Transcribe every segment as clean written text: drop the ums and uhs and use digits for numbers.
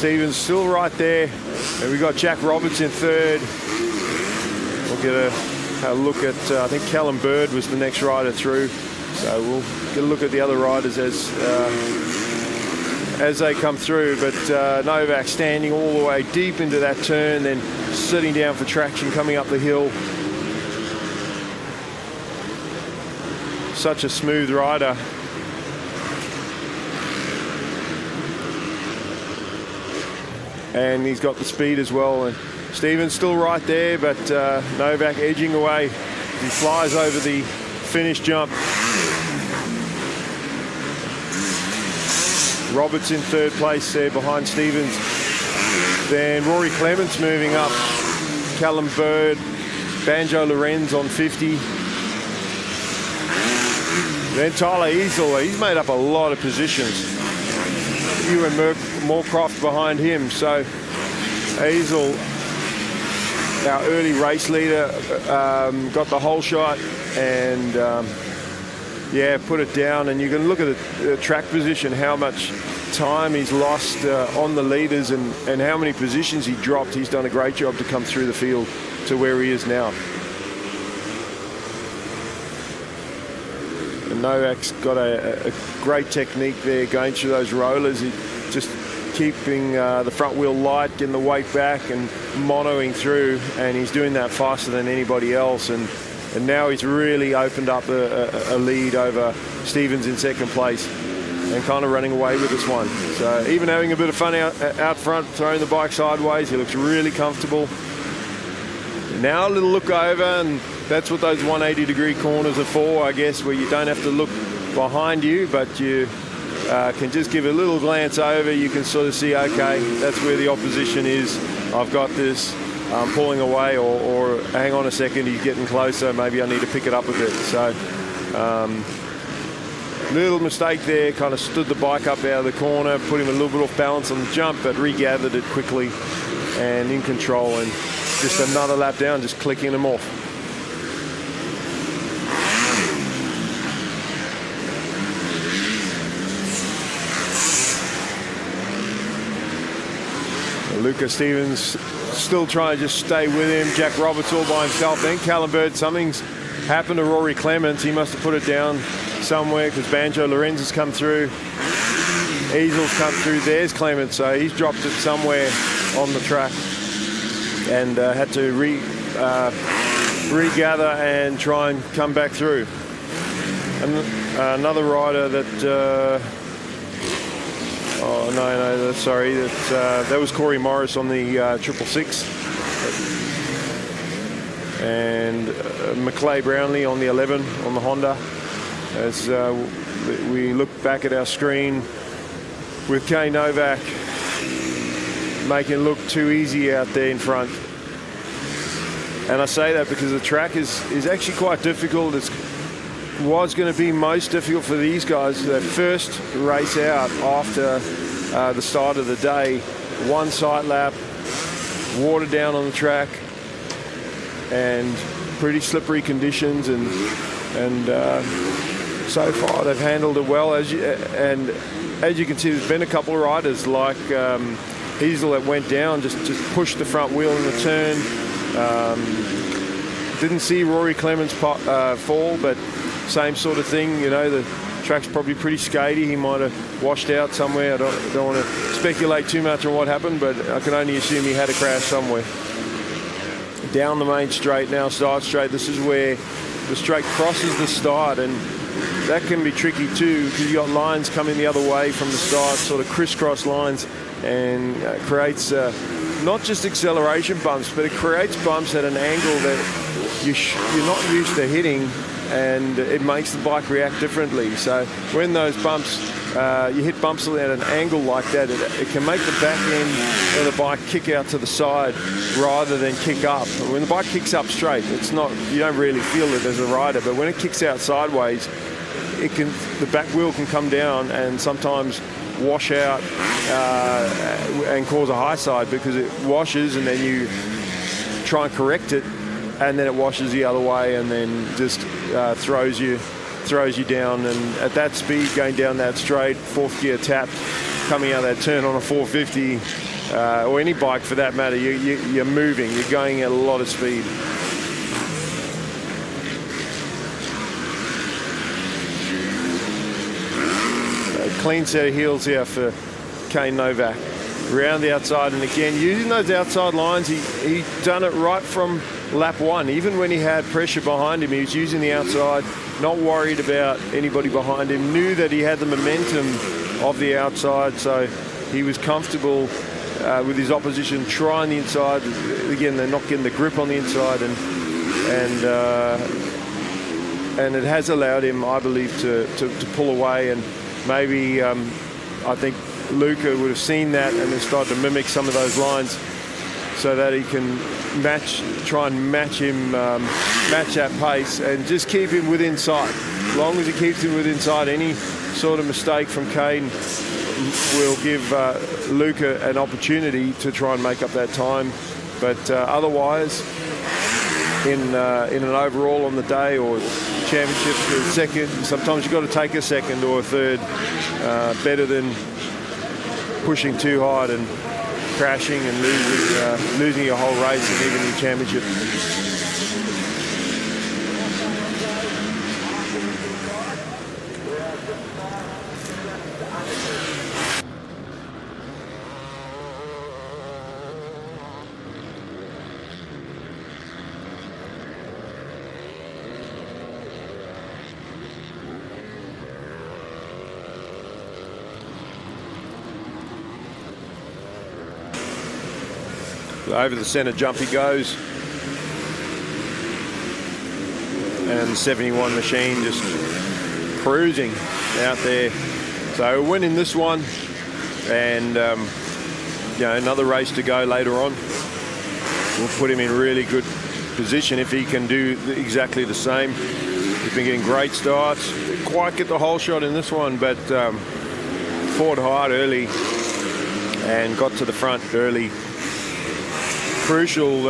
Stevens still right there. And we got Jack Roberts in third. We'll get a look at, I think Callum Bird was the next rider through. So we'll get a look at the other riders as they come through. But Novak standing all the way deep into that turn, then sitting down for traction coming up the hill. Such a smooth rider. And he's got the speed as well. And Stevens still right there, but Novak edging away. He flies over the finish jump. Roberts in third place there behind Stevens. Then Rory Clements moving up. Callum Bird, Banjo Lorenz on 50. Then Tyler Easel, he's made up a lot of positions. Ewan Moorcroft behind him. So Easel, our early race leader, got the whole shot and yeah, put it down. And you can look at the track position, how much time he's lost on the leaders and how many positions he dropped. He's done a great job to come through the field to where he is now. And Novak's got a great technique there going through those rollers. He just keeping the front wheel light, getting the weight back and monoing through, and he's doing that faster than anybody else. And now he's really opened up a lead over Stevens in second place and kind of running away with this one. So even having a bit of fun out front, throwing the bike sideways, he looks really comfortable. Now a little look over, and that's what those 180-degree corners are for, I guess, where you don't have to look behind you, but you can just give a little glance over. You can sort of see, okay, that's where the opposition is. I've got this. I'm pulling away, or hang on a second, he's getting closer. Maybe I need to pick it up a bit. So little mistake there, kind of stood the bike up out of the corner, put him a little bit off balance on the jump, but regathered it quickly and in control, and just another lap down, just clicking them off. Lucas Stevens still trying to just stay with him. Jack Roberts all by himself. Then Callum Bird, something's happened to Rory Clements. He must have put it down somewhere because Banjo Lorenz has come through. Easel's come through. There's Clements, so he's dropped it somewhere on the track and had to regather and try and come back through. And another rider that oh, no, sorry. That was Corey Morris on the 666. And Macquarie Brownlee on the 11 on the Honda. As we look back at our screen with Kay Novak making it look too easy out there in front. And I say that because the track is actually quite difficult. It was going to be most difficult for these guys. Their first race out after the start of the day, one sight lap, water down on the track, and pretty slippery conditions. And so far they've handled it well. As you can see, there's been a couple of riders like Easel that went down, just pushed the front wheel in the turn. Didn't see Rory Clements fall, but same sort of thing, you know, the track's probably pretty skatey. He might have washed out somewhere. I don't want to speculate too much on what happened, but I can only assume he had a crash somewhere. Down the main straight now, side straight. This is where the straight crosses the start, and that can be tricky too because you got lines coming the other way from the start, sort of crisscross lines, and creates not just acceleration bumps, but it creates bumps at an angle that you're not used to hitting, and it makes the bike react differently. So when those bumps, you hit bumps at an angle like that, it can make the back end of the bike kick out to the side rather than kick up. When the bike kicks up straight, it's not, you don't really feel it as a rider, but when it kicks out sideways, the back wheel can come down and sometimes wash out and cause a high side because it washes, and then you try and correct it, and then it washes the other way, and then just throws you down. And at that speed, going down that straight, fourth gear tap, coming out of that turn on a 450, or any bike for that matter, you're moving, you're going at a lot of speed. Clean set of heels here for Kane Novak. Around the outside, and again, using those outside lines, he done it right from lap 1. Even when he had pressure behind him, he was using the outside, not worried about anybody behind him, knew that he had the momentum of the outside, so he was comfortable with his opposition trying the inside. Again, they're not getting the grip on the inside, and it has allowed him, I believe, to pull away. And maybe I think Luca would have seen that and then started to mimic some of those lines so that he can try and match him, match that pace and just keep him within sight. As long as he keeps him within sight, any sort of mistake from Kane will give Luca an opportunity to try and make up that time. But otherwise, in an overall on the day or championship, second, sometimes you've got to take a second or a third, better than pushing too hard and crashing and losing your whole race and even your championship. Over the centre jump he goes, and the 71 machine just cruising out there. So winning this one, and another race to go later on will put him in really good position if he can do exactly the same. He's been getting great starts, didn't quite get the whole shot in this one, but fought hard early and got to the front early. Crucial,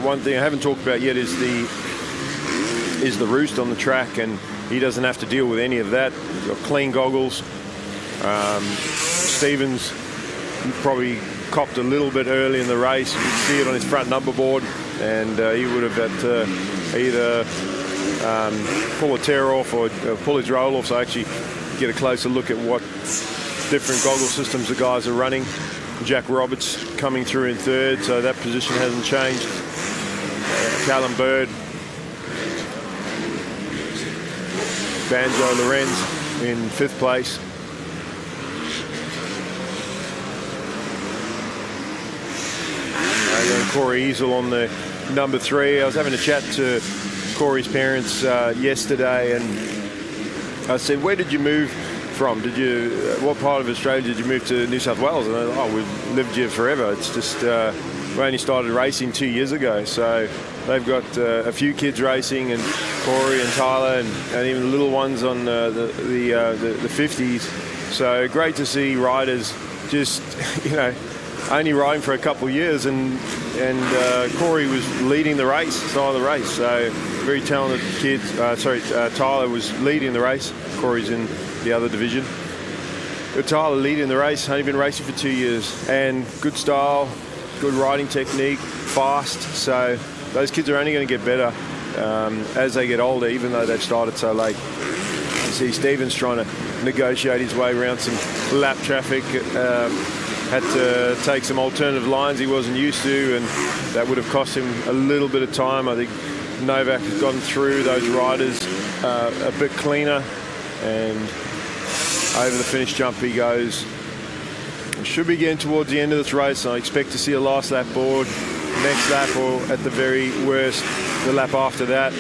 one thing I haven't talked about yet is the roost on the track, and he doesn't have to deal with any of that. He's got clean goggles. Stevens probably copped a little bit early in the race. You can see it on his front number board, and he would have had to either pull a tear off or pull his roll off. So actually get a closer look at what different goggle systems the guys are running. Jack Roberts coming through in third, so that position hasn't changed. Callum Bird, Banjo Lorenz in 5th place. And then Corey Easel on the number 3. I was having a chat to Corey's parents yesterday, and I said, where did you move from? What part of Australia did you move to? New South Wales? And I thought, we've lived here forever. It's just, we only started racing 2 years ago. So they've got a few kids racing, and Corey and Tyler and even the little ones on the 50s. So great to see riders just, only riding for a couple of years, and Corey was leading the race, start of the race. So very talented kids. Tyler was leading the race. Corey's in the other division. Tyler leading the race, only been racing for 2 years, and good style, good riding technique, fast. So those kids are only going to get better as they get older, even though they've started so late. You see Stevens trying to negotiate his way around some lap traffic, had to take some alternative lines he wasn't used to, and that would have cost him a little bit of time. I think Novak has gotten through those riders a bit cleaner, and over the finish jump he goes. We should be getting towards the end of this race. I expect to see a last lap board next lap, or at the very worst the lap after that.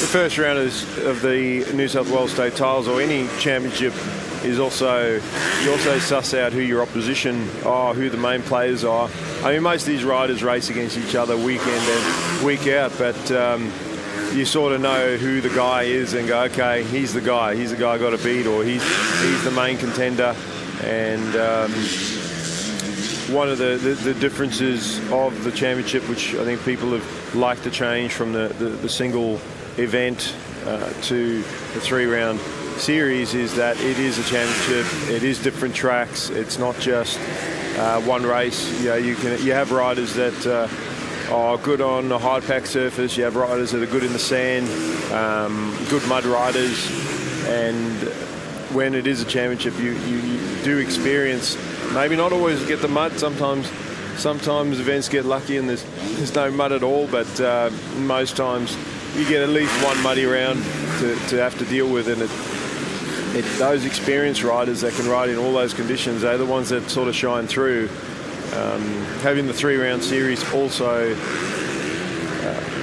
The first round of the New South Wales State Titles, or any championship, is also, you also suss out who your opposition are, who the main players are. I mean, most of these riders race against each other week in and week out, but you sort of know who the guy is and go, okay, he's the guy I got to beat, or he's the main contender. And one of the differences of the championship, which I think people have liked to change from the single event to the 3-round series is that it is a championship. It is different tracks. It's not just one race. You have riders that are good on a hard pack surface. You have riders that are good in the sand, good mud riders, and when it is a championship, you do experience, maybe not always get the mud. Sometimes events get lucky and there's no mud at all, but most times you get at least one muddy round to have to deal with, and those experienced riders that can ride in all those conditions, they're the ones that sort of shine through. Having the 3-round series also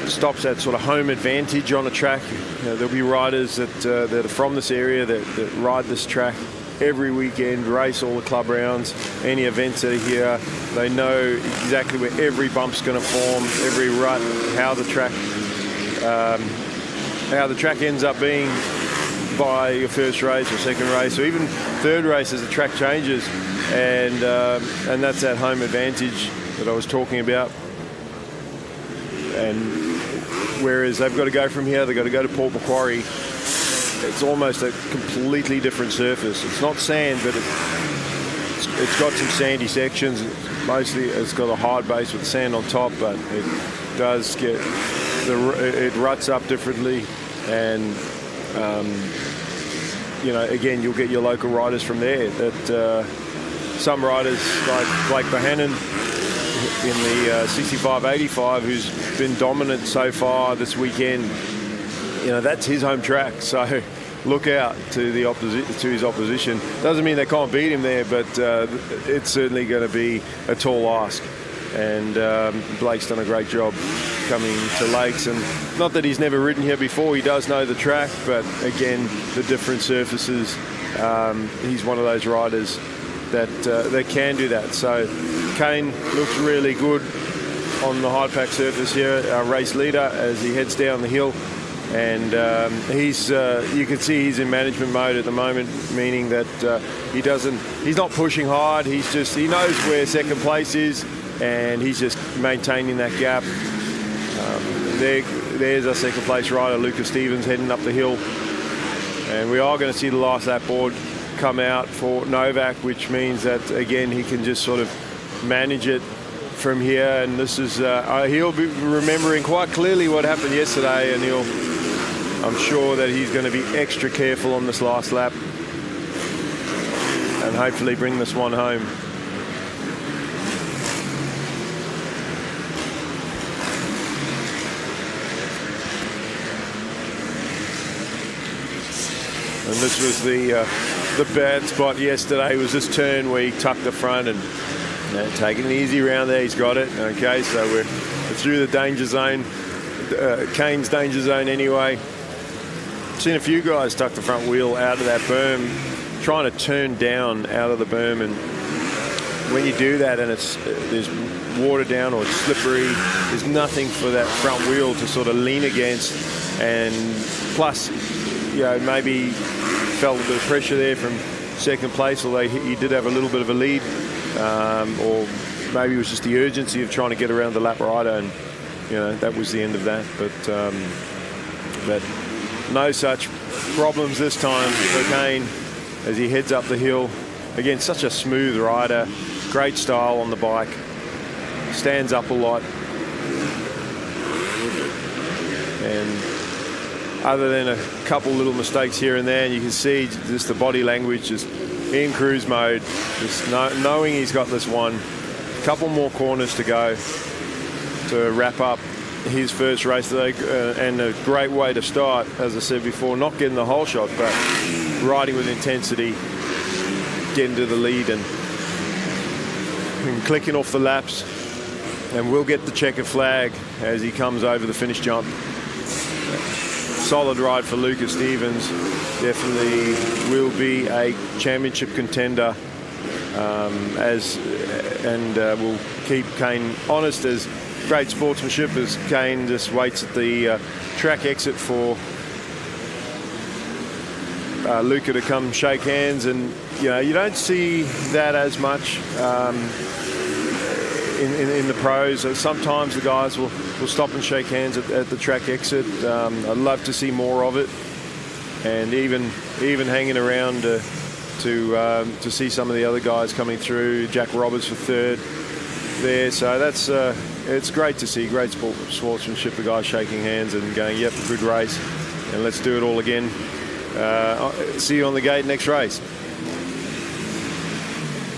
stops that sort of home advantage on a track. There'll be riders that are from this area that ride this track every weekend, race all the club rounds, any events that are here. They know exactly where every bump's going to form, every rut, how the track ends up being by your first race or second race, or even third race as the track changes, and that's that home advantage that I was talking about. And whereas they've got to go from here, they've got to go to Port Macquarie, it's almost a completely different surface. It's not sand, but it's got some sandy sections. It's got a hard base with sand on top, but it does it ruts up differently, and again, you'll get your local riders from there. That some riders like Blake Bohannon in the 65-85, who's been dominant so far this weekend, that's his home track. So look out to his opposition. Doesn't mean they can't beat him there, but it's certainly going to be a tall ask. And Blake's done a great job coming to Lakes, and not that he's never ridden here before, he does know the track, but again, the different surfaces, he's one of those riders that can do that. So Kane looks really good on the hard pack surface here, our race leader, as he heads down the hill, and you can see he's in management mode at the moment, meaning that he's not pushing hard, he knows where second place is, and he's just maintaining that gap. There's our second place rider, Lucas Stevens, heading up the hill, and we are going to see the last lap board come out for Novak, which means that again he can just sort of manage it from here, and this is he'll be remembering quite clearly what happened yesterday, and I'm sure that he's going to be extra careful on this last lap and hopefully bring this one home. And this was the bad spot yesterday, was this turn where he tucked the front and taking it easy around there. He's got it. Okay, so we're through the danger zone, Kane's danger zone anyway. Seen a few guys tuck the front wheel out of that berm, trying to turn down out of the berm, and when you do that and there's water down or it's slippery, there's nothing for that front wheel to sort of lean against, and plus, maybe felt a bit of pressure there from second place, although he did have a little bit of a lead, or maybe it was just the urgency of trying to get around the lap rider, and that was the end of that. But no such problems this time for Kane as he heads up the hill. Again, such a smooth rider, great style on the bike, stands up a lot, and other than a couple little mistakes here and there, and you can see just the body language just in cruise mode, just knowing he's got this one. A couple more corners to go to wrap up his first race today, and a great way to start, as I said before, not getting the whole shot, but riding with intensity, getting to the lead and clicking off the laps, and we'll get the checkered flag as he comes over the finish jump. Solid ride for Lucas Stevens. Definitely will be a championship contender, will keep Kane honest. As great sportsmanship as Kane just waits at the track exit for Luca to come shake hands, and you don't see that as much. in the pros. Sometimes the guys will stop and shake hands at the track exit. I'd love to see more of it, and even hanging around to see some of the other guys coming through. Jack Roberts for third there, so that's it's great to see. Great sportsmanship. The guys shaking hands and going, "Yep, good race, and let's do it all again." See you on the gate next race.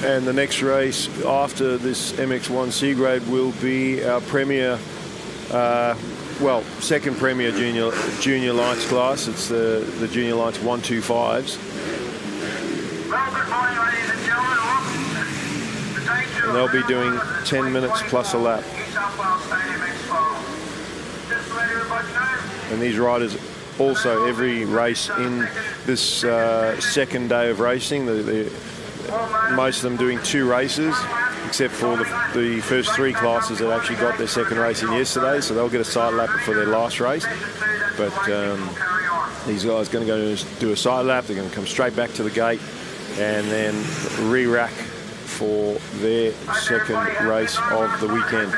And the next race after this MX1 C grade will be our premier, second premier junior lights class. It's the junior lights 125s. And they'll be doing 10 minutes plus a lap. And these riders also, every race in this second day of racing, most of them doing 2 races, except for the first 3 classes that actually got their second race in yesterday, so they'll get a side lap before their last race. But these guys are going to go do a side lap. They're going to come straight back to the gate and then re-rack for their second race of the weekend.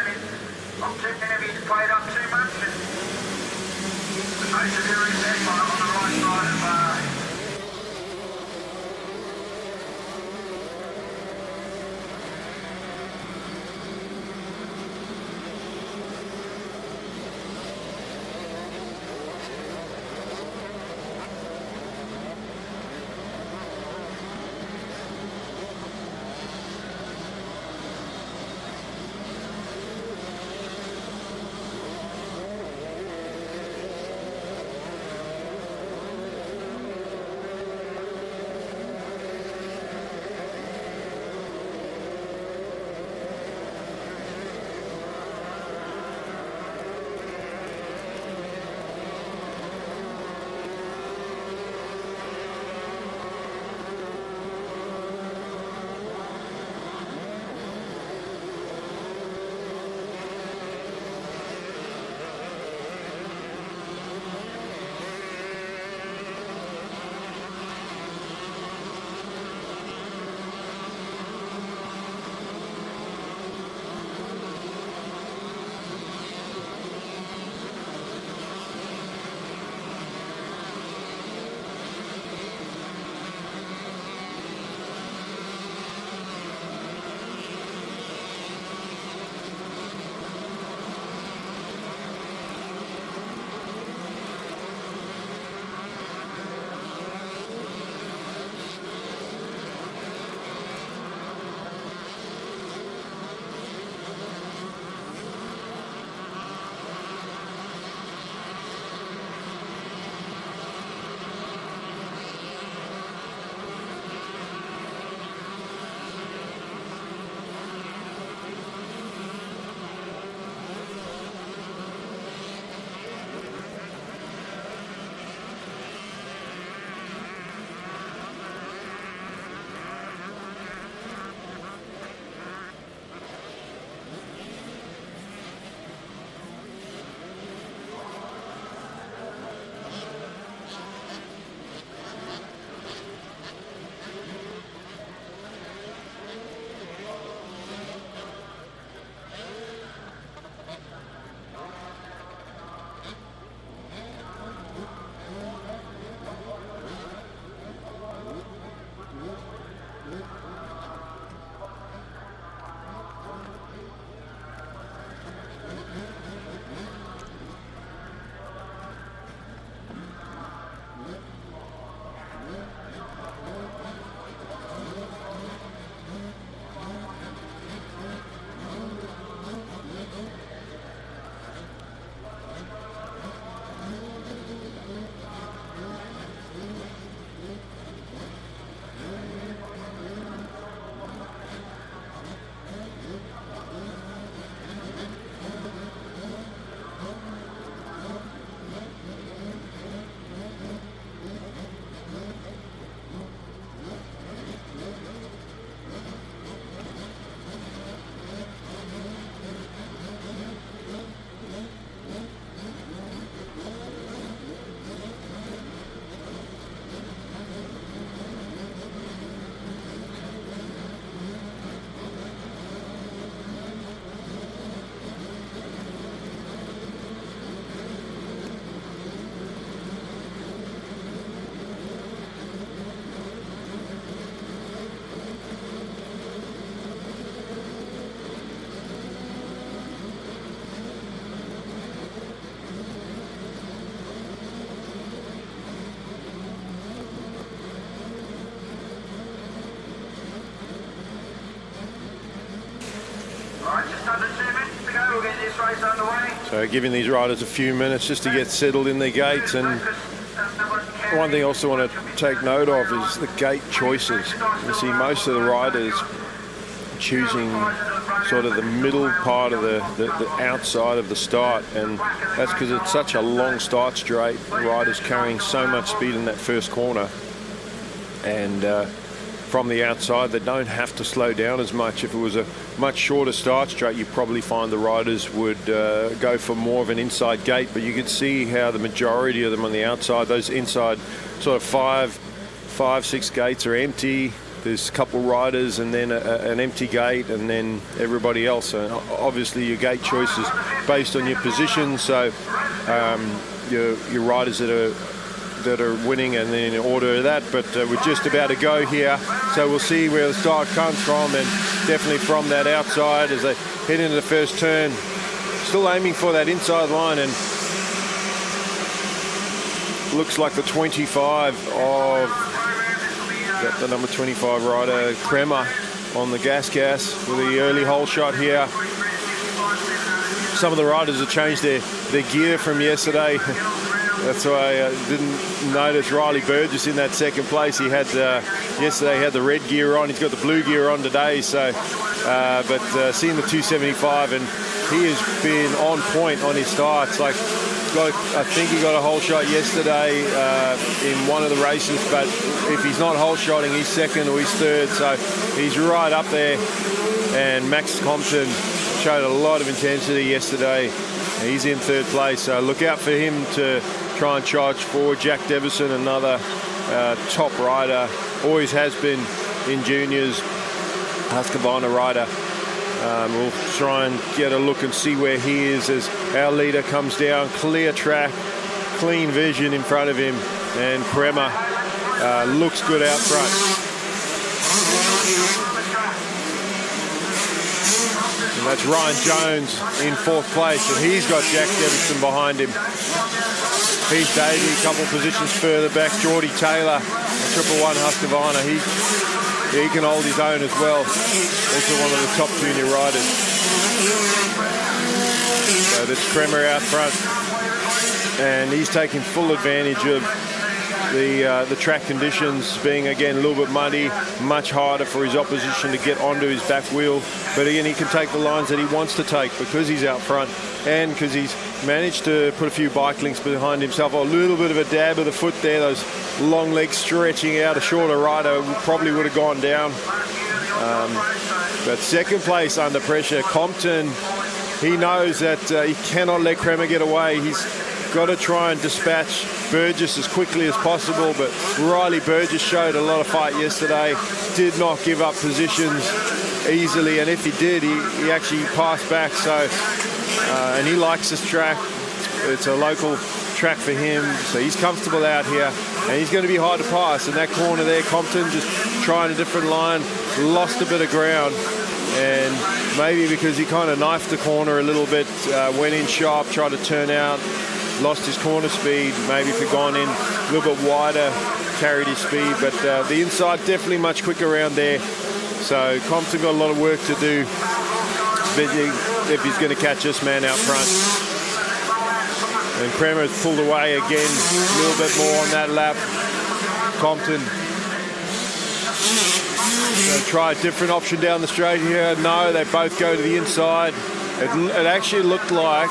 So giving these riders a few minutes just to get settled in their gates. And one thing I also want to take note of is the gate choices. You see most of the riders choosing sort of the middle part of the outside of the start, and that's because it's such a long start straight. The riders carrying so much speed in that first corner, and from the outside they don't have to slow down as much. If it was a much shorter start straight, you probably find the riders would go for more of an inside gate, but you could see how the majority of them on the outside, those inside sort of five, six gates are empty. There's a couple riders and then an empty gate, and then everybody else. And obviously your gate choice is based on your position, so your riders that are winning and then in order of that. But we're just about to go here, so we'll see where the start comes from, and definitely from that outside as they head into the first turn. Still aiming for that inside line, and looks like the 25 of the number 25 rider, Kremer, on the gas with the early hole shot here. Some of the riders have changed their gear from yesterday. That's why I didn't notice Riley Burgess in that second place. He had yesterday he had the red gear on. He's got the blue gear on today. So, but seeing the 275, and he has been on point on his starts. Like, I think he got a hole shot yesterday in one of the races, but if he's not hole shotting, he's second or he's third, so he's right up there. And Max Compton showed a lot of intensity yesterday. He's in third place, so look out for him to try and charge forward. Jack Devison, another top rider, always has been in juniors, Husqvarna rider. We'll try and get a look and see where he is as our leader comes down. Clear track, clean vision in front of him, and Kremer looks good out front. And that's Ryan Jones in fourth place, and he's got Jack Devison behind him. Heath Davey a couple positions further back. Geordie Taylor, a 111 Husqvarna. He can hold his own as well. Also one of the top junior riders. So that's Kremer out front, and he's taking full advantage of the track conditions being again a little bit muddy, much harder for his opposition to get onto his back wheel. But again, he can take the lines that he wants to take because he's out front, and because he's managed to put a few bike links behind himself. A little bit of a dab of the foot there, those long legs stretching out. A shorter rider probably would have gone down. But second place under pressure. Compton, he knows that he cannot let Kremer get away. He's got to try and dispatch Burgess as quickly as possible, but Riley Burgess showed a lot of fight yesterday, did not give up positions easily, and if he did, he actually passed back. So and he likes this track. It's a local track for him, so he's comfortable out here, and he's going to be hard to pass. In that corner there, Compton just trying a different line, lost a bit of ground, and maybe because he kind of knifed the corner a little bit, went in sharp, tried to turn out, lost his corner speed. Maybe if he'd gone in a little bit wider, carried his speed, but the inside definitely much quicker around there. So Compton got a lot of work to do if he's going to catch this man out front. And Kremer has pulled away again, a little bit more on that lap. Compton going to try a different option down the straight here. No, they both go to the inside. It actually looked like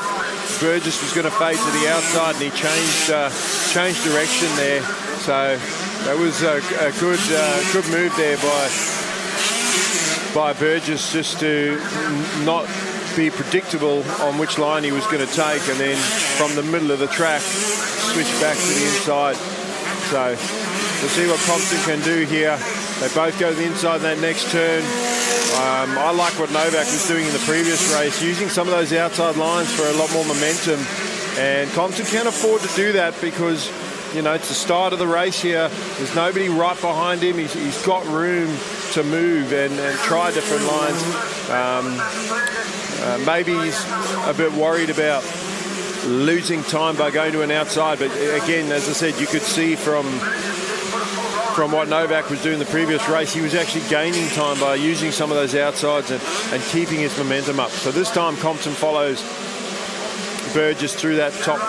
Burgess was going to fade to the outside, and he changed direction there. So that was a good move there by Burgess, just to not be predictable on which line he was going to take, and then from the middle of the track switch back to the inside. So we'll see what Compton can do here. They both go to the inside in that next turn. I like what Novak was doing in the previous race, using some of those outside lines for a lot more momentum, and Compton can't afford to do that because, you know, it's the start of the race here. There's nobody right behind him. He's got room to move and try different lines. Maybe he's a bit worried about losing time by going to an outside, but again, as I said, you could see from what Novak was doing the previous race, he was actually gaining time by using some of those outsides and keeping his momentum up. So this time Compton follows Burgess through that top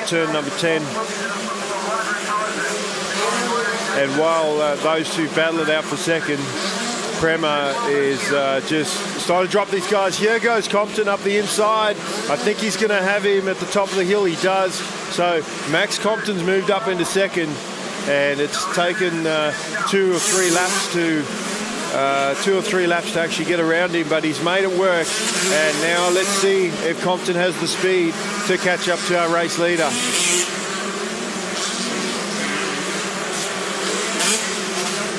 turn number 10. And while those two battle it out for second, Prema is just starting to drop these guys. Here goes Compton up the inside. I think he's going to have him at the top of the hill. He does. So Max Compton's moved up into second, and it's taken 2 or 3 laps to actually get around him, but he's made it work. And now let's see if Compton has the speed to catch up to our race leader.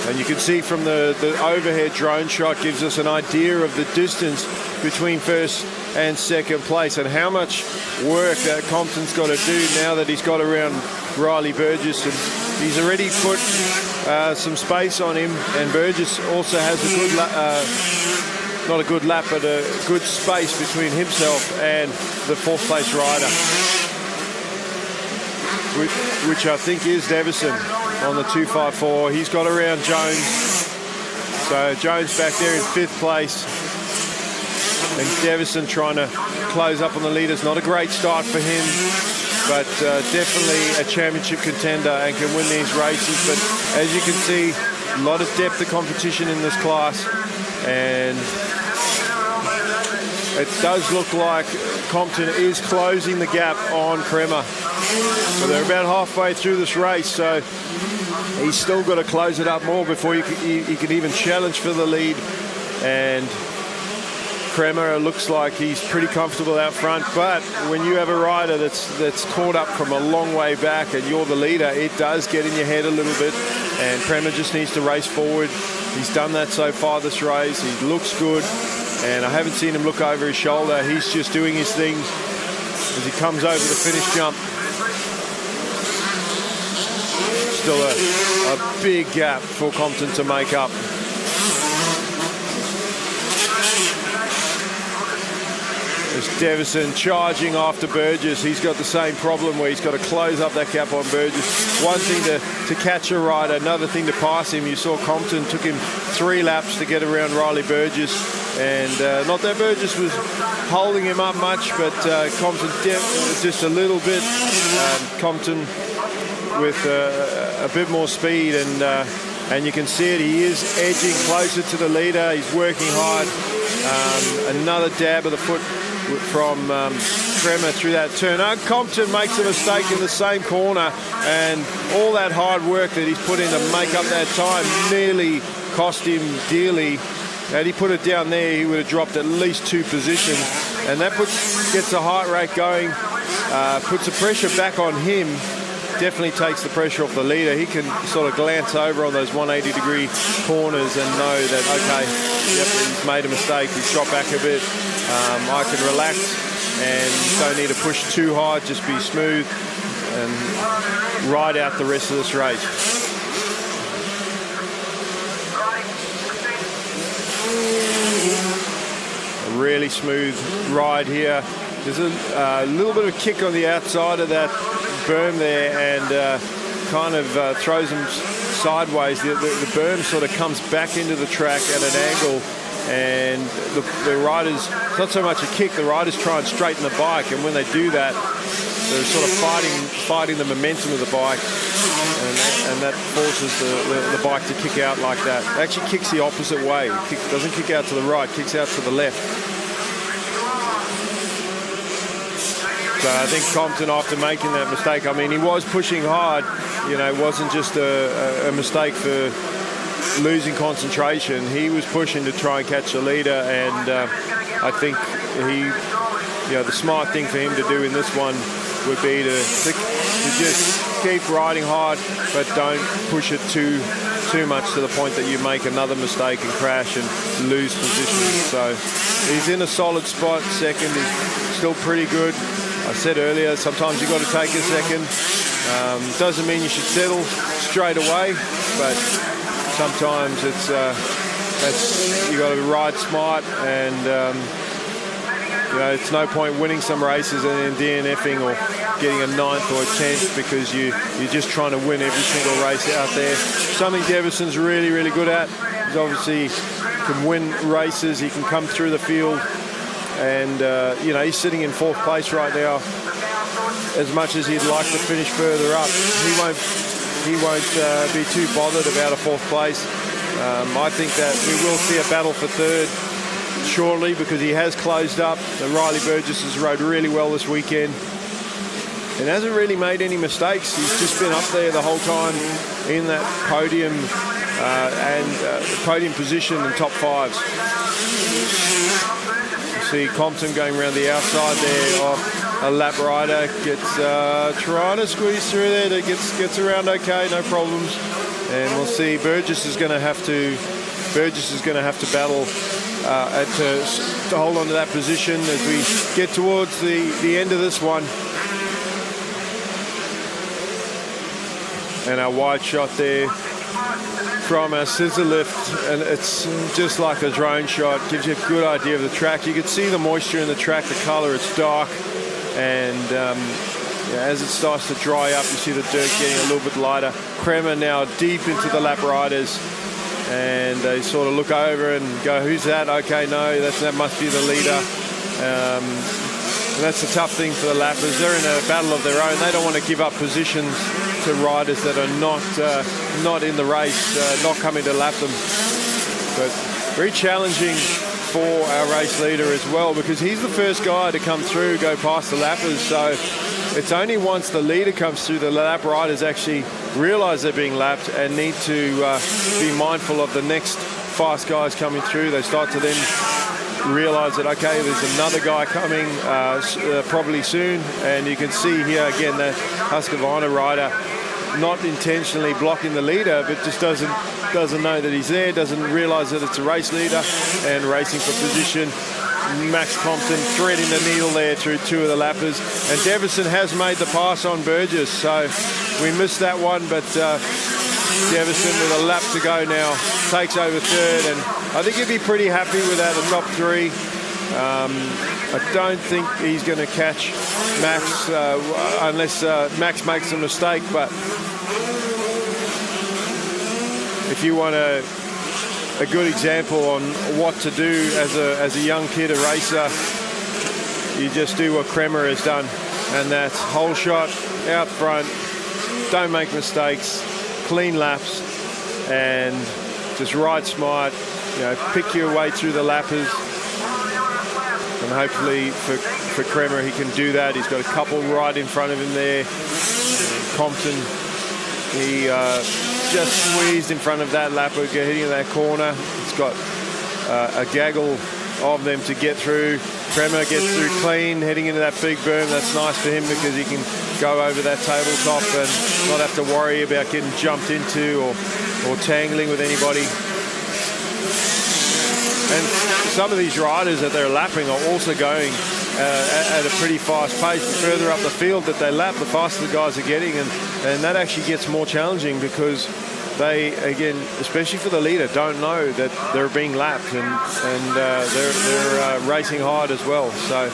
And you can see from the overhead drone shot gives us an idea of the distance between first and second place, and how much work that Compton's got to do now that he's got around Riley Burgess. And he's already put some space on him, and Burgess also has a good not a good lap, but a good space between himself and the 4th place rider, which I think is Devison on the 254. He's got around Jones. So Jones back there in 5th place. And Devison trying to close up on the leaders. Not a great start for him, but definitely a championship contender and can win these races. But as you can see, a lot of depth of competition in this class. And it does look like Compton is closing the gap on Prema. So they're about halfway through this race, so he's still got to close it up more before he can even challenge for the lead. And Prema looks like he's pretty comfortable out front, but when you have a rider that's caught up from a long way back and you're the leader, it does get in your head a little bit, and Prema just needs to race forward. He's done that so far this race. He looks good, and I haven't seen him look over his shoulder. He's just doing his thing as he comes over the finish jump. Still a big gap for Compton to make up. There's Devison charging after Burgess. He's got the same problem where he's got to close up that gap on Burgess. One thing to catch a rider, another thing to pass him. You saw Compton took him 3 laps to get around Riley Burgess. And not that Burgess was holding him up much, but Compton just a little bit. Compton with a bit more speed, and you can see it. He is edging closer to the leader. He's working hard. Another dab of the foot from Prema through that turn. Compton makes a mistake in the same corner, and all that hard work that he's put in to make up that time nearly cost him dearly. Had he put it down there, he would have dropped at least 2 positions, and that gets the heart rate going, puts the pressure back on him. Definitely takes the pressure off the leader. He can sort of glance over on those 180-degree corners and know that, okay, yep, he's made a mistake. He's dropped back a bit. I can relax and don't need to push too hard. Just be smooth and ride out the rest of this race. A really smooth ride here. There's a little bit of kick on the outside of that berm there, and kind of throws them sideways. The berm sort of comes back into the track at an angle, and the riders, it's not so much a kick, the riders try and straighten the bike, and when they do that, they're sort of fighting the momentum of the bike, and that forces the bike to kick out like that. It actually kicks the opposite way. It doesn't kick out to the right, kicks out to the left. So I think Compton, after making that mistake, I mean, he was pushing hard, you know, it wasn't just a mistake for losing concentration. He was pushing to try and catch the leader, and I think the smart thing for him to do in this one would be to just keep riding hard, but don't push it too much to the point that you make another mistake and crash and lose position. So he's in a solid spot, second. He's still pretty good. I said earlier, sometimes you've got to take a second. Doesn't mean you should settle straight away, but sometimes you got to ride smart, and it's no point winning some races and then DNFing or getting a 9th or a 10th because you're just trying to win every single race out there. Something Devison's really, really good at. He's obviously can win races. He can come through the field And, you know, he's sitting in 4th place right now. As much as he'd like to finish further up, he won't be too bothered about a 4th place. I think that we will see a battle for 3rd shortly, because he has closed up. Riley Burgess has rode really well this weekend and hasn't really made any mistakes. He's just been up there the whole time in that podium podium position and top 5s. You see Compton going around the outside there of a lap rider, gets trying to squeeze through there, that gets around okay, no problems. And we'll see Burgess is going to have to battle to hold on to that position as we get towards the end of this one. And our wide shot there from our scissor lift, and it's just like a drone shot, gives you a good idea of the track. You can see the moisture in the track, the color, it's dark, and as it starts to dry up, you see the dirt getting a little bit lighter. Kremer now deep into the lap riders, and they sort of look over and go, who's that? Okay, no, that must be the leader. And that's the tough thing for the lappers. They're in a battle of their own. They don't want to give up positions to riders that are not in the race, not coming to lap them. But very challenging for our race leader as well, because he's the first guy to come through, go past the lappers. So it's only once the leader comes through, the lap riders actually realize they're being lapped and need to be mindful of the next fast guys coming through. They start to then realize that, okay, there's another guy coming probably soon. And you can see here again the Husqvarna rider not intentionally blocking the leader, but just doesn't know that he's there, doesn't realize that it's a race leader, and racing for position. Max Compton threading the needle there through 2 of the lappers, and Devison has made the pass on Burgess, so we missed that one, but Devison with a lap to go now takes over 3rd, and I think he'd be pretty happy with that, a top 3. I don't think he's going to catch Max unless Max makes a mistake, but if you want a good example on what to do as a young kid, a racer, you just do what Kremer has done, and that's whole shot out front, don't make mistakes, clean laps, and just ride smart, you know, pick your way through the lappers. And hopefully for Kremer, he can do that. He's got a couple right in front of him there. Compton, he just squeezed in front of that lapper, hitting that corner. He's got a gaggle of them to get through. Kremer gets through clean, heading into that big berm. That's nice for him because he can go over that tabletop and not have to worry about getting jumped into or tangling with anybody. And some of these riders that they're lapping are also going at a pretty fast pace. The further up the field that they lap, the faster the guys are getting, and that actually gets more challenging because they, again, especially for the leader, don't know that they're being lapped, and they're racing hard as well. So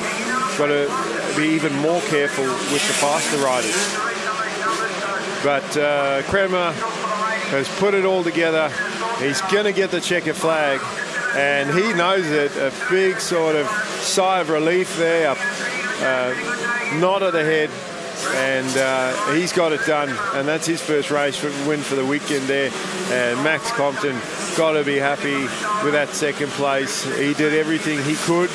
got to be even more careful with the faster riders. But Kremer has put it all together. He's going to get the checkered flag. And he knows it, a big sort of sigh of relief there, nod of the head, and he's got it done. And that's his first race win for the weekend there. And Max Compton got to be happy with that 2nd place. He did everything he could.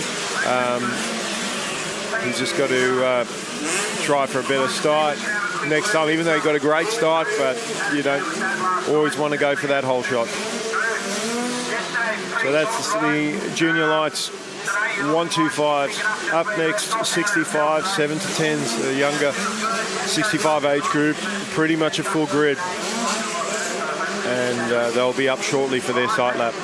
He's just got to try for a better start next time, even though he got a great start, but you don't always want to go for that whole shot. So that's the junior lights 125. Up next, 65, 7 to 10s, the younger 65 age group, pretty much a full grid. And they'll be up shortly for their sight lap.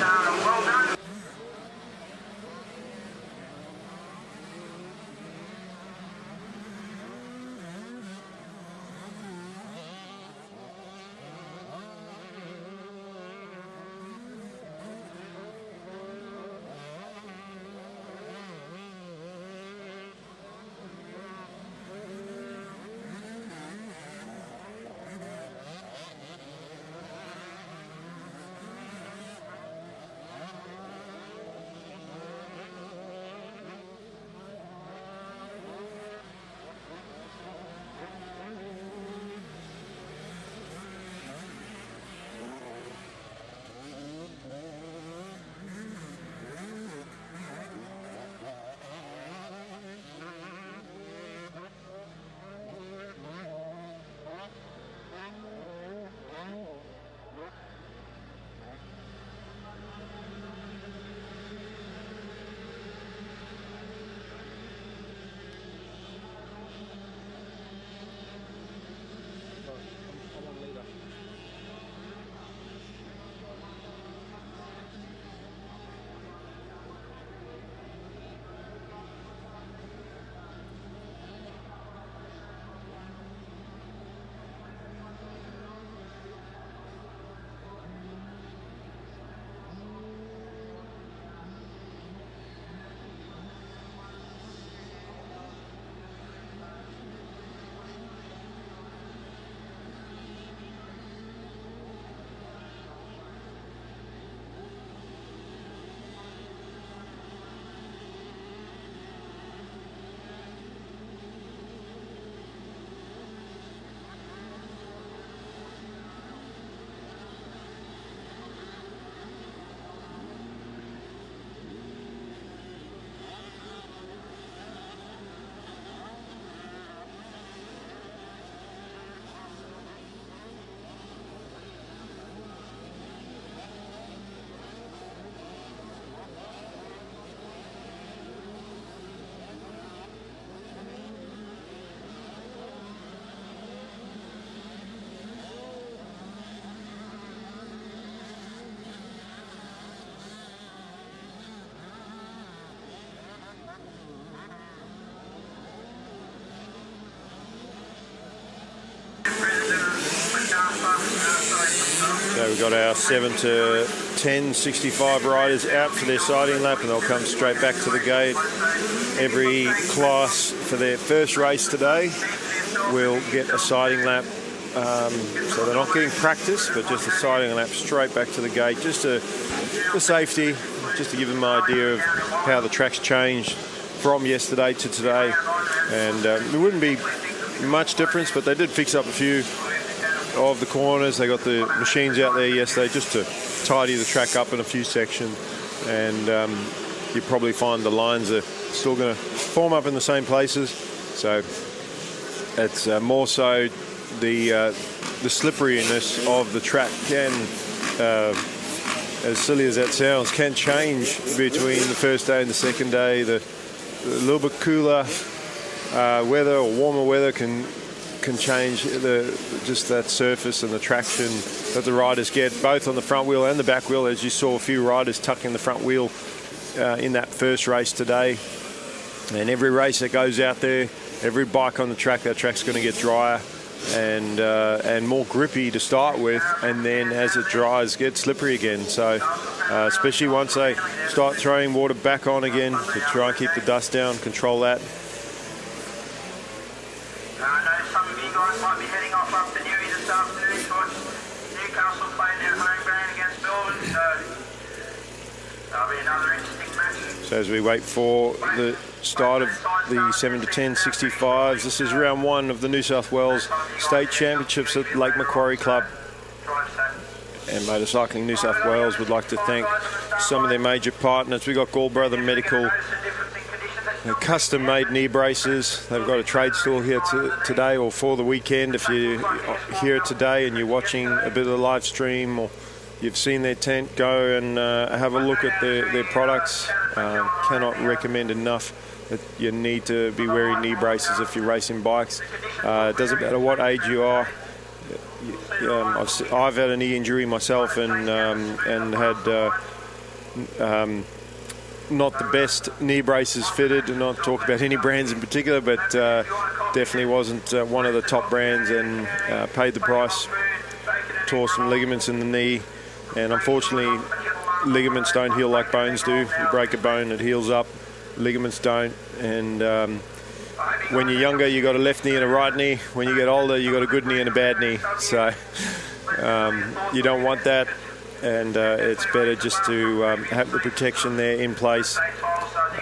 we've got our 7 to 10 65 riders out for their sighting lap, and they'll come straight back to the gate. Every class for their first race today will get a sighting lap. So they're not getting practice, but just a sighting lap straight back to the gate, just for safety, just to give them an idea of how the track's changed from yesterday to today. And there wouldn't be much difference, but they did fix up a few of the corners. They got the machines out there yesterday just to tidy the track up in a few sections. And you probably find the lines are still going to form up in the same places. So it's more so the slipperiness of the track can, as silly as that sounds, can change between the first day and the second day. The little bit cooler weather or warmer weather can change just that surface and the traction that the riders get, both on the front wheel and the back wheel, as you saw a few riders tucking the front wheel in that first race today. And every race that goes out there, every bike on the track, that track's going to get drier and more grippy to start with, and then as it dries, get slippery again. So especially once they start throwing water back on again to try and keep the dust down, control that. I know some of you guys might be heading off up to Newey this afternoon towards Newcastle playing their home game against Melbourne, so that'll be another interesting match. So as we wait for the start of the 7 to 10 65s, this is round 1 of the New South Wales State Championships at Lake Macquarie Club. And Motorcycling New South Wales would like to thank some of their major partners. We've got Goggle Medical, custom-made knee braces. They've got a trade store here today or for the weekend. If you're here today and you're watching a bit of the live stream or you've seen their tent, go and have a look at their products. Cannot recommend enough that you need to be wearing knee braces if you're racing bikes. It doesn't matter what age you are. I've had a knee injury myself and had not the best knee braces fitted, and not talk about any brands in particular, but definitely wasn't one of the top brands, and paid the price. Tore some ligaments in the knee, and unfortunately ligaments don't heal like bones do. You break a bone, it heals up. Ligaments don't. And when you're younger, you got a left knee and a right knee. When you get older, you got a good knee and a bad knee. So you don't want that, and it's better just to have the protection there in place.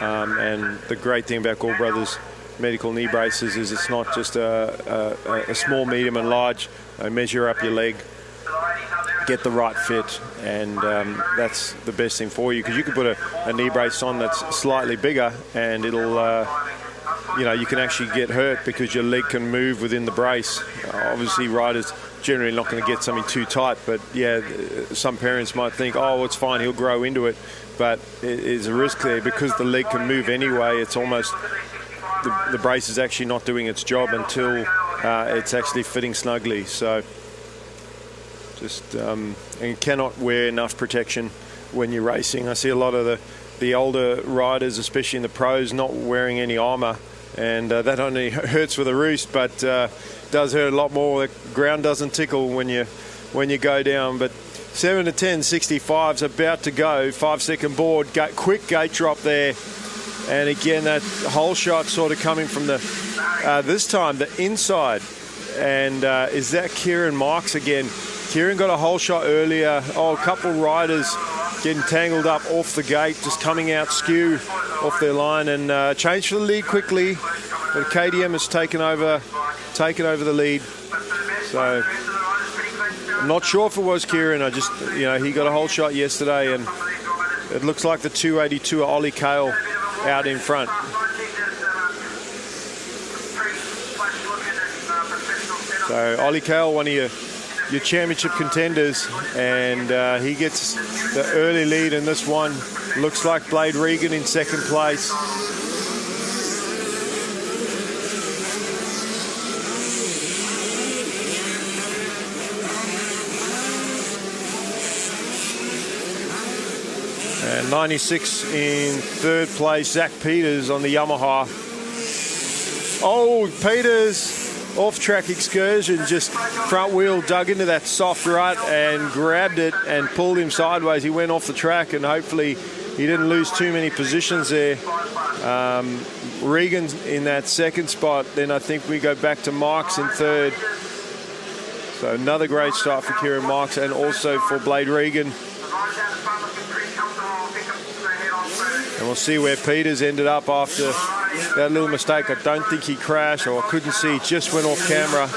And the great thing about Gall Brothers medical knee braces is it's not just a small, medium and large. They measure up your leg, get the right fit, and that's the best thing for you, because you can put a knee brace on that's slightly bigger and it'll you can actually get hurt because your leg can move within the brace. Obviously riders generally not going to get something too tight, but yeah, some parents might think, oh, it's fine, he'll grow into it, but it is a risk there because the leg can move anyway. It's almost the brace is actually not doing its job until it's actually fitting snugly. So just and you cannot wear enough protection when you're racing. I see a lot of the older riders, especially in the pros, not wearing any armour, and that only hurts with a roost, but does hurt a lot more. The ground doesn't tickle when you go down. But 7 to 10 65's about to go. 5-second board, quick gate drop there, and again that whole shot sort of coming from the this time the inside, and is that Kieran Marks again? Kieran got a whole shot earlier. Oh, a couple riders getting tangled up off the gate, just coming out skew off their line, and changed for the lead quickly. But KTM has taken over the lead. So I'm not sure if it was Kieran. I just, he got a whole shot yesterday, and it looks like the 282 Ollie Kale out in front. So Ollie Kale, one of your championship contenders, and he gets the early lead in this one. Looks like Blade Regan in second place. And 96 in third place, Zach Peters on the Yamaha. Oh, Peters off-track excursion, just front wheel dug into that soft rut and grabbed it and pulled him sideways. He went off the track, and hopefully he didn't lose too many positions there. Regan's in that second spot. Then I think we go back to Marks in third. So another great start for Kieran Marks, and also for Blade Regan. And we'll see where Peters ended up after that little mistake. I don't think he crashed, or I couldn't see, just went off camera.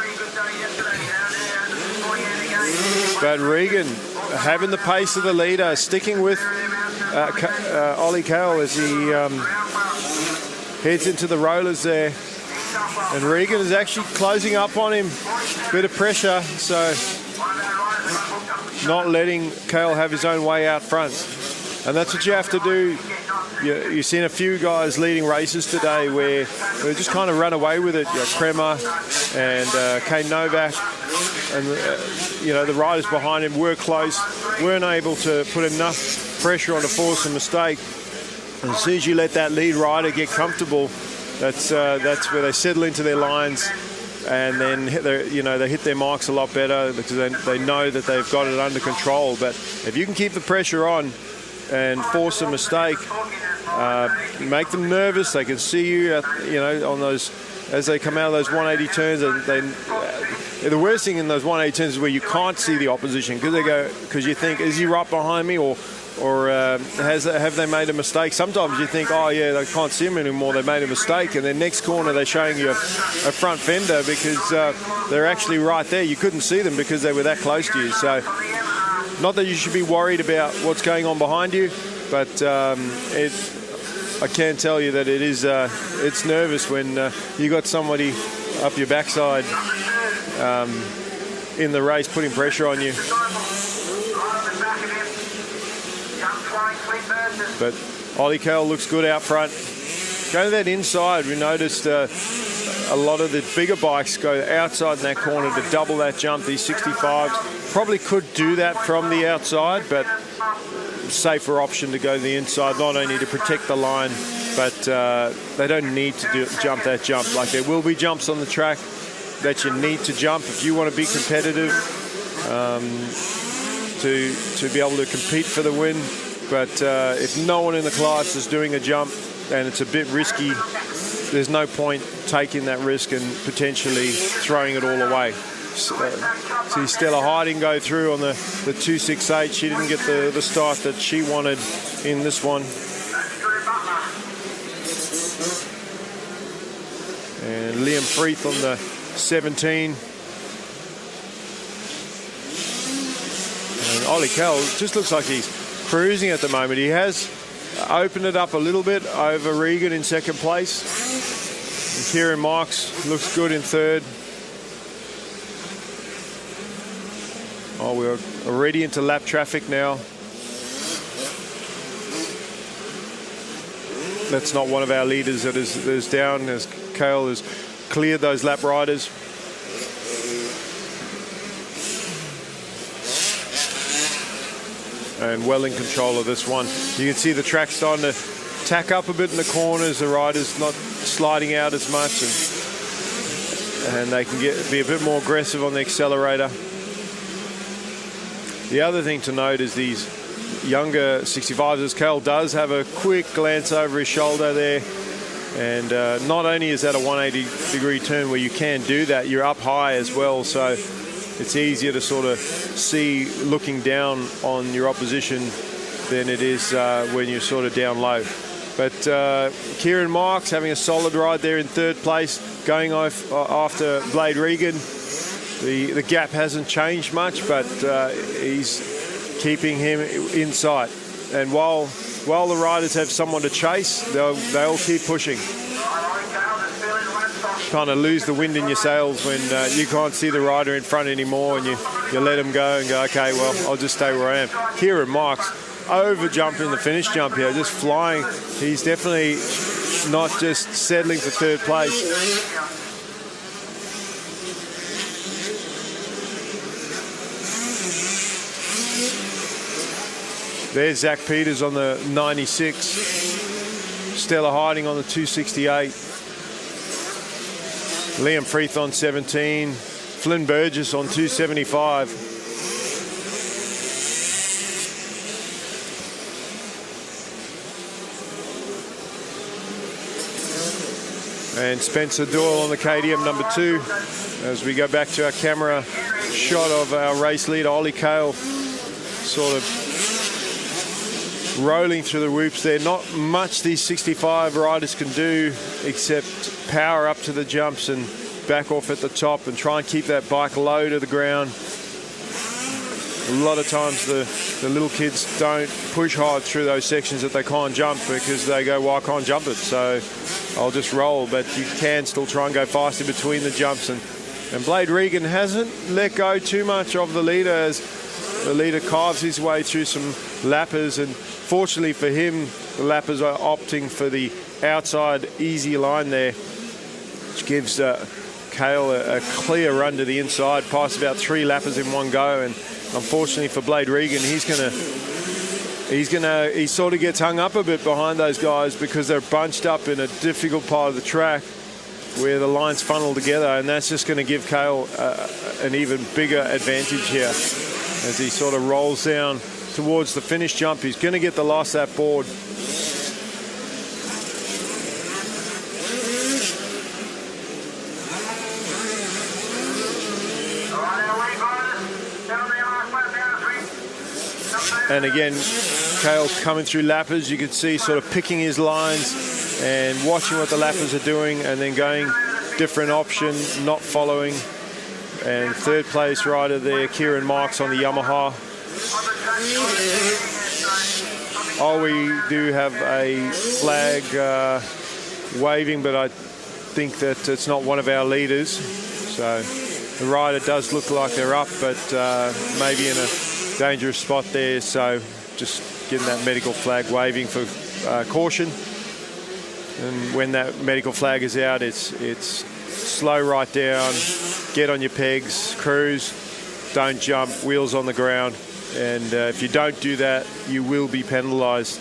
But Regan having the pace of the leader, sticking with Ollie Cale as he heads into the rollers there. And Regan is actually closing up on him. Bit of pressure, so not letting Cale have his own way out front. And that's what you have to do. You've seen a few guys leading races today where they just kind of run away with it. Kremer and Kane Novak, and the riders behind him were close, weren't able to put enough pressure on to force a mistake. And as soon as you let that lead rider get comfortable, that's where they settle into their lines, and then they hit their marks a lot better because they know that they've got it under control. But if you can keep the pressure on and force a mistake, make them nervous. They can see you, on those as they come out of those 180 turns. The worst thing in those 180 turns is where you can't see the opposition because you think, is he right behind me, or have they made a mistake? Sometimes you think, oh yeah, they can't see him anymore, they made a mistake, and then next corner they're showing you a front fender because they're actually right there. You couldn't see them because they were that close to you. So not that you should be worried about what's going on behind you, but I can tell you that it's nervous when you got somebody up your backside in the race putting pressure on you. But Ollie Cale looks good out front. Go to that inside. We noticed a lot of the bigger bikes go outside in that corner to double that jump. These 65s probably could do that from the outside, but safer option to go to the inside, not only to protect the line, but they don't need to jump that jump. Like, there will be jumps on the track that you need to jump if you want to be competitive, to be able to compete for the win. But if no one in the class is doing a jump and it's a bit risky, there's no point taking that risk and potentially throwing it all away. See Stella Harding go through on the 268. She didn't get the start that she wanted in this one. And Liam Freeth on the 17. And Ollie Cale just looks like he's cruising at the moment. He has opened it up a little bit over Regan in second place. And Kieran Marks looks good in third. Oh, we're already into lap traffic now. That's not one of our leaders that is down, as Cale has cleared those lap riders. And well in control of this one. You can see the track starting to tack up a bit in the corners. The riders not sliding out as much, and they can be a bit more aggressive on the accelerator. The other thing to note is these younger 65s, as Cale does have a quick glance over his shoulder there. And not only is that a 180-degree turn where you can do that, you're up high as well. So it's easier to sort of see looking down on your opposition than it is when you're sort of down low. But Kieran Marks having a solid ride there in third place, going off after Blade Regan. The gap hasn't changed much, but he's keeping him in sight. And while the riders have someone to chase, they'll keep pushing. Kind of lose the wind in your sails when you can't see the rider in front anymore, and you let him go and go, okay, well, I'll just stay where I am. Kieran Marks over jumping the finish jump here, just flying. He's definitely not just settling for third place. There's Zach Peters on the 96. Stella Harding on the 268. Liam Freeth on 17, Flynn Burgess on 275. And Spencer Doyle on the KTM number 2. As we go back to our camera shot of our race leader, Ollie Kale, sort of rolling through the whoops there. Not much these 65 riders can do except power up to the jumps and back off at the top and try and keep that bike low to the ground. A lot of times the little kids don't push hard through those sections that they can't jump because they go, well, I can't jump it, so I'll just roll. But you can still try and go fast in between the jumps. And Blade Regan hasn't let go too much of the leader as the leader carves his way through some lappers. And fortunately for him, the lappers are opting for the outside easy line there, which gives Kale a clear run to the inside, past about 3 lappers in one go. And unfortunately for Blade Regan, he sort of gets hung up a bit behind those guys because they're bunched up in a difficult part of the track where the lines funnel together, and that's just going to give Kale an even bigger advantage here as he sort of rolls down towards the finish jump. He's going to get the last lap board. And again, Kale coming through lappers, you can see sort of picking his lines and watching what the lappers are doing and then going different option, not following. And third place rider there, Kieran Marks on the Yamaha. Oh, we do have a flag waving, but I think that it's not one of our leaders. So the rider does look like they're up, but maybe in a dangerous spot there, so just getting that medical flag waving for caution. And when that medical flag is out, it's slow right down, get on your pegs, cruise, don't jump, wheels on the ground, and if you don't do that, you will be penalised.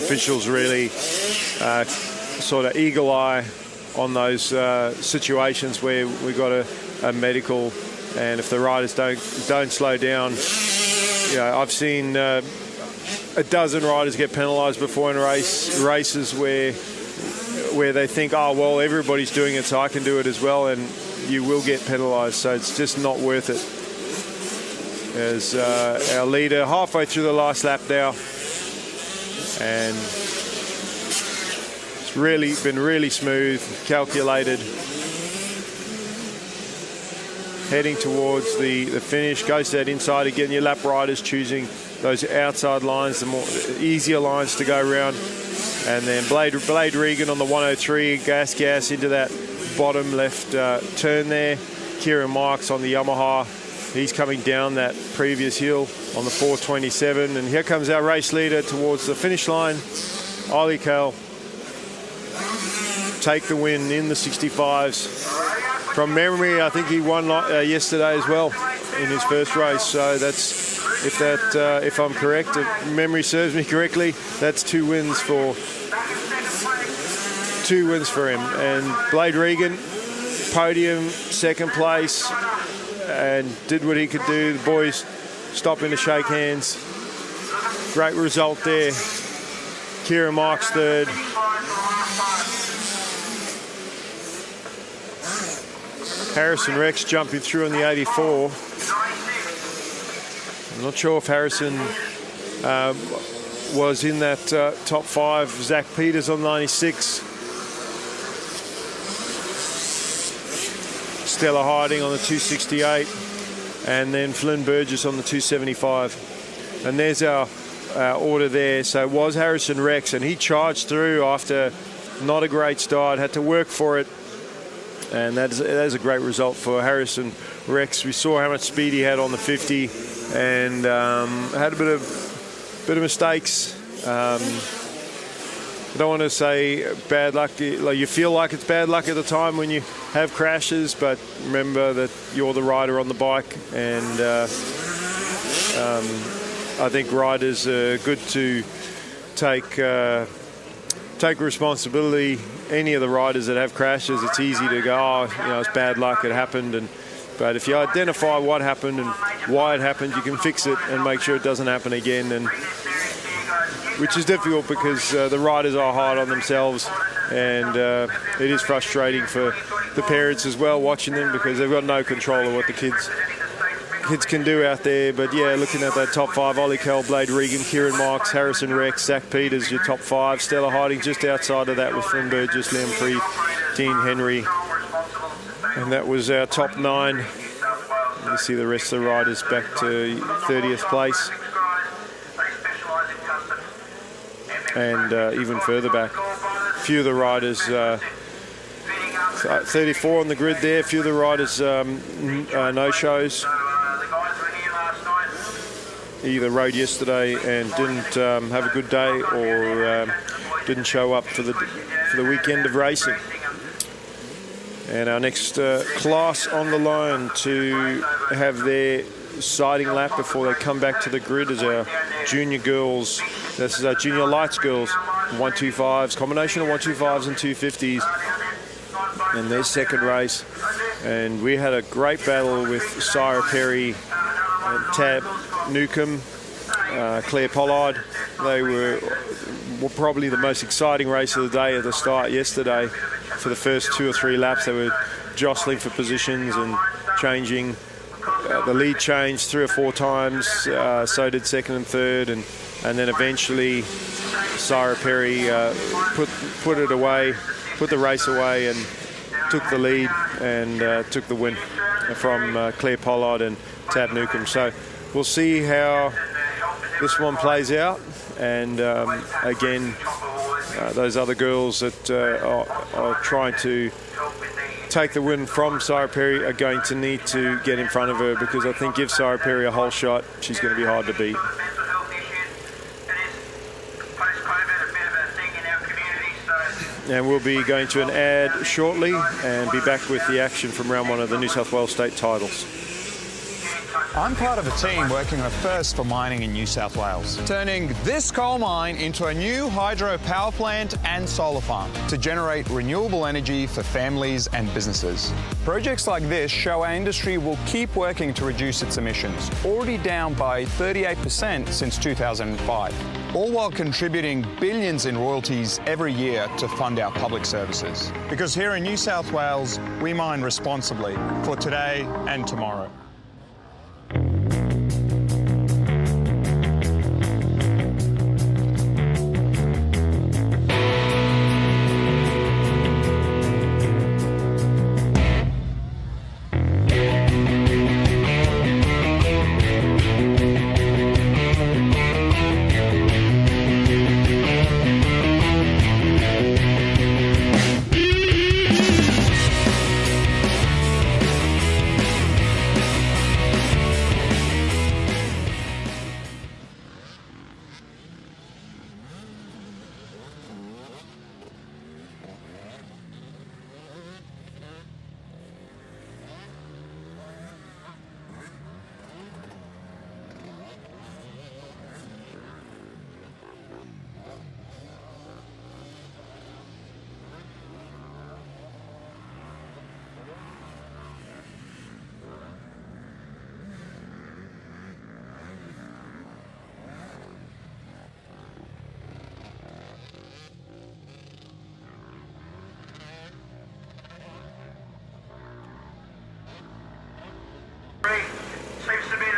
Officials really sort of eagle eye on those situations where we've got a medical. And if the riders don't slow down, you know, I've seen a dozen riders get penalised before in races where they think, oh well, everybody's doing it, so I can do it as well, and you will get penalised. So it's just not worth it. As our leader halfway through the last lap now, and it's really been really smooth, calculated. Heading towards the finish, goes to that inside again. Your lap riders choosing those outside lines, the more easier lines to go around. And then Blade Regan on the 103, gas into that bottom left turn there. Kieran Marks on the Yamaha, he's coming down that previous hill on the 427. And here comes our race leader towards the finish line, Ollie Kale. Take the win in the 65s. From memory, I think he won yesterday as well in his first race. So that's, if I'm correct, if memory serves me correctly, that's 2 wins for him. And Blade Regan, podium, second place, and did what he could do. The boys stopping to shake hands. Great result there. Kieran Marks third. Harrison Rex jumping through on the 84. I'm not sure if Harrison was in that top 5. Zach Peters on 96. Stella Harding on the 268. And then Flynn Burgess on the 275. And there's our order there. So it was Harrison Rex, and he charged through after not a great start, had to work for it. And that is a great result for Harrison Rex. We saw how much speed he had on the 50, and had a bit of mistakes. I don't want to say bad luck. Like, you feel like it's bad luck at the time when you have crashes, but remember that you're the rider on the bike, and I think riders are good to take take responsibility. Any of the riders that have crashes, it's easy to go, oh, it's bad luck, it happened. But if you identify what happened and why it happened, you can fix it and make sure it doesn't happen again. And which is difficult because the riders are hard on themselves, and it is frustrating for the parents as well watching them because they've got no control of what the kids can do out there. But yeah, looking at that top 5, Ollie Kell, Blade Regan, Kieran Marks, Harrison Rex, Zach Peters, your top 5. Stella hiding just outside of that with Flynn Burgess, Liam Freeth, Dean Henry. And that was our top 9. You see the rest of the riders back to 30th place. And even further back, a few of the riders, 34 on the grid there, a few of the riders no-shows. Either rode yesterday and didn't have a good day, or didn't show up for the weekend of racing. And our next class on the line to have their sighting lap before they come back to the grid is our junior girls. This is our junior lights girls, 125s, combination of 125s and 250s, and their second race. And we had a great battle with Sarah Perry and Tab Newcomb, Claire Pollard. They were probably the most exciting race of the day at the start yesterday. For the first 2 or 3 laps, they were jostling for positions and changing. The lead changed 3 or 4 times, so did second and third, and then eventually Sarah Perry put it away, put the race away, and took the lead and took the win from Claire Pollard and Tab Newcomb. So we'll see how this one plays out, and again, those other girls that are trying to take the win from Sarah Perry are going to need to get in front of her, because I think give Sarah Perry a whole shot, she's going to be hard to beat. And we'll be going to an ad shortly and be back with the action from round 1 of the New South Wales State titles. I'm part of a team working on a first for mining in New South Wales, turning this coal mine into a new hydro power plant and solar farm to generate renewable energy for families and businesses. Projects like this show our industry will keep working to reduce its emissions, already down by 38% since 2005, all while contributing billions in royalties every year to fund our public services. Because here in New South Wales, we mine responsibly for today and tomorrow.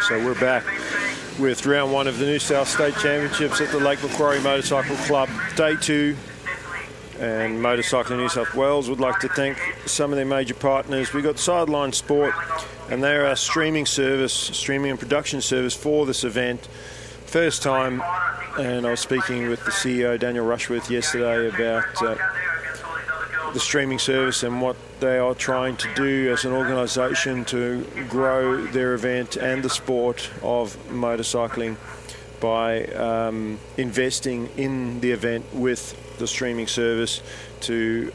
So we're back with round 1 of the New South State Championships at the Lake Macquarie Motorcycle Club, day 2. And Motorcycling New South Wales would like to thank some of their major partners. We've got Sideline Sport, and they're our streaming and production service for this event. First time, and I was speaking with the CEO, Daniel Rushworth, yesterday about the streaming service and what they are trying to do as an organisation to grow their event and the sport of motorcycling by investing in the event with the streaming service to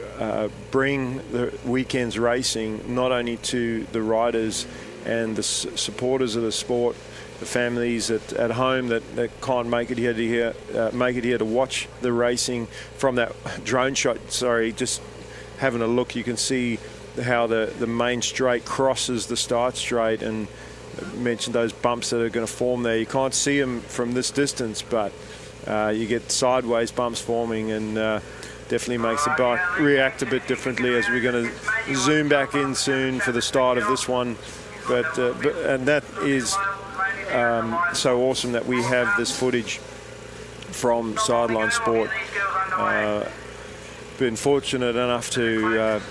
bring the weekend's racing not only to the riders and the supporters of the sport, the families at home that can't make it here to watch the racing from that drone shot. Sorry, just having a look, you can see how the main straight crosses the start straight, and I mentioned those bumps that are going to form there. You can't see them from this distance, but you get sideways bumps forming, and definitely makes the bike react a bit differently, as we're going to zoom back in soon for the start of this one. And that is so awesome that we have this footage from Sideline Sport. Been fortunate enough to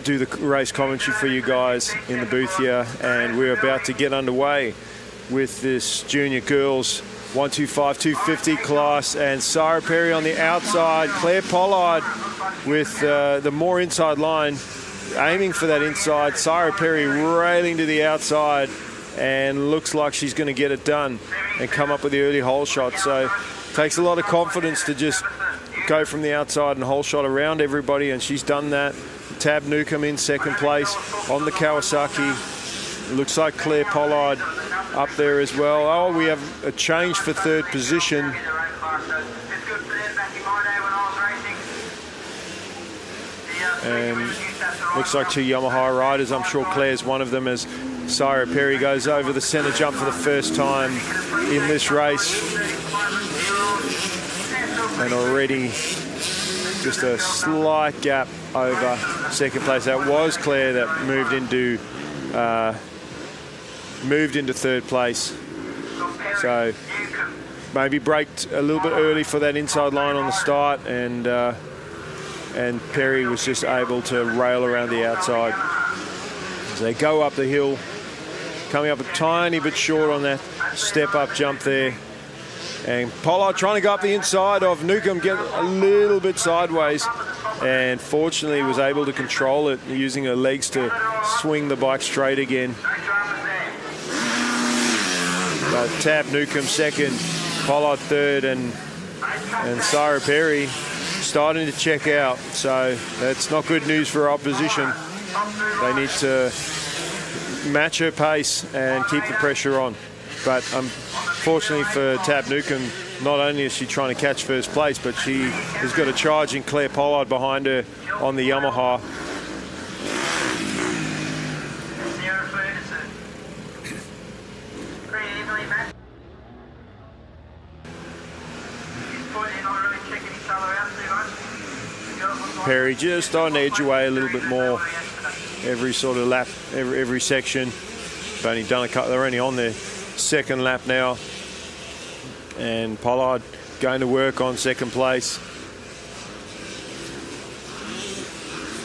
do the race commentary for you guys in the booth here, and we're about to get underway with this junior girls 125 250 class, and Sarah Perry on the outside, Claire Pollard with the more inside line, aiming for that inside. Sarah Perry railing to the outside, and looks like she's going to get it done and come up with the early hole shot. So takes a lot of confidence to just go from the outside and hole shot around everybody, and she's done that. Tab Newcomb in second place on the Kawasaki. Looks like Claire Pollard up there as well. Oh, we have a change for third position. And looks like two Yamaha riders. I'm sure Claire's one of them, as Sarah Perry goes over the centre jump for the first time in this race. And already just a slight gap over second place. That was Claire that moved into third place. So maybe braked a little bit early for that inside line on the start, and Perry was just able to rail around the outside. As they go up the hill, coming up a tiny bit short on that step-up jump there. And Pollard trying to go up the inside of Newcomb, get a little bit sideways, and fortunately was able to control it using her legs to swing the bike straight again. But Tab Newcomb second, Pollard third, and Sarah Perry starting to check out. So that's not good news for opposition. They need to match her pace and keep the pressure on. But fortunately for Tab Newcomb, not only is she trying to catch first place, but she has got a charging Claire Pollard behind her on the Yamaha. Perry just starting to edge away a little bit more every sort of lap, every section. They've only done a couple, they're only on their second lap now. And Pollard going to work on second place.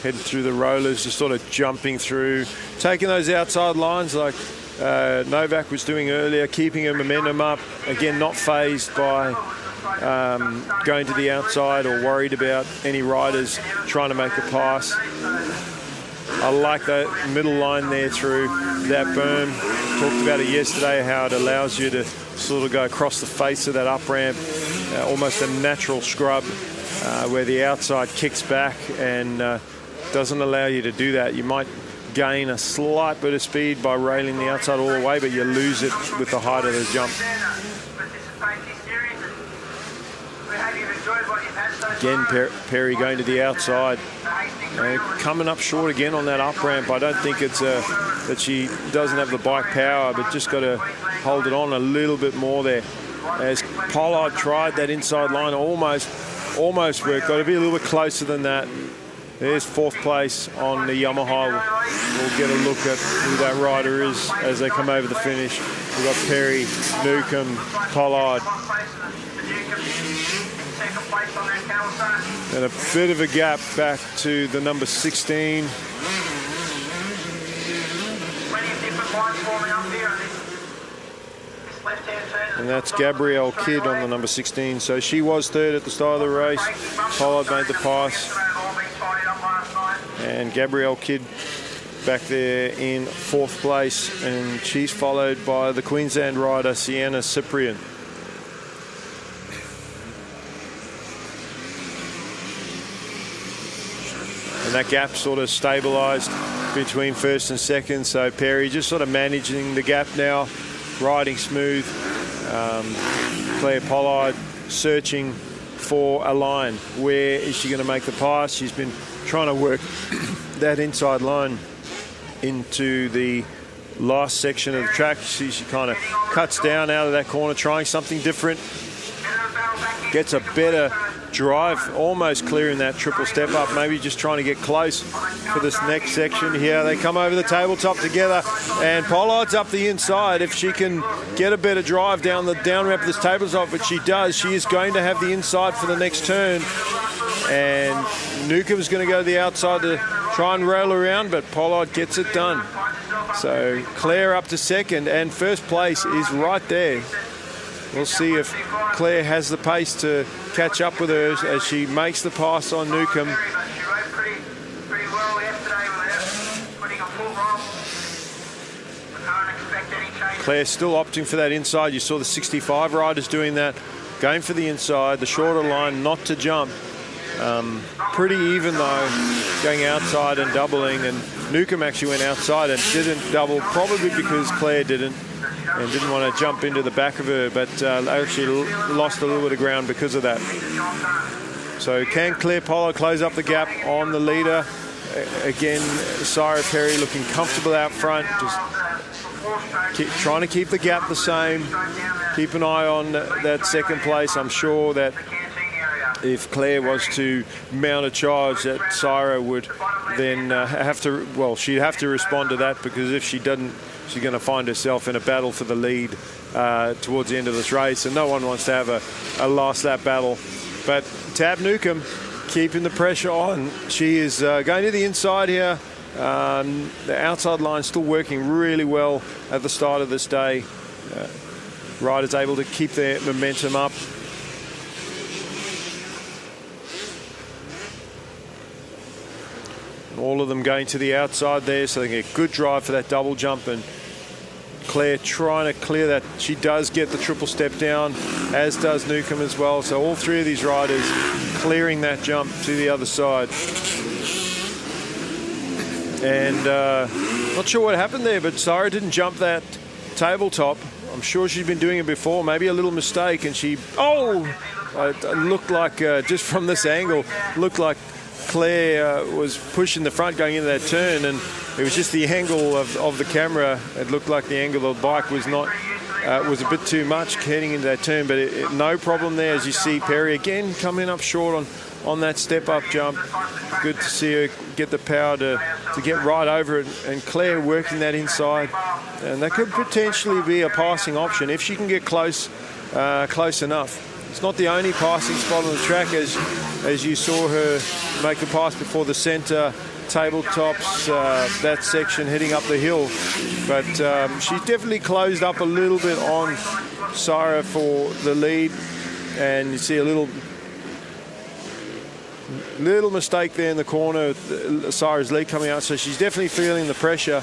Heading through the rollers, just sort of jumping through, taking those outside lines like Novak was doing earlier, keeping her momentum up. Again, not phased by going to the outside or worried about any riders trying to make a pass. I like that middle line there through that berm. Talked about it yesterday, how it allows you to sort of go across the face of that up ramp, almost a natural scrub where the outside kicks back and doesn't allow you to do that. You might gain a slight bit of speed by railing the outside all the way, but you lose it with the height of the jump. Again, Perry going to the outside. Coming up short again on that up ramp. I don't think it's that she doesn't have the bike power, but just got to hold it on a little bit more there. As Pollard tried that inside line, almost worked. Got to be a little bit closer than that. There's fourth place on the Yamaha. We'll get a look at who that rider is as they come over the finish. We've got Perry, Newcomb, Pollard. And a bit of a gap back to the number 16. And that's Gabrielle Kidd on the number 16. So she was third at the start of the race. Pollard made the pass. And Gabrielle Kidd back there in fourth place. And she's followed by the Queensland rider, Sienna Cyprian. And that gap sort of stabilised between first and second. So Perry just sort of managing the gap now, riding smooth. Claire Pollard searching for a line. Where is she going to make the pass? She's been trying to work that inside line into the last section of the track. She kind of cuts down out of that corner, trying something different. Gets a better drive, almost clearing that triple step up, maybe just trying to get close for this next section here. They come over the tabletop together, and Pollard's up the inside. If she can get a better drive down the down ramp of this tabletop, which she does, she is going to have the inside for the next turn. And Newcomb's going to go to the outside to try and rail around, but Pollard gets it done. So Claire up to second, and first place is right there. We'll see if Claire has the pace to catch up with her as she makes the pass on Newcomb. Claire still opting for that inside. You saw the 65 riders doing that, going for the inside, the shorter line, not to jump. Pretty even though, going outside and doubling, and Newcomb actually went outside and didn't double, probably because Claire didn't and didn't want to jump into the back of her, but actually lost a little bit of ground because of that. So can Claire Pollard close up the gap on the leader? Again, Sarah Perry looking comfortable out front, just trying to keep the gap the same. Keep an eye on that second place. I'm sure that if Claire was to mount a charge, that Sarah would then have to, well, she'd have to respond to that, because if she doesn't, she's going to find herself in a battle for the lead towards the end of this race, and no one wants to have a last lap battle. But Tab Newcomb keeping the pressure on. She is going to the inside here. The outside line still working really well at the start of this day. Riders able to keep their momentum up. All of them going to the outside there, so they get good drive for that double jump, and Claire trying to clear that. She does get the triple step down, as does Newcomb as well. So all three of these riders clearing that jump to the other side. And not sure what happened there, but Sarah didn't jump that tabletop. I'm sure she's been doing it before, maybe a little mistake, and she, it looked like, just from this angle, looked like Claire was pushing the front going into that turn, and it was just the angle of the camera. It looked like the angle of the bike was not was a bit too much heading into that turn, but no problem there. As you see Perry again coming up short on that step up jump. Good to see her get the power to get right over it, and Claire working that inside, and that could potentially be a passing option if she can get close enough. It's not the only passing spot on the track, as you saw her make the pass before the centre tabletops, that section heading up the hill. But she's definitely closed up a little bit on Sarah for the lead, and you see a little mistake there in the corner. Sarah's lead coming out, so she's definitely feeling the pressure,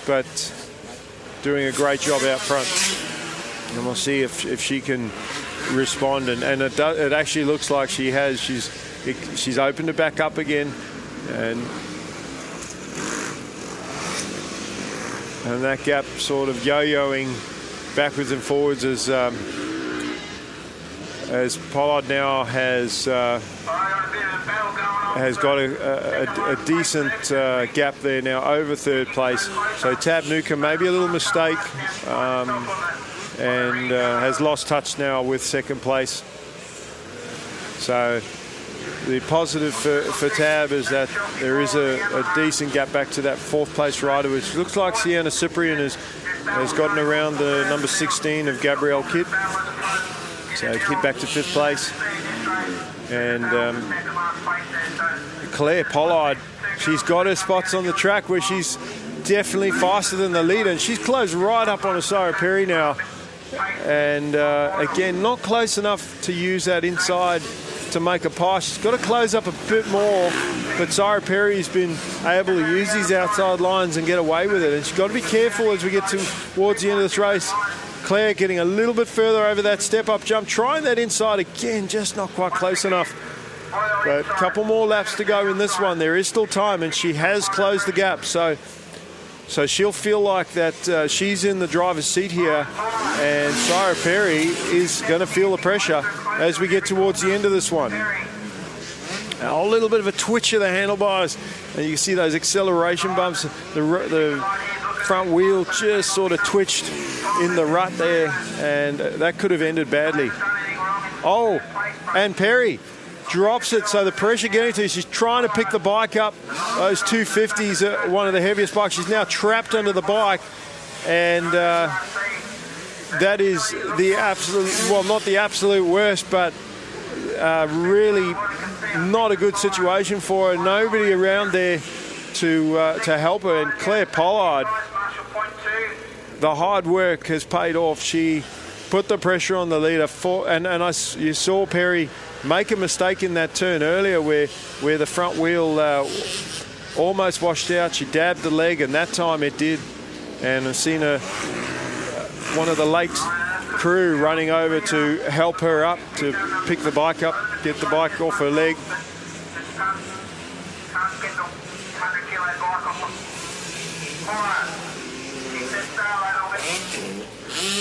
but doing a great job out front. And we'll see if she can respond, and it actually looks like she has. She's opened it back up again, and that gap sort of yo-yoing backwards and forwards as Pollard now has got a decent gap there now over third place. So Tab Newcomb, maybe a little mistake, and has lost touch now with second place. So the positive for Tab is that there is a decent gap back to that fourth place rider, which looks like Sienna Cyprian has gotten around the number 16 of Gabrielle Kidd. So Kidd back to fifth place. And Claire Pollard, she's got her spots on the track where she's definitely faster than the leader, and she's closed right up on Sarah Perry now. And again, not close enough to use that inside to make a pass. She's got to close up a bit more, but Sarah Perry's been able to use these outside lines and get away with it, and she's got to be careful as we get towards the end of this race. Claire getting a little bit further over that step-up jump, trying that inside again, just not quite close enough. But a couple more laps to go in this one. There is still time, and she has closed the gap. So So she'll feel like that she's in the driver's seat here, and Sarah Perry is going to feel the pressure as we get towards the end of this one. A little bit of a twitch of the handlebars, and you can see those acceleration bumps. The front wheel just sort of twitched in the rut there, and that could have ended badly. Oh, and Perry drops it, so the pressure getting to her. She's trying to pick the bike up. Those 250s are one of the heaviest bikes. She's now trapped under the bike, and that is the absolute, well, not the absolute worst, but really not a good situation for her. Nobody around there to help her. And Claire Pollard, the hard work has paid off. She put the pressure on the leader you saw Perry make a mistake in that turn earlier where the front wheel almost washed out. She dabbed the leg, and that time it did. And I've seen one of the Lakes crew running over to help her up, to pick the bike up, get the bike off her leg.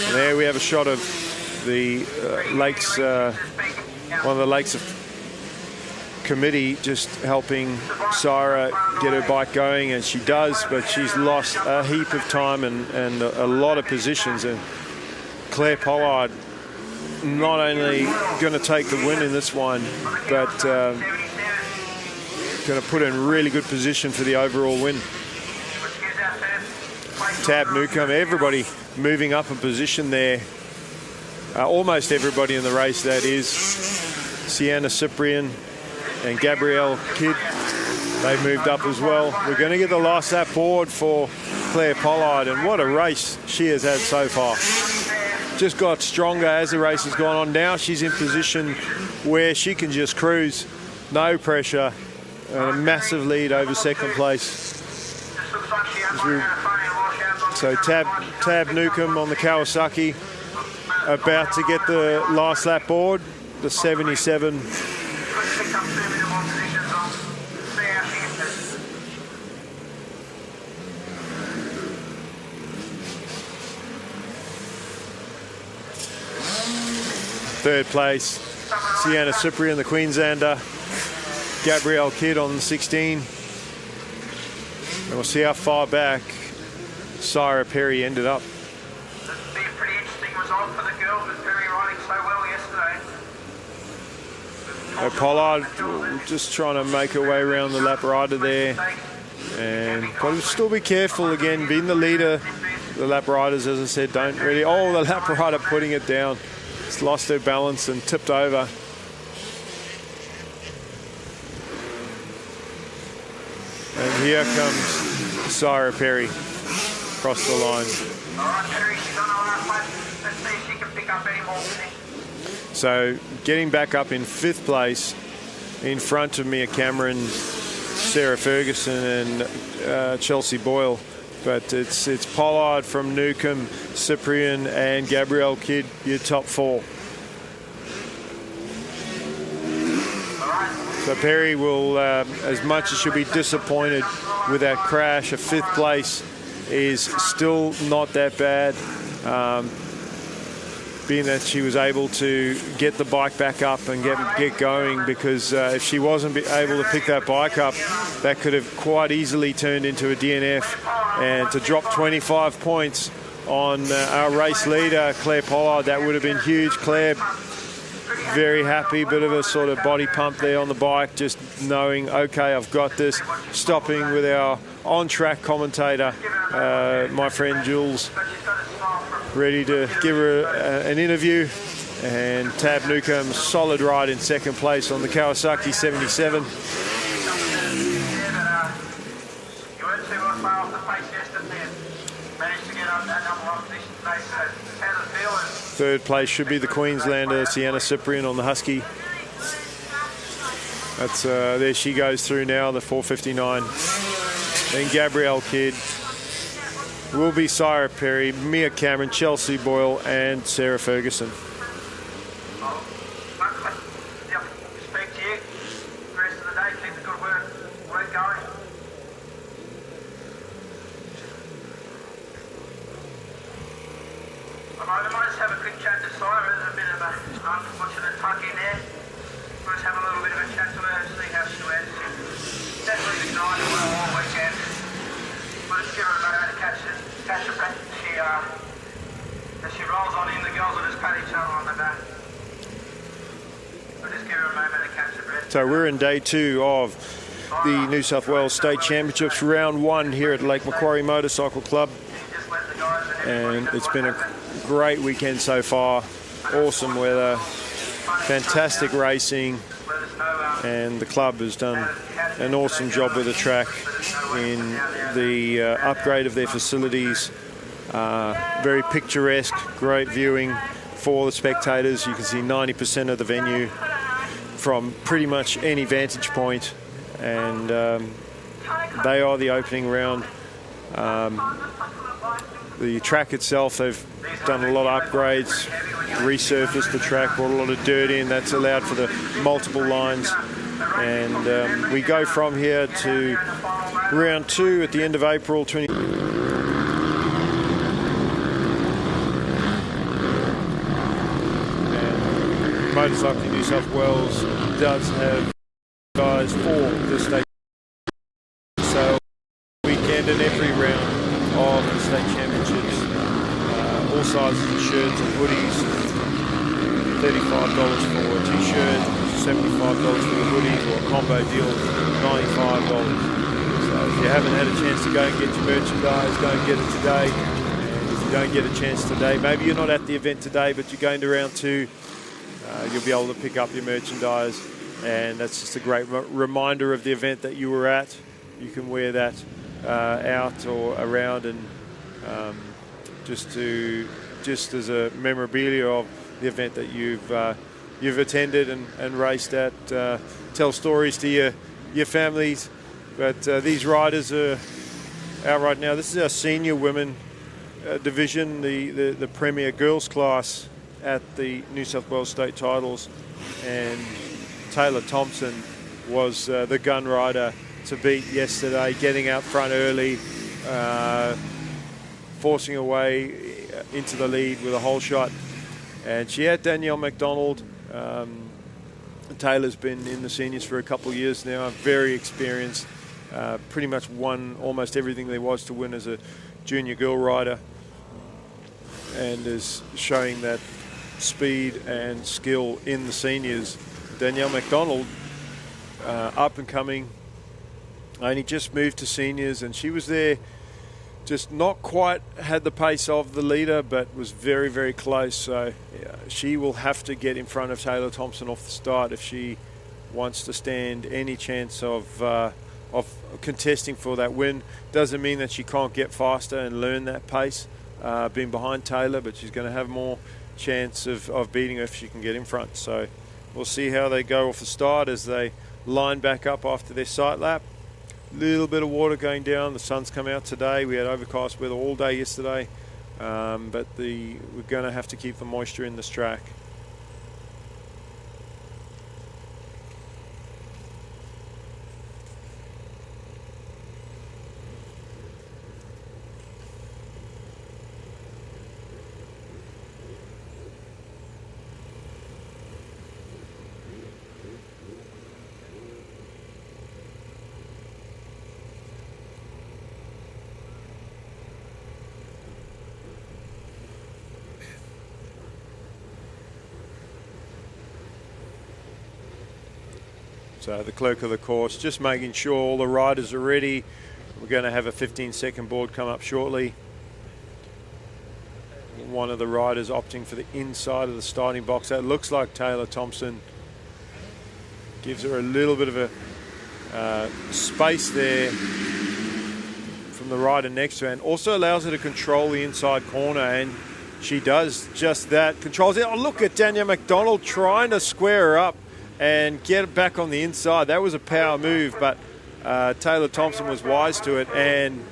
And there we have a shot of the Lakes, one of the Lakes committee just helping Sarah get her bike going, and she does, but she's lost a heap of time and a lot of positions. And Claire Pollard not only going to take the win in this one, but going to put her in really good position for the overall win. Tab Newcomb, everybody moving up a position there. Almost everybody in the race, that is. Sienna Cyprian and Gabrielle Kidd, they moved up as well. We're going to get the last lap board for Claire Pollard, and what a race she has had so far. Just got stronger as the race has gone on. Now she's in position where she can just cruise, no pressure, and a massive lead over second place. So Tab Newcomb on the Kawasaki, about to get the last lap board, the 77. Third place, Sienna Cyprian, the Queenslander. Gabrielle Kidd on the 16. And we'll see how far back Sarah Perry ended up. This would be a pretty interesting result for the girls with Perry riding so well yesterday. Pollard just trying to make her way around the lap rider there. And got to still be careful again, being the leader. The lap riders, as I said, don't really... Oh, the lap rider putting it down. It's lost her balance and tipped over. And here comes Sarah Perry across the line. All right, Perry, she's on her last lap. Let's see if she can pick up any more. So getting back up in 5th place in front of Mia Cameron, Sarah Ferguson and Chelsea Boyle. But it's Pollard from Newcomb, Cyprian and Gabrielle Kidd, your top 4. So Perry will, as much as she'll be disappointed with that crash, a 5th place is still not that bad. Being that she was able to get the bike back up and get going, because if she wasn't able to pick that bike up, that could have quite easily turned into a DNF. And to drop 25 points on our race leader, Claire Pollard, that would have been huge. Claire, very happy, bit of a sort of body pump there on the bike, just knowing, okay, I've got this. Stopping with our on-track commentator, my friend Jules, ready to give her an interview. And Tab Newcomb, solid ride in 2nd place on the Kawasaki 77. Third place should be the Queenslander, Sienna Cyprian on the Husky. That's there she goes through now, the 4:59. Then Gabrielle Kidd will be Sarah Perry, Mia Cameron, Chelsea Boyle and Sarah Ferguson. Speak to you. The rest of the day, keep the good work going. we might just have a quick chat to Simon. There's a bit of a unfortunate tuck in there. We'll just have a little bit of a chat to her, see how she went. She's definitely been nice all weekend. We'll just give her a moment to catch her breath. As she rolls on in, the girls will just pat each other on the back. We'll just give her a moment to catch her breath. So we're in day 2 of the New South Wales State Championships, round 1 here at Lake Macquarie Motorcycle Club. And it's been a great weekend so far. Awesome weather, fantastic racing, and the club has done an awesome job with the track in the upgrade of their facilities. Very picturesque, great viewing for the spectators. You can see 90% of the venue from pretty much any vantage point, and they are the opening round. The track itself, they've done a lot of upgrades, resurfaced the track, brought a lot of dirt in. That's allowed for the multiple lines. And we go from here to round 2 at the end of April 20. And Motorcycling New South Wales does have guys for the state sale weekend and every round of the state championships, all sizes of shirts and hoodies, $35 for a t-shirt, $75 for the hoodies, or a combo deal, $95. So if you haven't had a chance to go and get your merchandise, go and get it today. And if you don't get a chance today, maybe you're not at the event today, but you're going to round 2, you'll be able to pick up your merchandise, and that's just a great reminder of the event that you were at. You can wear that out or around, and just as a memorabilia of the event that you've attended and raced at. Tell stories to your families. But these riders are out right now. This is our senior women division, the premier girls class at the New South Wales State Titles, and Taylor Thompson was the gun rider to beat yesterday, getting out front early, forcing her way into the lead with a whole shot. And she had Danielle McDonald. Taylor's been in the seniors for a couple of years now, very experienced, pretty much won almost everything there was to win as a junior girl rider, and is showing that speed and skill in the seniors. Danielle McDonald, up and coming, only just moved to seniors, and she was there, just not quite had the pace of the leader, but was very, very close. So she will have to get in front of Taylor Thompson off the start if she wants to stand any chance of contesting for that win. Doesn't mean that she can't get faster and learn that pace, being behind Taylor, but she's going to have more chance of beating her if she can get in front. So we'll see how they go off the start as they line back up after their sight lap. Little bit of water going down. The sun's come out today. We had overcast weather all day yesterday, but we're going to have to keep the moisture in this track. So the clerk of the course just making sure all the riders are ready. We're going to have a 15-second board come up shortly. One of the riders opting for the inside of the starting box. That looks like Taylor Thompson. Gives her a little bit of a space there from the rider next to her, and also allows her to control the inside corner, and she does just that. Controls it. Oh, look at Danielle McDonald trying to square her up and get it back on the inside. That was a power move, but Taylor Thompson was wise to it, and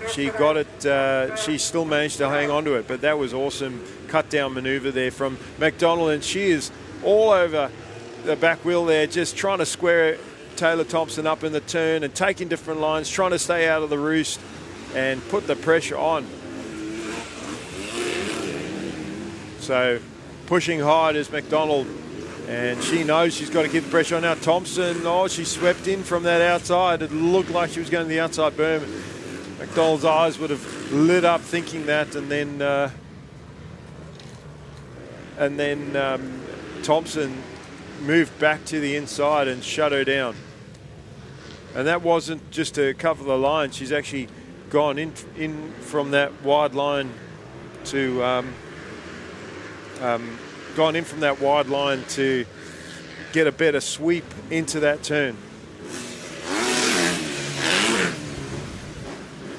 she got it. She still managed to hang on to it, but that was awesome cut down maneuver there from McDonald, and she is all over the back wheel there, just trying to square Taylor Thompson up in the turn and taking different lines, trying to stay out of the roost and put the pressure on. So pushing hard is McDonald, and she knows she's got to keep the pressure on now. Thompson, she swept in from that outside. It looked like she was going to the outside berm. McDonald's eyes would have lit up thinking that, and then Thompson moved back to the inside and shut her down. And that wasn't just to cover the line. She's actually gone in from that wide line to get a better sweep into that turn.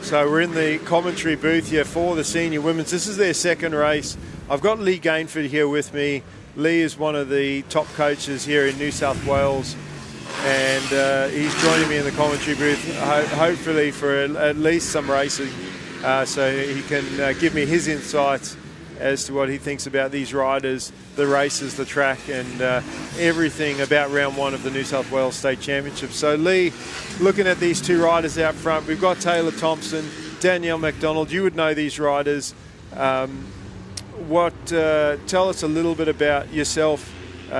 So we're in the commentary booth here for the senior women's. This is their second race. I've got Lee Gainford here with me. Lee is one of the top coaches here in New South Wales, and he's joining me in the commentary booth, hopefully for at least some racing, so he can give me his insights as to what he thinks about these riders, the races, the track, and everything about round one of the New South Wales State Championship. So Lee, looking at these two riders out front, we've got Taylor Thompson, Danielle McDonald. You would know these riders. Tell us a little bit about yourself.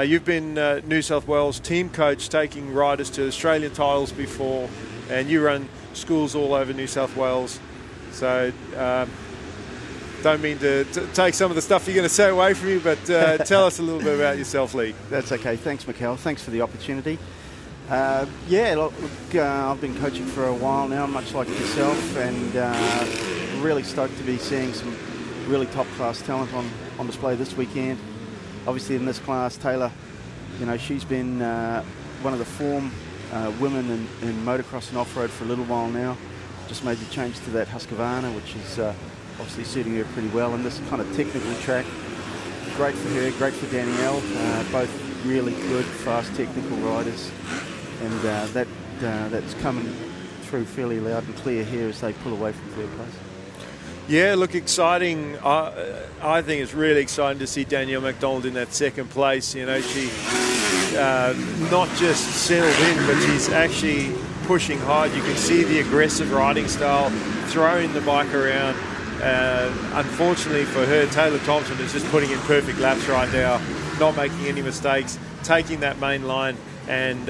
You've been New South Wales team coach, taking riders to Australian titles before, and you run schools all over New South Wales. So don't mean to take some of the stuff you're going to say away from you, but tell us a little bit about yourself, Lee. That's okay. Thanks, Mikkel. Thanks for the opportunity. I've been coaching for a while now, much like yourself, and really stoked to be seeing some really top-class talent on display this weekend. Obviously, in this class, Taylor, she's been one of the form women in motocross and off-road for a little while now. Just made the change to that Husqvarna, which is obviously suiting her pretty well. And this kind of technical track, great for her, great for Danielle. Both really good, fast, technical riders. And that's coming through fairly loud and clear here as they pull away from third place. Yeah, look, exciting. I think it's really exciting to see Danielle McDonald in that second place. She not just settled in, but she's actually pushing hard. You can see the aggressive riding style, throwing the bike around. Unfortunately for her, Taylor Thompson is just putting in perfect laps right now, not making any mistakes, taking that main line, and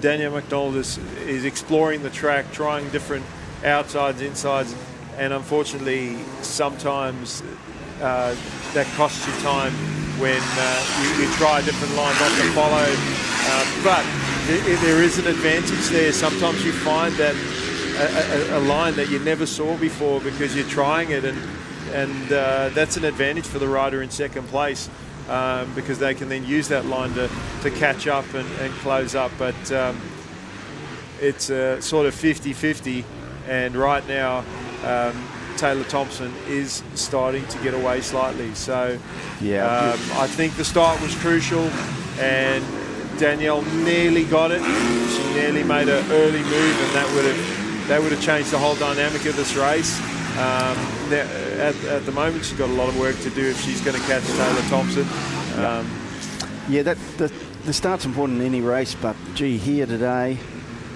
Danielle McDonald is exploring the track, trying different outsides, insides, and unfortunately sometimes that costs you time when you try a different line not to follow, but there is an advantage there. Sometimes you find that a line that you never saw before because you're trying it, and that's an advantage for the rider in second place, because they can then use that line to catch up and close up. But it's sort of 50-50, and right now Taylor Thompson is starting to get away slightly. So I think the start was crucial, and Danielle nearly got it. She nearly made an early move, and that would have changed the whole dynamic of this race. At the moment, she's got a lot of work to do if she's going to catch Taylor Thompson. The start's important in any race, but gee, here today,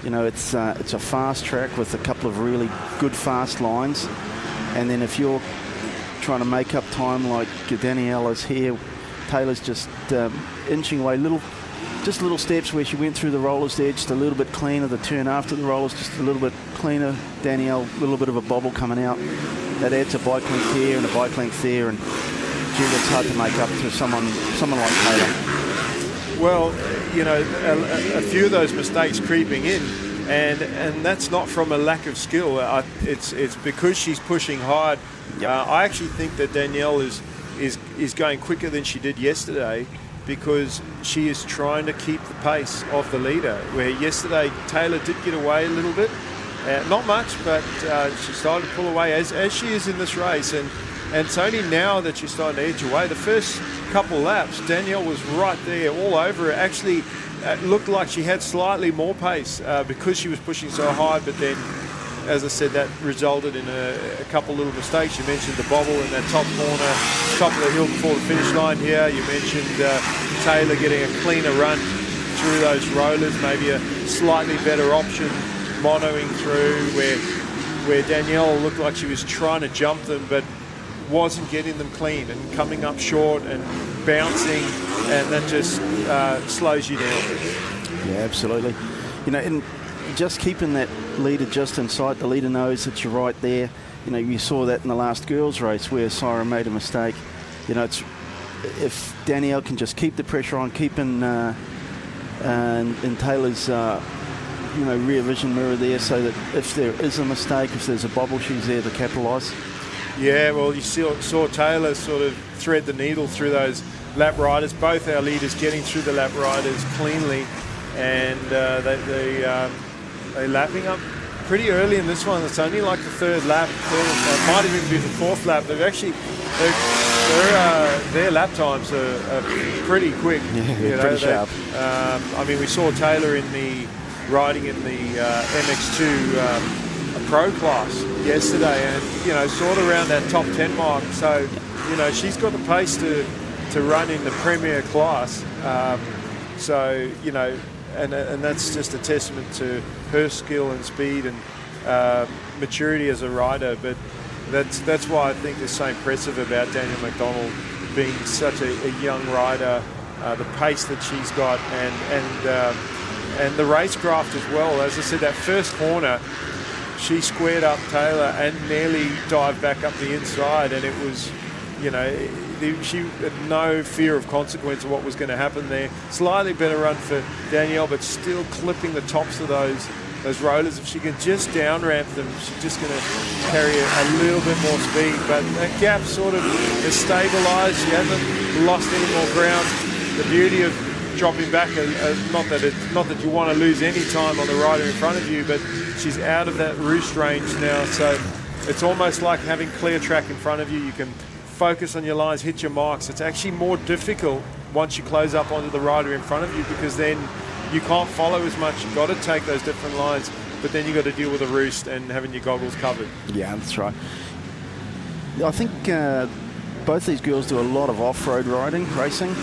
it's a fast track with a couple of really good fast lines, and then if you're trying to make up time like Danielle is here, Taylor's just inching away little steps where she went through the rollers there just a little bit cleaner. The turn after the rollers just a little bit cleaner. Danielle, a little bit of a bobble coming out. That adds a bike length here and a bike length there, and gee, it's hard to make up to someone like Taylor. Well, a few of those mistakes creeping in, and that's not from a lack of skill. It's because she's pushing hard. Yep. I actually think that Danielle is going quicker than she did yesterday, because she is trying to keep the pace of the leader, where yesterday Taylor did get away a little bit. Not much, but she started to pull away as she is in this race. And it's only now that she's starting to edge away. The first couple laps, Danielle was right there all over her. Actually, it looked like she had slightly more pace because she was pushing so hard, but then, as I said, that resulted in a couple little mistakes. You mentioned the bobble in that top corner, top of the hill before the finish line here. You mentioned Taylor getting a cleaner run through those rollers, maybe a slightly better option, monoing through, where Danielle looked like she was trying to jump them, but wasn't getting them clean and coming up short and bouncing, and that just slows you down. Yeah, absolutely. You know, and just keeping that leader just in sight, the leader knows that you're right there. You know, you saw that in the last girls' race where Syra made a mistake. You know, it's if Danielle can just keep the pressure on, keeping in Taylor's rear vision mirror there, so that if there is a mistake, if there's a bobble, she's there to capitalise. Yeah, well, you saw Taylor sort of thread the needle through those lap riders. Both our leaders getting through the lap riders cleanly, and they're lapping up pretty early in this one. It's only like the third lap. It might even be the fourth lap. They've actually their lap times are pretty quick. Yeah, pretty sharp. I mean, we saw Taylor riding in the MX2 Pro class yesterday, and sort of around that top 10 mark. So she's got the pace to run in the premier class. And that's just a testament to her skill and speed and maturity as a rider. But that's why I think it's so impressive about Danielle McDonald being such a young rider, the pace that she's got, and the racecraft as well. As I said, that first corner, she squared up Taylor and nearly dived back up the inside, and it was, she had no fear of consequence of what was going to happen there. Slightly better run for Danielle, but still clipping the tops of those rollers. If she can just down ramp them, she's just going to carry a little bit more speed. But that gap sort of is stabilised. She hasn't lost any more ground. The beauty of dropping back, not that you want to lose any time on the rider in front of you, but she's out of that roost range now. So it's almost like having clear track in front of you. You can focus on your lines, hit your marks. It's actually more difficult once you close up onto the rider in front of you, because then you can't follow as much. You've got to take those different lines, but then you've got to deal with the roost and having your goggles covered. Yeah, that's right. I think both these girls do a lot of off-road racing,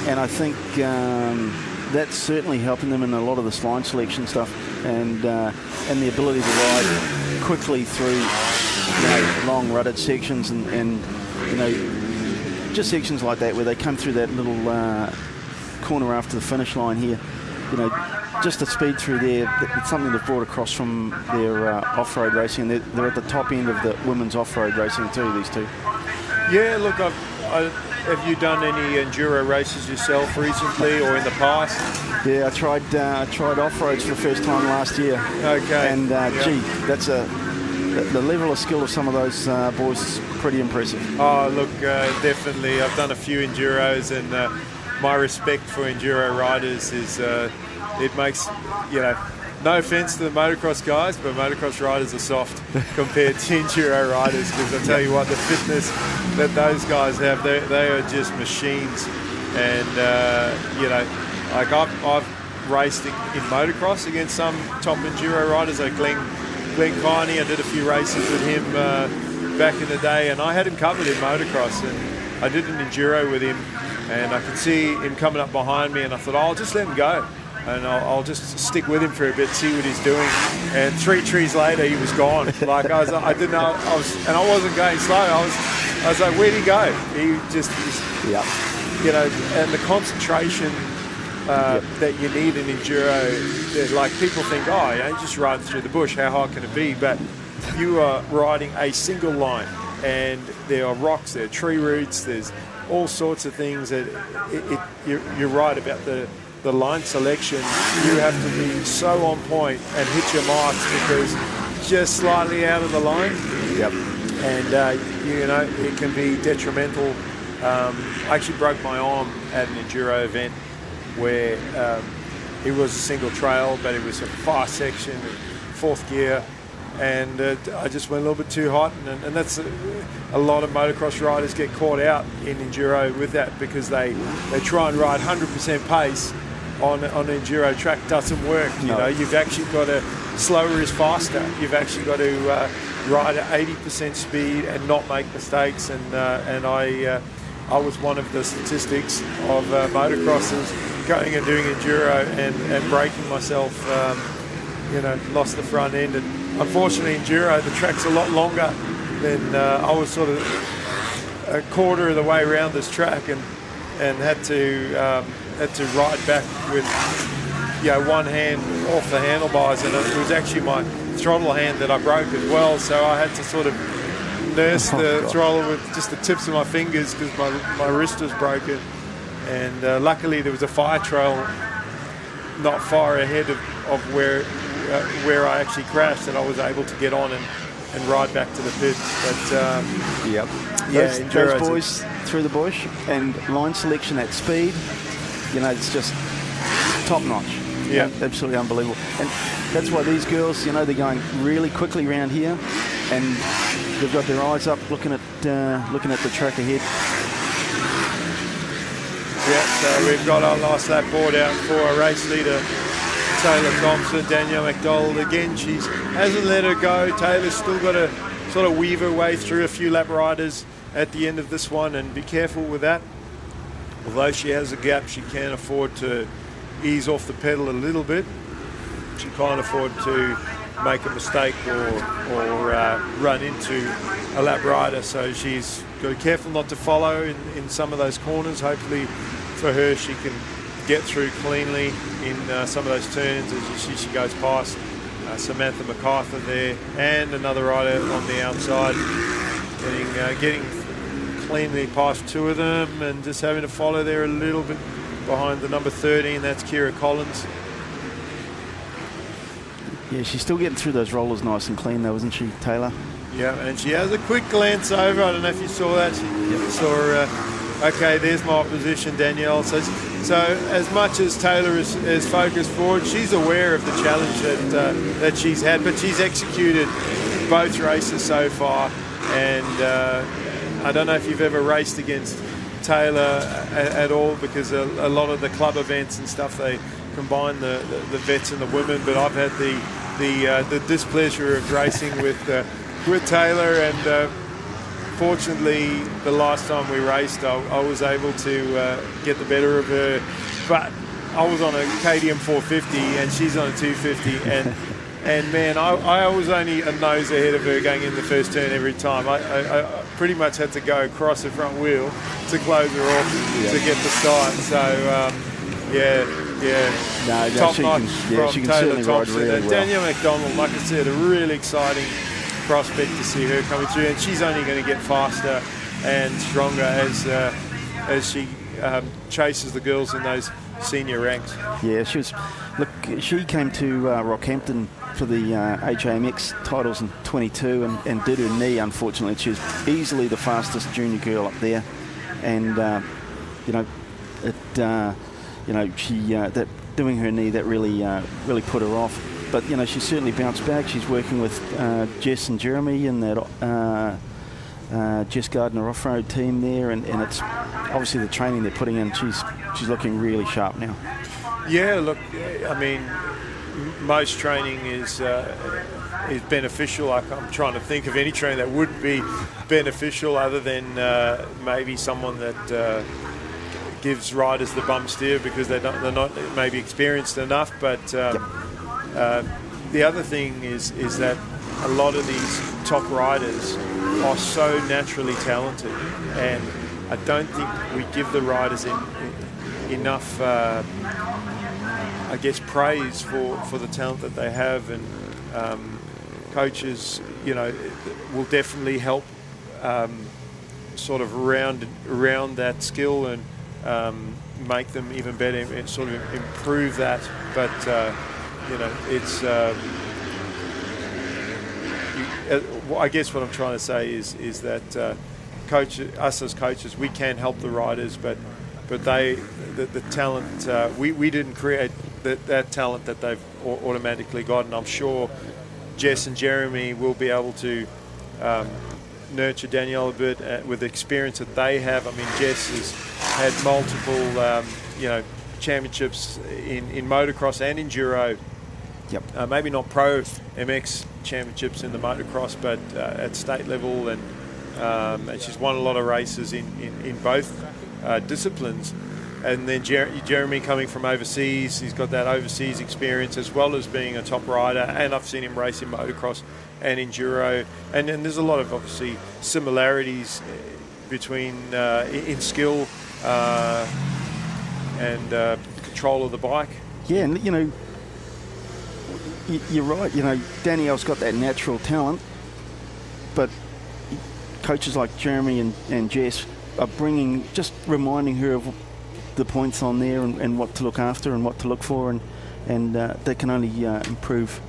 and I think that's certainly helping them in a lot of this line selection stuff, and the ability to ride quickly through long rutted sections and just sections like that where they come through that little corner after the finish line here. Just the speed through there, it's something they've brought across from their off-road racing. They're at the top end of the women's off-road racing too, these two. Yeah, look, have you done any enduro races yourself recently or in the past? Yeah, I tried off-roads for the first time last year. Okay. And that's the level of skill of some of those boys is pretty impressive. Oh, look, definitely. I've done a few enduros, and my respect for enduro riders is it makes, no offense to the motocross guys, but motocross riders are soft compared to enduro riders, because I tell you what, the fitness that those guys have, they are just machines. And, like I've raced in motocross against some top enduro riders, like Glenn Carney. I did a few races with him back in the day, and I had him covered in motocross, and I did an enduro with him, and I could see him coming up behind me, and I thought, I'll just let him go, and I'll just stick with him for a bit, see what he's doing. And 3 trees later, he was gone. Like I didn't know, and I wasn't going slow. I was like, where'd he go? He just, and the concentration that you need in enduro, like people think, you just riding through the bush, how hard can it be? But you are riding a single line, and there are rocks, there are tree roots, there's all sorts of things that you're right about the line selection. You have to be so on point and hit your marks, because just slightly out of the line, and it can be detrimental. I actually broke my arm at an enduro event where it was a single trail, but it was a fast section, 4th gear, and I just went a little bit too hot, and that's a lot of motocross riders get caught out in enduro with that, because they try and ride 100% pace on an enduro track. Doesn't work. You've actually got to, slower is faster. You've actually got to ride at 80% speed and not make mistakes, and I was one of the statistics of motocrossers going and doing enduro and breaking myself, lost the front end. And unfortunately, enduro, the track's a lot longer than I was sort of a quarter of the way around this track and had to ride back with one hand off the handlebars, and it was actually my throttle hand that I broke as well, so I had to sort of nurse the throttle with just the tips of my fingers because my wrist was broken. And luckily there was a fire trail not far ahead of where I actually crashed, and I was able to get on and ride back to the pits. But those boys through the bush and line selection at speed, it's just top notch. Yeah, absolutely unbelievable. And that's why these girls, they're going really quickly around here, and they've got their eyes up, looking at the track ahead. Yeah, so we've got our last lap board out for our race leader, Taylor Thompson. Danielle McDonald again, she hasn't let her go. Taylor's still got to sort of weave her way through a few lap riders at the end of this one, and be careful with that. Although she has a gap, she can afford to ease off the pedal a little bit. She can't afford to make a mistake or run into a lap rider, so she's got to be careful not to follow in some of those corners. Hopefully for her she can get through cleanly in some of those turns as you see she goes past Samantha MacArthur there and another rider on the outside, getting cleanly past two of them and just having to follow there a little bit behind the number 13, that's Kira Collins. Yeah, she's still getting through those rollers nice and clean though, isn't she, Taylor? Yeah, and she has a quick glance over. I don't know if you saw that. She saw her, okay, there's my opposition, Danielle. So as much as Taylor is focused forward, she's aware of the challenge that she's had, but she's executed both races so far. And I don't know if you've ever raced against Taylor at all, because a lot of the club events and stuff, they combine the vets and the women, but I've had the displeasure of racing with Taylor, and fortunately the last time we raced I was able to get the better of her, but I was on a KTM 450 and she's on a 250, and man, I was only a nose ahead of her going in the first turn every time. I pretty much had to go across the front wheel to close her off to get the start. So top notch from Taylor Thompson. Really well. Danielle McDonald, like I said, a really exciting prospect to see her coming through, and she's only going to get faster and stronger as she chases the girls in those senior ranks. Yeah, she came to Rockhampton for the HAMX titles in 22 and did her knee, unfortunately. She was easily the fastest junior girl up there, and that doing her knee, that really put her off. But she's certainly bounced back. She's working with Jess and Jeremy and that Jess Gardner off-road team there, and it's obviously the training they're putting in. She's looking really sharp now. Yeah, look, I mean, most training is beneficial. I'm trying to think of any training that would be beneficial other than maybe someone that gives riders the bum steer because they're not maybe experienced enough. But the other thing is that a lot of these top riders are so naturally talented, and I don't think we give the riders enough I guess praise for the talent that they have, and coaches will definitely help sort of around that skill and make them even better and sort of improve that. But it's I guess what I'm trying to say is that us as coaches, we can help the riders, but the talent, we didn't create that talent that they've automatically got, and I'm sure Jess and Jeremy will be able to nurture Danielle a bit with the experience that they have. I mean, Jess has had multiple championships in motocross and enduro. Yep. Maybe not pro MX championships in the motocross, but at state level, and she's won a lot of races in both disciplines. And then Jeremy coming from overseas, he's got that overseas experience as well as being a top rider, and I've seen him race in motocross and enduro, and there's a lot of obviously similarities between in skill and control of the bike. Yeah, and you're right. Danielle's got that natural talent, but coaches like Jeremy and Jess are reminding her of the points on there and what to look after and what to look for, and they can only improve.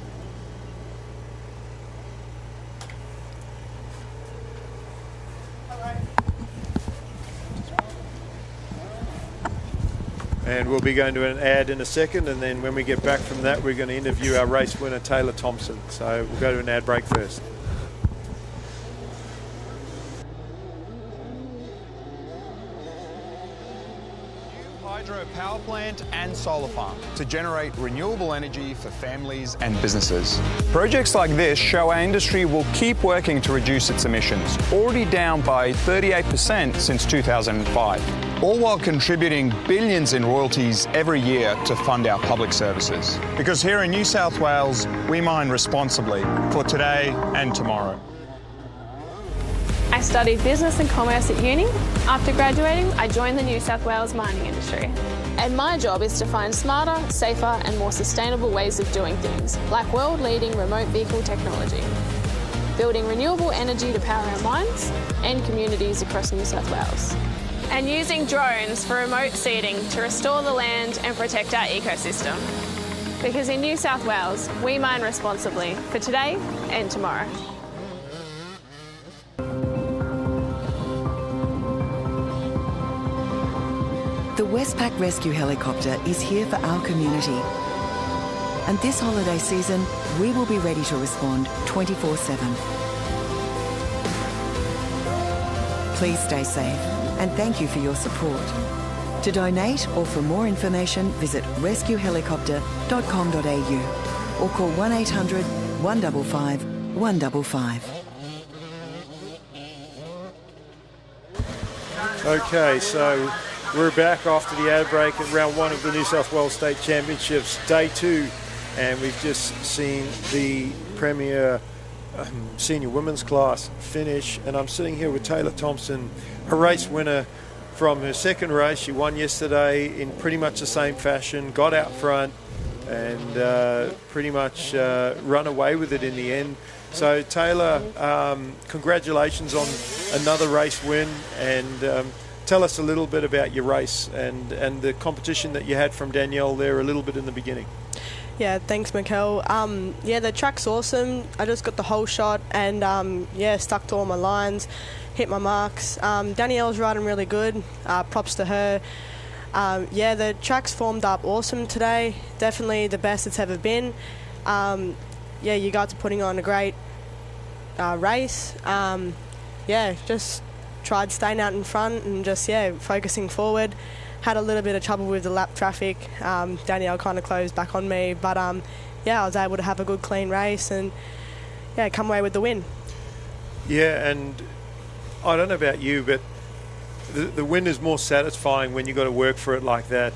And we'll be going to an ad in a second, and then when we get back from that, we're going to interview our race winner, Taylor Thompson. So we'll go to an ad break first. Hydro power plant and solar farm to generate renewable energy for families and businesses. Projects like this show our industry will keep working to reduce its emissions, already down by 38% since 2005, all while contributing billions in royalties every year to fund our public services. Because here in New South Wales, we mine responsibly for today and tomorrow. I studied business and commerce at uni. After graduating, I joined the New South Wales mining industry. And my job is to find smarter, safer and more sustainable ways of doing things, like world-leading remote vehicle technology, building renewable energy to power our mines and communities across New South Wales, and using drones for remote seeding to restore the land and protect our ecosystem. Because in New South Wales, we mine responsibly for today and tomorrow. The Westpac Rescue Helicopter is here for our community. And this holiday season, we will be ready to respond 24/7. Please stay safe and thank you for your support. To donate or for more information, visit rescuehelicopter.com.au or call 1800 155 155. Okay, so we're back after the ad break at round one of the New South Wales State Championships, day two, and we've just seen the Premier Senior Women's class finish, and I'm sitting here with Taylor Thompson, a race winner from her second race. She won yesterday in pretty much the same fashion, got out front, and pretty much run away with it in the end. So Taylor, congratulations on another race win, and tell us a little bit about your race and the competition that you had from Danielle there a little bit in the beginning. Yeah, thanks, Mikel. The track's awesome. I just got the whole shot and, stuck to all my lines, hit my marks. Danielle's riding really good. Props to her. The track's formed up awesome today. Definitely the best it's ever been. You guys are putting on a great race. Just tried staying out in front and just, focusing forward. Had a little bit of trouble with the lap traffic. Danielle kind of closed back on me, but I was able to have a good, clean race and, come away with the win. Yeah, and I don't know about you, but the win is more satisfying when you got to work for it like that.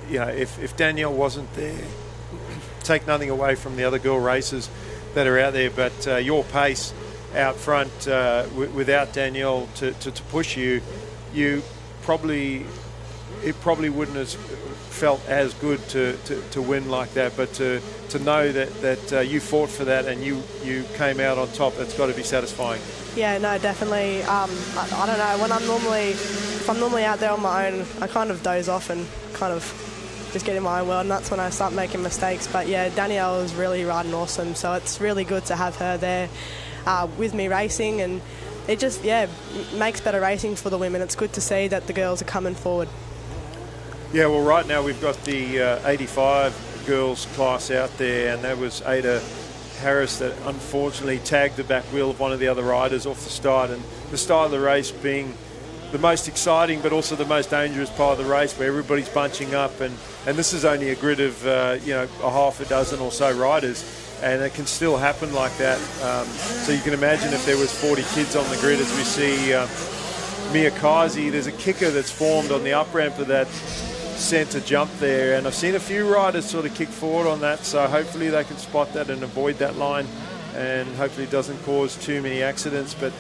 If Danielle wasn't there, take nothing away from the other girl racers that are out there, but your pace out front without Danielle to push you, it probably wouldn't have felt as good to win like that, but to know that you fought for that and you came out on top, it's got to be satisfying. Yeah, no, definitely. I don't know, if I'm normally out there on my own, I kind of doze off and kind of just get in my own world, and that's when I start making mistakes. But Danielle is really riding awesome, so it's really good to have her there with me racing, and it just makes better racing for the women. It's good to see that the girls are coming forward. Yeah, well, right now we've got the 85 girls class out there, and that was Ada Harris that unfortunately tagged the back wheel of one of the other riders off the start, and the start of the race being the most exciting but also the most dangerous part of the race, where everybody's bunching up, and this is only a grid of a half a dozen or so riders, and it can still happen like that. So you can imagine if there was 40 kids on the grid, as we see Mia Kazi, there's a kicker that's formed on the up ramp of that centre jump there, and I've seen a few riders sort of kick forward on that, so hopefully they can spot that and avoid that line, and hopefully it doesn't cause too many accidents. But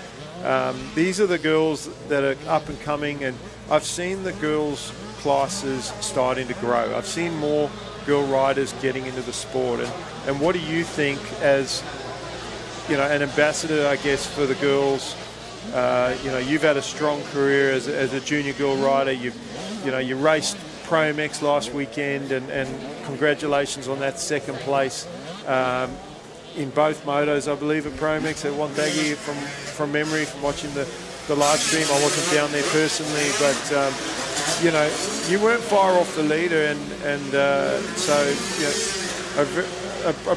These are the girls that are up and coming, and I've seen the girls' classes starting to grow. I've seen more girl riders getting into the sport. And what do you think as, you know, an ambassador, I guess, for the girls? You know, you've had a strong career as a junior girl rider. You raced Pro MX last weekend, and congratulations on that second place in both motos, I believe, at Pro MX at Wonthaggi from memory, from watching the live stream. I wasn't down there personally, but you know, you weren't far off the leader, and so you know, a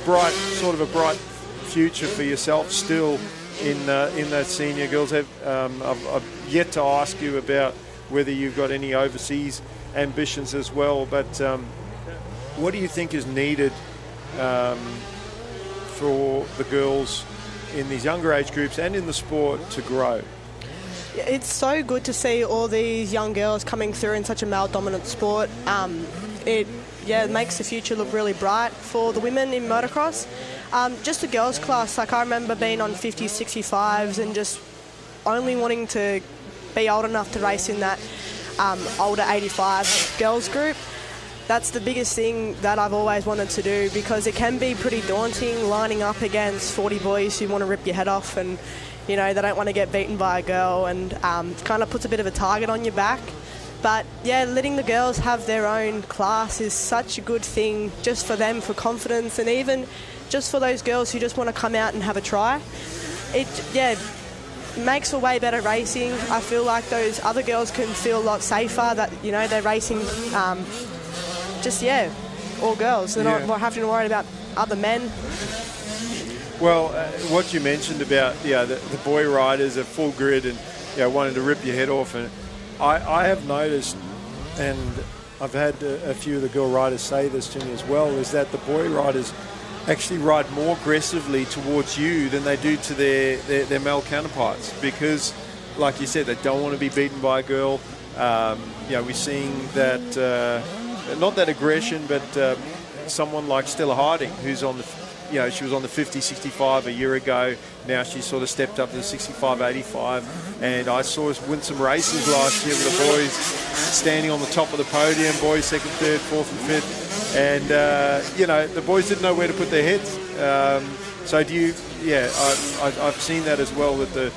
bright future for yourself still in that senior girls. I've yet to ask you about whether you've got any overseas ambitions as well, but what do you think is needed for the girls in these younger age groups and in the sport to grow? It's so good to see all these young girls coming through in such a male-dominant sport. It makes the future look really bright for the women in motocross. Just the girls' class, like I remember being on 50s, 65s and just only wanting to be old enough to race in that older 85 girls group. That's the biggest thing that I've always wanted to do, because it can be pretty daunting lining up against 40 boys who want to rip your head off, and you know, they don't want to get beaten by a girl, and kind of puts a bit of a target on your back. But yeah, letting the girls have their own class is such a good thing, just for them, for confidence, and even just for those girls who just want to come out and have a try. It makes for way better racing. I feel like those other girls can feel a lot safer that, you know, they're racing all girls. They're not having to worry about other men. Well, what you mentioned about the boy riders are full grid and wanting to rip your head off, and I have noticed, and I've had a few of the girl riders say this to me as well, is that the boy riders actually ride more aggressively towards you than they do to their male counterparts, because, like you said, they don't want to be beaten by a girl. We're seeing that, not that aggression, but someone like Stella Harding, who's on the, she was on the 50-65 a year ago. Now she's sort of stepped up to the 65-85. And I saw us win some races last year with the boys standing on the top of the podium, boys second, third, fourth and fifth. And, the boys didn't know where to put their heads. So do you, I've seen that as well, that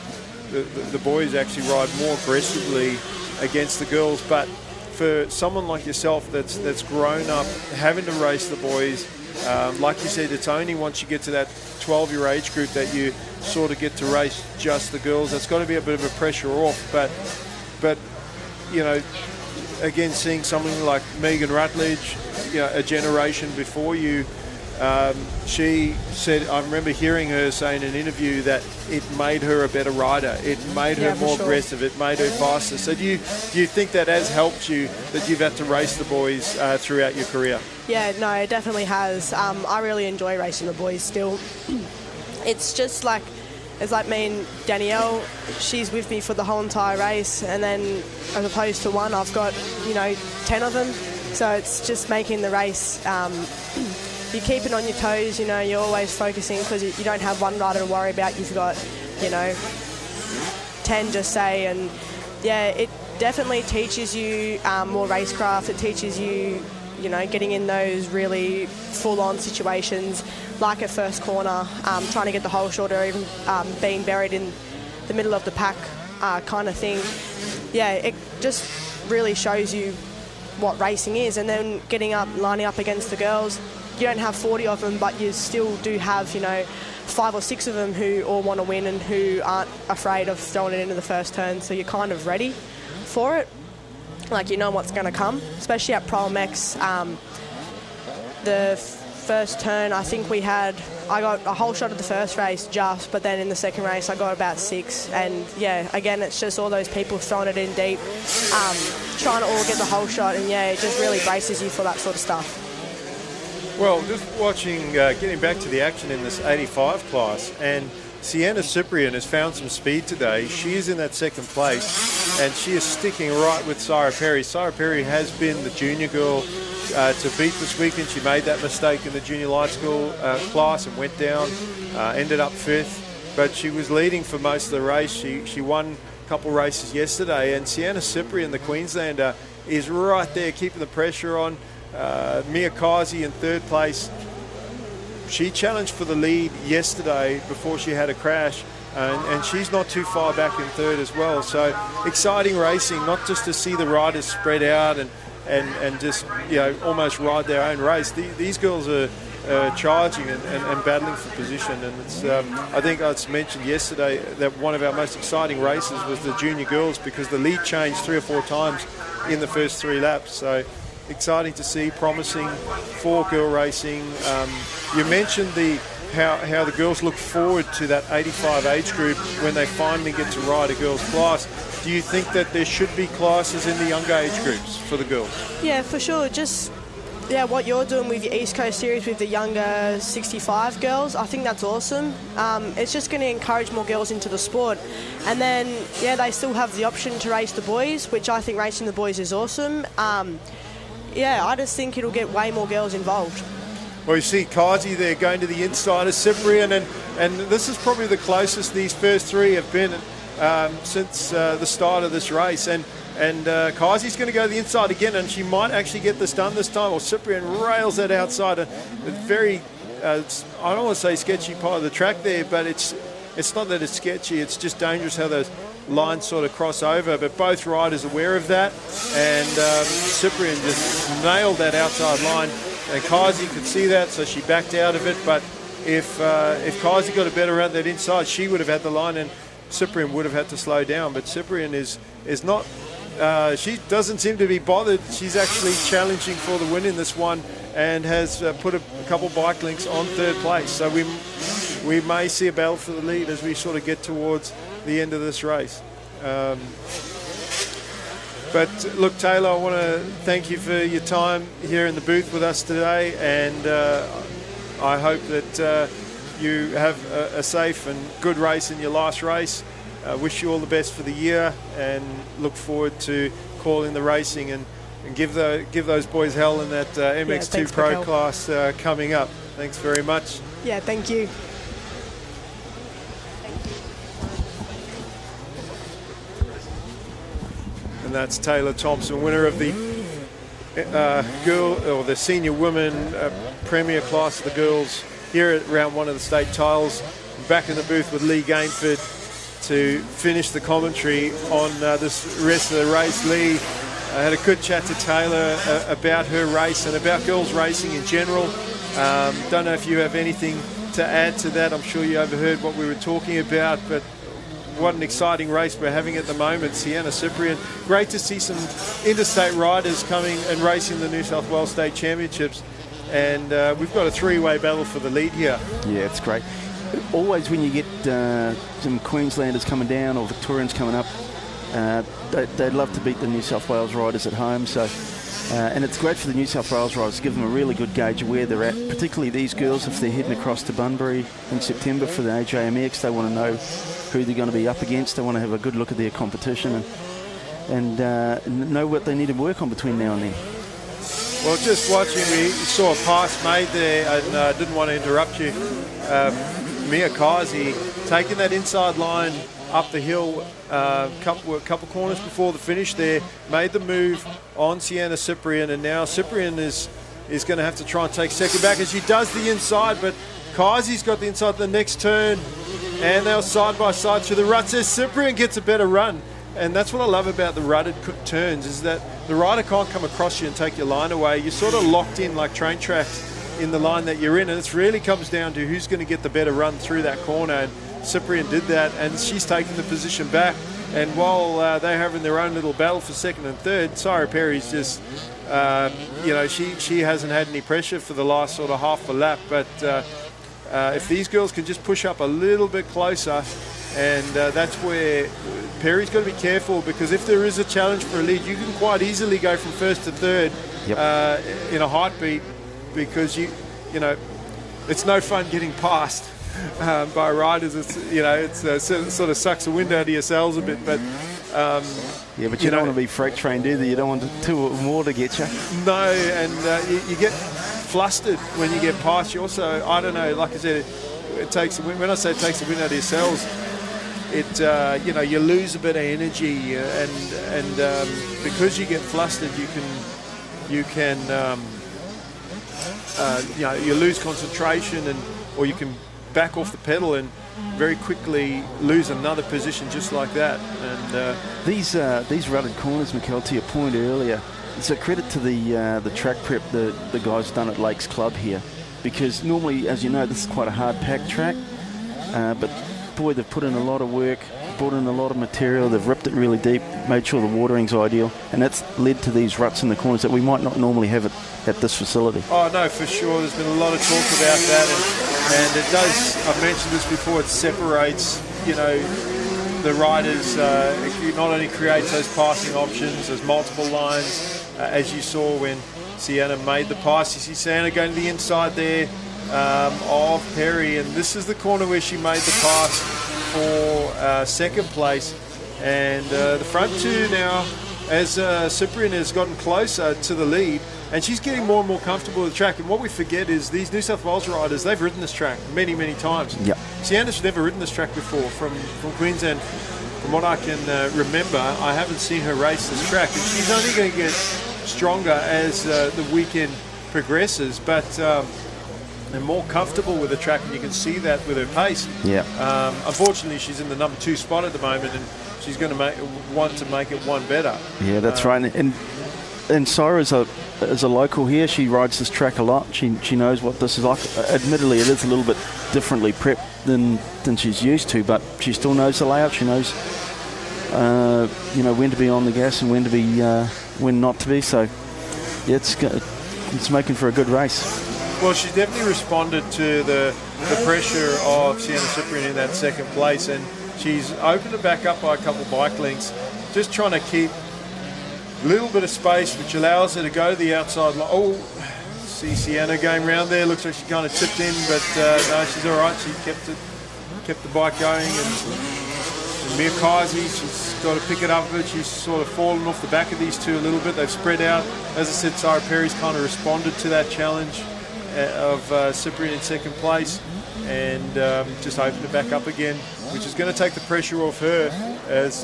the boys actually ride more aggressively against the girls. But for someone like yourself that's grown up having to race the boys, like you said, it's only once you get to that 12-year age group that you sort of get to race just the girls. That's got to be a bit of a pressure off. But again, seeing someone like Megan Rutledge, a generation before you, she said, I remember hearing her say in an interview that it made her a better rider. It made her more aggressive. It made her faster. So do you think that has helped you, that you've had to race the boys throughout your career? Yeah, no, it definitely has. I really enjoy racing the boys still. It's just like, it's like me and Danielle, she's with me for the whole entire race, and then as opposed to one, I've got, 10 of them. So it's just making the race, you keep it on your toes, you're always focusing, because you don't have one rider to worry about. You've got, 10 just say, and it definitely teaches you more racecraft. It teaches you, getting in those really full-on situations, like at first corner, trying to get the whole shot, or even being buried in the middle of the pack kind of thing. Yeah, it just really shows you what racing is. And then lining up against the girls, you don't have 40 of them, but you still do have, 5 or 6 of them who all want to win and who aren't afraid of throwing it into the first turn. So you're kind of ready for it. Like, what's going to come, especially at Pro MX. The first turn, I think I got a whole shot at the first race but then in the second race I got about 6. And again, it's just all those people throwing it in deep, trying to all get the whole shot, and it just really braces you for that sort of stuff. Well, just watching, getting back to the action in this 85 class, and Sienna Cyprian has found some speed today. She is in that second place, and she is sticking right with Sarah Perry. Sarah Perry has been the junior girl to beat this weekend. She made that mistake in the junior light school class and went down, ended up 5th. but she was leading for most of the race. She won a couple races yesterday, and Sienna Cyprian, the Queenslander, is right there keeping the pressure on. Mia Kazi in third place. She challenged for the lead yesterday before she had a crash, and she's not too far back in third as well. So exciting racing, not just to see the riders spread out and just, you know, almost ride their own race. These girls are charging and battling for position, and it's I think I mentioned yesterday that one of our most exciting races was the junior girls, because the lead changed 3 or 4 times in the first 3 laps. So exciting to see, promising for girl racing. You mentioned how the girls look forward to that 85 age group when they finally get to ride a girls' class. Do you think that there should be classes in the younger age groups for the girls? Yeah, for sure. Just what you're doing with your East Coast Series with the younger 65 girls, I think that's awesome. It's just going to encourage more girls into the sport. And then, they still have the option to race the boys, which I think racing the boys is awesome. I just think it'll get way more girls involved. Well, you see Kazi there going to the inside of Cyprian, and this is probably the closest these first 3 have been since the start of this race. And Kazi's going to go to the inside again, and she might actually get this done this time. Or Cyprian rails that outside. A very, I don't want to say sketchy part of the track there, but it's not that it's sketchy. It's just dangerous how those lines sort of cross over. But both riders aware of that, and Cyprian just nailed that outside line. And Kazi could see that, so she backed out of it. But if Kazi got a better run that inside, she would have had the line, and Cyprian would have had to slow down. But Cyprian is not. She doesn't seem to be bothered. She's actually challenging for the win in this one, and has put a couple bike links on third place. So we may see a battle for the lead as we sort of get towards the end of this race. But look, Taylor, I want to thank you for your time here in the booth with us today, and I hope that you have a safe and good race in your last race. Wish you all the best for the year, and look forward to calling the racing and give those boys hell in that MX2 Pro class coming up. Thanks very much. Yeah, thank you. And that's Taylor Thompson, winner of the the senior women premier class of the girls here at round 1 of the state titles. Back in the booth with Lee Gainford to finish the commentary on this rest of the race. Lee, I had a good chat to Taylor about her race and about girls racing in general. Don't know if you have anything to add to that. I'm sure you overheard what we were talking about, but what an exciting race we're having at the moment. Sienna Cyprian, great to see some interstate riders coming and racing the New South Wales State Championships, and we've got a 3-way battle for the lead here. Yeah, it's great. Always when you get some Queenslanders coming down or Victorians coming up, they'd love to beat the New South Wales riders at home. So, and it's great for the New South Wales riders to give them a really good gauge of where they're at, particularly these girls. If they're heading across to Bunbury in September for the AJMX, they want to know who they're going to be up against. They want to have a good look at their competition and know what they need to work on between now and then. Well, just watching, we saw a pass made there, and I didn't want to interrupt you. Mia Kazi taking that inside line up the hill, a couple corners before the finish there, made the move on Sienna Cyprian, and now Cyprian is going to have to try and take second back as she does the inside, but Kazi's got the inside the next turn, and they're side by side through the ruts as Cyprian gets a better run. And that's what I love about the rutted turns, is that the rider can't come across you and take your line away. You're sort of locked in like train tracks in the line that you're in, and it really comes down to who's going to get the better run through that corner. And Cyprian did that, and she's taking the position back. And while they're having their own little battle for second and third, Sarah Perry's just, she hasn't had any pressure for the last sort of half a lap. But if these girls can just push up a little bit closer, and that's where Perry's got to be careful, because if there is a challenge for a lead, you can quite easily go from first to third in a heartbeat, because it's no fun getting passed by riders. It's sort of sucks the wind out of your sails a bit, but but you don't want to be freight trained either. You don't want two or more to get you. No, and you get flustered when you get past. You also, I don't know, like I said, it takes, when I say it takes the wind out of your sails, it you lose a bit of energy, and because you get flustered, you lose concentration, or you can back off the pedal and very quickly lose another position just like that. And these rutted corners, Mikkel, to your point earlier, it's a credit to the track prep the guys done at Lakes Club here, because normally, as you know, this is quite a hard packed track, but boy, they've put in a lot of work, brought in a lot of material, they've ripped it really deep, made sure the watering's ideal, and that's led to these ruts in the corners that we might not normally have at this facility. Oh no, for sure, there's been a lot of talk about that, and it does, I've mentioned this before, it separates, the riders, it not only creates those passing options, there's multiple lines, as you saw when Sienna made the pass. You see Sienna going to the inside there of Perry, and this is the corner where she made the pass for second place. And the front two now, as Cyprian has gotten closer to the lead, and she's getting more and more comfortable with the track. And what we forget is these New South Wales riders, they've ridden this track many, many times. Yep. Sienna's never ridden this track before. From Queensland, from what I can remember, I haven't seen her race this track. And she's only going to get stronger as the weekend progresses. But they're more comfortable with the track, and you can see that with her pace. Yeah. Unfortunately, she's in the number 2 spot at the moment, and she's going to want to make it one better. Yeah, that's right. And Syra's as a local here, she rides this track a lot. She knows what this is like. Admittedly, it is a little bit differently prepped than she's used to, but she still knows the layout. She knows, when to be on the gas and when not to be. So, yeah, it's making for a good race. Well, she's definitely responded to the pressure of Sienna Cyprian in that second place, and she's opened it back up by a couple of bike lengths, just trying to keep a little bit of space, which allows her to go to the outside line. Oh, see Sienna going round there. Looks like she kind of tipped in, but no, she's all right. She kept the bike going, and Mia Kaisi, she's got to pick it up a bit. She's sort of fallen off the back of these two a little bit. They've spread out. As I said, Sarah Perry's kind of responded to that challenge of Cyprian in second place, and just opened it back up again, which is going to take the pressure off her. As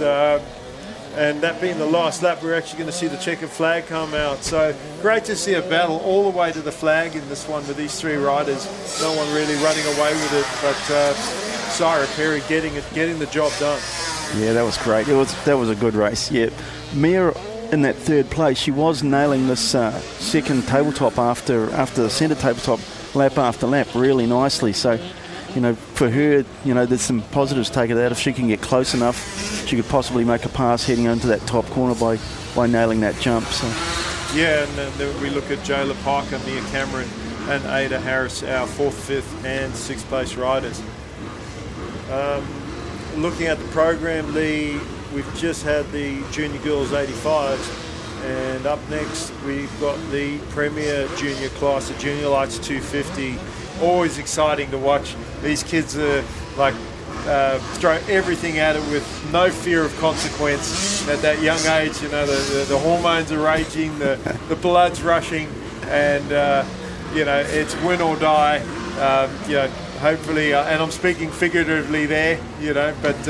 and that being the last lap, we're actually going to see the checkered flag come out. So great to see a battle all the way to the flag in this one with these three riders. No one really running away with it, but Sarah Perry getting the job done. Yeah, that was great. That was a good race. Yeah, Mia in that third place, she was nailing this second tabletop after the centre tabletop lap after lap really nicely. So, for her, there's some positives taken out. If she can get close enough, she could possibly make a pass heading into that top corner by nailing that jump. So. Yeah, and then we look at Jayla Parker, Mia Cameron, and Ada Harris, our 4th, 5th, and 6th place riders. Looking at the program, Lee, we've just had the Junior Girls 85s, and up next we've got the Premier Junior class, the Junior Lights 250. Always exciting to watch. These kids are throw everything at it with no fear of consequence at that young age. The hormones are raging, the blood's rushing, and it's win or die. Hopefully, and I'm speaking figuratively there, but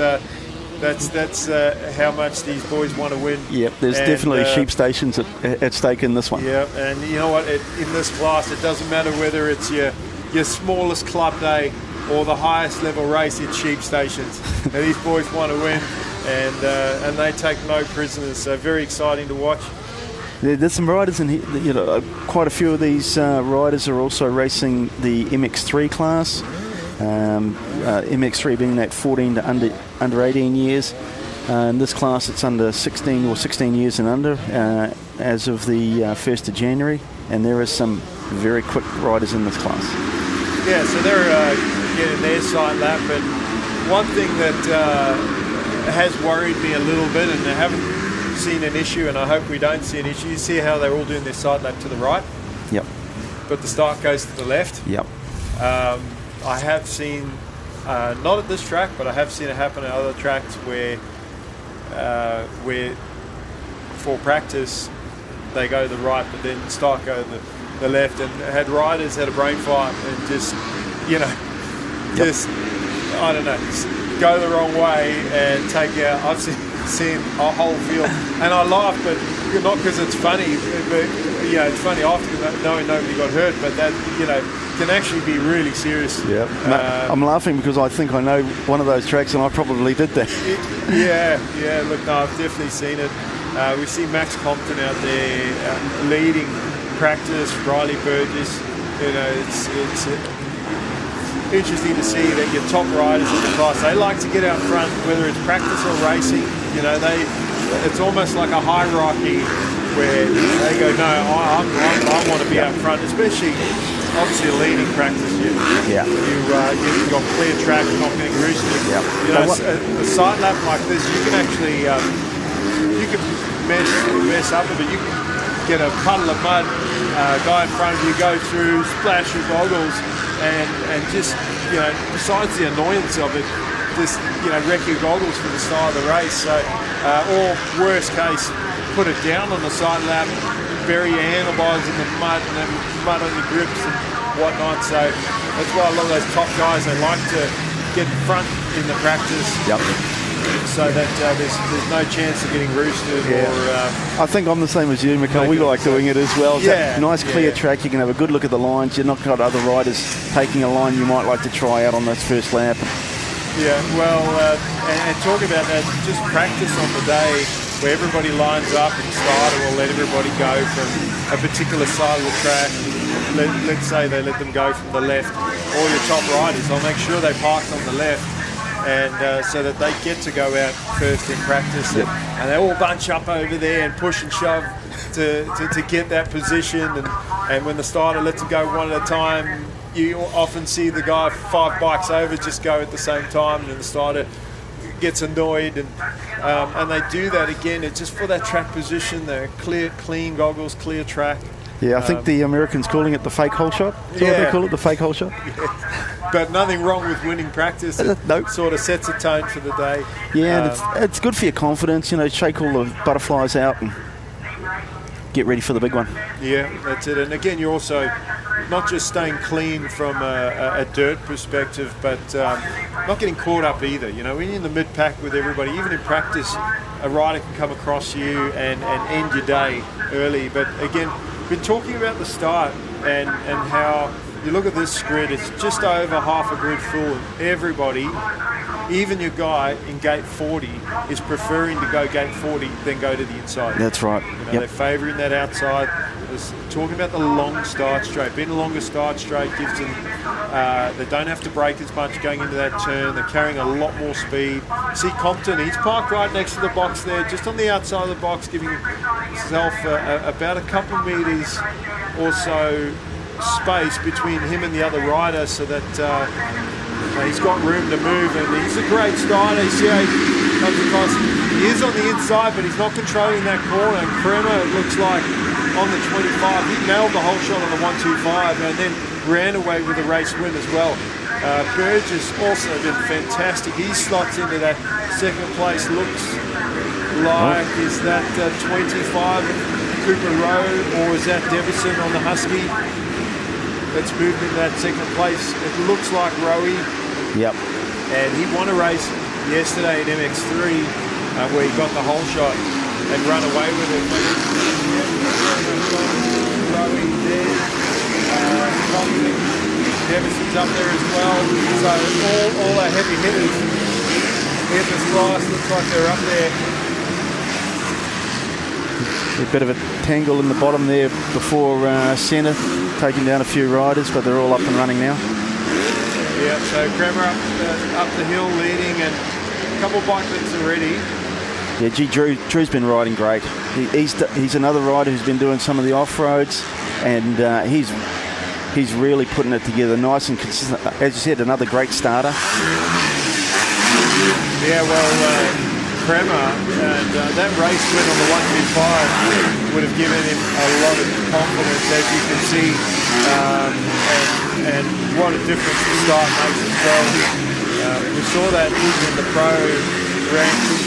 that's how much these boys want to win. Yep, there's definitely sheep stations at stake in this one. Yeah, and you know what? In this class, it doesn't matter whether it's your smallest club day or the highest level race, it's sheep stations. Now, these boys want to win, and they take no prisoners. So very exciting to watch. There's some riders in here. Quite a few of these riders are also racing the MX3 class. MX3 being that 14 to under 18 years. In this class, it's under 16 or 16 years and under as of the 1st of January. And there are some very quick riders in this class. Yeah, so they're getting their side lap. And one thing that has worried me a little bit, and I haven't seen an issue, and I hope we don't see an issue. You see how they're all doing their side lap to the right? Yep. But the start goes to the left? Yep. I have seen, not at this track, but I have seen it happen at other tracks where for practice they go to the right, but then start go to the left, and had riders had a brain fight and just, just, I don't know, go the wrong way and take out. I've seen a whole field, and I laugh, but not because it's funny, but it's funny after knowing nobody got hurt, but that can actually be really serious. Yeah, I'm laughing because I think I know one of those tracks, and I probably did that. Look, no, I've definitely seen it. We see Max Compton out there leading practice, Riley Burgess. It's interesting to see that your top riders in the class, they like to get out front, whether it's practice or racing. It's almost like a hierarchy where they go, no, I want to be out front, especially obviously leading practice. You've got clear track, not getting roosted. A side lap like this, you can actually you can mess up a bit. You can get a puddle of mud, guy in front of you go through, splash your goggles, and just besides the annoyance of it, just wreck your goggles for the start of the race. So, or worst case, put it down on the side lap, bury your handlebars in the mud and then mud on your grips and whatnot. So that's why a lot of those top guys, they like to get in front in the practice. So that there's no chance of getting roosted. I think I'm the same as you, Macquarie. We like doing it as well. Nice clear track. You can have a good look at the lines. You're not got other riders taking a line you might like to try out on this first lap. And talk about that, just practice on the day where everybody lines up and the starter will let everybody go from a particular side of the track. Let's say they let them go from the left. All your top riders, I'll make sure they park on the left, and so that they get to go out first in practice, and they all bunch up over there and push and shove to get that position, and when the starter lets them go one at a time, you often see the guy 5 bikes over just go at the same time, and then the starter gets annoyed, and they do that again. It's just for that track position. They're clean goggles, clear track. I think the Americans calling it the fake hole shot. Is that what they call it, the fake hole shot? But nothing wrong with winning practice. It Nope. sort of sets a tone for the day. And it's good for your confidence. Shake all the butterflies out and get ready for the big one. Yeah, that's it. And again, you're also not just staying clean from a dirt perspective, but not getting caught up either. When you're in the mid-pack with everybody, even in practice, a rider can come across you and end your day early. But again, we're talking about the start and how you look at this grid, it's just over half a grid full. Everybody, even your guy in gate 40, is preferring to go gate 40 than go to the inside. That's right. They're favouring that outside. Talking about the long start straight. Being a longer start straight gives them, they don't have to brake as much going into that turn. They're carrying a lot more speed. See Compton, he's parked right next to the box there, just on the outside of the box, giving himself about a couple metres or so space between him and the other rider, so that he's got room to move, and he's a great starter. You see how he comes across. He is on the inside, but he's not controlling that corner. And Kremer, it looks like, on the 25, he nailed the whole shot on the 125 and then ran away with a race win as well. Burgess also been fantastic. He slots into that second place. Looks like, is that 25 of Cooper Road, or is that Devison on the Husky that's moved into that second place? It looks like Rowie. And he won a race yesterday in MX2 where he got the whole shot and run away with it. Rowie there. Devison's up there as well. So all our heavy hitters in this class looks like they're up there. A bit of a tangle in the bottom there before centre, taking down a few riders, but they're all up and running now. So Kremer up the hill leading, and a couple of bike lifts already. Drew's been riding great. He's another rider who's been doing some of the off-roads, and he's really putting it together nice and consistent. As you said, another great starter. Kremer, and that race win on the 125 would have given him a lot of confidence, as you can see, and what a difference the start makes as well. We saw that even in the pro ranks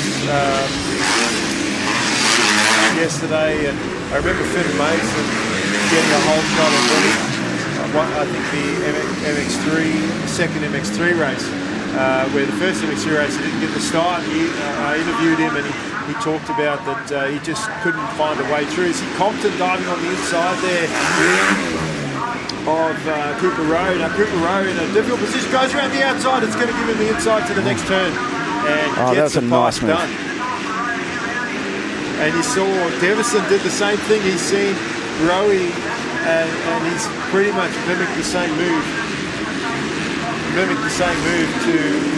yesterday, and I remember Finn Mason getting a whole shot and winning. I think the second MX3 race, where the first MX3 race he didn't get the start. I interviewed him and he talked about that he just couldn't find a way through. See Compton diving on the inside there of Cooper Rowe. Now Cooper Rowe in a difficult position, goes around the outside. It's going to give him the inside to the next turn and gets the pass done. And you saw Devison did the same thing. He's seen Rowe and he's pretty much mimicked the same move. To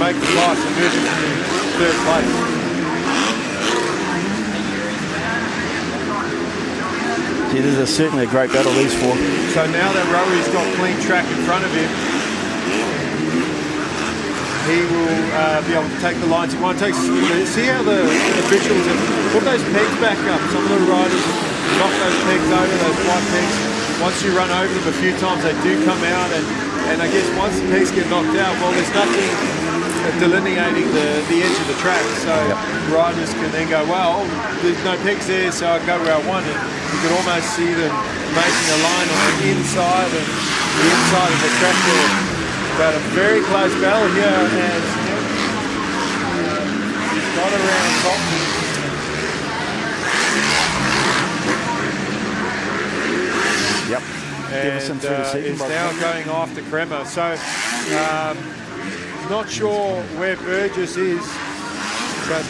make the pass and move it to third place. Yeah, this is certainly a great battle, these four. So now that Rowe's got clean track in front of him, he will be able to take the lines he wants. See how the officials have put those pegs back up. Some of the riders knock those pegs over, those white pegs. Once you run over them a few times, they do come out, and I guess once the pegs get knocked out, well, there's nothing delineating the edge of the track. So riders can then go, well, there's no pegs there, so I'll go where I want. And you can almost see them making a line on the inside and the inside of the track there. But a very close battle here as he's got around top. Yep. And is now going after Kremer. So not sure where Burgess is, but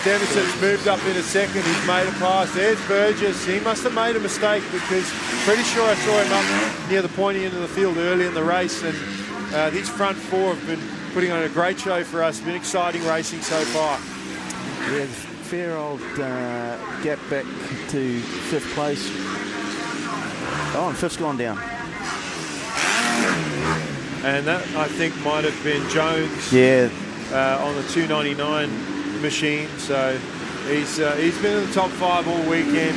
Denison's moved up in a second. He's made a pass. There's Burgess. He must have made a mistake because pretty sure I saw him up near the pointy end of the field early in the race. And these front four have been putting on a great show for us. It's been exciting racing so far. Yeah, fair old gap back to fifth place. Oh, and fifth's gone down. And that, I think, might have been Jones. Yeah. On the 299 machine. So he's been in the top 5 all weekend.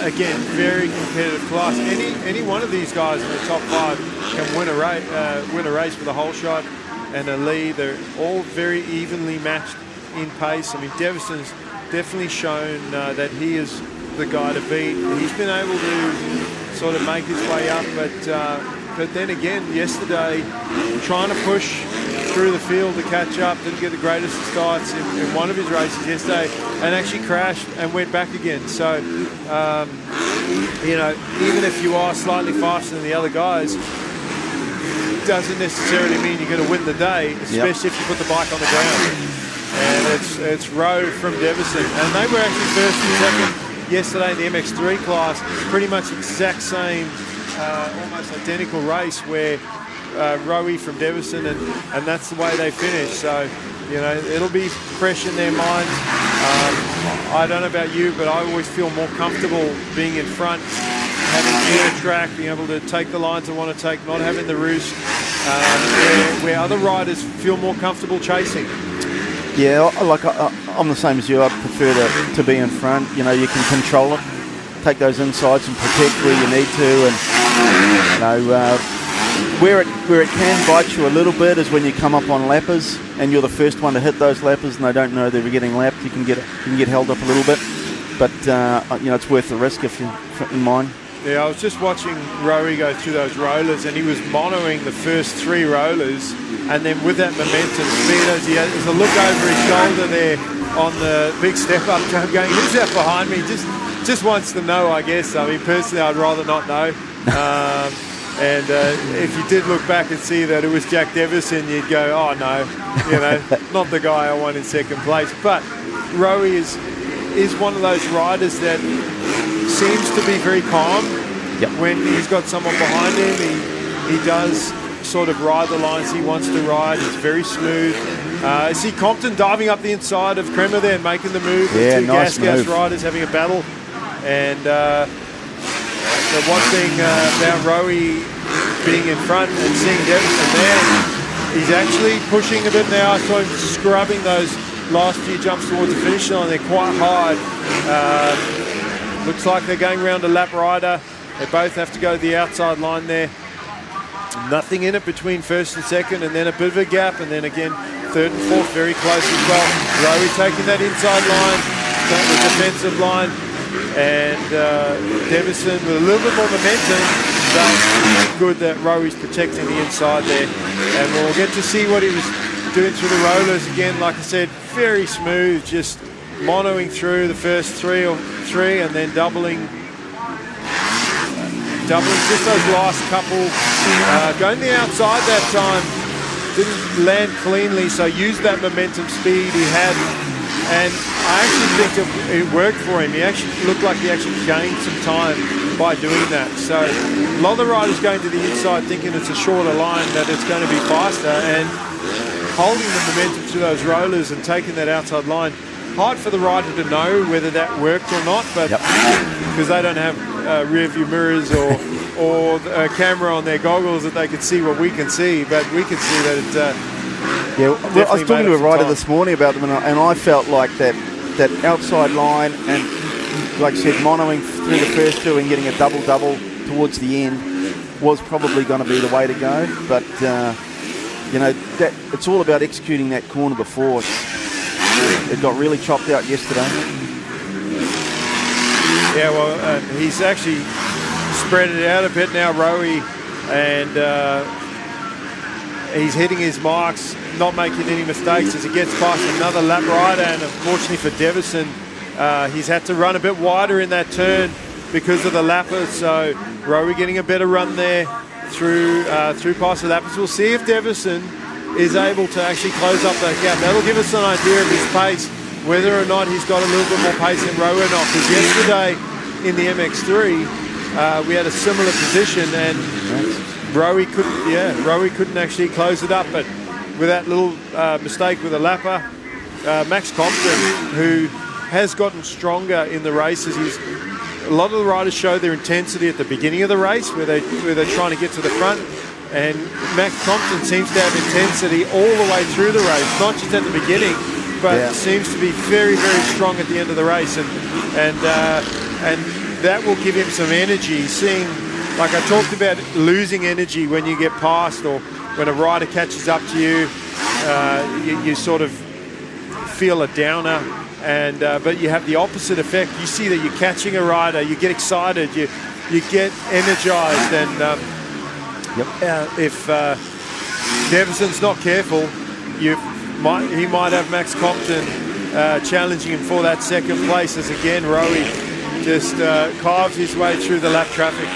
Again, very competitive class. Any one of these guys in the top 5 can win a race with a whole shot and a lead. They're all very evenly matched in pace. I mean, Devison's definitely shown that he is the guy to beat. He's been able to sort of make his way up, but then again, yesterday, trying to push through the field to catch up, didn't get the greatest of starts in one of his races yesterday, and actually crashed and went back again. So, you know, even if you are slightly faster than the other guys, doesn't necessarily mean you're going to win the day, especially if you put the bike on the ground. And it's Rowe from Devison, and they were actually first and second yesterday in the MX3 class, pretty much exact same, almost identical race where Rowe from Devison, and that's the way they finished. So, you know, it'll be fresh in their minds. I don't know about you, but I always feel more comfortable being in front, having clear track, being able to take the lines I want to take, not having the roost, where other riders feel more comfortable chasing. Yeah, like I'm the same as you. I prefer to be in front. You know, you can control it, take those insides and protect where you need to, and you know where it can bite you a little bit is when you come up on lappers and you're the first one to hit those lappers and they don't know they're getting lapped. You can get held up a little bit, but you know, it's worth the risk if you're in mind. Yeah, I was just watching Rowe go through those rollers, and he was monoing the first 3 rollers, and then with that momentum, speed, there's a look over his shoulder there on the big step up jump going, who's that behind me? Just wants to know, I guess. I mean, personally, I'd rather not know. And if you did look back and see that it was Jack Devison, you'd go, oh no, you know, not the guy I want in second place. But Rowe is one of those riders that seems to be very calm. When he's got someone behind him. He does sort of ride the lines he wants to ride. He's very smooth. See Compton diving up the inside of Kremer there and making the move. Yeah, the 2 nice gas riders having a battle. And the one thing about Rowe being in front and seeing Devison there, he's actually pushing a bit now. I saw him scrubbing those last few jumps towards the finish line. They're quite hard. Looks like they're going around a lap rider. They both have to go to the outside line there. Nothing in it between first and second, and then a bit of a gap, and then again third and fourth very close as well. Rowe taking that inside line, the defensive line, and Devison with a little bit more momentum. So good that Rowy's protecting the inside there, and we'll get to see what he was doing through the rollers again. Like I said, very smooth, just monoing through the first three, and then doubling just those last couple. Going the outside that time, didn't land cleanly, so used that momentum speed he had, and I actually think it worked for him. He actually looked like he actually gained some time by doing that. So a lot of the riders going to the inside thinking it's a shorter line, that it's going to be faster, and holding the momentum to those rollers and taking that outside line. Hard for the rider to know whether that worked or not, but because they don't have rear view mirrors or a camera on their goggles that they could see what we can see, but we can see that it well, I was talking to a rider this morning about them, and I felt like that outside line and, like I said, monoing through the first two and getting a double-double towards the end was probably going to be the way to go, but you know, that it's all about executing that corner before. It got really chopped out yesterday. Yeah, well, he's actually spread it out a bit now, Rowy, and he's hitting his marks, not making any mistakes as he gets past another lap rider, and unfortunately for Devison, he's had to run a bit wider in that turn because of the lappers, so Rowy getting a better run there through past the lappers. We'll see if Devison is able to actually close up that gap. That'll give us an idea of his pace, whether or not he's got a little bit more pace than Rowy or not, because yesterday in the MX3 we had a similar position and Rowy couldn't actually close it up, but with that little mistake with a lapper, Max Compton, who has gotten stronger in the races, a lot of the riders show their intensity at the beginning of the race where they're trying to get to the front, and Max Compton seems to have intensity all the way through the race, not just at the beginning, but seems to be very, very strong at the end of the race, and that will give him some energy. Seeing, like I talked about, losing energy when you get past or when a rider catches up to you, you sort of feel a downer, and but you have the opposite effect. You see that you're catching a rider, you get excited, you get energized, and if Devison's not careful, he might have Max Compton challenging him for that second place, as again Rowy just carves his way through the lap traffic.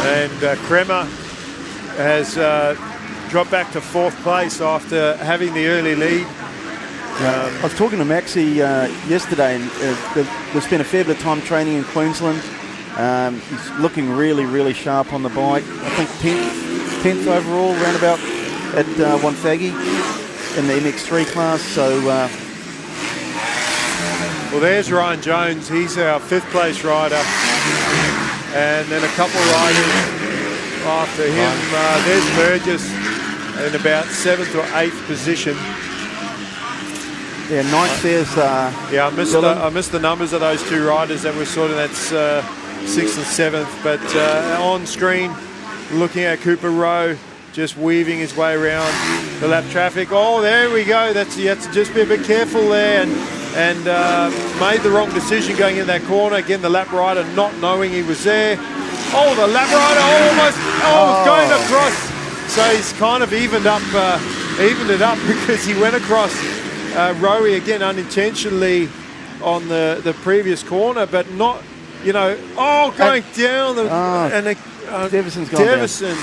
And Kremer has dropped back to fourth place after having the early lead. I was talking to Maxie yesterday, and they've spent a fair bit of time training in Queensland. He's looking really, really sharp on the bike. I think 10th overall, roundabout at Wonthaggi in the MX3 class. So, well, there's Ryan Jones. He's our fifth place rider, and then a couple riders after him. There's Burgess in about 7th or 8th position. Yeah, 9th there's I missed the numbers of those two riders that were sort of that's 6th and 7th, but on screen looking at Cooper Rowe just weaving his way around the lap traffic. Oh, there we go. You have to just be a bit careful there, and made the wrong decision going in that corner. Again, the lap rider not knowing he was there. Oh, the lap rider almost going across. So he's kind of evened it up because he went across Rowy again unintentionally on the previous corner, but not, going down Devison's gone Devison,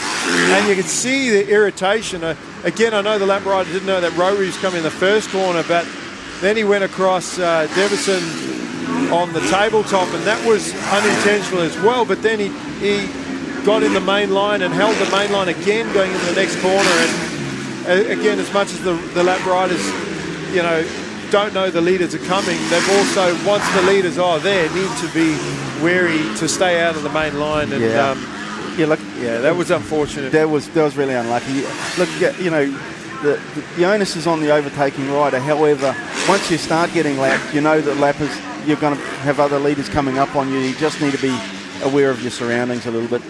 and you can see the irritation. Again, I know the lap rider didn't know that Rowy was coming in the first corner, but then he went across Devison on the tabletop, and that was unintentional as well. But then he got in the main line and held the main line again going into the next corner. And again, as much as the lap riders, don't know the leaders are coming, they've also, once the leaders are there, need to be wary to stay out of the main line. And that was unfortunate. That was really unlucky. Look, the onus is on the overtaking rider. However, once you start getting lapped, that lappers, you're going to have other leaders coming up on you. You just need to be aware of your surroundings a little bit.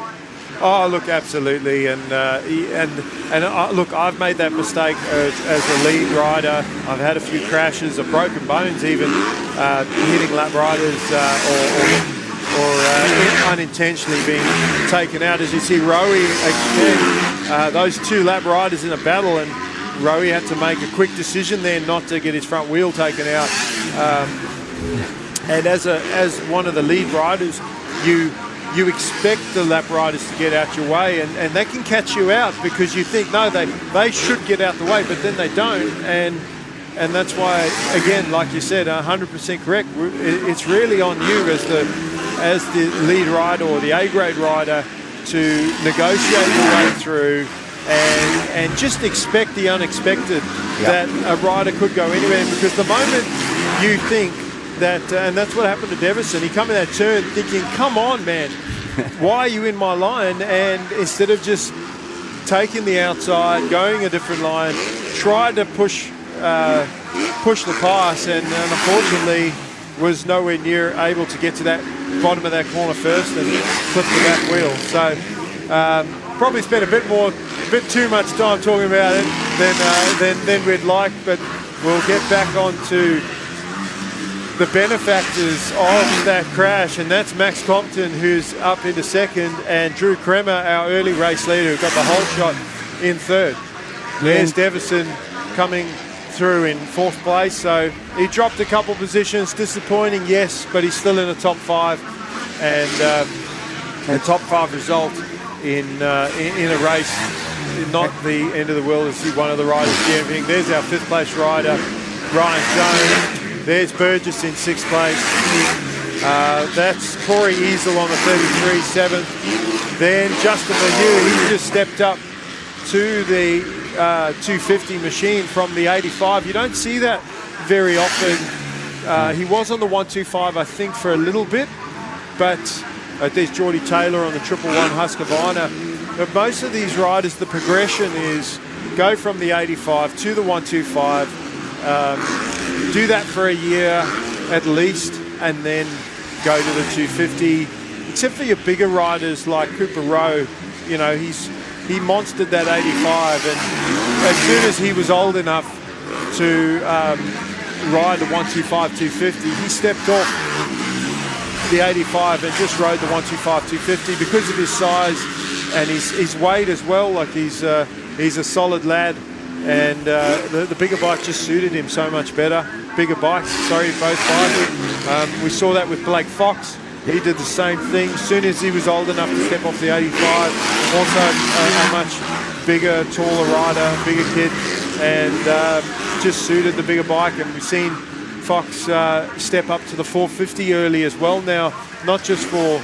Oh, look, absolutely, and look, I've made that mistake as a lead rider. I've had a few crashes, of broken bones, even hitting lap riders or unintentionally being taken out. As you see, Rowie again, those two lap riders in a battle, and Rowie had to make a quick decision there not to get his front wheel taken out. And as one of the lead riders, you expect the lap riders to get out your way, and they can catch you out because you think, no, they should get out the way, but then they don't. And that's why, again, like you said, 100% correct. It's really on you as the lead rider or the A-grade rider to negotiate your way through and just expect the unexpected, that a rider could go anywhere. Because the moment you think that, and that's what happened to Devison, he come in that turn thinking, come on, man, why are you in my line? And instead of just taking the outside, going a different line, tried to push the pass, and unfortunately was nowhere near able to get to that bottom of that corner first and flip the back wheel. So probably spent a bit too much time talking about it than we'd like, but we'll get back onto the benefactors of that crash, and that's Max Compton, who's up into second, and Drew Kremer, our early race leader, who got the whole shot in third. There's Devison coming through in fourth place, so he dropped a couple positions, disappointing, yes, but he's still in the top five, and a top five result in a race, not the end of the world to see one of the riders championing. There's our fifth place rider, Ryan Jones. There's Burgess in sixth place. That's Corey Easel on the 33, seventh. Then Justin Maheu, he just stepped up to the 250 machine from the 85. You don't see that very often. He was on the 125, I think, for a little bit, but there's Geordie Taylor on the 111 Husqvarna. But most of these riders, the progression is go from the 85 to the 125, do that for a year at least, and then go to the 250. Except for your bigger riders like Cooper Rowe, you know, he monstered that 85, and as soon as he was old enough to ride the 125 250, he stepped off the 85 and just rode the 125 250 because of his size and his weight as well. Like he's a solid lad, and the bigger bike just suited him so much better. Bigger bikes, sorry, both bikes. We saw that with Blake Fox. He did the same thing. As soon as he was old enough to step off the 85, also a much bigger, taller rider, bigger kid, and just suited the bigger bike. And we've seen Fox step up to the 450 early as well now, not just for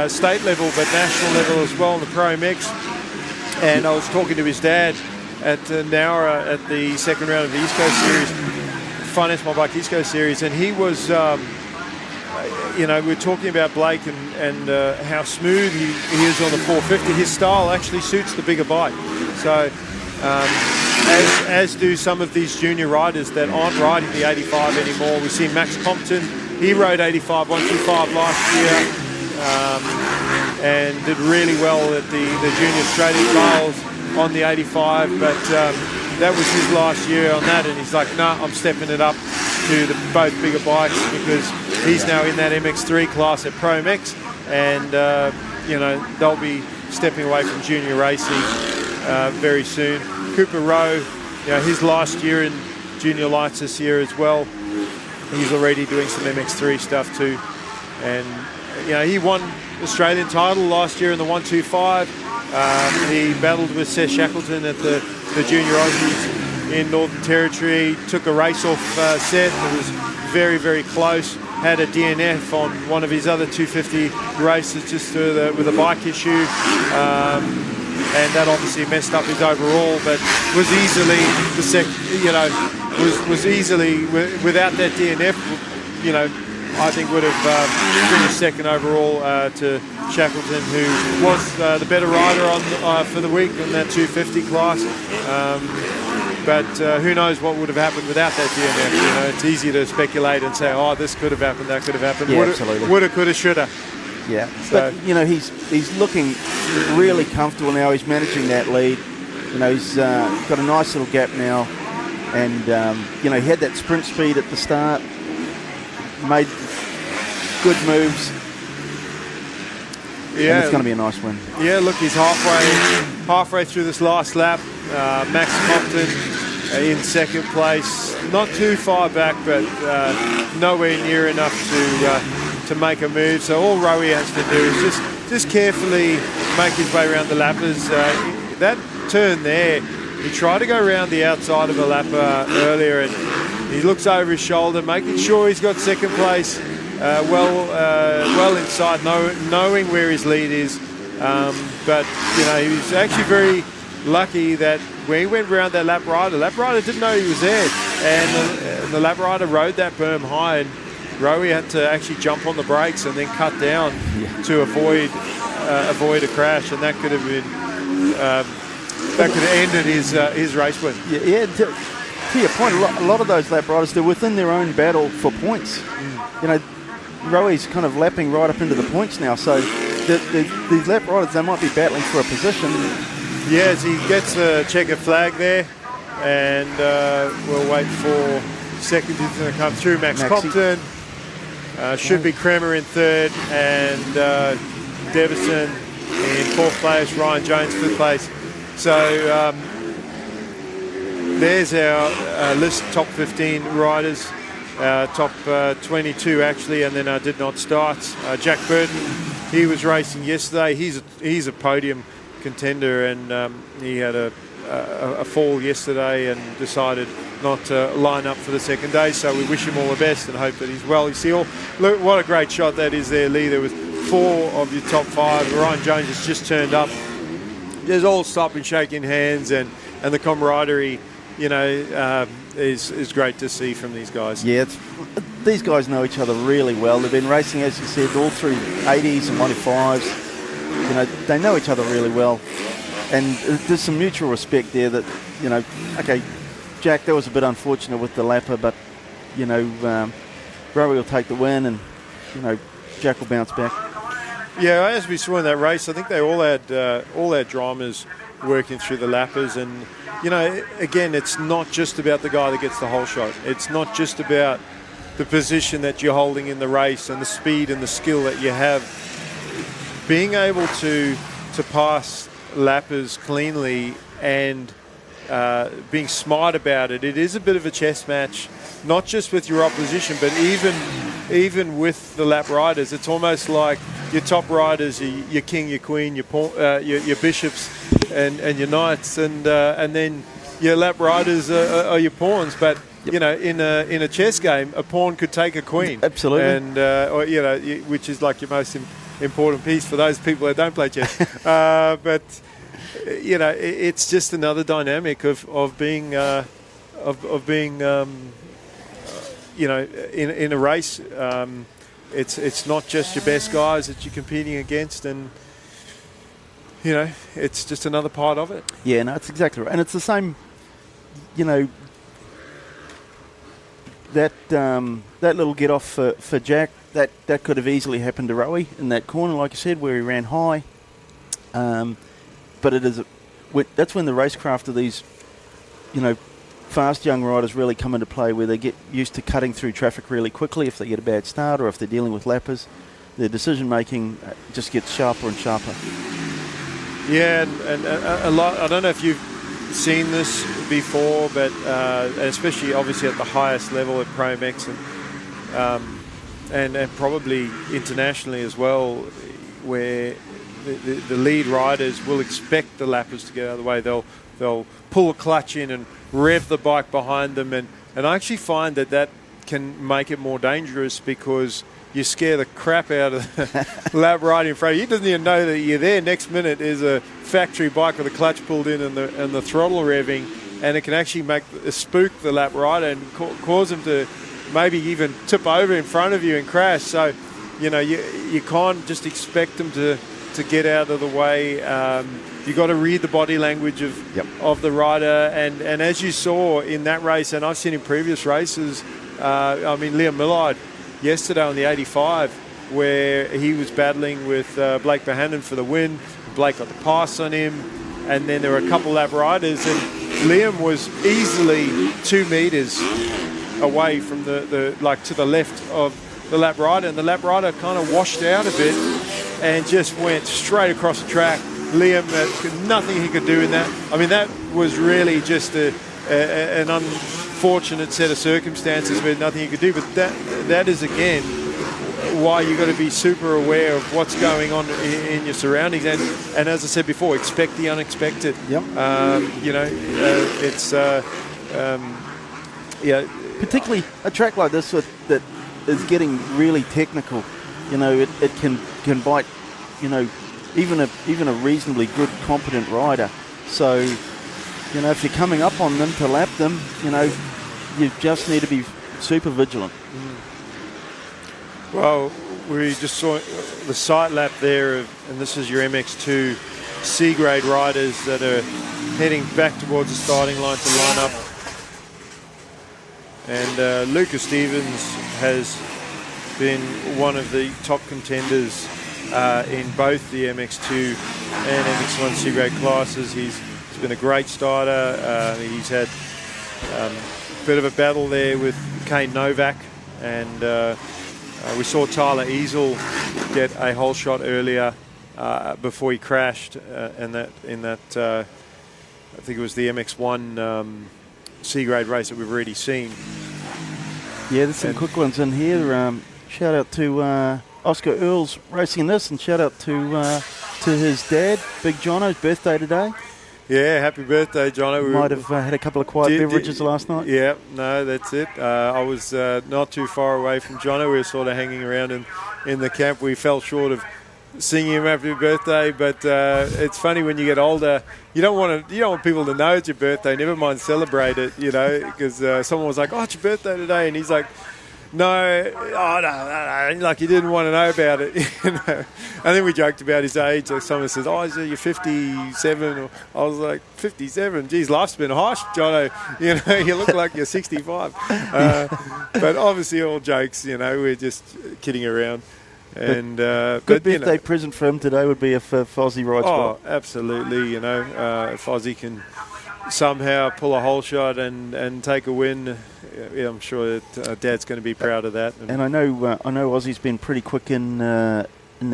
state level, but national level as well in the Pro MX. And I was talking to his dad at Nowra at the second round of the East Coast Series, Finance My Bike East Coast Series, and he was, you know, we're talking about Blake and how smooth he is on the 450. His style actually suits the bigger bike. So, as do some of these junior riders that aren't riding the 85 anymore. We see Max Compton, he rode 85 125 last year, and did really well at the Junior Australian Trials on the 85, but that was his last year on that, and he's like, no, I'm stepping it up to both bigger bikes, because he's now in that MX3 class at Pro MX, and you know, they'll be stepping away from junior racing very soon. Cooper Rowe, you know, his last year in junior lights this year as well. He's already doing some MX3 stuff too, and you know, he won Australian title last year in the 125. He battled with Seth Shackleton at the Junior Aussies in Northern Territory, took a race off Seth. It was very, very close. Had a DNF on one of his other 250 races just with a bike issue. And that obviously messed up his overall, but was easily was easily, without that DNF, you know, I think would have finished second overall to Shackleton, who was the better rider on for the week in that 250 class. But who knows what would have happened without that DNF? You know, it's easy to speculate and say, oh, this could have happened, that could have happened. Yeah, absolutely. Woulda, coulda, shoulda. Yeah, So- but, you know, he's looking really comfortable now. He's managing that lead. You know, he's got a nice little gap now. And, you know, he had that sprint speed at the start, made good moves. Yeah, And it's going to be a nice win. Yeah, look, he's halfway through this last lap. Max Compton in second place, not too far back, but nowhere near enough to make a move. So all Rowie has to do is just carefully make his way around the lappers. That turn there, he tried to go around the outside of a lapper earlier, and he looks over his shoulder, making sure he's got second place. Well inside, knowing where his lead is. But, you know, he was actually very lucky that when he went around that lap rider didn't know he was there. And the lap rider rode that berm high, and Rowie had to actually jump on the brakes and then cut down to avoid a crash. And that could have been, that could have ended his race win. Yeah, to your point, a lot of those lap riders, they're within their own battle for points. You know, Rowie's kind of lapping right up into the points now, so these lap riders, they might be battling for a position. Yes, he gets a checkered flag there, and we'll wait for second. He's going to come through. Max Compton. Should be Kremer in third, and Devison in fourth place. Ryan Jones fifth place. So there's our list, top 15 riders. Top 22 actually, and then did not start. Jack Burton, he was racing yesterday. He's a podium contender, and he had a fall yesterday and decided not to line up for the second day. So we wish him all the best and hope that he's well. You see, look what a great shot that is there, Lee. There was 4 of your top 5. Ryan Jones has just turned up. There's all stopping, shaking hands, and the camaraderie, you know, is great to see from these guys. Yeah, these guys know each other really well. They've been racing, as you said, all through 80s and 95s. You know, they know each other really well. And there's some mutual respect there that, you know, okay, Jack, that was a bit unfortunate with the lapper, but, you know, Rowie will take the win, and, you know, Jack will bounce back. Yeah, as we saw in that race, I think they all had dramas working through the lappers. And, you know, again, it's not just about the guy that gets the whole shot. It's not just about the position that you're holding in the race and the speed and the skill that you have. Being able to pass lappers cleanly and being smart about it. It is a bit of a chess match, not just with your opposition, but even with the lap riders. It's almost like your top riders, your king, your queen, your bishops, and your knights, and then your lap riders are your pawns. But you know, in a chess game, a pawn could take a queen. Absolutely. And or, you know, which is like your most important piece for those people that don't play chess. But you know, it's just another dynamic of being you know, in a race. It's not just your best guys that you're competing against, and you know, it's just another part of it. Yeah, no, it's exactly right, and it's the same. You know, that little get off for Jack, that could have easily happened to Rowie in that corner, like you said, where he ran high. But that's when the racecraft of these, you know, fast young riders really come into play, where they get used to cutting through traffic really quickly if they get a bad start or if they're dealing with lappers. Their decision making just gets sharper and sharper. Yeah, and a lot. I don't know if you've seen this before, but especially obviously at the highest level at Pro MX and probably internationally as well, where the lead riders will expect the lappers to get out of the way. They'll pull a clutch in and rev the bike behind them, and I actually find that can make it more dangerous, because you scare the crap out of the lap rider in front of you. He doesn't even know that you're there. Next minute is a factory bike with the clutch pulled in and the throttle revving, and it can actually spook the lap rider and cause him to maybe even tip over in front of you and crash. So, you know, you can't just expect them to get out of the way. You got to read the body language of the rider, and as you saw in that race, and I've seen in previous races, I mean, Liam Millard yesterday on the 85, where he was battling with Blake Bohannon for the win. Blake got the pass on him, and then there were a couple lap riders, and Liam was easily 2 meters away from the like to the left of the lap rider, and the lap rider kind of washed out a bit and just went straight across the track. Liam, nothing he could do in that. I mean, that was really just an unfortunate set of circumstances where nothing you could do. But that is, again, why you've got to be super aware of what's going on in your surroundings. And as I said before, expect the unexpected. Yep. Particularly a track like this that is getting really technical. It can bite, even a reasonably good, competent rider. So, if you're coming up on them to lap them, you just need to be super vigilant. Well, we just saw the sight lap there, and this is your MX2 C-grade riders that are heading back towards the starting line to line up. And Lucas Stevens has been one of the top contenders in both the MX2 and MX1 C-grade classes. He's been a great starter. He's had a bit of a battle there with Kane Novak, and we saw Tyler Easel get a whole shot earlier before he crashed, and I think it was the MX1 C-grade race that we've already seen. Yeah, there's some quick ones in here. Shout out to Oscar Earls racing this, and shout out to his dad, Big Jono's birthday today. Yeah, happy birthday, Jono. Might have had a couple of quiet beverages last night. Yeah, no, that's it. I was not too far away from Jono. We were sort of hanging around in the camp. We fell short of singing him happy birthday, but it's funny when you get older, you don't want people to know it's your birthday. Never mind celebrate it, because someone was like, "Oh, it's your birthday today," and he's like, no, like he didn't want to know about it. And then we joked about his age. Like someone says, "Oh, you're 57." I was like, 57? Geez, life's been harsh, Jono. You look like you're 65. But obviously, all jokes. We're just kidding around. And good birthday present for him today would be if Fozzie rides well. Oh, absolutely. If Fozzie can somehow pull a hole shot and take a win, I'm sure that Dad's going to be proud of that. And I know Aussie's been pretty quick in the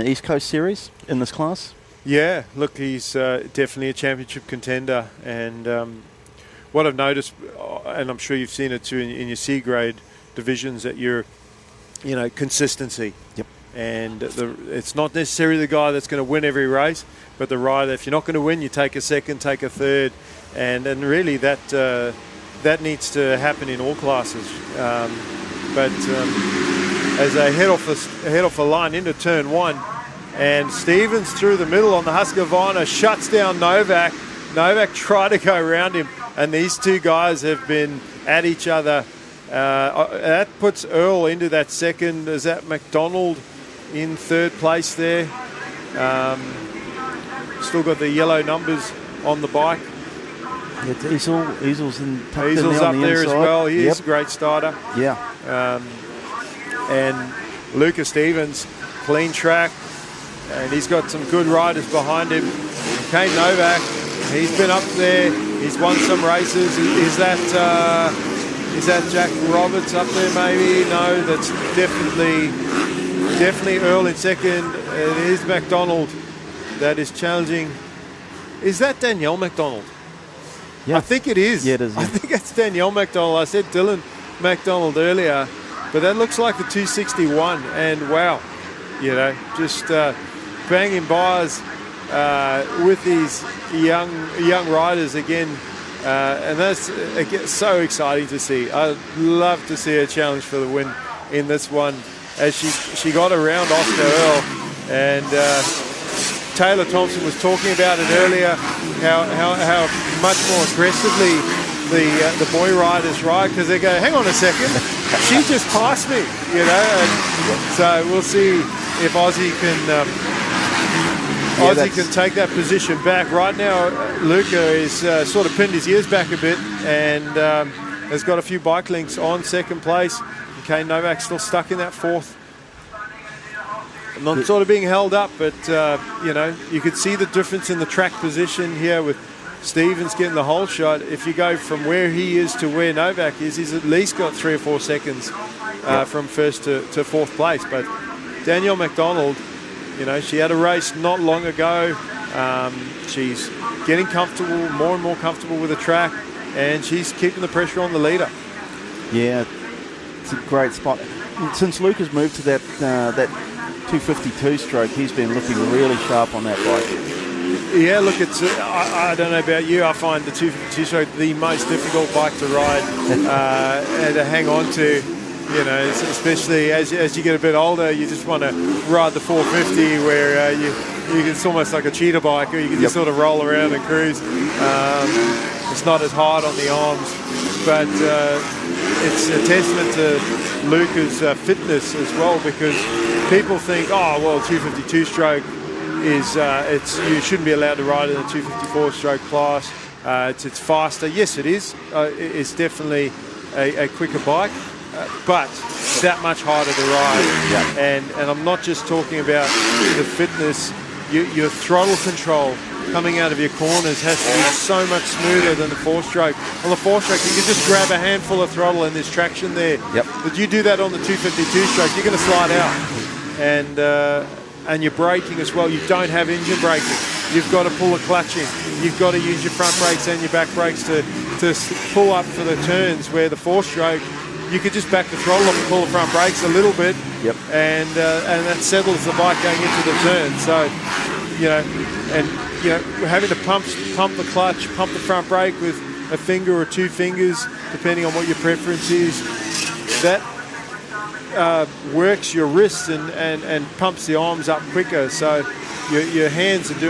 East Coast Series in this class. Yeah, look, he's definitely a championship contender. And what I've noticed, and I'm sure you've seen it too in your C grade divisions, that you're, consistency. Yep. And it's not necessarily the guy that's going to win every race, but the rider. If you're not going to win, you take a second, take a third, and really that needs to happen in all classes. But as they head off the line into turn one, and Stevens through the middle on the Husqvarna shuts down Novak. Novak tried to go around him, and these two guys have been at each other. That puts Earl into that second. Is that McDonald in third place there? Still got the yellow numbers on the bike. Easel's up there as well. He is a great starter. Yeah. And Lucas Stevens, clean track, and he's got some good riders behind him. Kane Novak, he's been up there. He's won some races. Is that Jack Roberts up there? Maybe no. That's definitely Earl in second. It is McDonald that is challenging. Is that Danielle McDonald? Yeah. I think it is. Yeah, it is. I think it's Danielle McDonald. I said Dylan McDonald earlier, but that looks like the 261. And wow, just banging bars with these young riders again. And that's so exciting to see. I'd love to see a challenge for the win in this one, as she got around Oscar Earl. And Taylor Thompson was talking about it earlier, how much more aggressively the boy riders ride, because they go, hang on a second, she just passed me, And so we'll see if Aussie can take that position back. Right now, Luca is sort of pinned his ears back a bit and has got a few bike links on second place. Kane Novak still stuck in that fourth. not sort of being held up, but you know, you could see the difference in the track position here with Stevens getting the whole shot. If you go from where he is to where Novak is, he's at least got 3 or 4 seconds from first to fourth place. But Danielle McDonald, you know, she had a race not long ago. She's getting comfortable, more and more comfortable with the track, and she's keeping the pressure on the leader. Yeah, it's a great spot. Since Luke has moved to that 252 stroke, he's been looking really sharp on that bike. Yeah, look, it's I don't know about you, I find the 252 stroke the most difficult bike to ride and to hang on to. You know, especially as you get a bit older, you just want to ride the 450 where it's almost like a cheetah bike, or you can just sort of roll around and cruise. It's not as hard on the arms, but it's a testament to Luca's fitness as well, because people think, oh, well, 252 stroke is you shouldn't be allowed to ride in the 254 stroke class. It's faster. Yes, it is. It's definitely a quicker bike. But that much harder to ride, and I'm not just talking about the fitness. Your throttle control coming out of your corners has to be so much smoother than the 4-stroke. On the 4-stroke, you can just grab a handful of throttle and there's traction there. But you do that on the 252-stroke, you're going to slide out, and you're braking as well. You don't have engine braking. You've got to pull the clutch in. You've got to use your front brakes and your back brakes to pull up for the turns, where the 4-stroke, you could just back the throttle up and pull the front brakes a little bit, and that settles the bike going into the turn. So, having to pump the clutch, pump the front brake with a finger or 2 fingers, depending on what your preference is, that works your wrists and pumps the arms up quicker. So your hands and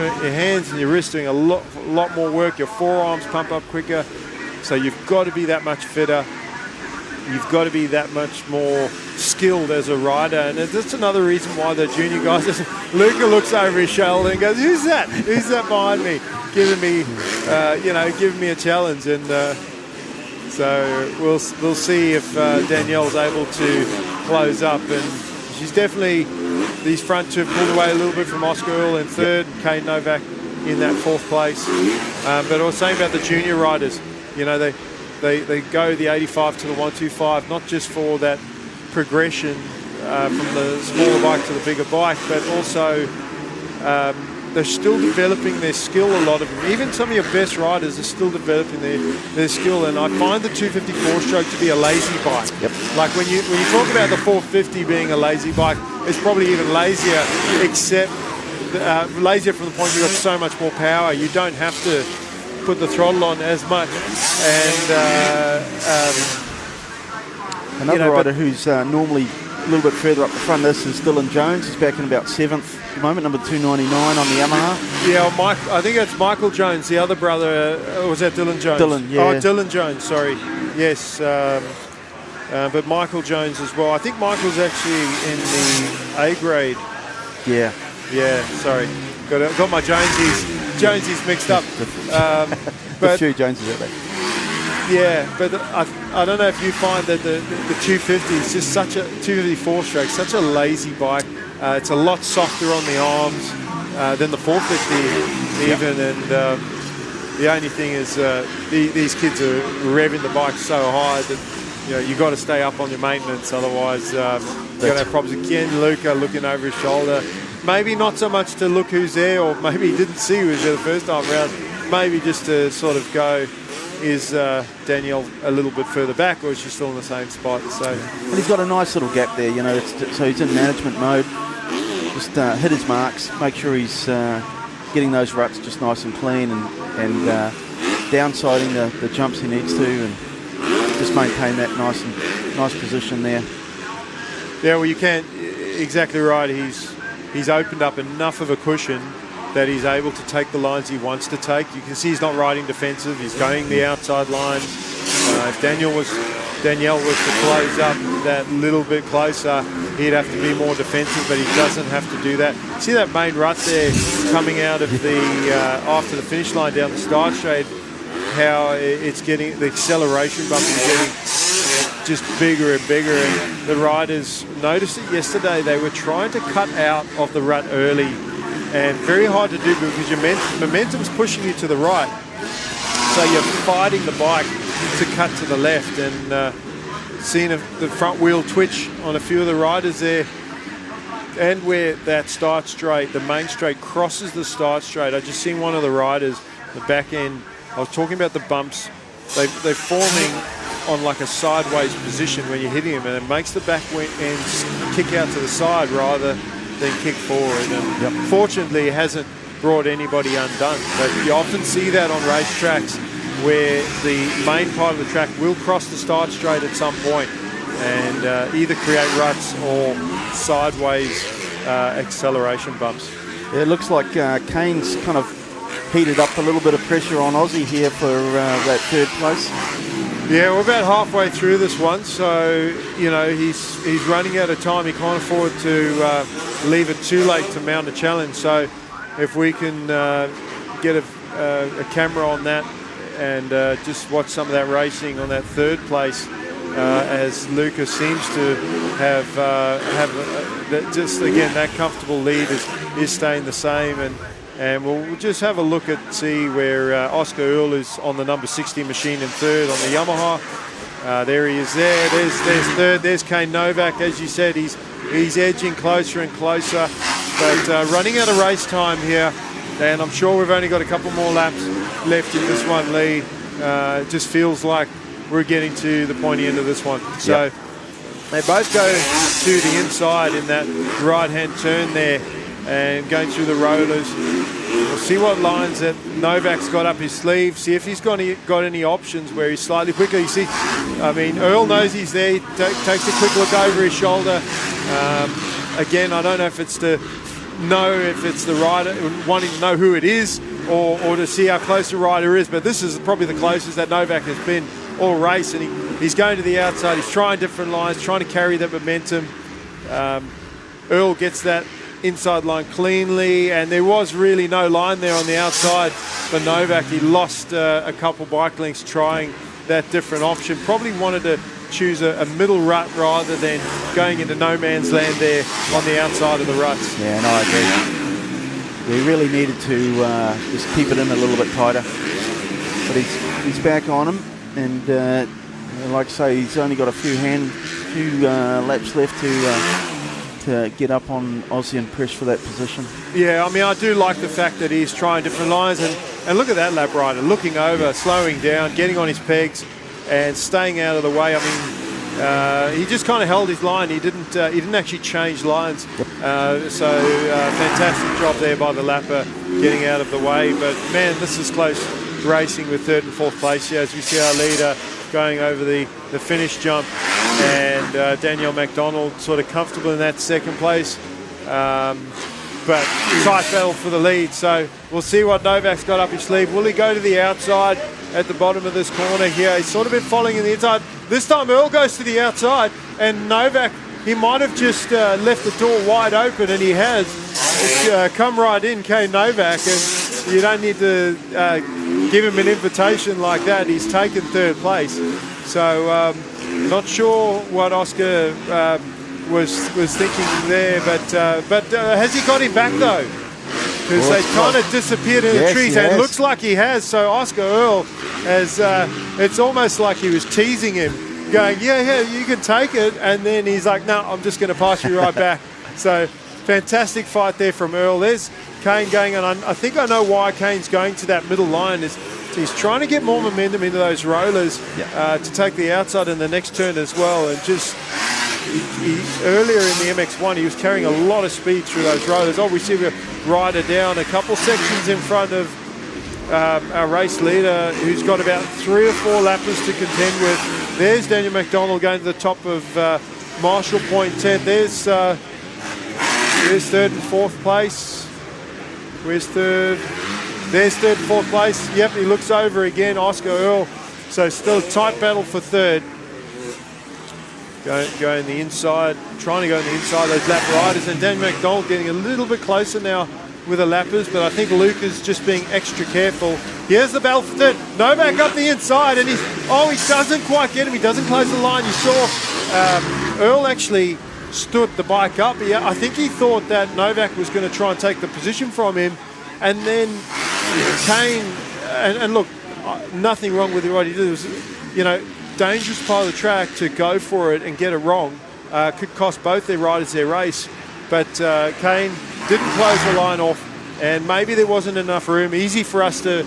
your wrists doing a lot more work. Your forearms pump up quicker. So you've got to be that much fitter. You've got to be that much more skilled as a rider, and that's another reason why the junior guys. Luca looks over his shoulder and goes, "Who's that? Who's that behind me? Giving me a challenge." And so we'll see if Danielle's able to close up. And she's definitely, these front two have pulled away a little bit from Oscar Earl in third, Kane Novak in that 4th place. But I was saying about the junior riders, you know, they go the 85 to the 125, not just for that progression from the smaller bike to the bigger bike, but also they're still developing their skill, a lot of them. Even some of your best riders are still developing their skill, and I find the 254 stroke to be a lazy bike. Like when you talk about the 450 being a lazy bike, it's probably even lazier, except lazier from the point you've got so much more power. You don't have to put the throttle on as much. And another rider who's normally a little bit further up the front of this is Dylan Jones. He's back in about 7th at the moment, number 299 on the Yamaha. Yeah, I think that's Michael Jones, the other brother. Was that Dylan Jones? Dylan, yeah. Oh, Dylan Jones, sorry. Yes, but Michael Jones as well. I think Michael's actually in the A grade. Yeah. Yeah, sorry. Got my Jonesies mixed up. But a few Joneses out there. Yeah, but I don't know if you find that the 250 is just such a 254 stroke, such a lazy bike. It's a lot softer on the arms than the 450 even, and the only thing is these kids are revving the bike so high that you've got to stay up on your maintenance, otherwise you're going to have problems. Again, Luca looking over his shoulder. Maybe not so much to look who's there, or maybe he didn't see who was there the first time around. Maybe just to sort of go, is Danielle a little bit further back, or is she still in the same spot? So, and he's got a nice little gap there, so he's in management mode. Just hit his marks, make sure he's getting those ruts just nice and clean, and downsiding the jumps he needs to, and just maintain that nice position there. Yeah, well, you can't, exactly right. He's opened up enough of a cushion that he's able to take the lines he wants to take. You can see he's not riding defensive. He's going the outside line. If Danielle was to close up that little bit closer, he'd have to be more defensive, but he doesn't have to do that. See that main rut there coming out of the after the finish line down the start straight, how it's getting, the acceleration bump is getting just bigger and bigger. And the riders noticed it yesterday. They were trying to cut out of the rut early, and very hard to do because your momentum's pushing you to the right. So you're fighting the bike to cut to the left, and seeing the front wheel twitch on a few of the riders there. And where that start straight, the main straight crosses the start straight. I just seen one of the riders, the back end. I was talking about the bumps. They're forming on like a sideways position when you're hitting them, and it makes the back end kick out to the side rather than kick forward. And fortunately, it hasn't brought anybody undone. But you often see that on racetracks where the main part of the track will cross the start straight at some point and either create ruts or sideways acceleration bumps. Yeah, it looks like Kane's kind of heated up a little bit of pressure on Aussie here for that third place. Yeah, we're about halfway through this one, so you know he's running out of time. He can't afford to leave it too late to mount a challenge. So if we can get a camera on that and just watch some of that racing on that third place, as Lucas seems to have just again that comfortable lead is staying the same, and we'll just have a look at see where Oscar Earl is on the number 60 machine in third on the Yamaha. There he is. There's third. There's Kane Novak. As you said, he's edging closer and closer, but running out of race time here, and I'm sure we've only got a couple more laps left in this one, Lee. It just feels like we're getting to the pointy end of this one. So they both go to the inside in that right-hand turn there and going through the rollers. We'll see what lines that Novak's got up his sleeve, see if he's got any options where he's slightly quicker. You see, I mean, Earl knows he's there. He takes a quick look over his shoulder. Again, I don't know if it's to know if it's the rider, wanting to know who it is, or to see how close the rider is, but this is probably the closest that Novak has been all race, and he's going to the outside. He's trying different lines, trying to carry that momentum. Earl gets that inside line cleanly, and there was really no line there on the outside for Novak. He lost a couple bike lengths trying that different option. Probably wanted to choose a middle rut rather than going into no man's land there on the outside of the ruts. Yeah, no, I agree. We really needed to just keep it in a little bit tighter, but he's back on him. And like I say, he's only got a few laps left to get up on Aussie and press for that position. Yeah, I mean, I do like the fact that he's trying different lines, and look at that lap rider, looking over, slowing down, getting on his pegs, and staying out of the way. I mean, he just kind of held his line. He didn't actually change lines. So fantastic job there by the lapper, getting out of the way. But man, this is close racing with third and fourth place here as we see our leader going over the finish jump, and Danielle McDonald sort of comfortable in that second place, but tight battle for the lead. So we'll see what Novak's got up his sleeve. Will he go to the outside at the bottom of this corner here? He's sort of been following in the inside. This time Earl goes to the outside, and Novak, he might have just left the door wide open, and he has. It's come right in, Kane Novak, and you don't need to give him an invitation like that. He's taken third place. So not sure what Oscar was thinking there, but has he got him back though? Because they kind of disappeared in the trees, and it looks like he has. So Oscar Earl has, it's almost like he was teasing him, going, yeah, you can take it, and then he's like, no, I'm just going to pass you right back. So fantastic fight there from Earl. There's Kane going, and I think I know why Kane's going to that middle line. He's trying to get more momentum into those rollers to take the outside in the next turn as well. And just earlier in the MX1, he was carrying a lot of speed through those rollers. Oh, we see a rider down a couple sections in front of our race leader, who's got about 3 or 4 lappers to contend with. There's Daniel McDonald going to the top of Marshall Point 10. There's third and fourth place. Where's third? There's third and fourth place. Yep, he looks over again, Oscar Earl. So still a tight battle for third. Going the inside, trying to go on the inside, those lap riders. And Dan McDonald getting a little bit closer now with the lappers, but I think Luke is just being extra careful. Here's the bell for third. Novak up the inside, and he doesn't quite get him. He doesn't close the line. You saw Earl actually stood the bike up. I think he thought that Novak was going to try and take the position from him, and then Kane, and look, nothing wrong with what he did. It was, dangerous part of the track to go for it and get it wrong. Could cost both their riders their race, but Kane didn't close the line off, and maybe there wasn't enough room. Easy for us to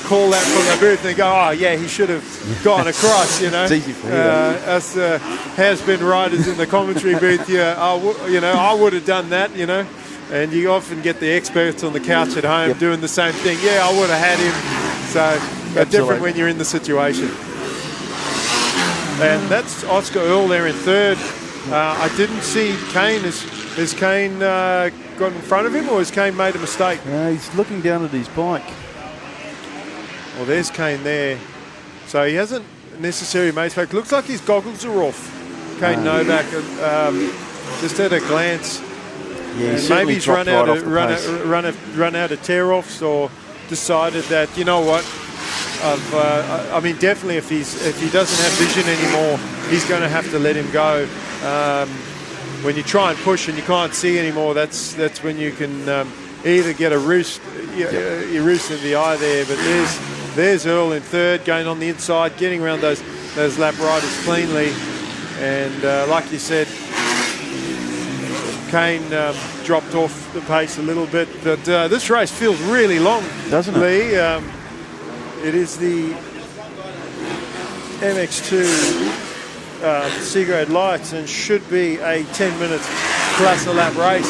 call that from the booth and go, oh yeah, he should have gone across. It's easy for you. Us has-been riders in the commentary booth, I would have done that, and you often get the experts on the couch at home doing the same thing. Yeah, I would have had him. So different when you're in the situation. And that's Oscar Earl there in third. I didn't see Kane. Has Kane got in front of him, or has Kane made a mistake? He's looking down at his bike. Well, there's Kane there. So he hasn't necessarily made a mistake. Looks like his goggles are off. Kane Novak, just at a glance. Yeah, maybe he's run out of tear-offs, or decided that, you know what, definitely if he doesn't have vision anymore, he's going to have to let him go. When you try and push and you can't see anymore, that's when you can either get a roost in the eye there. But there's Earl in third, going on the inside, getting around those lap riders cleanly. And like you said, Kane dropped off the pace a little bit. But this race feels really long, doesn't it? Lee? It is the MX2 C-grade lights, and should be a 10 minutes plus a lap race.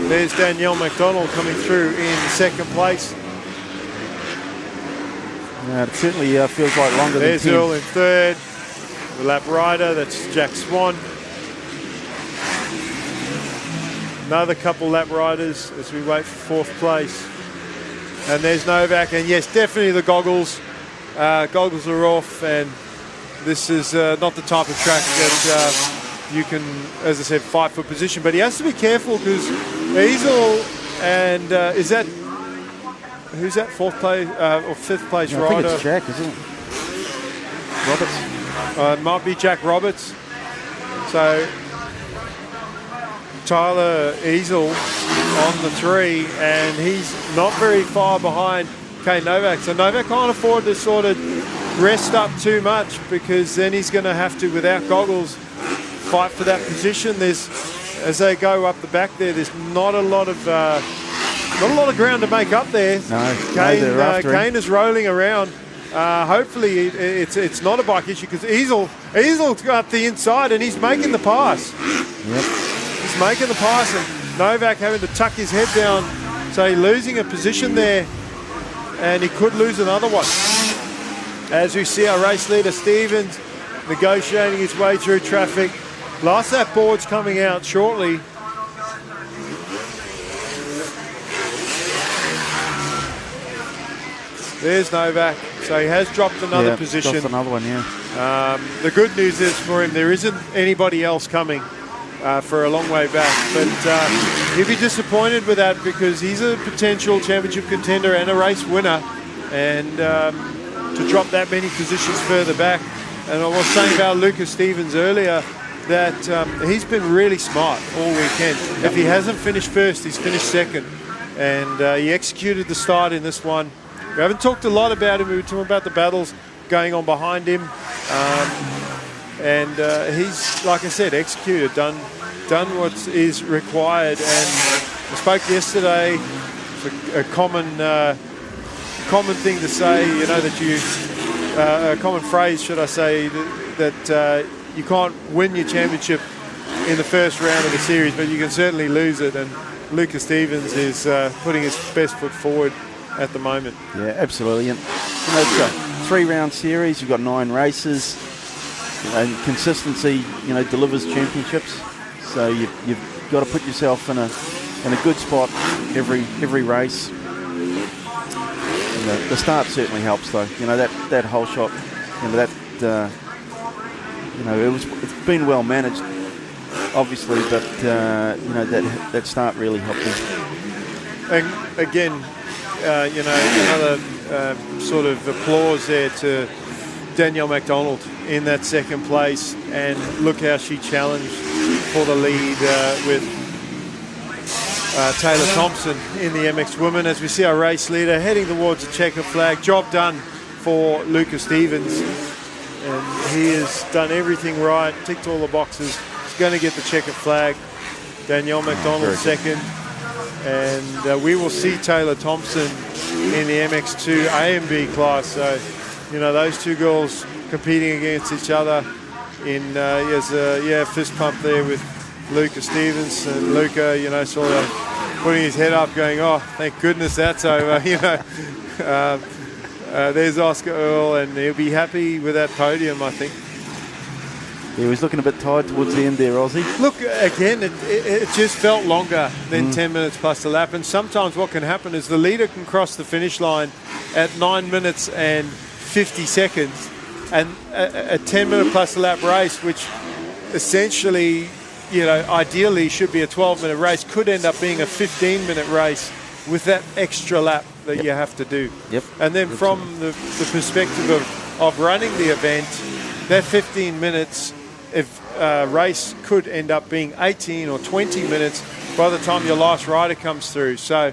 There's Danielle McDonald coming through in second place. Yeah, it certainly feels like longer than 10. There's Earl in third. The lap rider, that's Jack Swan. Another couple lap riders as we wait for fourth place. And there's Novak, and yes, definitely the goggles. Goggles are off, and this is not the type of track that you can, as I said, fight for position. But he has to be careful, because Easel and who's that fourth place or fifth place rider? I think it's Jack, isn't it? Roberts. It might be Jack Roberts. So Tyler Easel on the 3, and he's not very far behind Kane Novak. So Novak can't afford to sort of rest up too much, because then he's going to have to, without goggles, fight for that position. As they go up the back there, there's not a lot of ground to make up there. No, Kane is rolling around. Hopefully it's not a bike issue, because Easel's got the inside and he's making the pass. Yep. He's making the pass, and Novak having to tuck his head down, so he's losing a position there, and he could lose another one. As we see our race leader Stevens negotiating his way through traffic. Last lap board's coming out shortly. There's Novak. So he has dropped another position. Dropped another one, yeah. The good news is for him, there isn't anybody else coming for a long way back. But he'll be disappointed with that, because he's a potential championship contender and a race winner. And to drop that many positions further back. And I was saying about Lucas Stevens earlier that he's been really smart all weekend. If he hasn't finished first, he's finished second. And he executed the start in this one. We haven't talked a lot about him. We were talking about the battles going on behind him. And he's, like I said, executed, done what is required. And I spoke yesterday, it's a common thing to say, a common phrase, should I say, that you can't win your championship in the first round of the series, but you can certainly lose it. And Lucas Stevens is putting his best foot forward at the moment. Yeah, absolutely. And it's a 3-round series. You've got 9 races. And consistency, delivers championships. So you've got to put yourself in a good spot every race. The start certainly helps, though. That whole shot. It's been well managed, obviously, but that start really helped him. And again, another sort of applause there to Danielle McDonald in that second place, and look how she challenged for the lead with Taylor Thompson in the MX Women. As we see our race leader heading towards the checker flag. Job done for Luca Stevens, and he has done everything right, ticked all the boxes. He's going to get the checker flag. Danielle McDonald second, and we will see Taylor Thompson in the MX2 A and B class. So, those two girls competing against each other in fist pump there with Luca Stevens, and Luca, sort of putting his head up, going, "Oh, thank goodness that's over." There's Oscar Earl, and he'll be happy with that podium, I think. He was looking a bit tired towards the end there, Ozzy. Look, again, it just felt longer than 10 minutes plus a lap. And sometimes what can happen is the leader can cross the finish line at 9 minutes and 50 seconds. And a 10-minute plus a lap race, which essentially, ideally should be a 12-minute race, could end up being a 15-minute race with that extra lap that you have to do. Yep. And then from the perspective of running the event, that 15 minutes race could end up being 18 or 20 minutes by the time your last rider comes through. So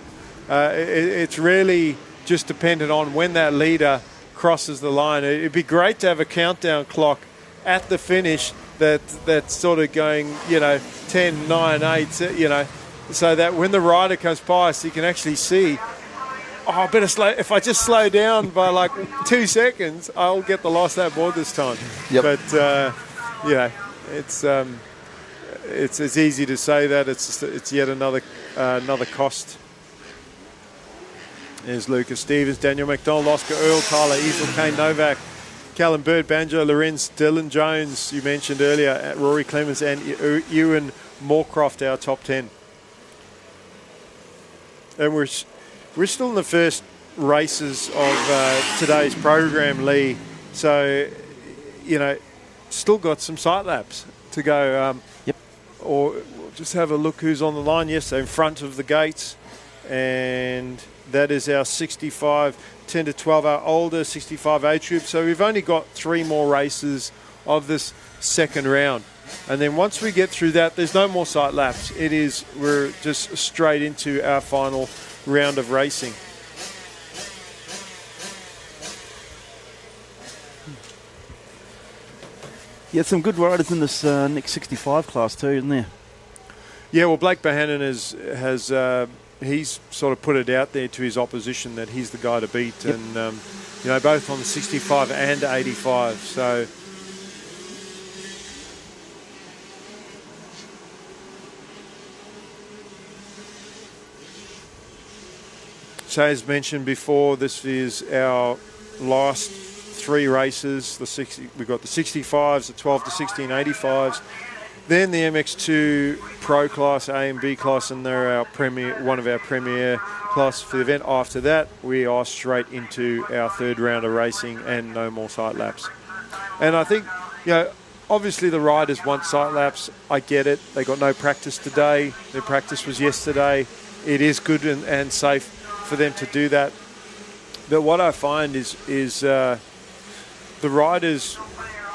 it's really just dependent on when that leader crosses the line. It'd be great to have a countdown clock at the finish that's sort of going, 10, 9, 8, so that when the rider comes past, you can actually see, I better slow. If I just slow down by like 2 seconds, I'll get the last lap board this time. Yep. But it's easy to say that. It's yet another cost. There's Lucas Stevens, Daniel McDonald, Oscar Earl, Tyler Easel, Kane Novak, Callum Bird, Banjo, Lorenz, Dylan Jones, you mentioned earlier, Rory Clemens, and Ewan Moorcroft, our top 10. And we're still in the first races of today's program, Lee. So, still got some sight laps to go. Yep. Or we'll just have a look who's on the line. Yes, so in front of the gates. And that is our 65, 10 to 12, our older 65 age group. So we've only got 3 more races of this second round. And then once we get through that, there's no more sight laps. We're just straight into our final round of racing. Yeah, some good riders in this next 65 class too, isn't there? Yeah, well, Blake Bohannon has he's sort of put it out there to his opposition that he's the guy to beat, yep. And both on the 65 and 85. So. So as mentioned before, this is our last 3 races. We've got the 65s, the 12 to 16 85s, then the MX2 Pro class, A and B class, and they're our one of our premier classes for the event. After that, we are straight into our third round of racing and no more sight laps. And I think, obviously the riders want sight laps. I get it. They got no practice today. Their practice was yesterday. It is good and safe for them to do that. But what I find is the riders,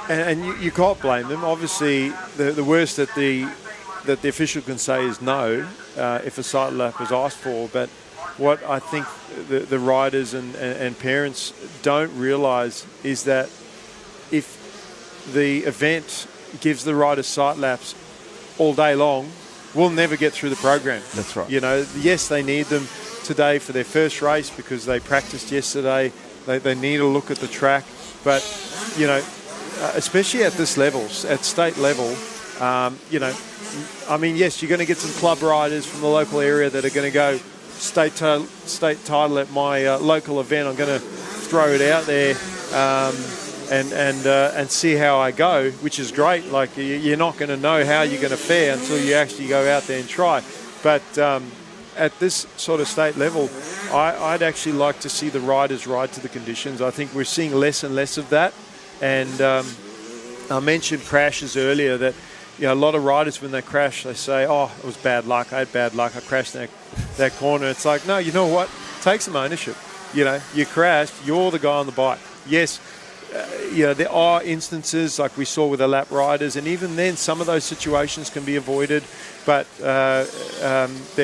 and you can't blame them. Obviously, the worst that the official can say is no if a sight lap is asked for. But what I think the riders and parents don't realise is that if the event gives the riders sight laps all day long, we'll never get through the program. That's right. Yes, they need them today for their first race because they practiced yesterday. They need a look at the track. But, especially at this level, at state level, yes, you're going to get some club riders from the local area that are going to go state title at my local event. I'm going to throw it out there and see how I go, which is great. Like, you're not going to know how you're going to fare until you actually go out there and try. But at this sort of state level, I'd actually like to see the riders ride to the conditions. I think we're seeing less and less of that. And I mentioned crashes earlier, that a lot of riders, when they crash, they say, "Oh, it was bad luck. I had bad luck. I crashed and I that corner. It's like, no, you know what? Take some ownership. You know, you crashed. You're the guy on the bike. Yes, there are instances like we saw with the lap riders, and even then, some of those situations can be avoided. But there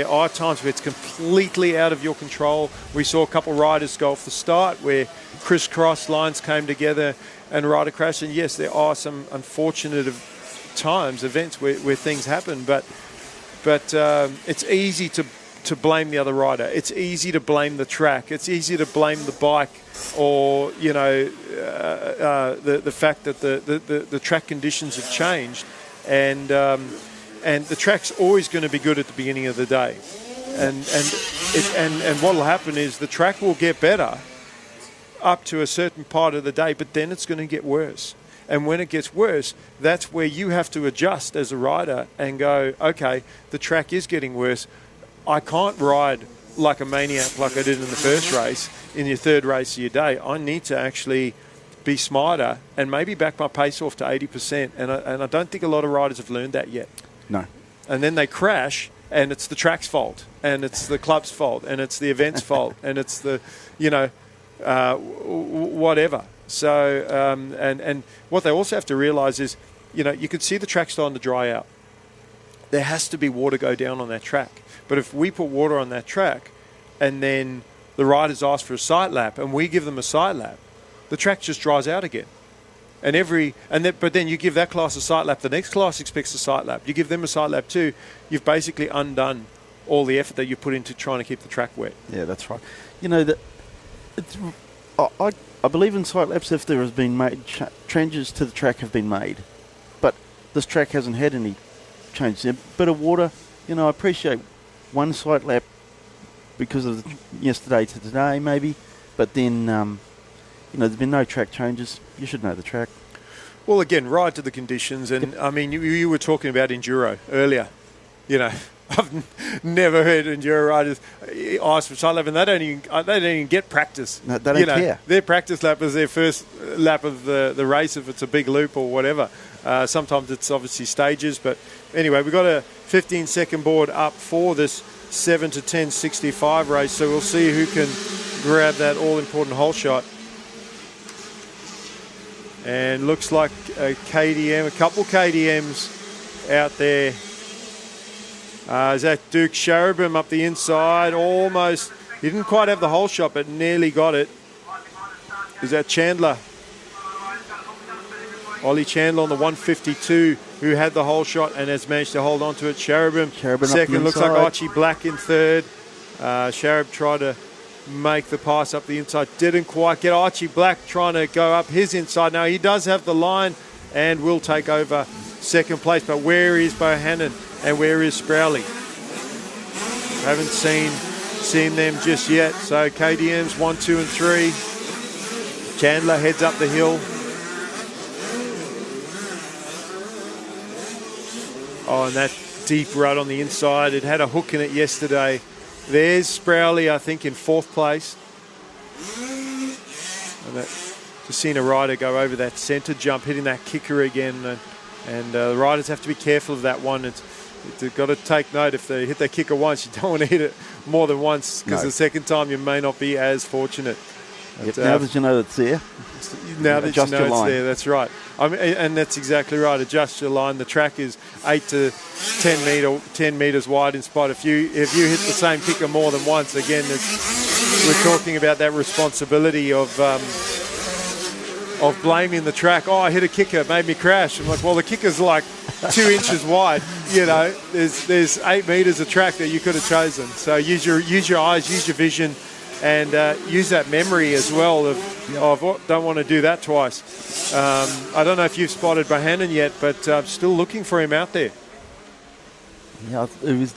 are times where it's completely out of your control. We saw a couple riders go off the start where crisscross lines came together and rider crashed. And yes, there are some unfortunate events where things happen. But it's easy to blame the other rider. It's easy to blame the track. It's easy to blame the bike, or the fact that the track conditions have changed, and the track's always going to be good at the beginning of the day, and what will happen is the track will get better up to a certain part of the day, but then it's going to get worse. And when it gets worse, that's where you have to adjust as a rider and go, okay, the track is getting worse. I can't ride like a maniac like I did in the first race, in your third race of your day. I need to actually be smarter and maybe back my pace off to 80%. And I don't think a lot of riders have learned that yet. No. And then they crash, and it's the track's fault, and it's the club's fault, and it's the event's fault, and it's the, whatever. So, and what they also have to realise is, you could see the track starting to dry out. There has to be water go down on that track. But if we put water on that track and then the riders ask for a sight lap and we give them a sight lap, the track just dries out again. But then you give that class a sight lap, the next class expects a sight lap. You give them a sight lap too. You've basically undone all the effort that you put into trying to keep the track wet. Yeah, that's right. I believe in sight laps if there has been changes to the track have been made, but this track hasn't had any changes. A bit of water, I appreciate one sight lap because of yesterday to today maybe, but then there's been no track changes. You should know the track. Well, again, ride to the conditions, and I mean, you were talking about enduro earlier. I've never heard enduro riders ask for sight lap, and they don't even get practice. No, they don't care. Their practice lap is their first lap of the race if it's a big loop or whatever. Sometimes it's obviously stages, but anyway, we've got a 15-second board up for this 7 to 10.65 race, so we'll see who can grab that all-important hole shot. And looks like a KDM, a couple KDMs out there. Is that Duke Sharabim up the inside? Almost. He didn't quite have the hole shot, but nearly got it. Is that Chandler? Ollie Chandler on the 152, who had the hole shot and has managed to hold on to it. Sharabim second. Looks like Archie Black in third. Sharab tried to make the pass up the inside. Didn't quite get. Archie Black trying to go up his inside. Now he does have the line and will take over second place. But where is Bohannon and where is Sprowley? Haven't seen them just yet. So KDM's 1, 2 and 3. Chandler heads up the hill. Oh, and that deep rut on the inside. It had a hook in it yesterday. There's Sprowley, I think, in fourth place. And just seeing a rider go over that centre jump, hitting that kicker again. And the riders have to be careful of that one. They've got to take note. If they hit that kicker once, you don't want to hit it more than once, because the second time you may not be as fortunate. Yep, now that you know it's there. Now that you know it's there, that's right. And that's exactly right. Adjust your line. The track is 8 to 10 metres wide in spot. If you hit the same kicker more than once, again, we're talking about that responsibility of blaming the track. Oh, I hit a kicker, it made me crash. I'm like, well, the kicker's like 2 inches wide. There's 8 metres of track that you could have chosen. So use your eyes, use your vision, and use that memory as well of don't want to do that twice. I don't know if you've spotted Bohannon yet, but still looking for him out there. Yeah, it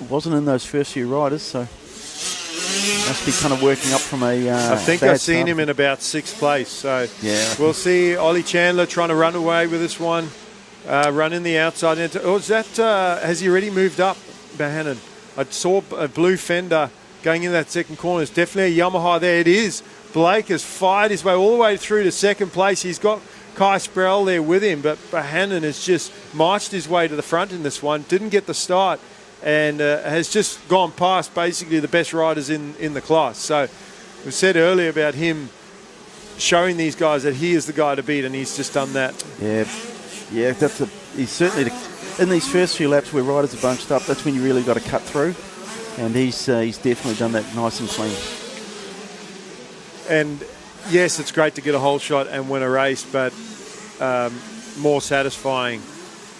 wasn't in those first few riders, so must be kind of working up from a I think I've seen him in about 6th place. So yeah, we'll see Ollie Chandler trying to run away with this one. Run in the outside. Has he already moved up, Bohannon? I saw a blue fender going in that second corner. It's definitely a Yamaha there. It is. Blake has fired his way all the way through to second place. He's got Kai Sproul there with him, but Bohannon has just marched his way to the front in this one. Didn't get the start. and has just gone past basically the best riders in the class. So we said earlier about him showing these guys that he is the guy to beat, and he's just done that. Yeah, he's certainly in these first few laps where riders are bunched up. That's when you really got to cut through, and he's definitely done that nice and clean. And yes, it's great to get a whole shot and win a race, but more satisfying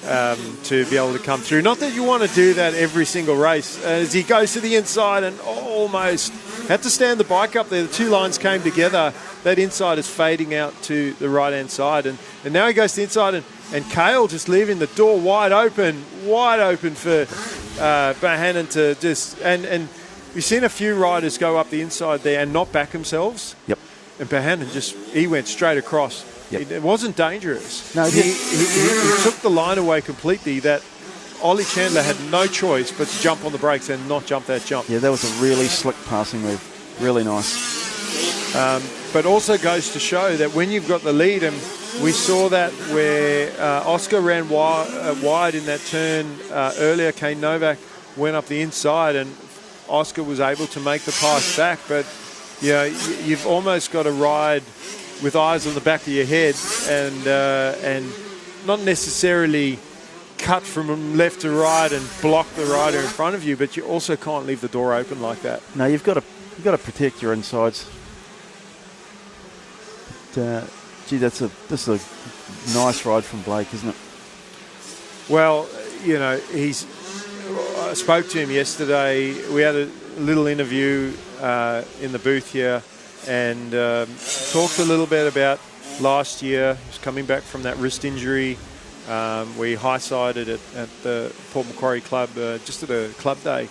to be able to come through. Not that you want to do that every single race. As he goes to the inside and almost had to stand the bike up there. The two lines came together. That inside is fading out to the right-hand side. And now he goes to the inside, and Cale just leaving the door wide open for Bohannon to just... And we've seen a few riders go up the inside there and not back themselves. Yep. And Bohannon he went straight across. Yep. It wasn't dangerous. No, he took the line away completely. That Ollie Chandler had no choice but to jump on the brakes and not jump that jump. Yeah, that was a really slick passing move. Really nice. But also goes to show that when you've got the lead, and we saw that where Oscar ran wide in that turn earlier. Kane Novak went up the inside, and Oscar was able to make the pass back. But yeah, you've almost got to ride with eyes on the back of your head and not necessarily cut from left to right and block the rider in front of you, but you also can't leave the door open like that. No, you've got to protect your insides. But, gee, this is a nice ride from Blake, isn't it? Well, you know, I spoke to him yesterday. We had a little interview in the booth here, and talked a little bit about last year. He was coming back from that wrist injury. We high-sided at the Port Macquarie Club just at a club day,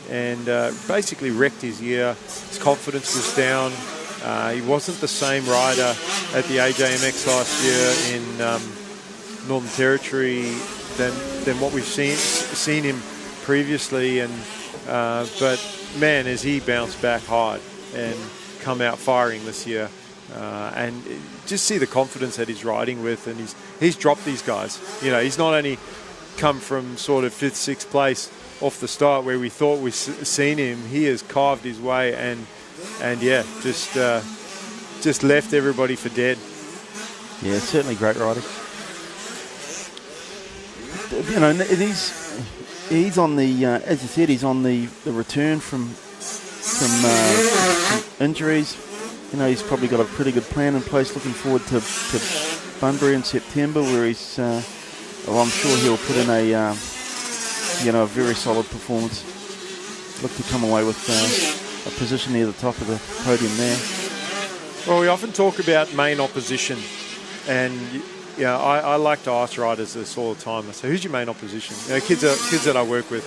and basically wrecked his year. His confidence was down. He wasn't the same rider at the AJMX last year in Northern Territory than what we've seen him previously. And but man, has he bounced back hard and come out firing this year. And just see the confidence that he's riding with, and he's dropped these guys. You know, he's not only come from sort of 5th, 6th place off the start where we thought we'd seen him. He has carved his way and yeah, just left everybody for dead. Yeah, certainly great rider. You know, he's on the as you said, he's on the return from injuries. You know, he's probably got a pretty good plan in place. Looking forward to Bunbury in September, where he's. I'm sure he'll put in a very solid performance. Look to come away with a position near the top of the podium there. Well, we often talk about main opposition, and you know, I like to ask riders this all the time. I say, "Who's your main opposition?" You know, kids that I work with,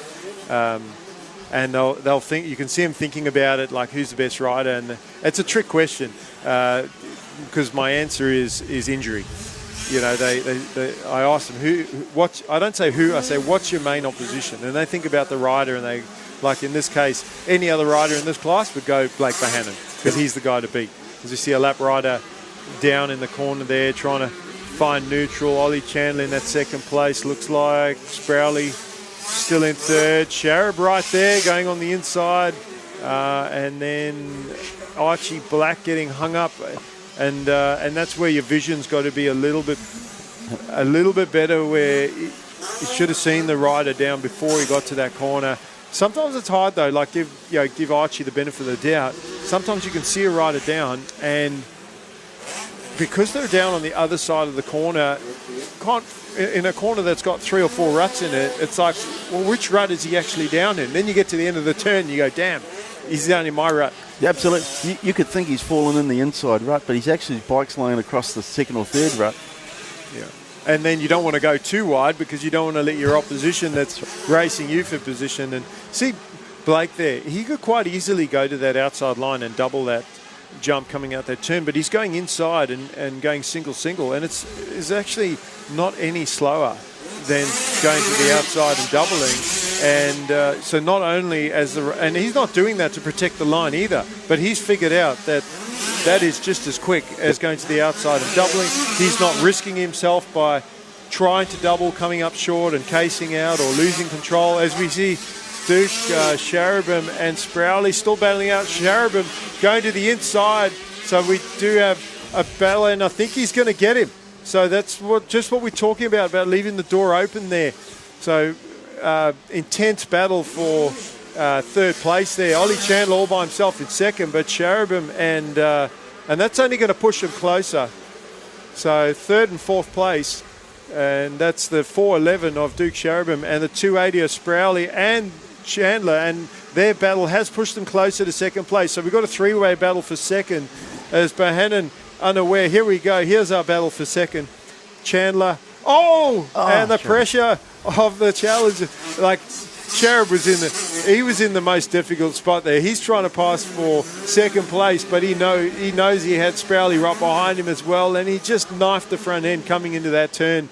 and they'll think. You can see them thinking about it, like, "Who's the best rider?" And it's a trick question because my answer is injury. You know, I ask them what. I don't say who. I say, "What's your main opposition?" And they think about the rider, and they. Like in this case, any other rider in this class would go Blake Bohannon because he's the guy to beat. As you see a lap rider down in the corner there trying to find neutral. Ollie Chandler in that second place, looks like. Sprowley still in third. Sharab right there going on the inside. And then Archie Black getting hung up. And that's where your vision's got to be a little bit better, where you should have seen the rider down before he got to that corner. Sometimes it's hard though, like give Archie the benefit of the doubt. Sometimes you can see a rider down, and because they're down on the other side of the corner, in a corner that's got 3 or 4 ruts in it, it's like, well, which rut is he actually down in? Then you get to the end of the turn, you go, damn, he's down in my rut. Yeah, absolutely. You could think he's fallen in the inside rut, but he's actually bike's laying across the 2nd or 3rd rut. Yeah. And then you don't want to go too wide because you don't want to let your opposition that's racing you for position. And see Blake there, he could quite easily go to that outside line and double that jump coming out that turn, but he's going inside and going single, and it's actually not any slower than going to the outside and doubling. And so not only and he's not doing that to protect the line either, but he's figured out that is just as quick as going to the outside and doubling. He's not risking himself by trying to double, coming up short and casing out or losing control. As we see Duke, Sharabam and Sprowley still battling out. Sharabam going to the inside. So we do have a battle, and I think he's going to get him. So that's just what we're talking about leaving the door open there. So intense battle for third place there. Ollie Chandler all by himself in second, but Sharabam and that's only going to push him closer. So third and fourth place, and that's the 4:11 of Duke Sharabam and the 2:80 of Sprowley and Chandler, and their battle has pushed them closer to second place. So we've got a three-way battle for second as Bohannon unaware. Here we go. Here's our battle for second. Chandler. And the pressure of the challenge. Like, Sharab was in the most difficult spot there. He's trying to pass for second place, but he knows he had Sprowley right behind him as well, and he just knifed the front end coming into that turn.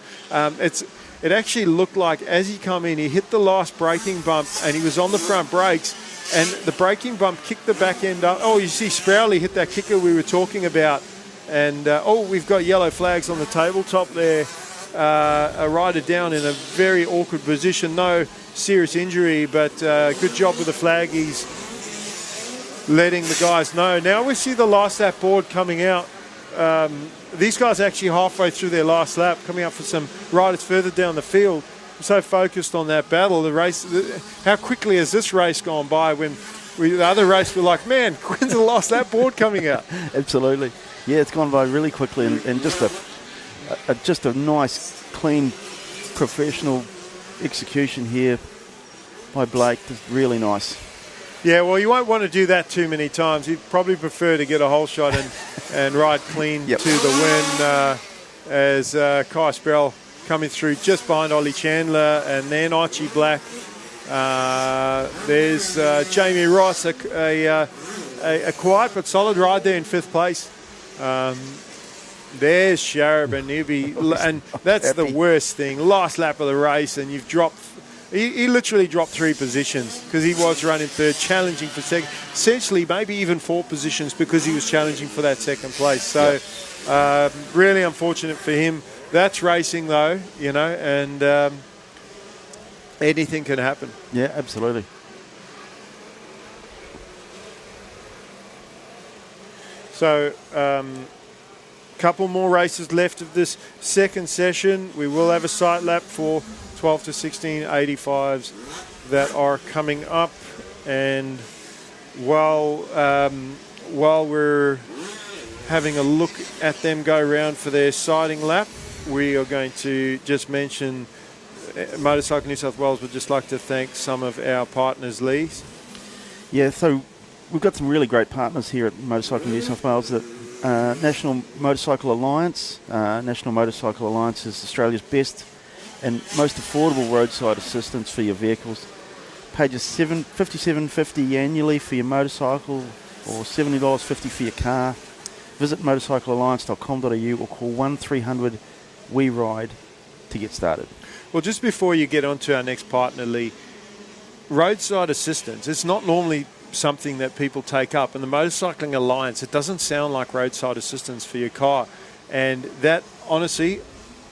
It actually looked like as he come in, he hit the last braking bump, and he was on the front brakes, and the braking bump kicked the back end up. Oh, you see Sprowley hit that kicker we were talking about, and we've got yellow flags on the tabletop there. A rider down in a very awkward position. No serious injury, but good job with the flag. He's letting the guys know. Now we see the last lap board coming out. These guys are actually halfway through their last lap, coming up for some riders further down the field. I'm so focused on that battle. The race, how quickly has this race gone by when the other race were like, man, when's the last lap board coming out? Absolutely. Yeah, it's gone by really quickly, and just a nice, clean, professional execution here by Blake. Just really nice. Yeah, well, you won't want to do that too many times. You'd probably prefer to get a whole shot and ride clean to the win as Kai Sproul coming through just behind Ollie Chandler, and then Archie Black. There's Jamie Ross, a quiet but solid ride there in fifth place. There's Sharab and Newby, and that's the worst thing. Last lap of the race, and you've dropped. He literally dropped 3 positions because he was running third, challenging for second. Essentially, maybe even 4 positions because he was challenging for that second place. So, really unfortunate for him. That's racing, though, and anything can happen. Yeah, absolutely. So, couple more races left of this second session. We will have a sight lap for 12 to 16 85s that are coming up, and while we're having a look at them go around for their sighting lap, we are going to just mention Motorcycle New South Wales would just like to thank some of our partners, Lee. Yeah, so we've got some really great partners here at Motorcycle New South Wales. That National Motorcycle Alliance. National Motorcycle Alliance is Australia's best and most affordable roadside assistance for your vehicles. Pay just $57.50 annually for your motorcycle, or $70.50 for your car. Visit motorcyclealliance.com.au or call 1300 We Ride to get started. Well, just before you get on to our next partner, Lee, roadside assistance, it's not normally something that people take up. And the Motorcycling Alliance, it doesn't sound like roadside assistance for your car. And that, honestly,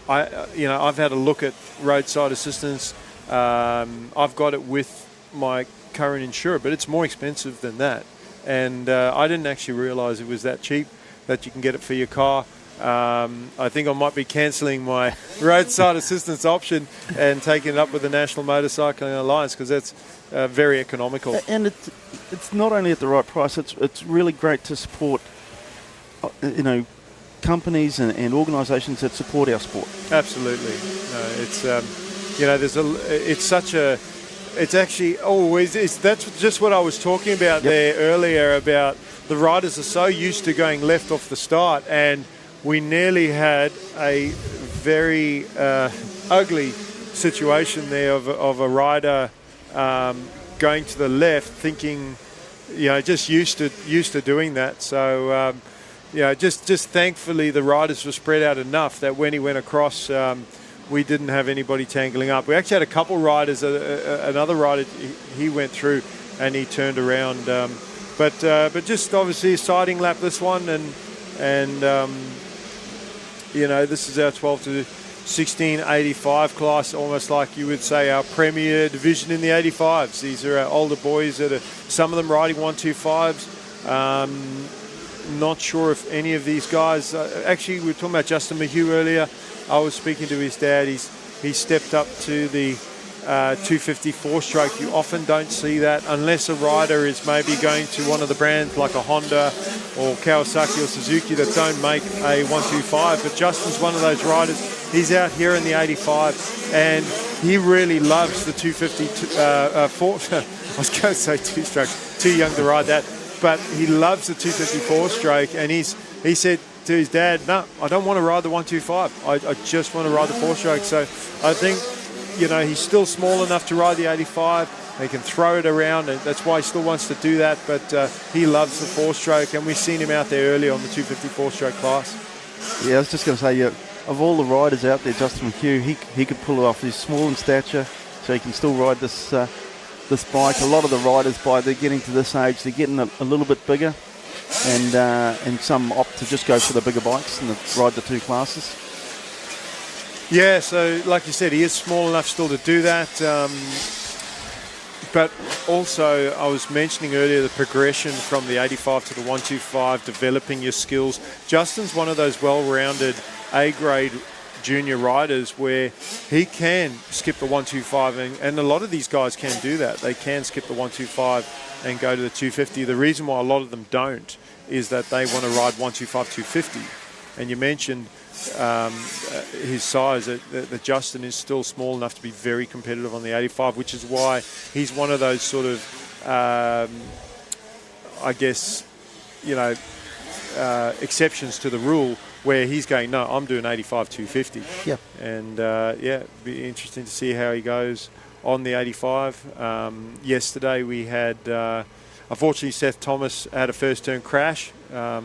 I've had a look at roadside assistance. I've got it with my current insurer, but it's more expensive than that. And I didn't actually realise it was that cheap that you can get it for your car. I think I might be cancelling my roadside assistance option and taking it up with the National Motorcycling Alliance, because that's very economical. And it's not only at the right price, it's really great to support, companies and organisations that support our sport. Absolutely. No, that's just what I was talking about there earlier, about the riders are so used to going left off the start, and we nearly had a very ugly situation there of a rider going to the left, thinking, just used to doing that. So, just thankfully the riders were spread out enough that when he went across, we didn't have anybody tangling up. We actually had a couple riders. Another rider, he went through and he turned around. But just obviously a sighting lap, this one, and this is our 12 to 1685 class, almost like you would say our premier division in the 85s. These are our older boys that are, some of them riding 125s. Not sure if any of these guys, actually we were talking about Justin Mayhew earlier. I was speaking to his dad. He stepped up to the 254 stroke. You often don't see that unless a rider is maybe going to one of the brands like a Honda or Kawasaki or Suzuki that don't make a 125. But Justin's one of those riders. He's out here in the 85 and he really loves the 254. I was going to say two-stroke, too young to ride that. But he loves the 254 stroke, and he said to his dad, no, I don't want to ride the 125. I just want to ride the 4-stroke. So I think, you know, he's still small enough to ride the 85. He can throw it around, and that's why he still wants to do that. But he loves the 4-stroke, and we've seen him out there early on the 254-stroke class. Yeah, I was just going to say, of all the riders out there, Justin McHugh, he could pull it off. He's small in stature, so he can still ride this bike. A lot of the riders, by they're getting to this age, they're getting a little bit bigger, and some opt to just go for the bigger bikes and ride the two classes. Yeah, so like you said, he is small enough still to do that. But also, I was mentioning earlier the progression from the 85 to the 125, developing your skills. Justin's one of those well-rounded A-grade junior riders where he can skip the 125, and a lot of these guys can do that. They can skip the 125 and go to the 250. The reason why a lot of them don't is that they want to ride 125, 250. And you mentioned his size, that Justin is still small enough to be very competitive on the 85, which is why he's one of those sort of, I guess, you know, exceptions to the rule where he's going, no, I'm doing 85, 250. Yep. And, yeah, be interesting to see how he goes on the 85. Yesterday we had, unfortunately, Seth Thomas had a first-turn crash, but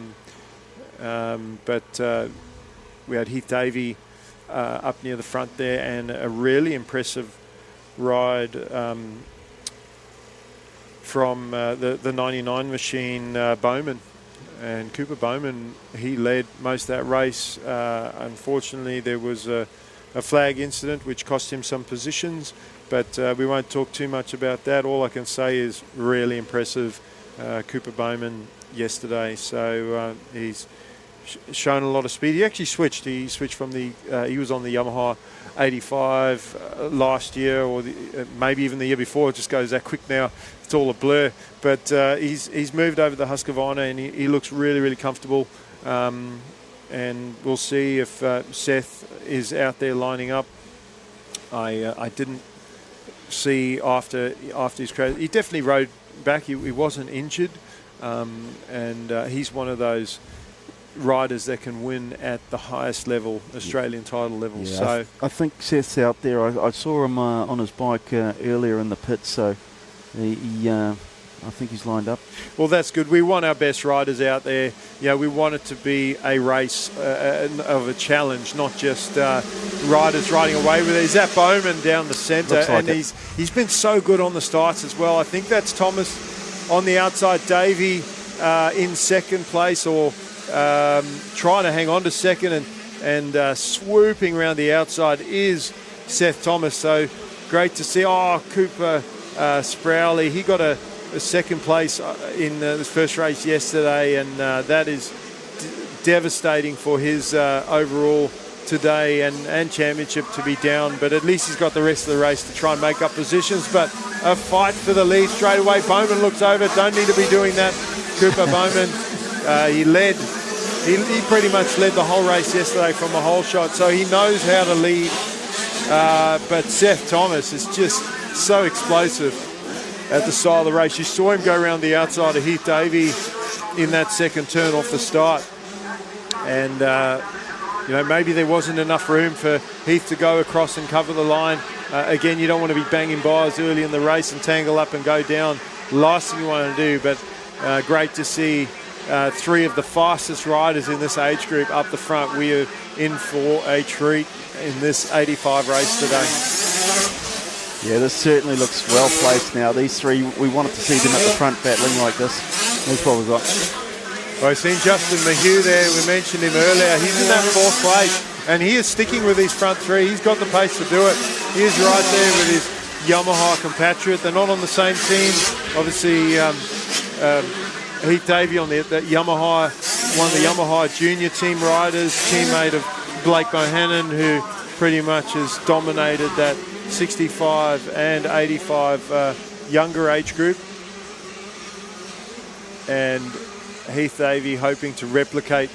we had Heath Davey up near the front there, and a really impressive ride from the 99 machine, Bowman. And Cooper Bowman, he led most of that race. Unfortunately, there was a flag incident which cost him some positions, but we won't talk too much about that. All I can say is really impressive, Cooper Bowman yesterday. So he's shown a lot of speed. He actually switched. He switched from the, he was on the Yamaha 85 last year, or maybe even the year before. It just goes that quick now. It's all a blur. But he's moved over the Husqvarna, and he looks really, really comfortable. And we'll see if Seth is out there lining up. I didn't see after his crash. He definitely rode back. He wasn't injured. And he's one of those riders that can win at the highest level, Australian title level. Yeah, so I think Seth's out there. I saw him on his bike earlier in the pit, so I think he's lined up. Well, that's good. We want our best riders out there. Yeah, we want it to be a race of a challenge, not just riders riding away with it. He's at Bowman down the centre, like and he's been so good on the starts as well. I think that's Thomas on the outside, Davey in second place, or trying to hang on to second, and swooping around the outside is Seth Thomas. So great to see. Oh, Cooper Sprowley, he got a second place in this first race yesterday, and that is devastating for his overall today and championship to be down, but at least he's got the rest of the race to try and make up positions. But a fight for the lead straight away. Bowman looks over, don't need to be doing that. Cooper Bowman, he pretty much led the whole race yesterday from a whole shot, so he knows how to lead. But Seth Thomas is just so explosive at the start of the race. You saw him go around the outside of Heath Davey in that second turn off the start, and you know, maybe there wasn't enough room for Heath to go across and cover the line. Again, you don't want to be banging bars early in the race and tangle up and go down. Last thing you want to do, but great to see three of the fastest riders in this age group up the front. We are in for a treat in this 85 race today. Yeah, this certainly looks well placed now. These three, we wanted to see them at the front battling like this. That's what we've got. Well, I've seen Justin Mayhew there. We mentioned him earlier. He's in that fourth place. And he is sticking with his front three. He's got the pace to do it. He is right there with his Yamaha compatriot. They're not on the same team. Obviously, Heath Davey on the Yamaha, one of the Yamaha junior team riders, teammate of Blake Bohannon, who pretty much has dominated that 65 and 85 younger age group. And Heath Davey hoping to replicate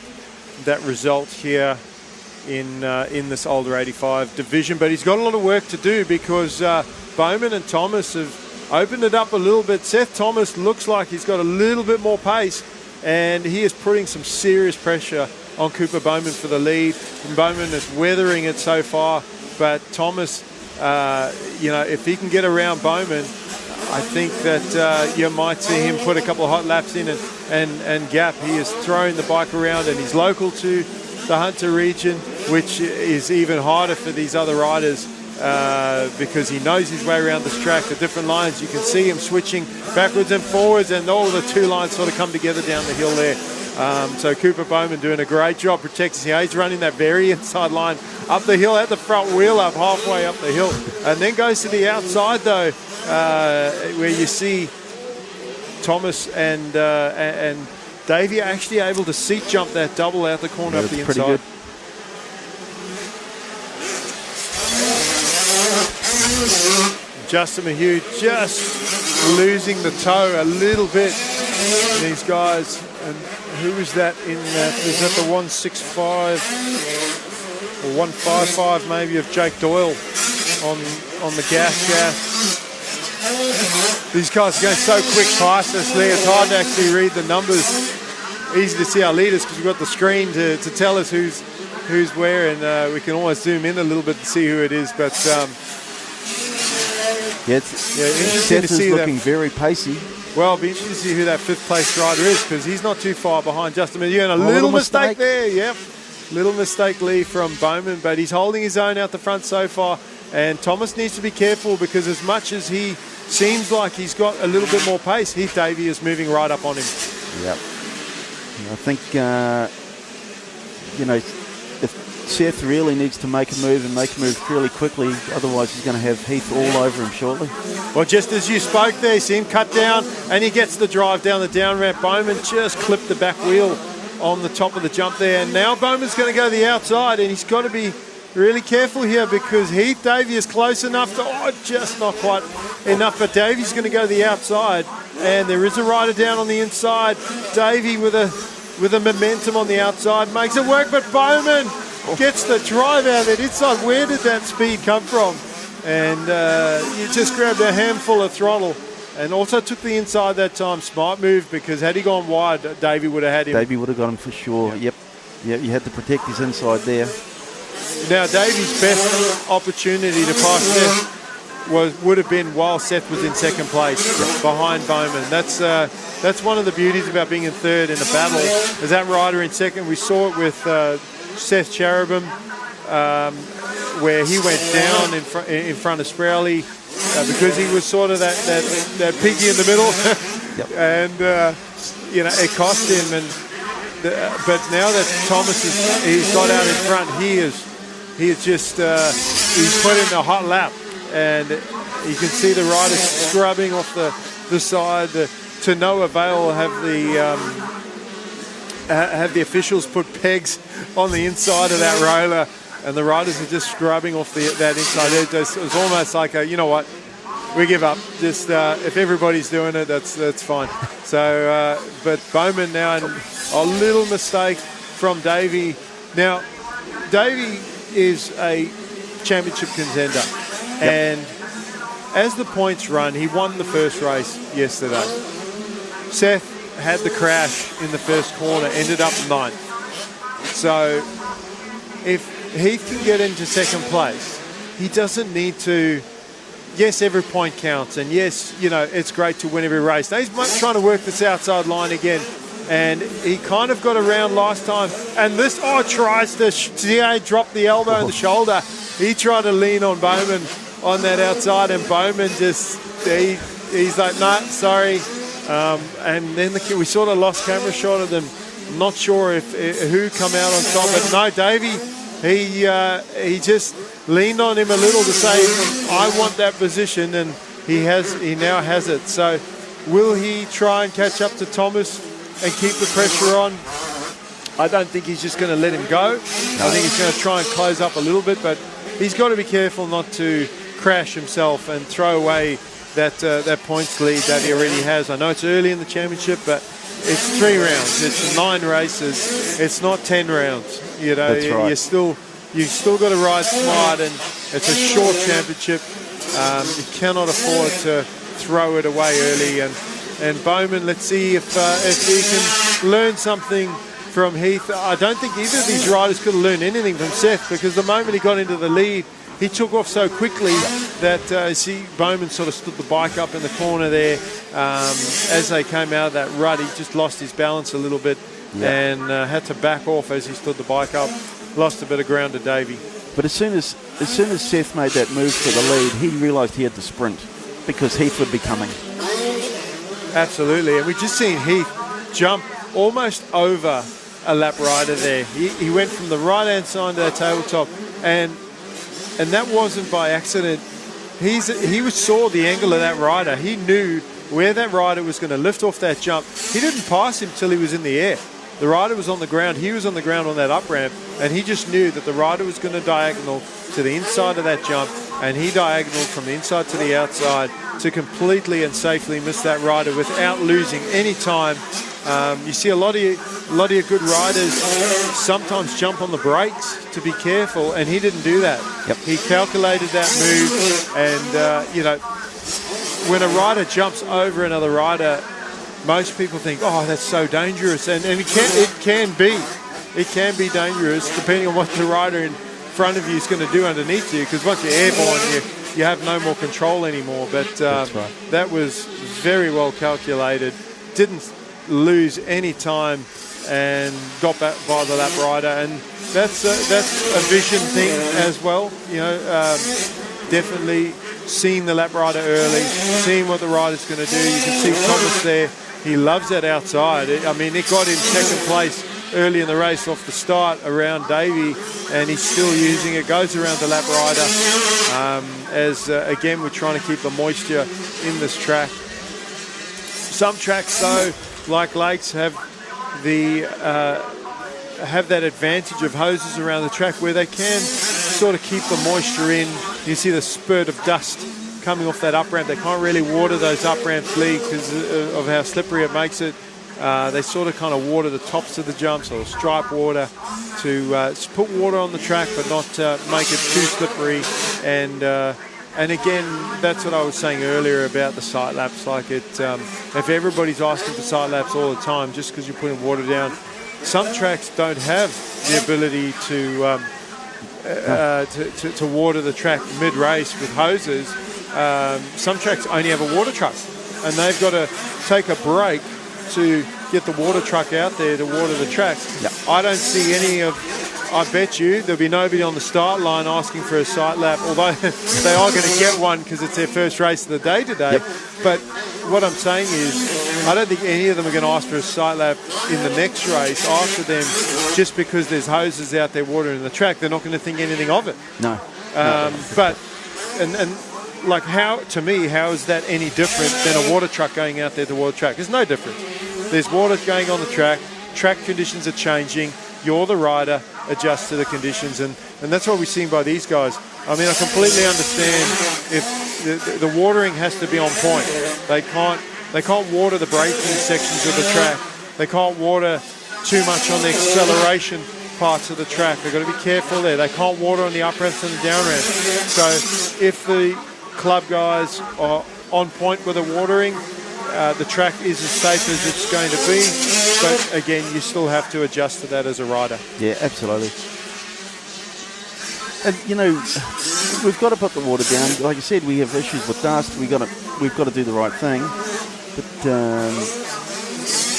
that result here in this older 85 division. But he's got a lot of work to do because Bowman and Thomas have opened it up a little bit. Seth Thomas looks like he's got a little bit more pace, and he is putting some serious pressure on Cooper Bowman for the lead. And Bowman is weathering it so far, but Thomas, if he can get around Bowman, I think that you might see him put a couple of hot laps in and gap. He is throwing the bike around, and he's local to the Hunter region, which is even harder for these other riders because he knows his way around this track. The different lines, you can see him switching backwards and forwards, and all the two lines sort of come together down the hill there. So Cooper Bowman doing a great job protecting here. He's running that very inside line up the hill, at the front wheel up halfway up the hill, and then goes to the outside though, where you see Thomas and Davey actually able to seat jump that double out the corner up the inside. Pretty good. Justin Mahue just losing the toe a little bit. These guys, and who was that in that? Was that the 165 or 155 maybe of Jake Doyle on the gas? These guys are going so quick past us there, it's hard to actually read the numbers. Easy to see our leaders because we've got the screen to tell us who's where, and we can always zoom in a little bit to see who it is. But interesting to see looking very pacey. Well, it'll be interesting to see who that fifth place rider is because he's not too far behind Justin Mahue. And a little mistake there, yep. Little mistake, Lee, from Bowman, but he's holding his own out the front so far. And Thomas needs to be careful because as much as he seems like he's got a little bit more pace, Heath Davey is moving right up on him. Yep. I think, if Seth really needs to make a move and make a move fairly quickly, otherwise he's going to have Heath all over him shortly. Well, just as you spoke there, you see him cut down and he gets the drive down the down ramp. Bowman just clipped the back wheel on the top of the jump there, and now Bowman's going to go to the outside, and he's got to be really careful here because Heath Davey is close enough to, just not quite enough, but Davey's going to go to the outside, and there is a rider down on the inside. Davey with a momentum on the outside makes it work, but Bowman gets the drive out of that inside. Where did that speed come from? And he just grabbed a handful of throttle and also took the inside that time. Smart move because had he gone wide, Davey would have had him. Davey would have got him for sure. Yep. You had to protect his inside there. Now, Davey's best opportunity to pass Seth would have been while Seth was in second place behind Bowman. That's one of the beauties about being in third in a battle. As that rider in second, we saw it with Seth Cherubim, where he went down in front of Sprowley because he was sort of that piggy in the middle, and it cost him. But now that Thomas he's got out in front, he is just he's put in a hot lap, and you can see the riders scrubbing off the side. To no avail, have the officials put pegs on the inside of that roller, and the riders are just scrubbing off that inside edge. It was almost like you know what, we give up. Just if everybody's doing it, that's fine. So, but Bowman now, and a little mistake from Davey. Now, Davey is a championship contender, and as the points run, he won the first race yesterday. Seth had the crash in the first corner, ended up ninth. So if Heath can get into second place, he doesn't need to. Yes, every point counts, and yes, it's great to win every race. Now he's trying to work this outside line again, and he kind of got around last time. And this tries to drop the elbow and the shoulder. He tried to lean on Bowman on that outside, and Bowman just he's like, nah, sorry. And then we sort of lost camera shot of them. Not sure if who come out on top, but no, Davey He just leaned on him a little to say, I want that position, and he now has it. So will he try and catch up to Thomas and keep the pressure on? I don't think he's just going to let him go. I think he's going to try and close up a little bit, but he's got to be careful not to crash himself and throw away that points lead that he already has. I know it's early in the championship, but it's 3 rounds. It's 9 races. It's not 10 rounds. You know, that's right. you still got to ride smart, and it's a short championship. You cannot afford to throw it away early. And Bowman, let's see if he can learn something from Heath. I don't think either of these riders could have learned anything from Seth, because the moment he got into the lead, he took off so quickly that Bowman sort of stood the bike up in the corner there. As they came out of that rut, he just lost his balance a little bit and had to back off as he stood the bike up. Lost a bit of ground to Davey. But as soon as Seth made that move for the lead, he realised he had to sprint because Heath would be coming. Absolutely, and we've just seen Heath jump almost over a lap rider there. He went from the right-hand side to that tabletop, and that wasn't by accident. He saw the angle of that rider. He knew where that rider was going to lift off that jump. He didn't pass him till he was in the air. The rider was on the ground. He was on the ground on that up ramp, and he just knew that the rider was going to diagonal to the inside of that jump, and he diagonaled from the inside to the outside to completely and safely miss that rider without losing any time. You see a lot of good riders sometimes jump on the brakes to be careful, and he didn't do that. Yep. He calculated that move, and you know, when a rider jumps over another rider, most people think, oh, that's so dangerous, and it can be dangerous depending on what the rider in front of you is going to do underneath you, because once you're airborne, you have no more control anymore. But that was very well calculated. Didn't lose any time and got back by the lap rider, and that's a vision thing as well. You know, definitely seeing the lap rider early, seeing what the rider's going to do. You can see Thomas there. He loves that outside. I mean, it got him second place early in the race off the start around Davey, and he's still using it. Goes around the lap rider. Again, we're trying to keep the moisture in this track. Some tracks, though, like Lakes, have that advantage of hoses around the track where they can sort of keep the moisture in. You see the spurt of dust coming off that up ramp. They can't really water those up ramps, Lee, because of how slippery it makes it. They sort of kind of water the tops of the jumps, or stripe water, to put water on the track but not make it too slippery. And again, that's what I was saying earlier about the sight laps. Like if everybody's asking for sight laps all the time just because you're putting water down, some tracks don't have the ability to water the track mid-race with hoses. Some tracks only have a water truck, and they've got to take a break to get the water truck out there to water the tracks. Yep. I don't see any of... I bet you there'll be nobody on the start line asking for a sight lap, although they are going to get one because it's their first race of the day today. Yep. But what I'm saying is, I don't think any of them are going to ask for a sight lap in the next race after them, just because there's hoses out there watering the track. They're not going to think anything of it. No. But like, how is that any different than a water truck going out there to water the track? There's no difference. There's water going on the track. Track conditions are changing. You're the rider. Adjust to the conditions, and that's what we're seeing by these guys. I mean, I completely understand if the watering has to be on point. They can't water the braking sections of the track. They can't water too much on the acceleration parts of the track. They've got to be careful there. They can't water on the up ramps and the down ramps. So if the club guys are on point with the watering, the track is as safe as it's going to be, but again, you still have to adjust to that as a rider. Yeah, absolutely. And you know, we've got to put the water down. Like I said, we have issues with dust. We've got to do the right thing. But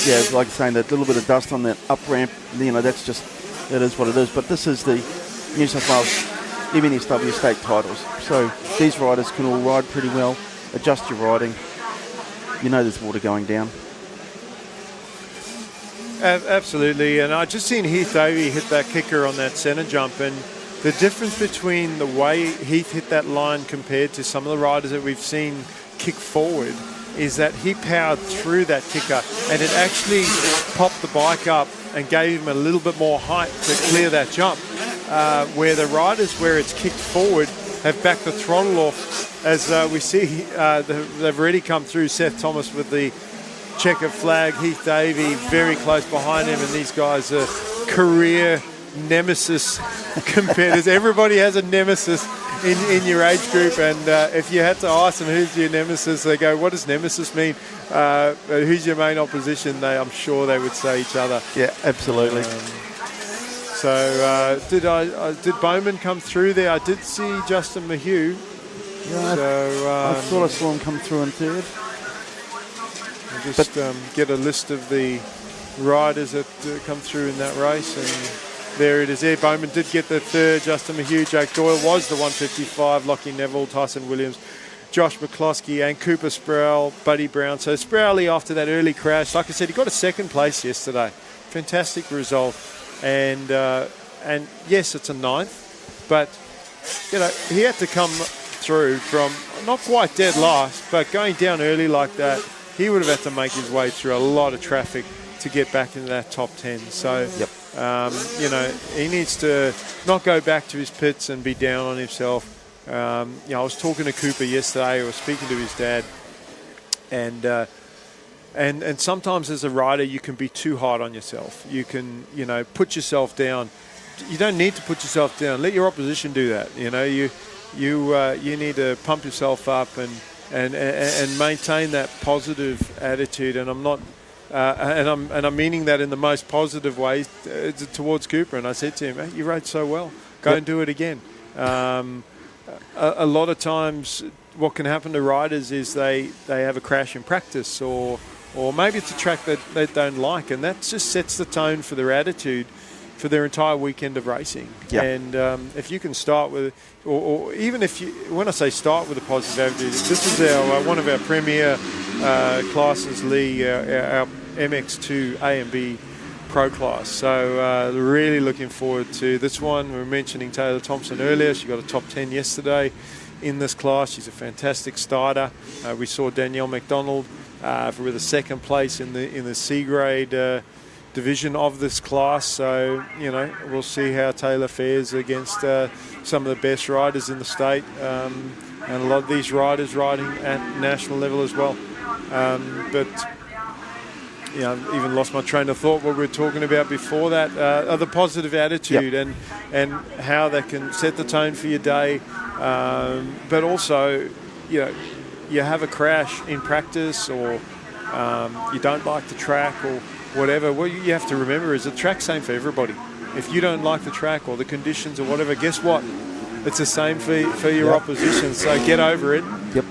yeah, like I'm saying, that little bit of dust on that up ramp, you know, that's just, it is what it is. But this is the New South Wales NSW state titles, so these riders can all ride pretty well. Adjust your riding. You know there's water going down. Absolutely, and I just seen Heath Davey hit that kicker on that centre jump, and the difference between the way Heath hit that line compared to some of the riders that we've seen kick forward is that he powered through that kicker, and it actually popped the bike up and gave him a little bit more height to clear that jump, where the riders where it's kicked forward have backed the throttle off, as we see they've already come through. Seth Thomas with the checker flag, Heath Davey very close behind him, and these guys are career nemesis competitors. Everybody has a nemesis in your age group, and if you had to ask them who's your nemesis, they go, what does nemesis mean? Who's your main opposition? I'm sure they would say each other. Yeah, absolutely. Did Bowman come through there? I did see Justin Mayhew. Yeah, I thought I saw him come through in third. I'll just get a list of the riders that come through in that race, and there it is there. Bowman did get the third. Justin Mayhew, Jake Doyle was the 155. Lockie Neville, Tyson Williams, Josh McCloskey, and Cooper Sproul, Buddy Brown. So Sprowley, after that early crash, like I said, he got a second place yesterday. Fantastic result. And yes, it's a ninth, but he had to come through from not quite dead last, but going down early like that, he would have had to make his way through a lot of traffic to get back into that top 10. So, he needs to not go back to his pits and be down on himself. I was talking to Cooper yesterday, I was speaking to his dad, and sometimes as a rider you can be too hard on yourself. You can, put yourself down. You don't need to put yourself down. Let your opposition do that. You need to pump yourself up and maintain that positive attitude. And I'm not, and I'm meaning that in the most positive way towards Cooper. And I said to him, hey, you rode so well. Go and do it again. A lot of times, what can happen to riders is they have a crash in practice, or maybe it's a track that they don't like, and that just sets the tone for their attitude for their entire weekend of racing. Yep. And if you can start with, or even if you, when I say start with a positive attitude, this is one of our premier classes, Lee, our MX2 A and B Pro class. So really looking forward to this one. We were mentioning Taylor Thompson earlier. She got a top 10 yesterday in this class. She's a fantastic starter. We saw Danielle McDonald with a second place in the C grade division of this class. So we'll see how Taylor fares against some of the best riders in the state, and a lot of these riders riding at national level as well. But I've even lost my train of thought. What we were talking about before that, the positive attitude, and how that can set the tone for your day. But also, you have a crash in practice, or you don't like the track or whatever. What you have to remember is the track's same for everybody. If you don't like the track or the conditions or whatever, guess what? It's the same for your opposition. So get over it,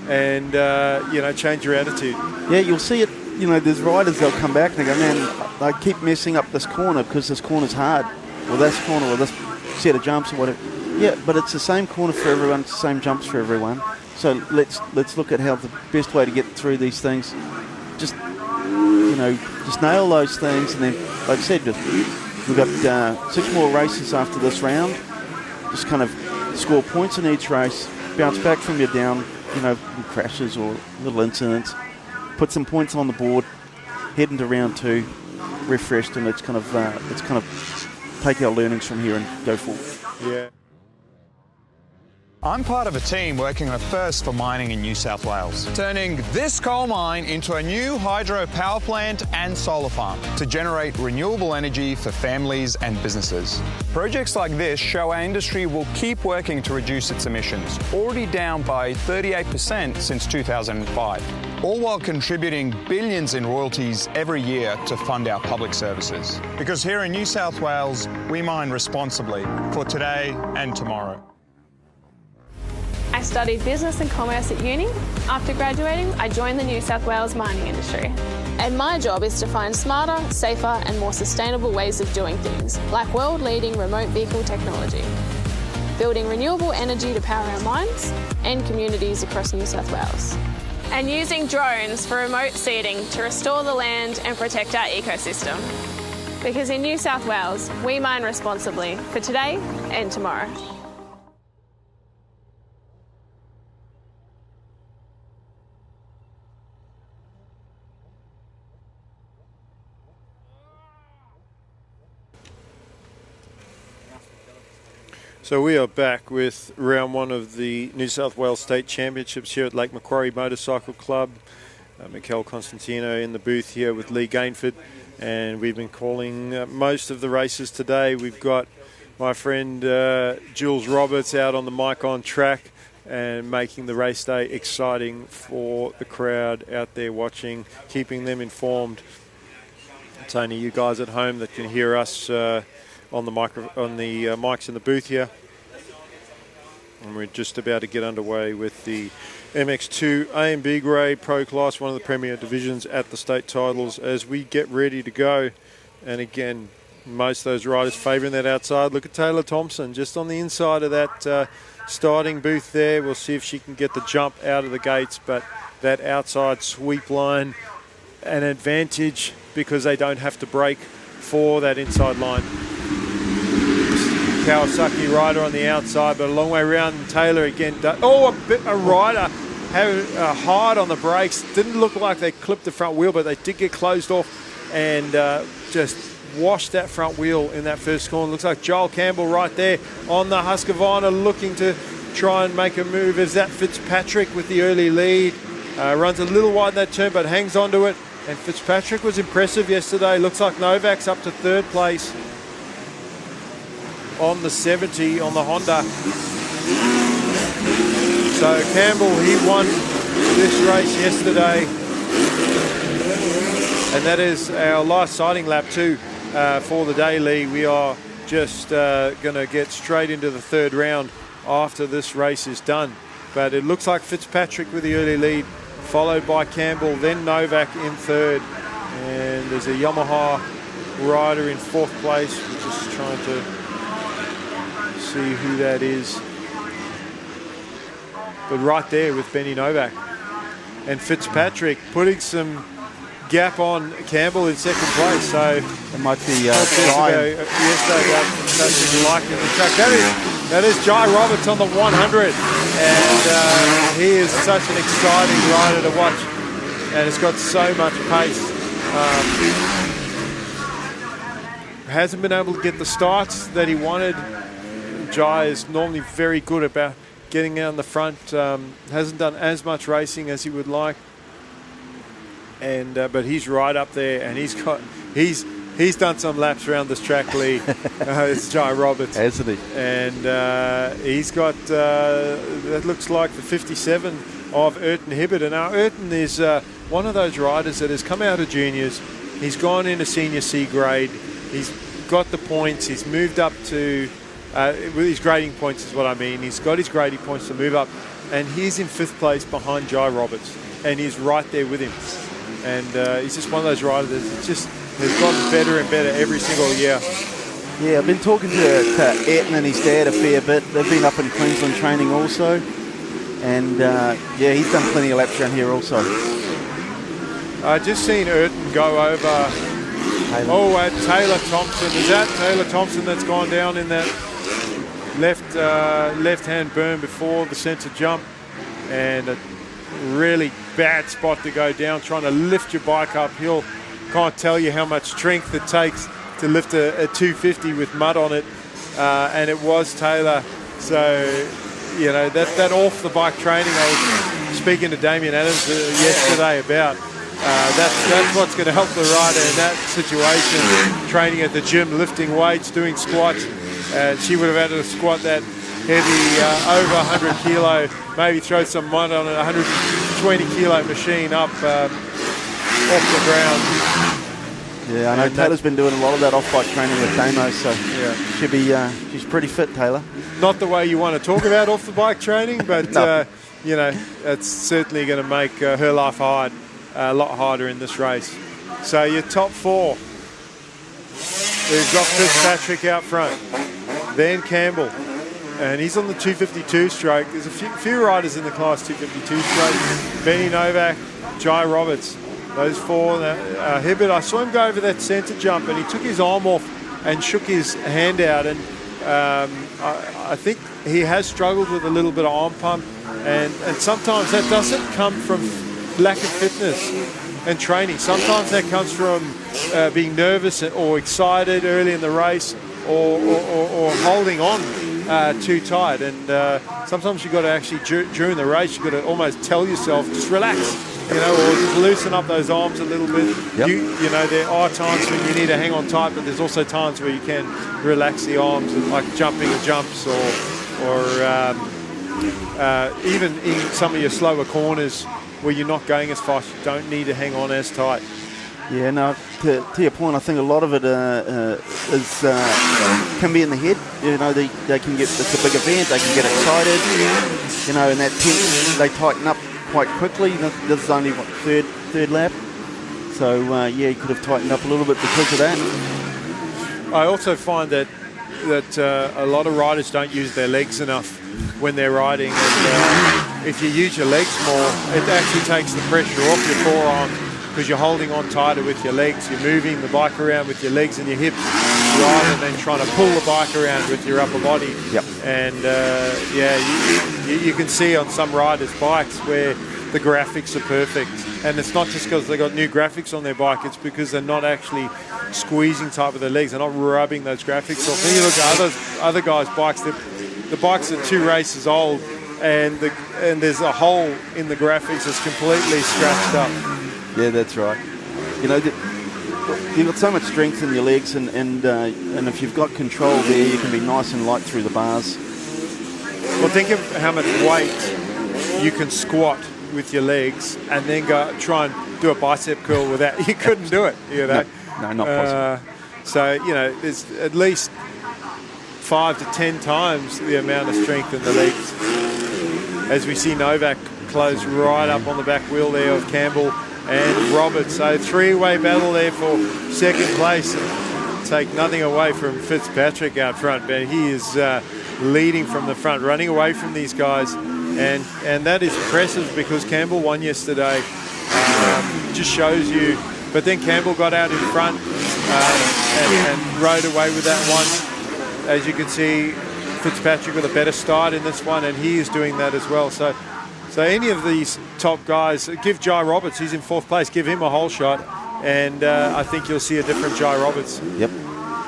and change your attitude. Yeah, you'll see it. There's riders, they'll come back and they go, man, I keep messing up this corner because this corner's hard, or this corner, or this set of jumps or whatever. Yeah, but it's the same corner for everyone, it's the same jumps for everyone. So let's look at how the best way to get through these things. Just nail those things, and then, like I said, we've got 6 more races after this round. Just kind of score points in each race, bounce back from your down, crashes or little incidents. Put some points on the board, head into round 2, refreshed, and it's kind of take our learnings from here and go forward. Yeah. I'm part of a team working on a first for mining in New South Wales, turning this coal mine into a new hydro power plant and solar farm to generate renewable energy for families and businesses. Projects like this show our industry will keep working to reduce its emissions, already down by 38% since 2005, all while contributing billions in royalties every year to fund our public services. Because here in New South Wales, we mine responsibly for today and tomorrow. I studied business and commerce at uni. After graduating, I joined the New South Wales mining industry. And my job is to find smarter, safer and more sustainable ways of doing things, like world-leading remote vehicle technology, building renewable energy to power our mines and communities across New South Wales, and using drones for remote seeding to restore the land and protect our ecosystem. Because in New South Wales, we mine responsibly for today and tomorrow. So we are back with round one of the New South Wales State Championships here at Lake Macquarie Motorcycle Club. Mikel Constantino in the booth here with Lee Gainford, and we've been calling most of the races today. We've got my friend Jules Roberts out on the mic on track and making the race day exciting for the crowd out there watching, keeping them informed. It's only you guys at home that can hear us on the mics in the booth here. And we're just about to get underway with the MX2 A and B grade pro class, one of the premier divisions at the state titles, as we get ready to go. And again, most of those riders favouring that outside. Look at Taylor Thompson just on the inside of that starting booth there. We'll see if she can get the jump out of the gates, but that outside sweep line, an advantage because they don't have to brake for that inside line. Kawasaki rider on the outside, but a long way around. And Taylor again. A rider having hard on the brakes. Didn't look like they clipped the front wheel, but they did get closed off and just washed that front wheel in that first corner. Looks like Joel Campbell right there on the Husqvarna looking to try and make a move. Is that Fitzpatrick with the early lead? Runs a little wide in that turn, but hangs onto it. And Fitzpatrick was impressive yesterday. Looks like Novak's up to third place on the 70 on the Honda. So Campbell, he won this race yesterday. And that is our last sighting lap too for the day, Lee. We are just going to get straight into the third round after this race is done. But it looks like Fitzpatrick with the early lead, followed by Campbell, then Novak in third. And there's a Yamaha rider in fourth place. We're just trying to see who that is. But right there with Benny Novak. And Fitzpatrick putting some gap on Campbell in second place. So it might be yesterday liking the track. That is Jai Roberts on the 100. And he is such an exciting rider to watch. And it's got so much pace. Hasn't been able to get the starts that he wanted. Jai is normally very good about getting out in the front. Hasn't done as much racing as he would like, and but he's right up there, and he's done some laps around this track, Lee. It's Jai Roberts, hasn't he? And he's got that looks like the 57 of Ayrton Hibbert. And now Ayrton is one of those riders that has come out of juniors. He's gone into senior C grade. He's got the points. He's moved up to with his grading points is what I mean. He's got his grading points to move up, and he's in fifth place behind Jai Roberts, and he's right there with him. And he's just one of those riders that just has gotten better and better every single year. Yeah, I've been talking to Ayrton and his dad a fair bit. They've been up in Queensland training also, and yeah, he's done plenty of laps around here also. I just seen Ayrton go over. Taylor Thompson. Is that Taylor Thompson that's gone down in that left-hand berm before the centre jump? And a really bad spot to go down, trying to lift your bike uphill. Can't tell you how much strength it takes to lift a 250 with mud on it. And it was Taylor. So, you know, that off-the-bike training I was speaking to Damien Adams yesterday about. That's what's going to help the rider in that situation. Training at the gym, lifting weights, doing squats. She would have had to squat that heavy, over 100 kilo, maybe throw some mud on a 120 kilo machine up off the ground. Yeah, I know Taylor's been doing a lot of that off-bike training with Damo, so yeah, she's pretty fit, Taylor. Not the way you want to talk about off-the-bike training, but no. you know, it's certainly going to make her life hard. A lot harder in this race. So your top four. We've got Fitzpatrick out front. Then Campbell. And he's on the 252 stroke. There's a few riders in the class 252 stroke. Benny Novak, Jai Roberts. those 4. Hibbert, I saw him go over that centre jump, and he took his arm off and shook his hand out, and I think he has struggled with a little bit of arm pump, and sometimes that doesn't come from lack of fitness and training. Sometimes that comes from being nervous or excited early in the race, or holding on too tight. And sometimes you've got to actually, during the race, you've got to almost tell yourself, just relax, or just loosen up those arms a little bit. Yep. There are times when you need to hang on tight, but there's also times where you can relax the arms, like jumping jumps, or even in some of your slower corners where you're not going as fast, you don't need to hang on as tight. Yeah, no, to your point, I think a lot of it can be in the head. They can get, it's a big event, they can get excited, and that they tighten up quite quickly. This is only, third lap? So, you could have tightened up a little bit because of that. I also find that a lot of riders don't use their legs enough when they're riding. And if you use your legs more, it actually takes the pressure off your forearms, because you're holding on tighter with your legs. You're moving the bike around with your legs and your hips rather than trying to pull the bike around with your upper body. Yep. And you can see on some riders' bikes where the graphics are perfect. And it's not just because they got new graphics on their bike, it's because they're not actually squeezing tight with their legs. They're not rubbing those graphics off. Then you look at other guys' bikes, the bikes are 2 races old, and there's a hole in the graphics that's completely scratched up. Yeah, that's right. You've got so much strength in your legs, and if you've got control there, you can be nice and light through the bars. Well, think of how much weight you can squat with your legs and then go try and do a bicep curl with that. You couldn't do it, No, not possible. So, there's at least 5 to 10 times the amount of strength in the legs. As we see Novak close right up on the back wheel there of Campbell and Roberts. So 3-way battle there for second place. Take nothing away from Fitzpatrick out front, but he is leading from the front, running away from these guys. And that is impressive, because Campbell won yesterday. Just shows you. But then Campbell got out in front and rode away with that one. As you can see, Fitzpatrick with a better start in this one, and he is doing that as well. So any of these top guys, give Jai Roberts, he's in 4th place, give him a whole shot, and I think you'll see a different Jai Roberts. Yep.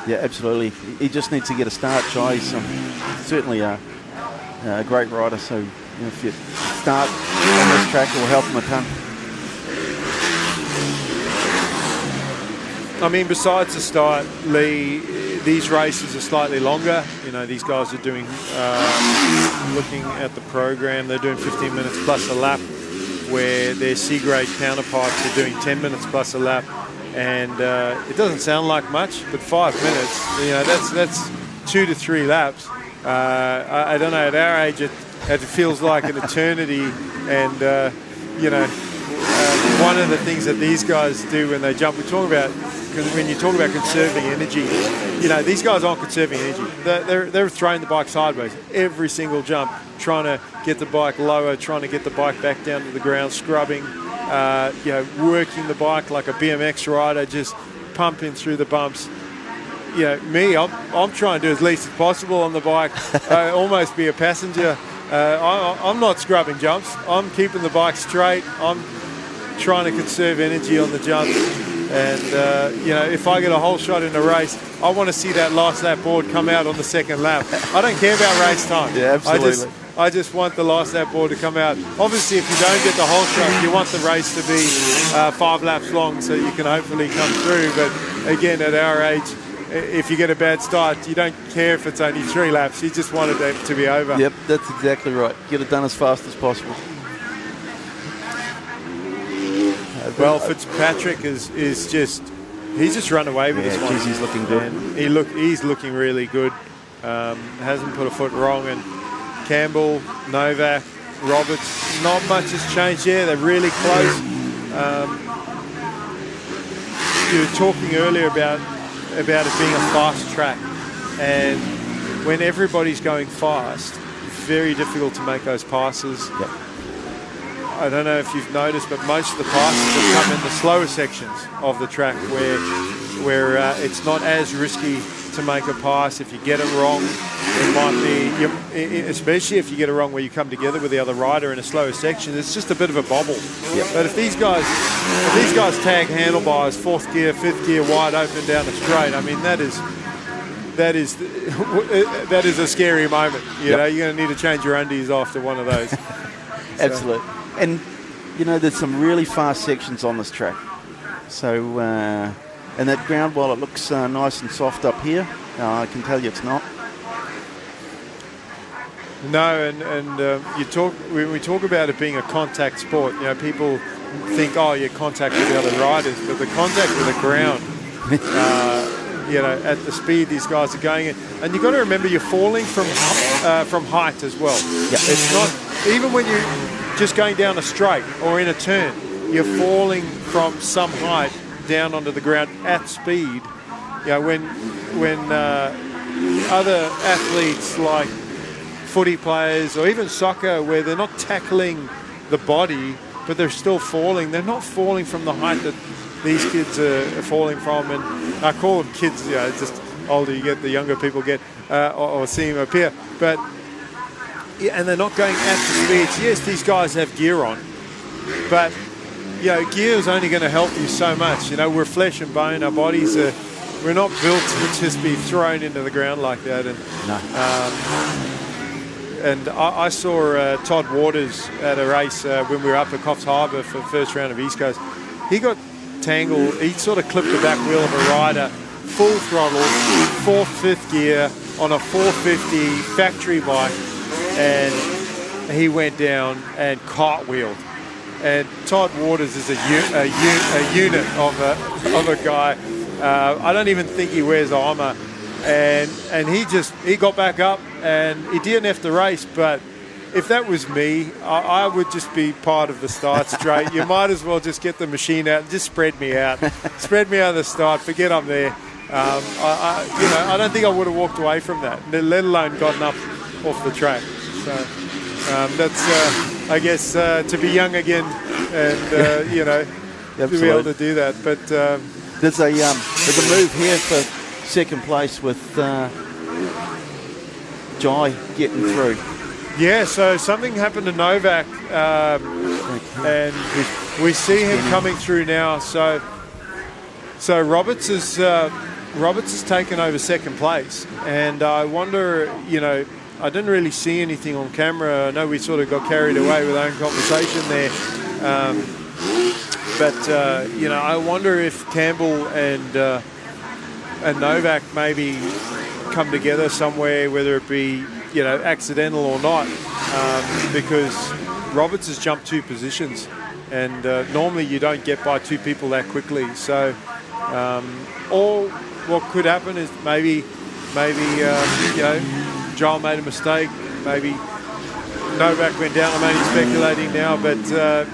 Yeah, absolutely. He just needs to get a start. Jai's certainly a great rider, so if you start on this track, it will help him a ton. I mean, besides the start, Lee, these races are slightly longer. These guys are doing, looking at the program, they're doing 15 minutes plus a lap, where their C-grade counterparts are doing 10 minutes plus a lap. And it doesn't sound like much, but 5 minutes, that's 2 to 3 laps. I don't know, at our age, it feels like an eternity. And, one of the things that these guys do when they jump, we talk about, because when you talk about conserving energy, these guys aren't conserving energy. They're throwing the bike sideways every single jump, trying to get the bike lower, trying to get the bike back down to the ground, scrubbing, working the bike like a BMX rider, just pumping through the bumps. Me, I'm trying to do as least as possible on the bike, almost be a passenger. I'm not scrubbing jumps. I'm keeping the bike straight. I'm trying to conserve energy on the jumps. And, if I get a whole shot in a race, I want to see that last lap board come out on the second lap. I don't care about race time. Yeah, absolutely. I just want the last lap board to come out. Obviously, if you don't get the whole shot, you want the race to be 5 laps long so you can hopefully come through. But again, at our age, if you get a bad start, you don't care if it's only 3 laps. You just want it to be over. Yep, that's exactly right. Get it done as fast as possible. Well, Fitzpatrick is just, he's just run away with this one. Geez, he's looking good. And he's looking really good. Hasn't put a foot wrong. And Campbell, Novak, Roberts, not much has changed here. They're really close. You were talking earlier about it being a fast track, and when everybody's going fast, it's very difficult to make those passes. Yep. I don't know if you've noticed, but most of the passes have come in the slower sections of the track where it's not as risky to make a pass. If you get it wrong, it might be, especially if you get it wrong where you come together with the other rider in a slower section, it's just a bit of a bobble. Yep. But if these guys tag handlebars, 4th gear, 5th gear, wide open down the straight, I mean, that is a scary moment. You know, you're going to need to change your undies after one of those. Absolutely. And, you know, there's some really fast sections on this track. So, and that ground, while it looks nice and soft up here, I can tell you it's not. No, and when we talk about it being a contact sport, you know, people think, oh, you contact with the other riders, but the contact with the ground, you know, at the speed these guys are going in, and you've got to remember you're falling from height as well. Yep. It's not, even when you're just going down a straight or in a turn, you're falling from some height down onto the ground at speed. You know, when other athletes like footy players or even soccer, where they're not tackling the body, but they're still falling, they're not falling from the height that these kids are falling from. And I call them kids, you know, it's just older you get, the younger people get, or see them appear. But, yeah, and they're not going at the speeds. Yes, these guys have gear on, but, you know, gear is only going to help you so much. You know, we're flesh and bone. Our bodies are, we're not built to just be thrown into the ground like that. And and I saw Todd Waters at a race when we were up at Coffs Harbour for the first round of East Coast. He got tangled. He sort of clipped the back wheel of a rider, full throttle, 4th, 5th gear on a 450 factory bike, and he went down and cartwheeled. And Todd Waters is a unit of a guy. I don't even think he wears armour. And he got back up, and he didn't have to race, but if that was me, I would just be part of the start straight. You might as well just get the machine out and just spread me out. Spread me out of the start, forget I'm there. I don't think I would have walked away from that, let alone gotten up off the track. So that's, I guess, to be young again and, you know, to be able to do that. But there's a move here for second place with Jai getting through. Yeah, so something happened to Novak, and we see him coming through now. So Roberts has taken over second place, and I wonder, you know, I didn't really see anything on camera. I know we sort of got carried away with our own conversation there, but you know, I wonder if Campbell and Novak maybe come together somewhere, whether it be, you know, accidental or not, because Roberts has jumped 2 positions, and normally you don't get by 2 people that quickly. So, or what could happen is maybe you know, Joel made a mistake, maybe Novak went down. I'm only speculating now, but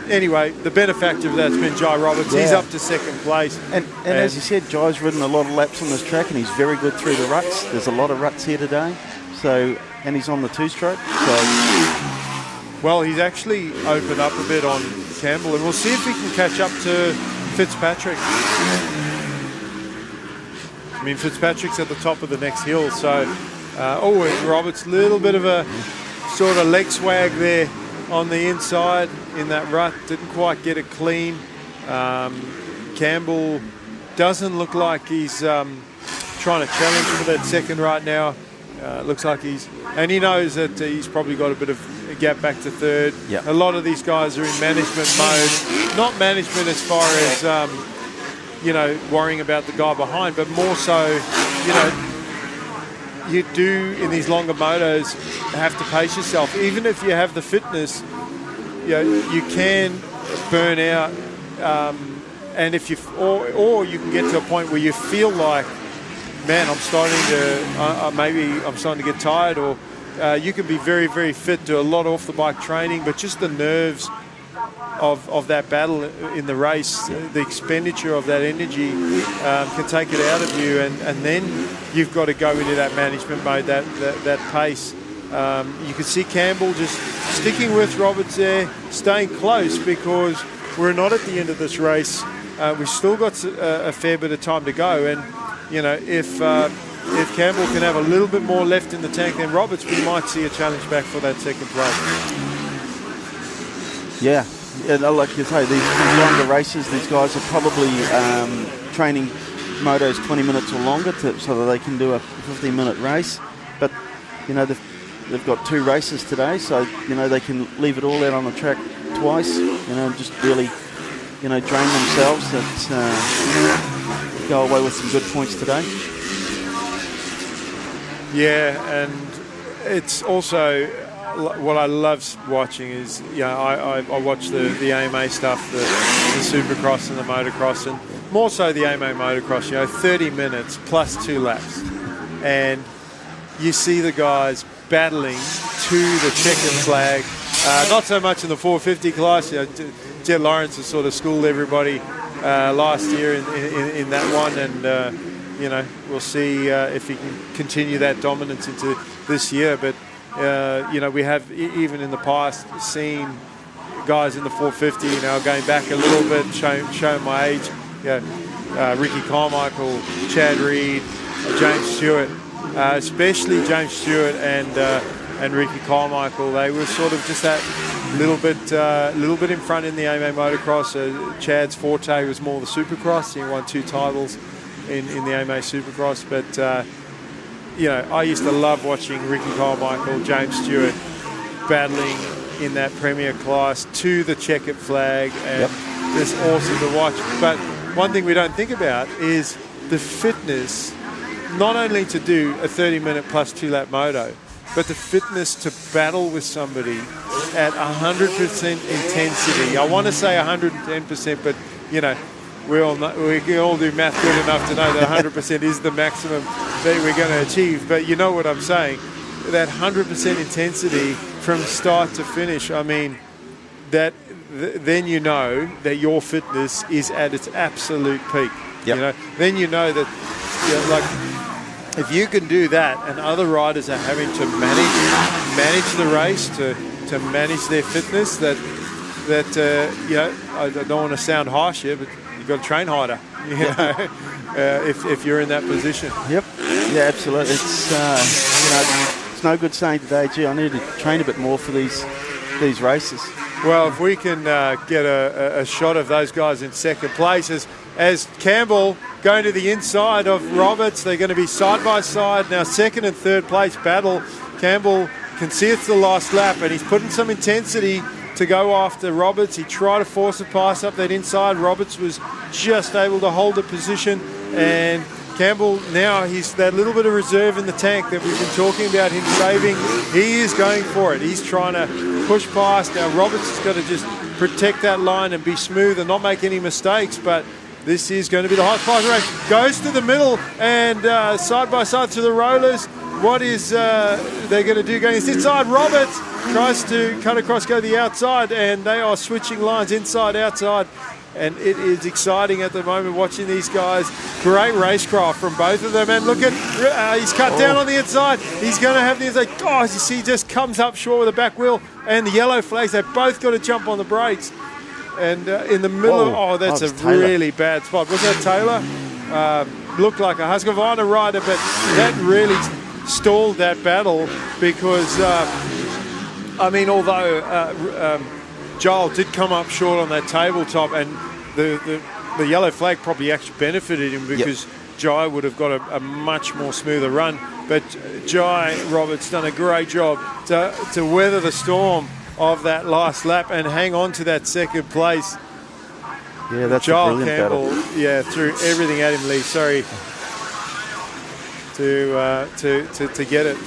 anyway, the benefactor of that's been Jai Roberts. Yeah. He's up to second place. And as you said, Jai's ridden a lot of laps on this track, and he's very good through the ruts. There's a lot of ruts here today. So, and he's on the 2-stroke. So, well, he's actually opened up a bit on Campbell, and we'll see if he can catch up to Fitzpatrick. I mean, Fitzpatrick's at the top of the next hill, so and Roberts, little bit of a sort of leg swag there on the inside in that rut, didn't quite get it clean. Campbell doesn't look like he's trying to challenge for that second right now. Looks like and he knows that he's probably got a bit of a gap back to third. Yep. A lot of these guys are in management mode, not management as far as you know, worrying about the guy behind, but more so, you know, you do in these longer motos have to pace yourself. Even if you have the fitness, you know, you can burn out, and if you or you can get to a point where you feel like, man, I'm starting to maybe I'm starting to get tired, or you can be very, very fit, do a lot off the bike training, but just the nerves of that battle in the race, the expenditure of that energy can take it out of you, and then you've got to go into that management mode, that pace, You could see Campbell just sticking with Roberts there, staying close, because we're not at the end of this race. We've still got a fair bit of time to go, and you know, if Campbell can have a little bit more left in the tank than Roberts, we might see a challenge back for that second place. Yeah, like you say, these longer races, these guys are probably training motos 20 minutes or longer so that they can do a 15-minute race. But you know, they've got 2 races today, so you know they can leave it all out on the track twice. You know, just really, you know, drain themselves. That go away with some good points today. Yeah, and it's also what I love watching is, you know, I watch the AMA stuff, the Supercross and the motocross, and more so the AMA motocross, you know, 30 minutes plus 2 laps. And you see the guys battling to the checkered flag. Not so much in the 450 class. You know, Jed Lawrence has sort of schooled everybody last year in that one, and you know, we'll see if he can continue that dominance into this year. But you know, we have even in the past seen guys in the 450, you know, going back a little bit, showing my age. You know, Ricky Carmichael, Chad Reed, James Stewart, especially James Stewart and Ricky Carmichael. They were sort of just that little bit in front in the AMA motocross. Chad's forte was more the Supercross. He won 2 titles in the AMA Supercross. But you know, I used to love watching Ricky Carmichael, James Stewart battling in that Premier class to the checkered flag, and it's awesome to watch. But one thing we don't think about is the fitness, not only to do a 30-minute plus 2-lap moto, but the fitness to battle with somebody at 100% intensity. I want to say 110%, but you know, we can all do math good enough to know that 100% is the maximum that we're going to achieve. But you know what I'm saying? That 100% intensity from start to finish. I mean, then you know that your fitness is at its absolute peak. You know, then you know that, you know, like, if you can do that, and other riders are having to manage the race, to manage their fitness, that you know, I don't want to sound harsh here, but you've got to train harder, you know, if you're in that position. Yep. Yeah, absolutely. It's you know, it's no good saying today, gee, I need to train a bit more for these races. Well, if we can get a shot of those guys in second place, as Campbell going to the inside of Roberts, they're going to be side by side now. Second and third place battle. Campbell can see it's the last lap, and he's putting some intensity to go after Roberts. He tried to force a pass up that inside. Roberts was just able to hold the position, and Campbell now, he's that little bit of reserve in the tank that we've been talking about him saving. He is going for it. He's trying to push past. Now Roberts has got to just protect that line and be smooth and not make any mistakes, but this is going to be the highest part of the race. Goes to the middle and side by side to the rollers. What is they're going to do going inside? Roberts tries to cut across, go the outside, and they are switching lines inside, outside. And it is exciting at the moment watching these guys. Great racecraft from both of them. And look at, he's cut down on the inside. He's going to have the inside. Oh, you see, he just comes up short with the back wheel. And the yellow flags, they've both got to jump on the brakes. And in the middle, that's a really bad spot. Was that Taylor? Looked like a Husqvarna rider, but that really stalled that battle because, I mean, although Joel did come up short on that tabletop, and the yellow flag probably actually benefited him because Jai would have got a much more smoother run. But Jai Roberts done a great job to weather the storm of that last lap and hang on to that second place. Yeah, that's Joel a brilliant Campbell, battle. yeah, threw everything at him, Lee. Sorry to get it.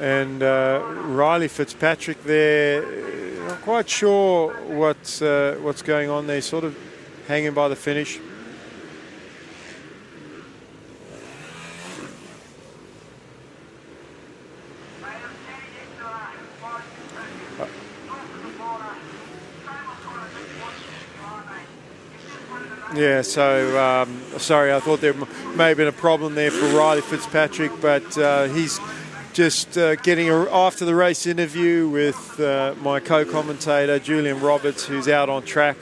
And Riley Fitzpatrick there, not quite sure what's going on there, sort of hanging by the finish. Yeah, so sorry, I thought there may have been a problem there for Riley Fitzpatrick, but he's just getting after the race interview with my co-commentator Julian Roberts, who's out on track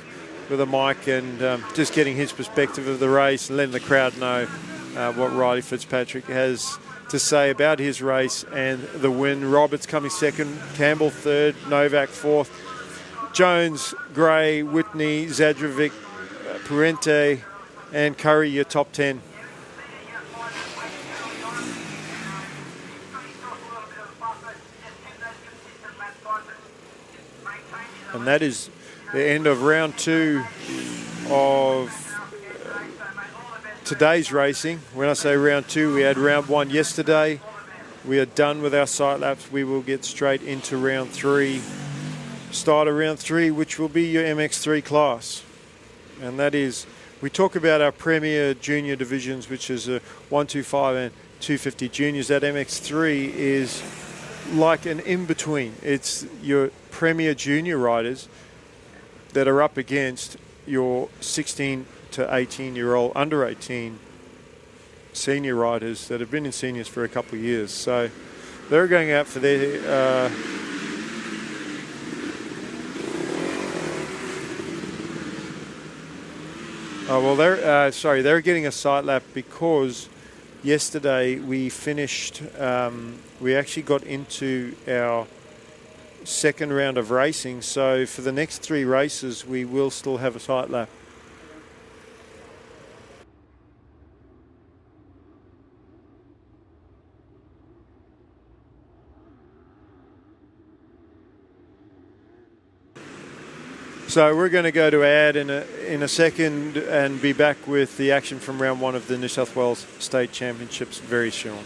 with a mic, and just getting his perspective of the race and letting the crowd know what Riley Fitzpatrick has to say about his race and the win. Roberts coming second, Campbell third, Novak fourth, Jones, Gray, Whitney, Zadrovic, Puente and Curry, your top 10. And that is the end of round 2 of today's racing. When I say round 2, we had round 1 yesterday. We are done with our sight laps. We will get straight into round 3. Start of round 3, which will be your MX3 class. And that is, we talk about our premier junior divisions, which is 125 and 250 juniors. That MX3 is like an in-between. It's your premier junior riders that are up against your 16 to 18-year-old, under 18 senior riders that have been in seniors for a couple of years. So they're going out for their they're getting a sight lap because yesterday we finished, we actually got into our second round of racing. So for the next 3 races, we will still have a sight lap. So we're going to go to ad in a second and be back with the action from round 1 of the New South Wales State Championships very soon.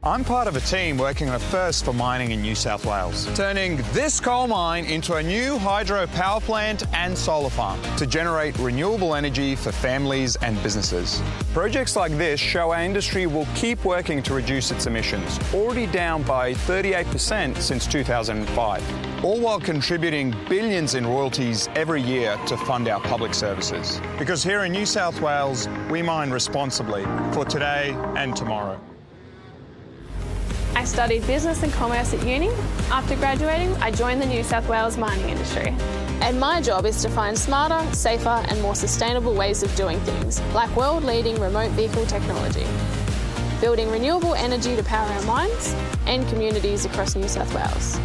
I'm part of a team working on a first for mining in New South Wales, turning this coal mine into a new hydro power plant and solar farm to generate renewable energy for families and businesses. Projects like this show our industry will keep working to reduce its emissions, already down by 38% since 2005, all while contributing billions in royalties every year to fund our public services. Because here in New South Wales, we mine responsibly for today and tomorrow. I studied business and commerce at uni. After graduating, I joined the New South Wales mining industry. And my job is to find smarter, safer and more sustainable ways of doing things, like world-leading remote vehicle technology, building renewable energy to power our mines and communities across New South Wales,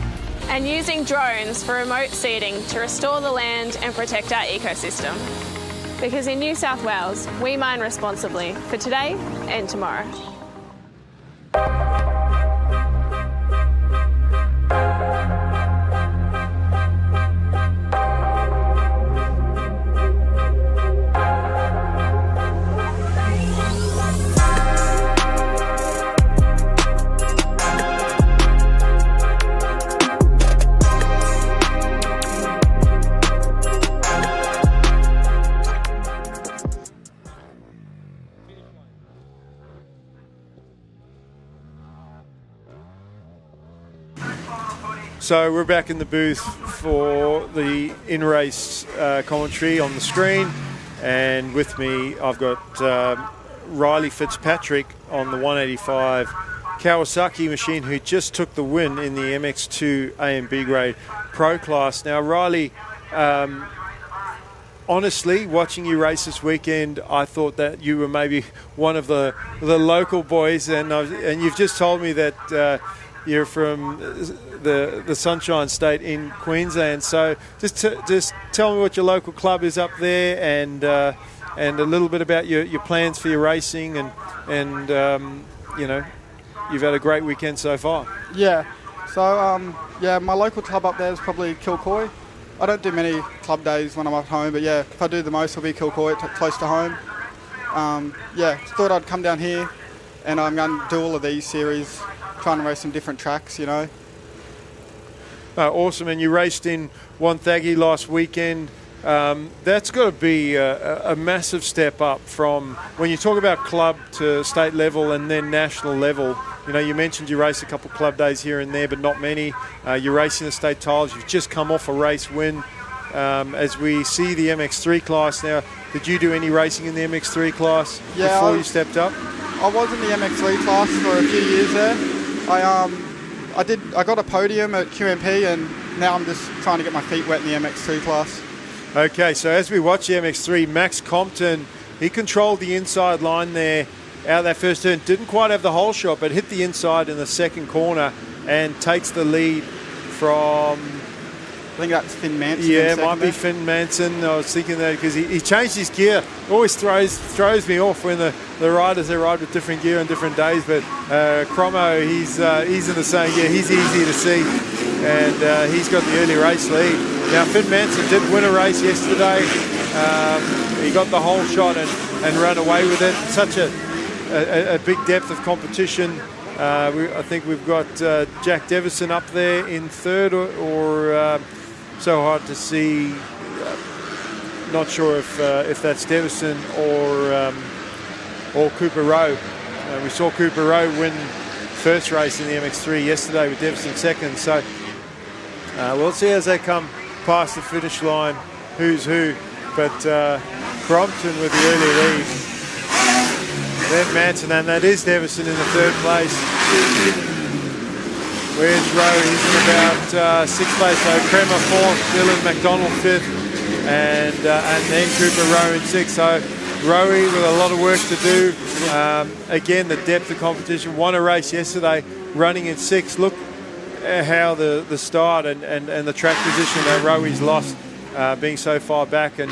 and using drones for remote seeding to restore the land and protect our ecosystem. Because in New South Wales, we mine responsibly for today and tomorrow. So we're back in the booth for the in-race commentary on the screen, and with me I've got Riley Fitzpatrick on the 185 Kawasaki machine, who just took the win in the MX2 A and B grade pro class. Now Riley, honestly, watching you race this weekend, I thought that you were maybe one of the local boys, and you've just told me that you're from the Sunshine State in Queensland. So just tell me what your local club is up there, and a little bit about your plans for your racing, and you know, you've had a great weekend so far. Yeah. So my local club up there is probably Kilcoy. I don't do many club days when I'm at home, but yeah, if I do the most, it'll be Kilcoy, close to home. Thought I'd come down here, and I'm going to do all of these series, trying to race some different tracks, you know. Awesome, and you raced in Wonthaggi last weekend. That's got to be a massive step up from when you talk about club to state level and then national level. You know, you mentioned you race a couple club days here and there, but not many. You're racing the state titles. You've just come off a race win. as we see the MX3 class now. Did you do any racing in the MX3 class before you stepped up? I was in the MX3 class for a few years there. I got a podium at QMP, and now I'm just trying to get my feet wet in the MX2 class. Okay, so as we watch the MX3, Max Compton, he controlled the inside line there out of that first turn. Didn't quite have the whole shot, but hit the inside in the second corner and takes the lead from... I think that's Finn Manson. Yeah, it might be Finn Manson. I was thinking that because he changed his gear. Always throws me off when the riders, they ride with different gear on different days. But Cromo, he's in the same gear. He's easy to see, and he's got the early race lead. Now, Finn Manson did win a race yesterday. He got the whole shot and ran away with it. Such a big depth of competition. I think we've got Jack Devison up there in third, or so hard to see. Not sure if that's Devison or Cooper Rowe. We saw Cooper Rowe win first race in the MX3 yesterday with Devison second. So we'll see as they come past the finish line who's who. But Crompton with the early lead. Then Manson, and that is Devison in the third place. Where's Rowe? He's in about sixth place. So Kremer fourth, Dylan McDonald fifth, and then Cooper Rowe in sixth. So Rowe with a lot of work to do. Again, the depth of competition. Won a race yesterday, running in sixth. Look at how the start and the track position that Rowe's lost, being so far back. And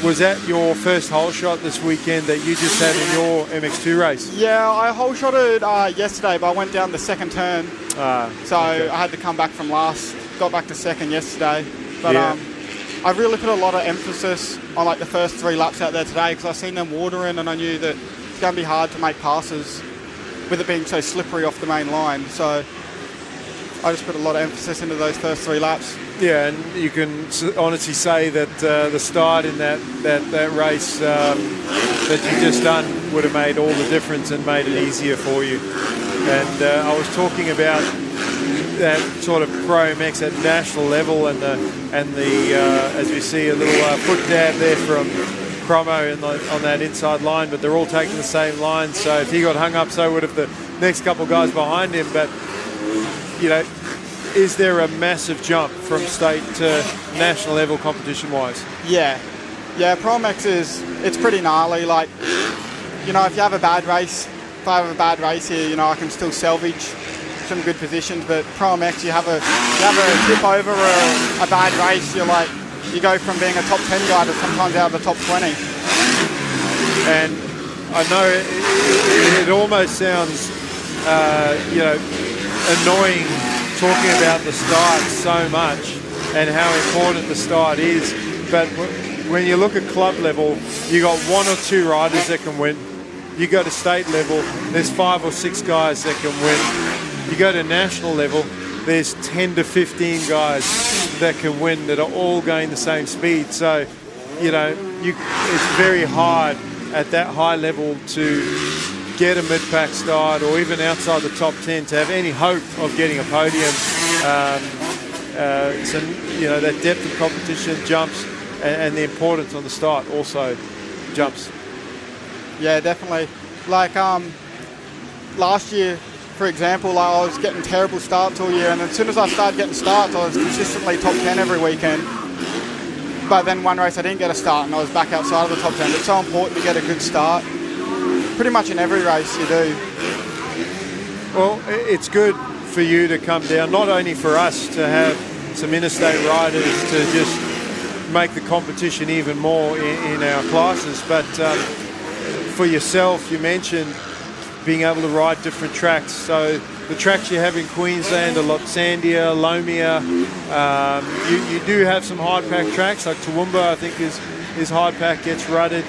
was that your first hole shot this weekend that you just had in your MX2 race? Yeah, I hole shotted yesterday, but I went down the second turn. I had to come back from last. Got back to second yesterday. But I really put a lot of emphasis on like the first 3 laps out there today, because I seen them watering, and I knew that it's going to be hard to make passes with it being so slippery off the main line. So I just put a lot of emphasis into those first 3 laps. Yeah, and you can honestly say that the start in that race that you just done would have made all the difference and made it easier for you. And I was talking about that sort of Pro MX at national level, and the as we see a little foot dab there from Cromo on that inside line, but they're all taking the same line. So if he got hung up, so would have the next couple of guys behind him. But you know, is there a massive jump from state to national level competition-wise? Yeah, Pro MX it's pretty gnarly. Like, you know, if you have a bad race, if I have a bad race here, you know, I can still salvage some good positions. But Pro MX, you have a tip over a bad race, you go from being a top 10 guy to sometimes out of the top 20. And I know it almost sounds, you know, annoying talking about the start so much and how important the start is, but when you look at club level, you got 1 or 2 riders that can win. You go to state level, there's 5 or 6 guys that can win. You go to national level, there's 10 to 15 guys that can win that are all going the same speed. So, you know, it's very hard at that high level to get a mid-pack start, or even outside the top 10 to have any hope of getting a podium. So, you know, that depth of competition jumps, and the importance on the start also jumps. Yeah, definitely. Like last year, for example, I was getting terrible starts all year, and as soon as I started getting starts, I was consistently top 10 every weekend. But then one race I didn't get a start, and I was back outside of the top 10. It's so important to get a good start. Pretty much in every race you do. Well, it's good for you to come down, not only for us to have some interstate riders to just make the competition even more in our classes, but for yourself, you mentioned being able to ride different tracks. So the tracks you have in Queensland are Lotsandia, Lomia. You do have some hard pack tracks, like Toowoomba I think is hard pack, gets rutted.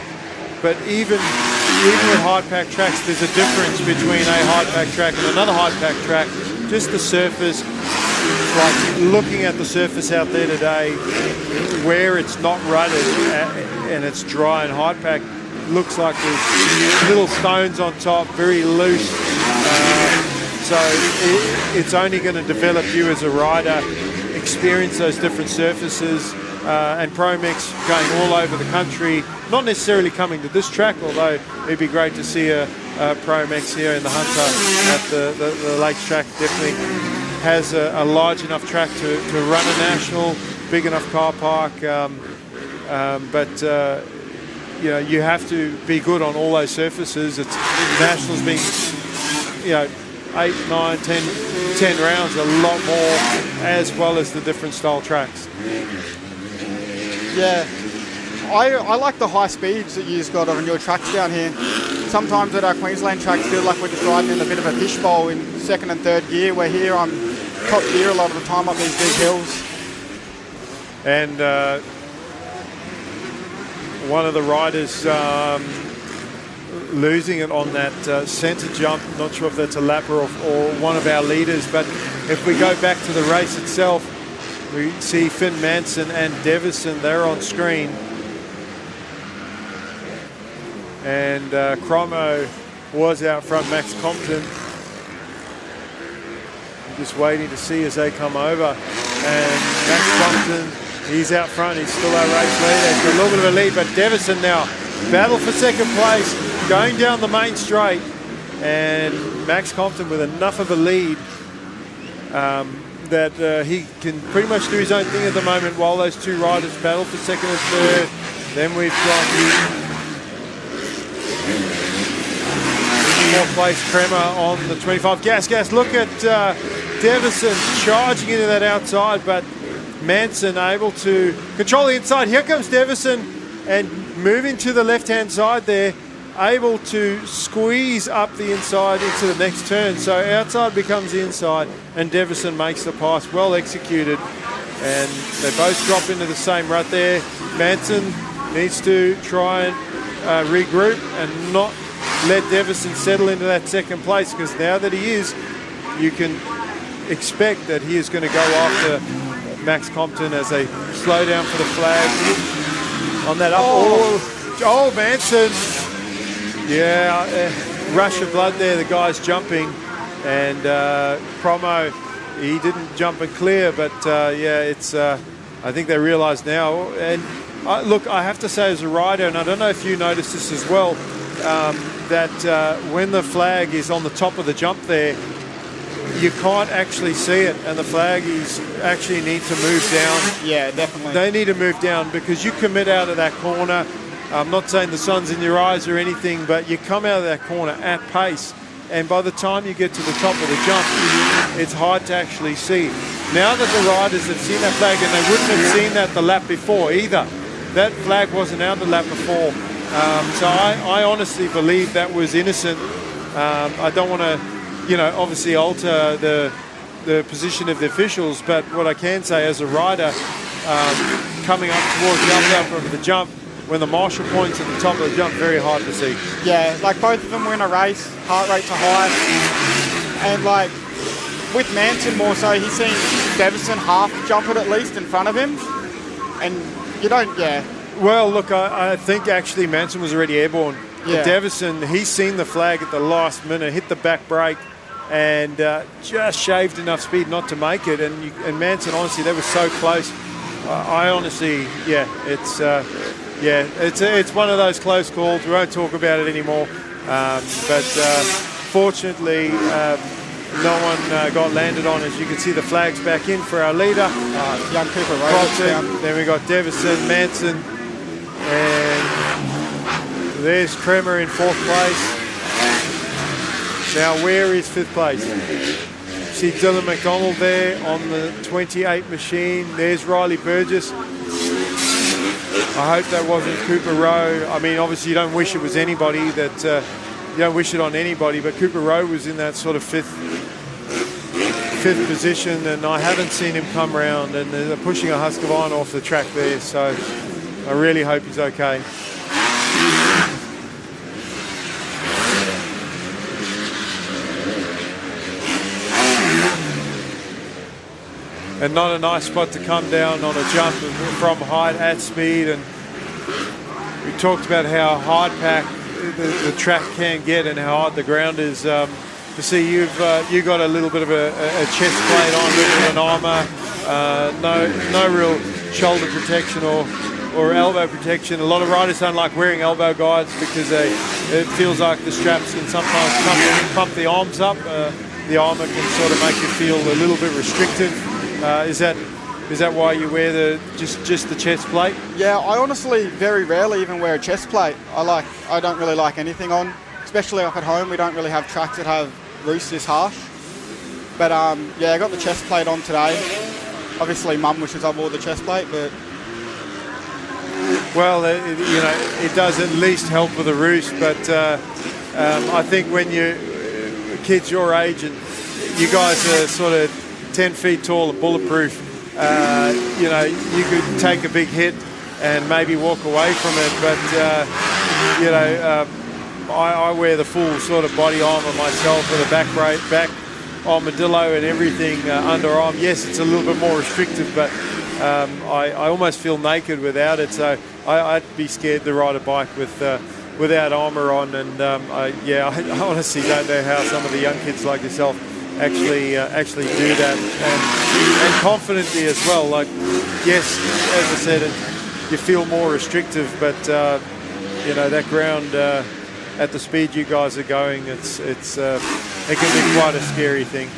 But even with hard pack tracks, there's a difference between a hard pack track and another hard pack track. Just the surface, like looking at the surface out there today, where it's not rutted and it's dry and hard pack, looks like there's little stones on top, very loose. So it's only going to develop you as a rider, experience those different surfaces. And Pro Mix going all over the country, not necessarily coming to this track, although it'd be great to see a Pro Mix here in the Hunter at the Lakes track. Definitely has a large enough track to run a national, big enough car park, but you know, you have to be good on all those surfaces. It's nationals being, you know, 8, 9, 10 rounds, a lot more, as well as the different style tracks. Yeah, I like the high speeds that you've got on your tracks down here. Sometimes at our Queensland tracks feel like we're just riding in a bit of a fishbowl in 2nd and 3rd gear. We're here on top gear a lot of the time up these big hills. And one of the riders losing it on that centre jump, not sure if that's a lapper or one of our leaders, but if we go back to the race itself, we see Finn Manson and Devison, they're on screen. And Cromo was out front, Max Compton. Just waiting to see as they come over. And Max Compton, he's out front, he's still our race leader. He's got a little bit of a lead, but Devison now, battle for 2nd place, going down the main straight. And Max Compton with enough of a lead that he can pretty much do his own thing at the moment while those two riders battle for 2nd and 3rd. Then we've got the 4th place Crema on the 25. Gas. Look at Devison charging into that outside, but Manson able to control the inside. Here comes Devison and moving to the left-hand side there, able to squeeze up the inside into the next turn. So outside becomes the inside, and Devison makes the pass, well executed. And they both drop into the same rut there. Manson needs to try and regroup and not let Devison settle into that 2nd place, because now that he is, you can expect that he is going to go after Max Compton as they slow down for the flag on that up. Oh, Manson. Yeah, rush of blood there. The guy's jumping, and Promo, he didn't jump and clear, but yeah, it's. I think they realise now. And look, I have to say, as a rider, and I don't know if you noticed this as well, that when the flag is on the top of the jump there, you can't actually see it, and the flag is actually need to move down. Yeah, definitely. They need to move down, because you commit out of that corner. I'm not saying the sun's in your eyes or anything, but you come out of that corner at pace, and by the time you get to the top of the jump, it's hard to actually see. Now that the riders have seen that flag, and they wouldn't have seen that the lap before either. That flag wasn't out the lap before. So I honestly believe that was innocent. I don't want to, you know, obviously alter the position of the officials, but what I can say as a rider, coming up towards the upper of the jump, when the marshal point's at the top of the jump, very hard to see. Yeah, like both of them win a race, heart rates are high, and like with Manson more so, he's seen Devison half jump it at least in front of him, and you don't, yeah. Well, look, I think actually Manson was already airborne. Yeah. Devison, he's seen the flag at the last minute, hit the back brake, and just shaved enough speed not to make it. And Manson, honestly, they were so close. I honestly, yeah, it's one of those close calls. We won't talk about it anymore. But fortunately, no one got landed on. As you can see, the flag's back in for our leader. Young Cooper Rowe. Then we got Devison, Manson, and there's Kremer in 4th place. Now, where is 5th place? See Dylan McDonald there on the 28 machine. There's Riley Burgess. I hope that wasn't Cooper Rowe. I mean, obviously you don't wish it was anybody that, you don't wish it on anybody, but Cooper Rowe was in that sort of fifth position, and I haven't seen him come round, and they're pushing a Husqvarna off the track there, so I really hope he's okay. And not a nice spot to come down on a jump from height at speed. And we talked about how hard packed the track can get and how hard the ground is. To see you got a little bit of a chest plate on, a little bit of an armour, no real shoulder protection or elbow protection. A lot of riders don't like wearing elbow guards because it feels like the straps can sometimes pump the arms up. The armour can sort of make you feel a little bit restrictive. Is that why you wear just the chest plate? Yeah, I honestly very rarely even wear a chest plate. I don't really like anything on, especially up at home. We don't really have tracks that have roofs this harsh. But yeah, I got the chest plate on today. Obviously, Mum wishes I wore the chest plate, but well, it does at least help with the roost. But I think when you kids your age and you guys are sort of 10 feet tall and bulletproof, you could take a big hit and maybe walk away from it. But I wear the full sort of body armor myself with a back armadillo and everything underarm. Yes, it's a little bit more restrictive, but I almost feel naked without it. So I'd be scared to ride a bike without armor on. And I honestly don't know how some of the young kids like yourself actually do that, and confidently as well. Like, yes, as I said, you feel more restrictive, but that ground at the speed you guys are going, it can be quite a scary thing.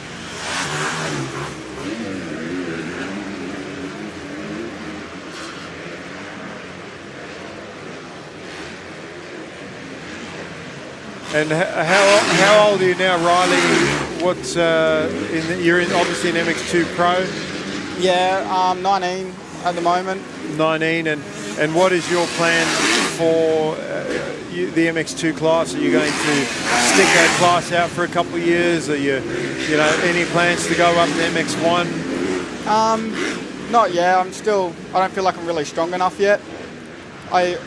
And how old are you now, Riley? What's you're obviously in MX2 Pro? Yeah, 19 at the moment. 19, and what is your plan for the MX2 class? Are you going to stick that class out for a couple of years? Are you any plans to go up to MX1? Not yet. I don't feel like I'm really strong enough yet. I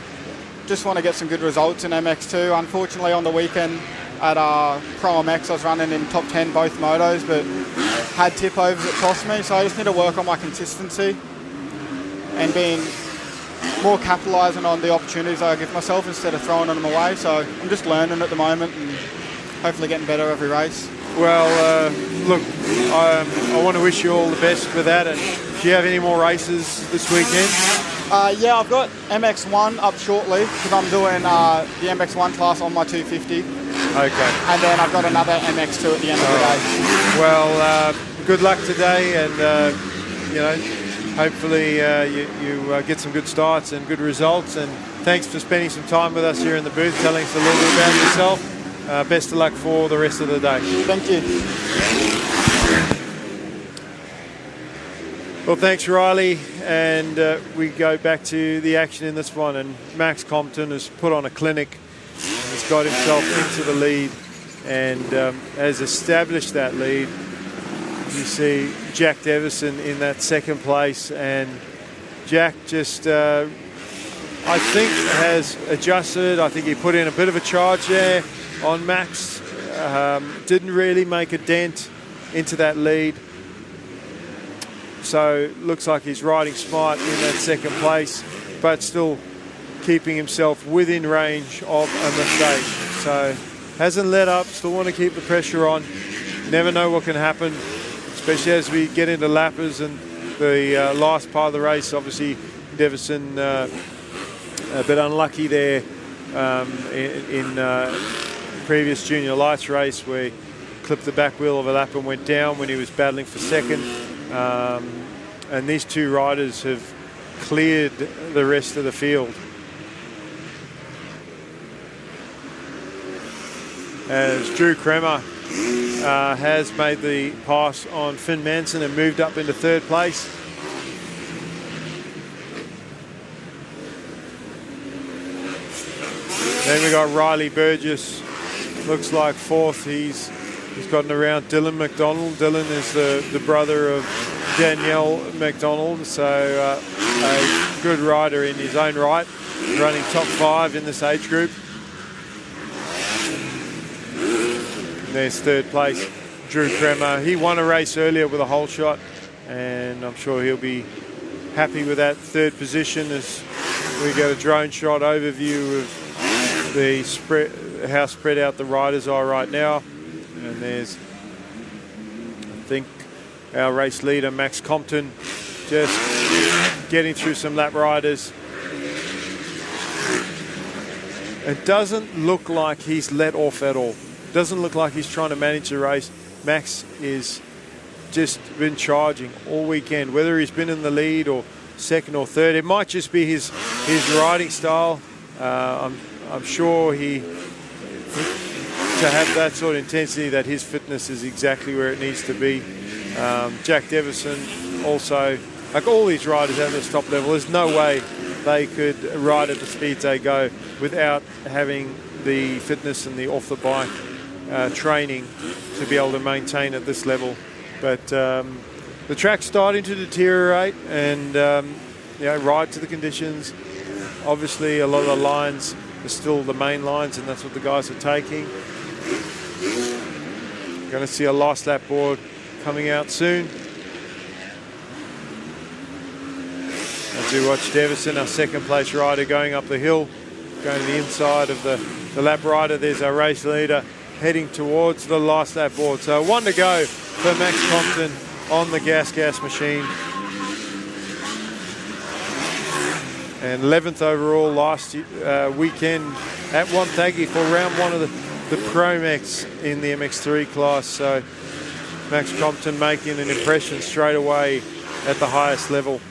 just want to get some good results in MX2. Unfortunately, on the weekend at Pro MX, I was running in top 10 both motos, but had tip overs that cost me. So I just need to work on my consistency and being more capitalising on the opportunities I give myself instead of throwing them away. So I'm just learning at the moment and hopefully getting better every race. Well, look, I want to wish you all the best with that. And do you have any more races this weekend? Yeah, I've got MX1 up shortly because I'm doing the MX1 class on my 250. Okay. And then I've got another MX2 at the end of the day. Well, good luck today, and hopefully you get some good starts and good results. And thanks for spending some time with us here in the booth, telling us a little bit about yourself. Best of luck for the rest of the day. Thank you. Well, thanks, Riley. And we go back to the action in this one. And Max Compton has put on a clinic. He's got himself into the lead and has established that lead. You see Jack Devison in that second place. And Jack just, I think, has adjusted. I think he put in a bit of a charge there on Max. Didn't really make a dent into that lead. So looks like he's riding smart in that second place, but still keeping himself within range of a mistake. So hasn't let up, still want to keep the pressure on. Never know what can happen, especially as we get into lappers and the last part of the race. Obviously, Devison a bit unlucky there in previous junior lights race where he clipped the back wheel of a lap and went down when he was battling for second. And these two riders have cleared the rest of the field. As Drew Kremer has made the pass on Finn Manson and moved up into third place. Then we got Riley Burgess, looks like fourth. He's gotten around Dylan McDonald. Dylan is the brother of Danielle McDonald, so a good rider in his own right, running top 5 in this age group. And there's third place, Drew Kremer. He won a race earlier with a hole shot, and I'm sure he'll be happy with that third position as we get a drone shot overview of the spread, how spread out the riders are right now. And there's, I think, our race leader, Max Compton, just getting through some lap riders. It doesn't look like he's let off at all. Doesn't look like he's trying to manage the race. Max is just been charging all weekend, whether he's been in the lead or second or third. It might just be his riding style. I'm sure to have that sort of intensity, that his fitness is exactly where it needs to be. Jack Devison also, like all these riders at this top level, there's no way they could ride at the speeds they go without having the fitness and the off the bike training to be able to maintain at this level. But the track's starting to deteriorate, and ride to the conditions. Obviously a lot of the lines are still the main lines, and that's what the guys are taking. Going to see a last lap board coming out soon. As we watch Devison, our second place rider, going up the hill, going to the inside of the lap rider. There's our race leader heading towards the last lap board. So one to go for Max Compton on the gas machine. And 11th overall last weekend at Wonthaggi for round one of the Pro-Mex in the MX2 class. So Max Compton making an impression straight away at the highest level,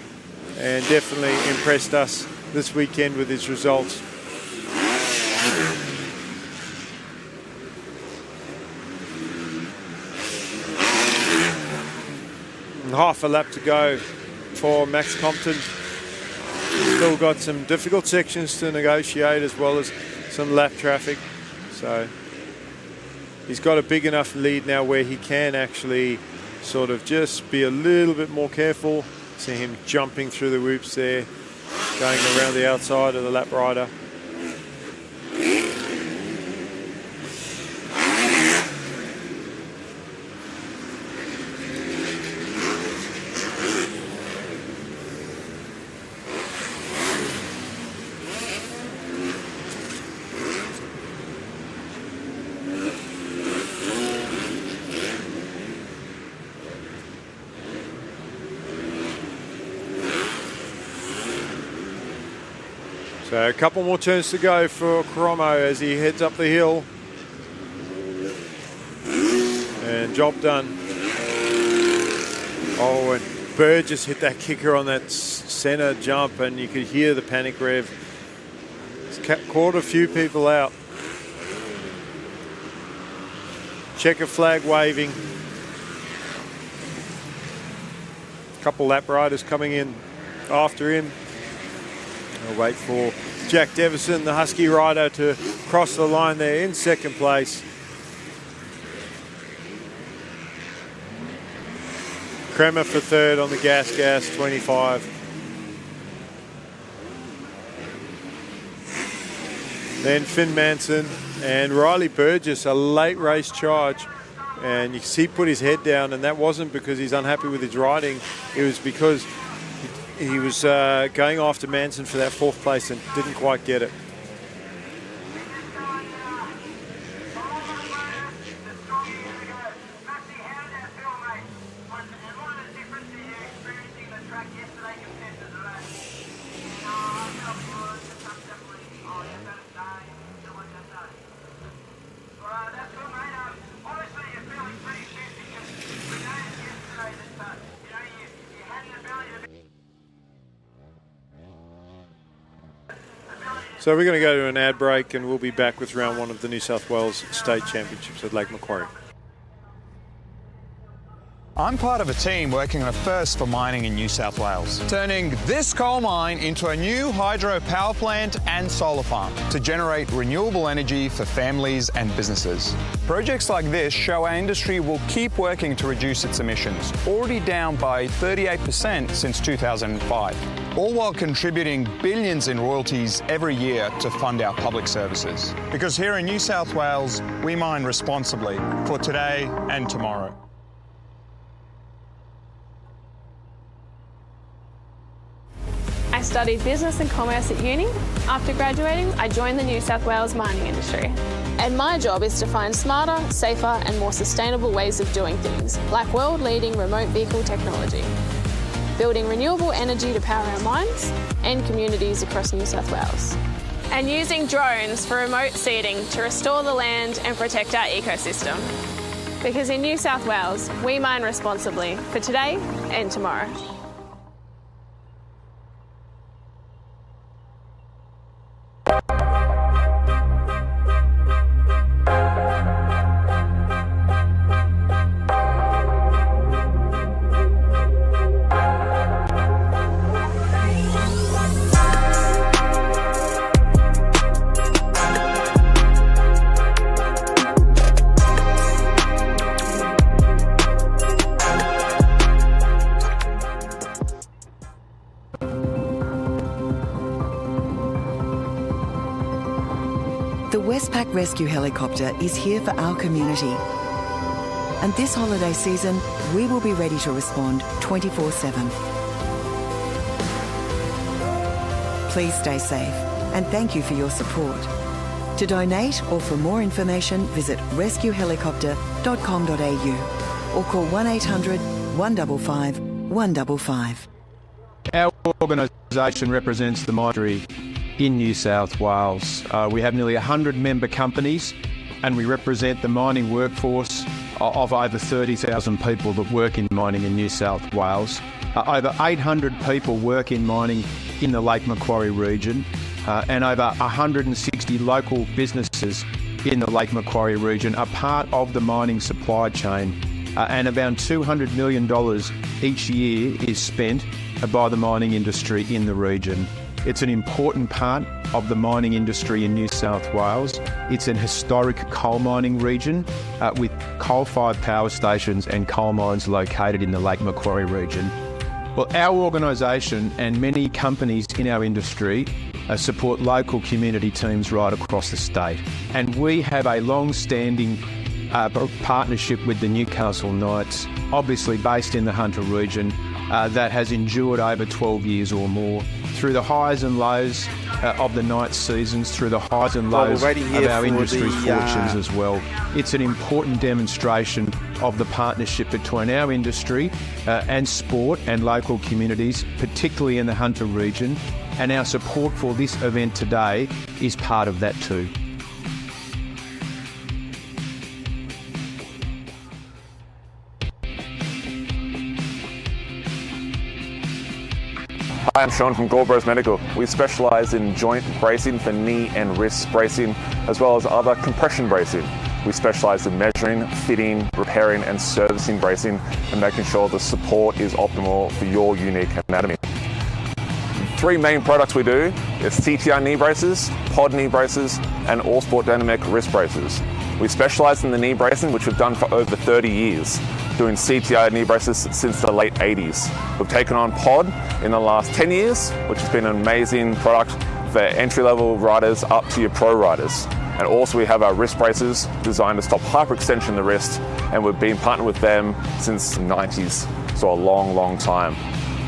and definitely impressed us this weekend with his results. And half a lap to go for Max Compton. Still got some difficult sections to negotiate, as well as some lap traffic. So he's got a big enough lead now where he can actually sort of just be a little bit more careful. See him jumping through the whoops there, going around the outside of the lap rider. So a couple more turns to go for Cromo as he heads up the hill. And job done. Oh, and Burgess hit that kicker on that center jump, and you could hear the panic rev. It's caught a few people out. Checker flag waving. Couple lap riders coming in after him. I'll wait for Jack Devison, the Husky rider, to cross the line there in second place. Kremer for third on the gas 25. Then Finn Manson and Riley Burgess, a late race charge. And you see he put his head down, and that wasn't because he's unhappy with his riding. It was because he was going after Manson for that fourth place and didn't quite get it. So we're going to go to an ad break, and we'll be back with round one of the New South Wales State Championships at Lake Macquarie. I'm part of a team working on a first for mining in New South Wales, turning this coal mine into a new hydro power plant and solar farm to generate renewable energy for families and businesses. Projects like this show our industry will keep working to reduce its emissions, already down by 38% since 2005, all while contributing billions in royalties every year to fund our public services. Because here in New South Wales, we mine responsibly for today and tomorrow. I studied business and commerce at uni. After graduating, I joined the New South Wales mining industry. And my job is to find smarter, safer and more sustainable ways of doing things, like world-leading remote vehicle technology, building renewable energy to power our mines and communities across New South Wales, and using drones for remote seeding to restore the land and protect our ecosystem. Because in New South Wales, we mine responsibly for today and tomorrow. The Westpac Rescue Helicopter is here for our community. And this holiday season, we will be ready to respond 24/7. Please stay safe and thank you for your support. To donate or for more information, visit rescuehelicopter.com.au or call 1800 155 155. Our organisation represents the minery in New South Wales. We have nearly 100 member companies and we represent the mining workforce of over 30,000 people that work in mining in New South Wales. Over 800 people work in mining in the Lake Macquarie region and over 160 local businesses in the Lake Macquarie region are part of the mining supply chain. And around $200 million each year is spent by the mining industry in the region. It's an important part of the mining industry in New South Wales. It's an historic coal mining region with coal-fired power stations and coal mines located in the Lake Macquarie region. Well, our organisation and many companies in our industry support local community teams right across the state. And we have a long-standing partnership with the Newcastle Knights, obviously based in the Hunter region, that has endured over 12 years or more. Through the highs and lows of the Knights seasons, through the highs and lows of our industry's fortunes as well. It's an important demonstration of the partnership between our industry and sport and local communities, particularly in the Hunter region, and our support for this event today is part of that too. Hi, I'm Sean from Goggle Medical. We specialise in joint bracing for knee and wrist bracing, as well as other compression bracing. We specialise in measuring, fitting, repairing and servicing bracing and making sure the support is optimal for your unique anatomy. Three main products we do is CTI knee braces, pod knee braces and All Sport Dynamic wrist braces. We specialise in the knee bracing, which we've done for over 30 years, doing CTI knee braces since the late 80s. We've taken on pod in the last 10 years, which has been an amazing product for entry-level riders up to your pro riders. And also we have our wrist braces designed to stop hyperextension of the wrist, and we've been partnered with them since the 90s, so a long, long time.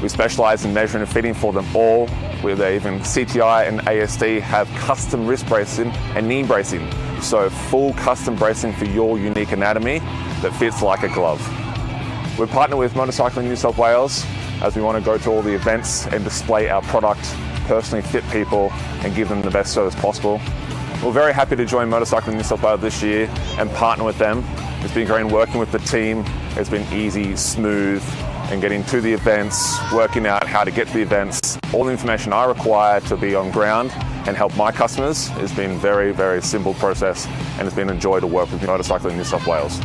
We specialise in measuring and fitting for them all, where they even CTI and ASD have custom wrist bracing and knee bracing. So full custom bracing for your unique anatomy that fits like a glove. We're partnered with Motorcycling New South Wales as we want to go to all the events and display our product, personally fit people and give them the best service possible. We're very happy to join Motorcycling New South Wales this year and partner with them. It's been great working with the team. It's been easy, smooth, and getting to the events, working out how to get to the events. All the information I require to be on ground and help my customers has been a very, very simple process, and it's been a joy to work with Motorcycling New South Wales.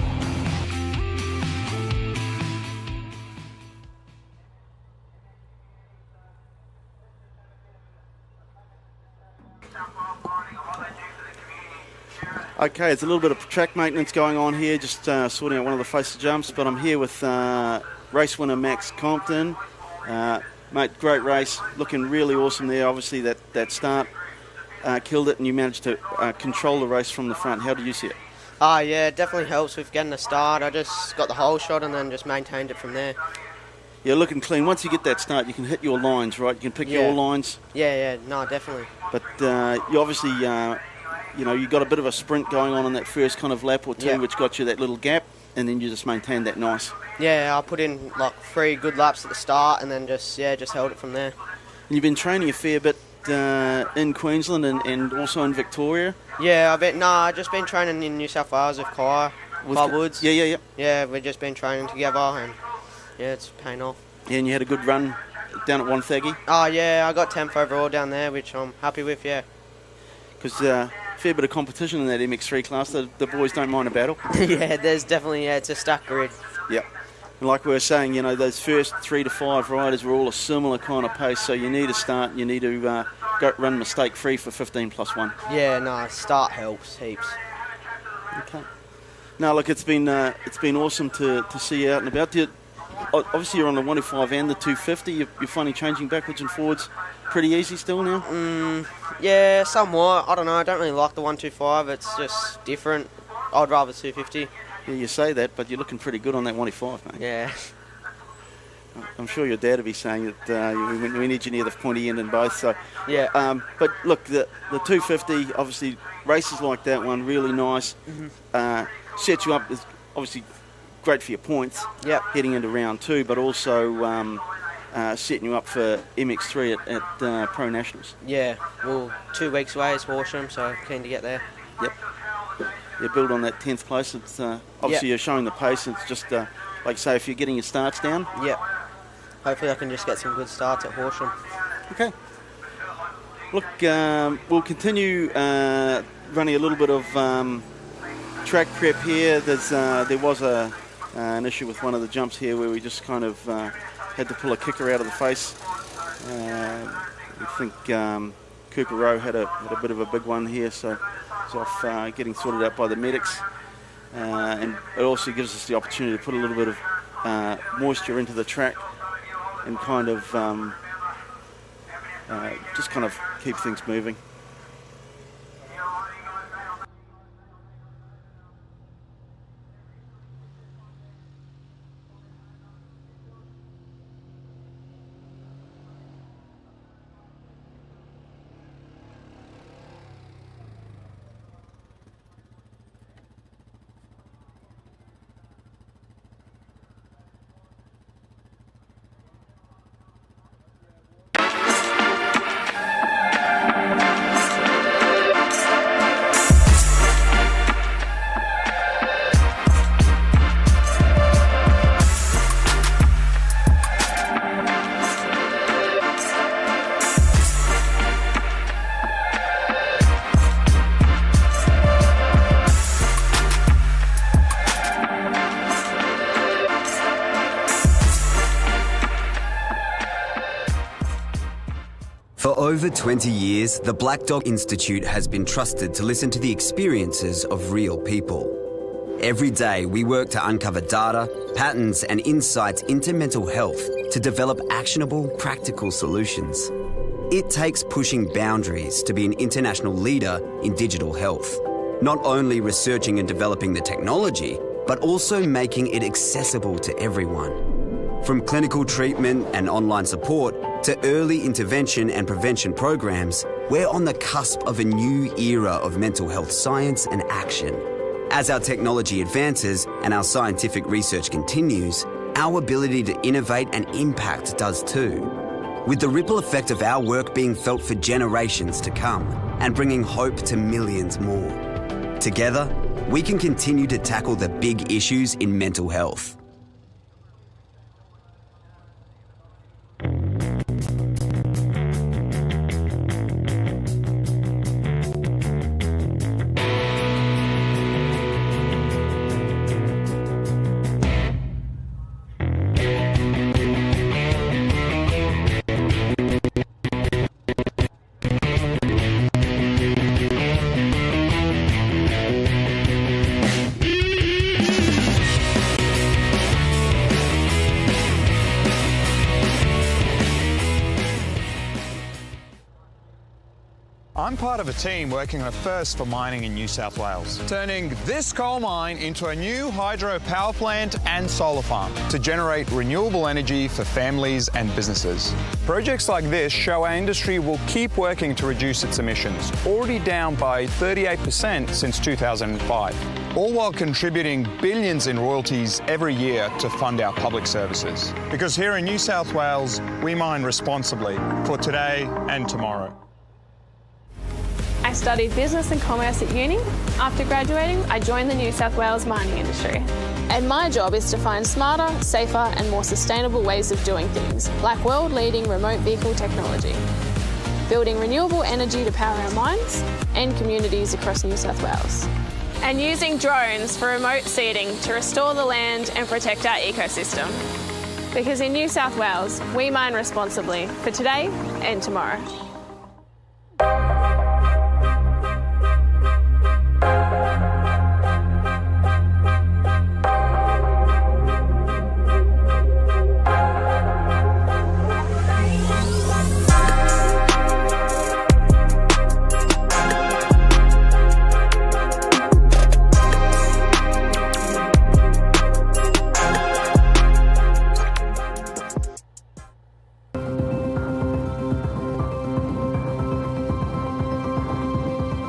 Okay, there's a little bit of track maintenance going on here, just sorting out one of the facer jumps, but I'm here with race winner Max Compton. Mate, great race, looking really awesome there. Obviously that start killed it and you managed to control the race from the front. How do you see it? Yeah, it definitely helps with getting the start. I just got the whole shot and then just maintained it from there. You're looking clean. Once you get that start, you can hit your lines, right? You can pick your lines. Yeah, no, definitely. But you obviously, you got a bit of a sprint going on in that first kind of lap or two, which got you that little gap, and then you just maintained that nice. Yeah, I put in like 3 good laps at the start, and then just held it from there. And you've been training a fair bit in Queensland and also in Victoria. Yeah, I've just been training in New South Wales with Kai Woods. Yeah. Yeah, we've just been training together, and it's paying off. Yeah, and you had a good run down at Wonthaggi? Oh, yeah, I got 10th overall down there, which I'm happy with, yeah. Because fair bit of competition in that MX3 class. The boys don't mind a battle. Yeah, there's definitely, it's a stacked grid. Yep. And like we were saying, those first 3 to 5 riders were all a similar kind of pace, so you need to start, you need to go run mistake-free for 15+1. Yeah, no, start helps heaps. Okay. No, look, it's been awesome to see you out and about. Obviously, you're on the 125 and the 250. You're finding changing backwards and forwards pretty easy still now? Yeah, somewhat. I don't know. I don't really like the 125. It's just different. I'd rather 250. Yeah, you say that, but you're looking pretty good on that 125, mate. Yeah. I'm sure your dad will be saying that we need you near the pointy end in both. So, yeah. But look, the 250, obviously, races like that one, really nice. Sets you up, is obviously great for your points heading into round 2, but also setting you up for MX3 at Pro Nationals. Yeah, well, 2 weeks away is Horsham, so keen to get there. Yep. You build on that 10th place. It's obviously you're showing the pace. It's just like say if you're getting your starts down. Yep. Hopefully I can just get some good starts at Horsham. Okay. Look, we'll continue running a little bit of track prep here. There was an issue with one of the jumps here where we just kind of had to pull a kicker out of the face. I think Cooper Rowe had a bit of a big one here, so it's off getting sorted out by the medics. And it also gives us the opportunity to put a little bit of moisture into the track and kind of just kind of keep things moving. For over 20 years, the Black Dog Institute has been trusted to listen to the experiences of real people. Every day, we work to uncover data, patterns, and insights into mental health to develop actionable, practical solutions. It takes pushing boundaries to be an international leader in digital health. Not only researching and developing the technology, but also making it accessible to everyone. From clinical treatment and online support to early intervention and prevention programs, we're on the cusp of a new era of mental health science and action. As our technology advances and our scientific research continues, our ability to innovate and impact does too. With the ripple effect of our work being felt for generations to come and bringing hope to millions more. Together, we can continue to tackle the big issues in mental health. I'm part of a team working on a first for mining in New South Wales, turning this coal mine into a new hydro power plant and solar farm to generate renewable energy for families and businesses. Projects like this show our industry will keep working to reduce its emissions, already down by 38% since 2005, all while contributing billions in royalties every year to fund our public services. Because here in New South Wales, we mine responsibly for today and tomorrow. I studied business and commerce at uni. After graduating, I joined the New South Wales mining industry. And my job is to find smarter, safer and more sustainable ways of doing things, like world-leading remote vehicle technology, building renewable energy to power our mines and communities across New South Wales, and using drones for remote seeding to restore the land and protect our ecosystem. Because in New South Wales, we mine responsibly for today and tomorrow.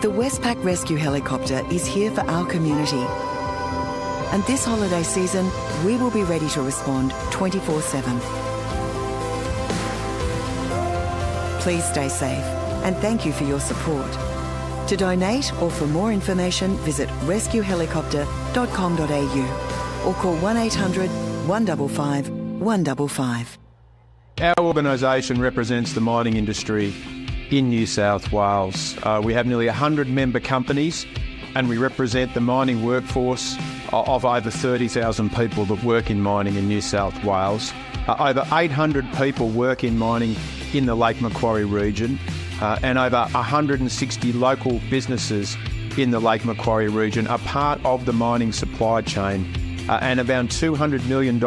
The Westpac Rescue Helicopter is here for our community. And this holiday season, we will be ready to respond 24/7. Please stay safe and thank you for your support. To donate or for more information, visit rescuehelicopter.com.au or call 1800 155 155. Our organisation represents the mining industry in New South Wales. We have nearly 100 member companies and we represent the mining workforce of over 30,000 people that work in mining in New South Wales. Over 800 people work in mining in the Lake Macquarie region and over 160 local businesses in the Lake Macquarie region are part of the mining supply chain and around $200 million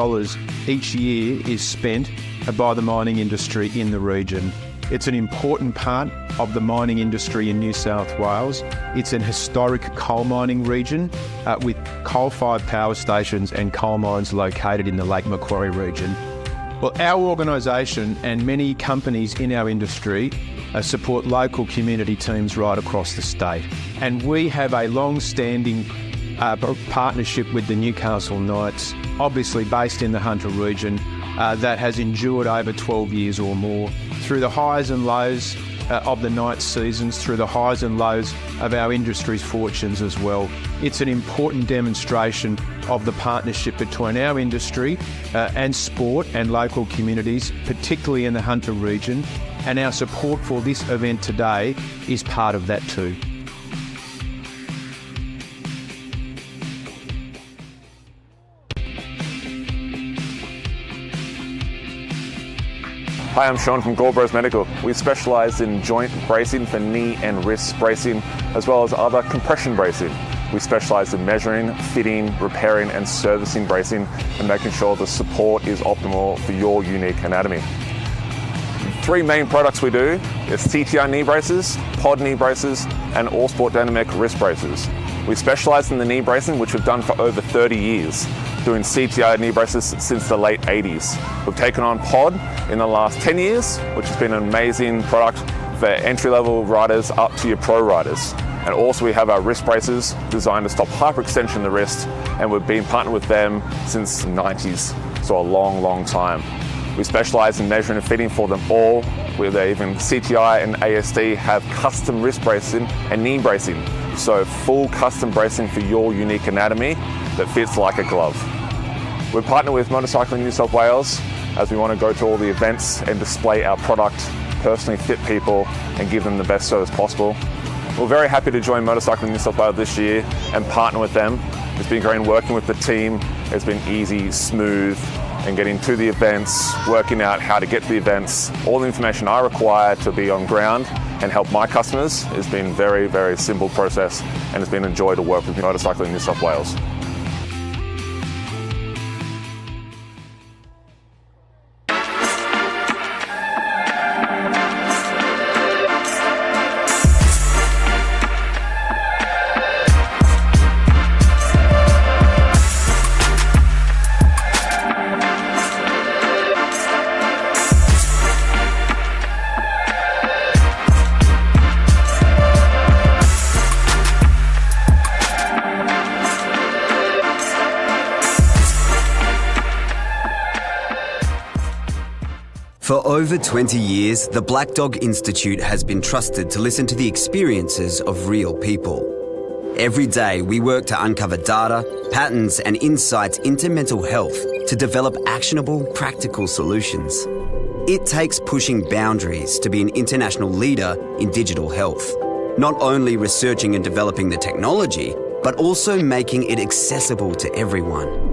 each year is spent by the mining industry in the region. It's an important part of the mining industry in New South Wales. It's an historic coal mining region with coal-fired power stations and coal mines located in the Lake Macquarie region. Well, our organisation and many companies in our industry support local community teams right across the state. And we have a long-standing partnership with the Newcastle Knights, obviously based in the Hunter region, that has endured over 12 years or more. Through the highs and lows of the Knights seasons, through the highs and lows of our industry's fortunes as well. It's an important demonstration of the partnership between our industry and sport and local communities, particularly in the Hunter region, and our support for this event today is part of that too. Hi, I'm Sean from Goggle Medical. We specialise in joint bracing for knee and wrist bracing, as well as other compression bracing. We specialise in measuring, fitting, repairing and servicing bracing and making sure the support is optimal for your unique anatomy. Three main products we do is CTI knee braces, pod knee braces and All Sport Dynamic wrist braces. We specialise in the knee bracing, which we've done for over 30 years, doing CTI knee braces since the late 80s. We've taken on pod in the last 10 years, which has been an amazing product for entry-level riders up to your pro riders. And also we have our wrist braces designed to stop hyperextension of the wrist, and we've been partnered with them since the 90s, so a long, long time. We specialise in measuring and fitting for them all, where they even CTI and ASD have custom wrist bracing and knee bracing. So full custom bracing for your unique anatomy that fits like a glove. We're partnered with Motorcycling New South Wales as we want to go to all the events and display our product, personally fit people and give them the best service possible. We're very happy to join Motorcycling New South Wales this year and partner with them. It's been great working with the team. It's been easy, smooth, and getting to the events, working out how to get to the events. All the information I require to be on ground and help my customers has been very, very simple process, and it's been a joy to work with Motorcycling New South Wales. For over 20 years, the Black Dog Institute has been trusted to listen to the experiences of real people. Every day, we work to uncover data, patterns, and insights into mental health to develop actionable, practical solutions. It takes pushing boundaries to be an international leader in digital health, not only researching and developing the technology, but also making it accessible to everyone.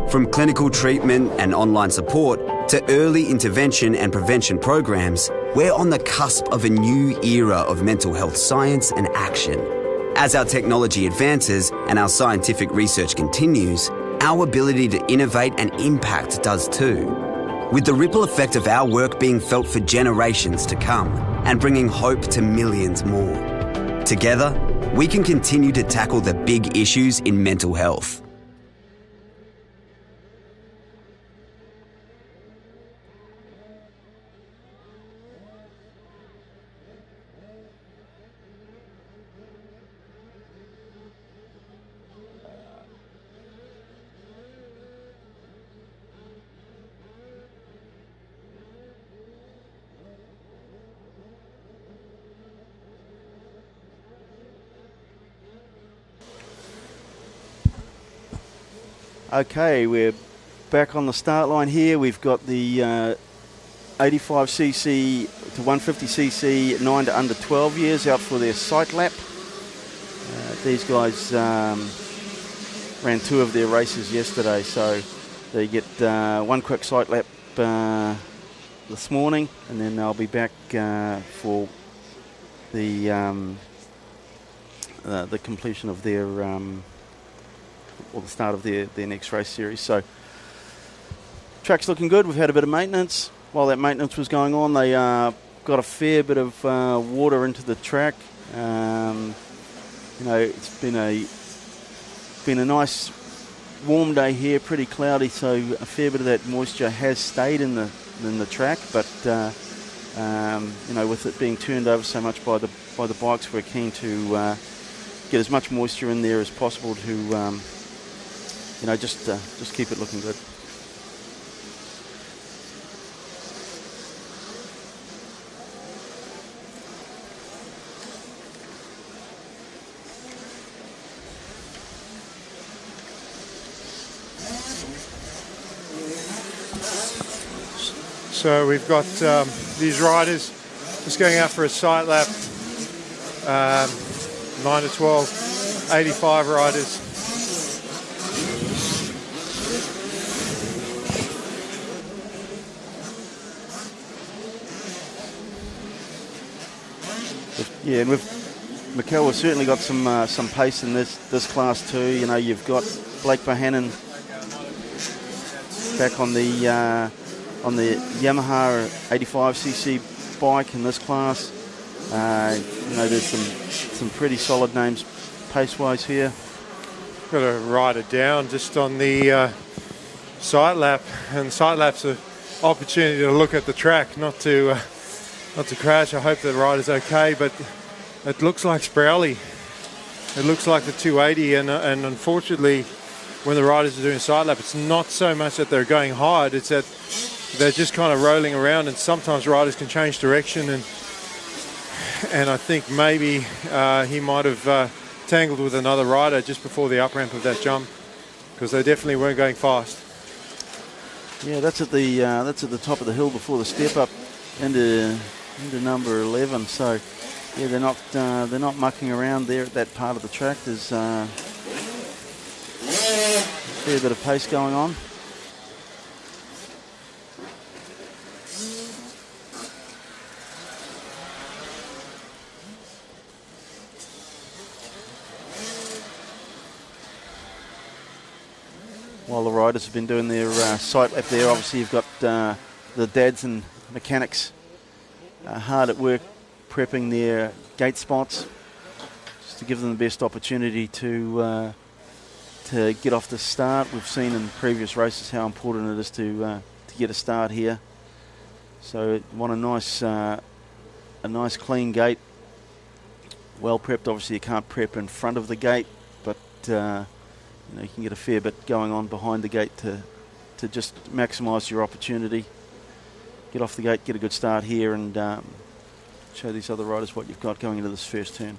From clinical treatment and online support to early intervention and prevention programs, we're on the cusp of a new era of mental health science and action. As our technology advances and our scientific research continues, our ability to innovate and impact does too, with the ripple effect of our work being felt for generations to come and bringing hope to millions more. Together, we can continue to tackle the big issues in mental health. Okay, we're back on the start line here. We've got the 85cc to 150cc 9 to under 12 years out for their sight lap. These guys ran 2 of their races yesterday, so they get one quick sight lap this morning, and then they'll be back for the completion of their or the start of their next race series. So track's looking good. We've had a bit of maintenance. While that maintenance was going on, they got a fair bit of water into the track. It's been a nice warm day here, pretty cloudy, so a fair bit of that moisture has stayed in the track. But with it being turned over so much by the bikes, we're keen to get as much moisture in there as possible to just keep it looking good. So we've got these riders just going out for a sight lap, 9 to 12, 85 riders. Yeah, and Macquarie has certainly got some pace in this class too. You've got Blake Bohannon back on the Yamaha 85cc bike in this class. There's some pretty solid names pace-wise here. Got a rider down just on the sight lap, and sight lap's an opportunity to look at the track, not to crash. I hope the rider's okay, but it looks like Sprowley. It looks like the 280, and unfortunately, when the riders are doing sight lap, it's not so much that they're going hard, it's that they're just kind of rolling around, and sometimes riders can change direction, and I think maybe he might have tangled with another rider just before the up ramp of that jump, because they definitely weren't going fast. Yeah, that's at the top of the hill before the step up into number 11. So yeah, they're not mucking around there at that part of the track. There's a fair bit of pace going on. While the riders have been doing their sight lap there, obviously you've got the dads and mechanics hard at work prepping their gate spots just to give them the best opportunity to get off the start. We've seen in previous races how important it is to get a start here. So want a nice clean gate, well prepped. Obviously you can't prep in front of the gate, but you can get a fair bit going on behind the gate to just maximise your opportunity. get off the gate, get a good start here, and show these other riders what you've got going into this first turn.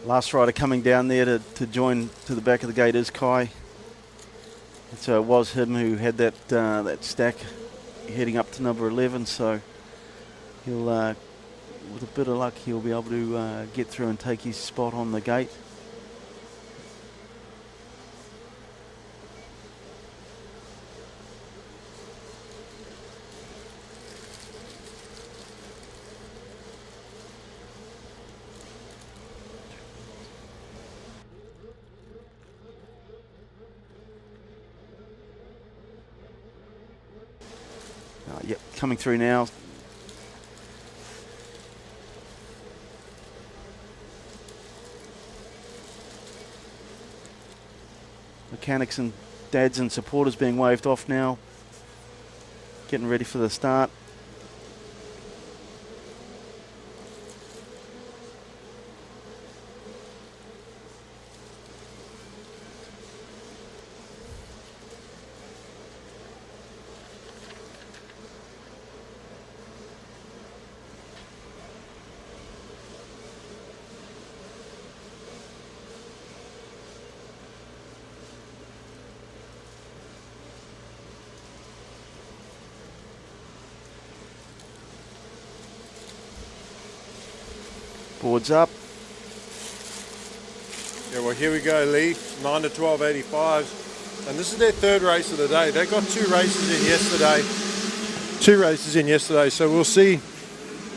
Last rider coming down there to join to the back of the gate is Kai. So it was him who had that that stack heading up to number 11. So he'll, with a bit of luck, he'll be able to get through and take his spot on the gate. Yep, coming through now. Mechanics and dads and supporters being waved off now. Getting ready for the start. Boards up. Yeah, well, here we go, Lee. 9 to 12 85s. And this is their third race of the day. They got two races in yesterday. So we'll see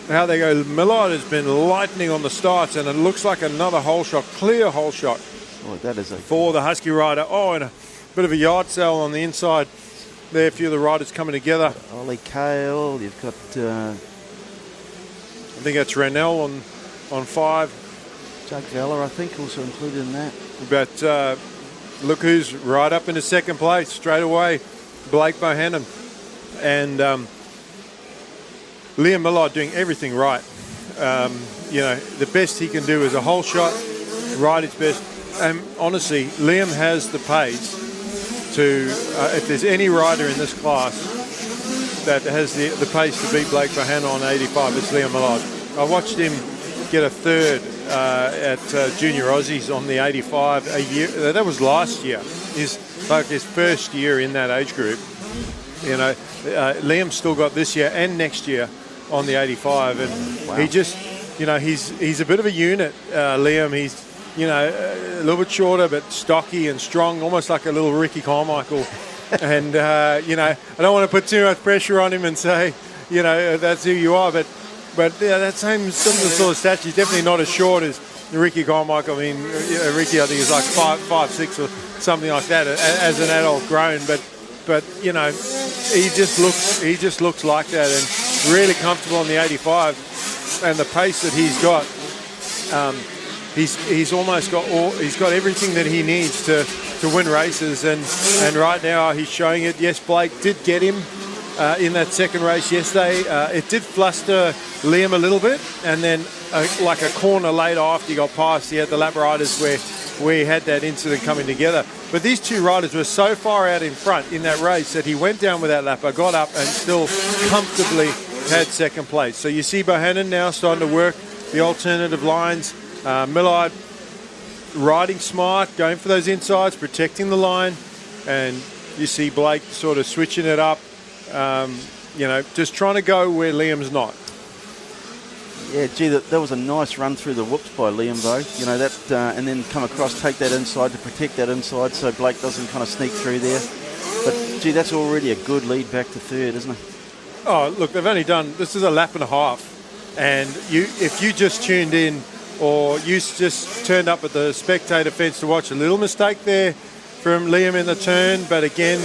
how they go. Millard has been lightning on the starts, and it looks like another hole shot, clear hole shot. Oh, that is a for the Husky rider. Oh, and a bit of a yard sale on the inside. There, a few of the riders coming together. Ollie Kale, you've got... I think that's Rennell on 5. Doug Geller, I think, also included in that. But look who's right up into second place straight away. Blake Bohannon. And Liam Millard doing everything right. You know, the best he can do is a whole shot, ride his best. And honestly, Liam has the pace to, if there's any rider in this class that has the pace to beat Blake Bohannon on 85, it's Liam Millard. I watched him get a third at Junior Aussies on the 85 a year. That was last year. His first year in that age group. You know, Liam's still got this year and next year on the 85, and wow. He just, you know, he's a bit of a unit. Liam, he's, you know, a little bit shorter but stocky and strong, almost like a little Ricky Carmichael. And you know, I don't want to put too much pressure on him and say, you know, that's who you are, but yeah, that same similar sort of stature. He's definitely not as short as Ricky Carmichael. I mean, Ricky, I think, is like 5'6" or something like that as an adult grown. But you know, he just looks like that, and really comfortable on the 85, and the pace that he's got. He's almost got he's got everything that he needs to win races, and right now he's showing it. Yes, Blake did get him in that second race yesterday. It did fluster Liam a little bit, and then like a corner later after he got past, he had the lap riders where he had that incident coming together. But these two riders were so far out in front in that race that he went down with that lapper, got up, and still comfortably had second place. So you see Bohannon now starting to work the alternative lines. Millard riding smart, going for those insides, protecting the line, and you see Blake sort of switching it up, you know, just trying to go where Liam's not. Yeah, gee, that was a nice run through the whoops by Liam, though. You know, that, and then come across, take that inside to protect that inside so Blake doesn't kind of sneak through there. But, gee, that's already a good lead back to third, isn't it? Oh, look, they've only done, this is a lap and a half. And if you just tuned in or you just turned up at the spectator fence to watch, a little mistake there from Liam in the turn. But again,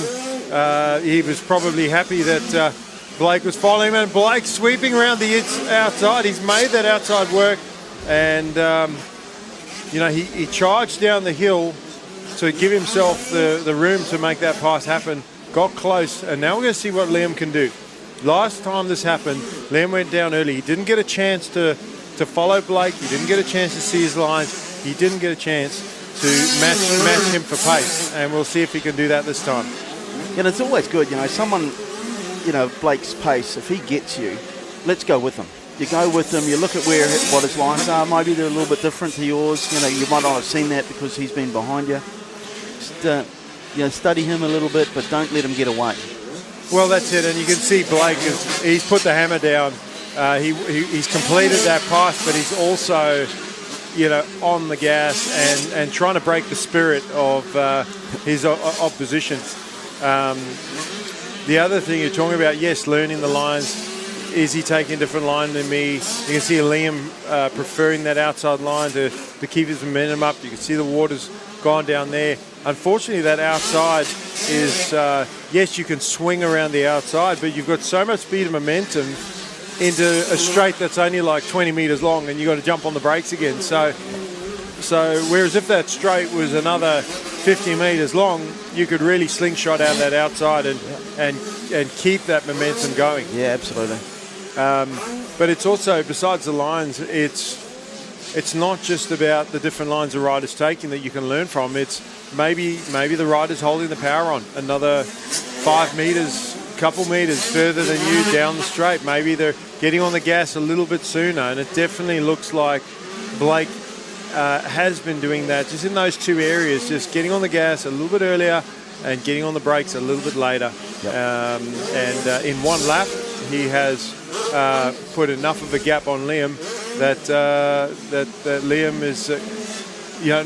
he was probably happy that Blake was following him, and Blake sweeping around the outside. He's made that outside work, and he charged down the hill to give himself the room to make that pass happen. Got close, and now we're going to see what Liam can do. Last time this happened, Liam went down early. He didn't get a chance to follow Blake. He didn't get a chance to see his lines. He didn't get a chance to match him for pace, and we'll see if he can do that this time. And it's always good, someone, Blake's pace, if he gets you, let's go with him. You go with him, you look at what his lines are. Maybe they're a little bit different to yours. You might not have seen that because he's been behind you. Just, study him a little bit, but don't let him get away. Well, that's it, and you can see Blake, he's put the hammer down. He's completed that pass, but he's also, on the gas and trying to break the spirit of his opposition. The other thing you're talking about, yes, learning the lines. Is he taking a different line than me? You can see Liam preferring that outside line to keep his momentum up. You can see the water's gone down there. Unfortunately, that outside is, yes, you can swing around the outside, but you've got so much speed and momentum into a straight that's only like 20 metres long, and you've got to jump on the brakes again. So whereas if that straight was another 50 metres long, you could really slingshot out that outside and keep that momentum going. Yeah, absolutely. But it's also, besides the lines, it's not just about the different lines the rider's taking that you can learn from. It's maybe the rider's holding the power on another 5 metres, couple metres further than you down the straight. Maybe they're getting on the gas a little bit sooner, and it definitely looks like Blake has been doing that just in those two areas, just getting on the gas a little bit earlier and getting on the brakes a little bit later. Yep. In one lap, he has put enough of a gap on Liam that Liam is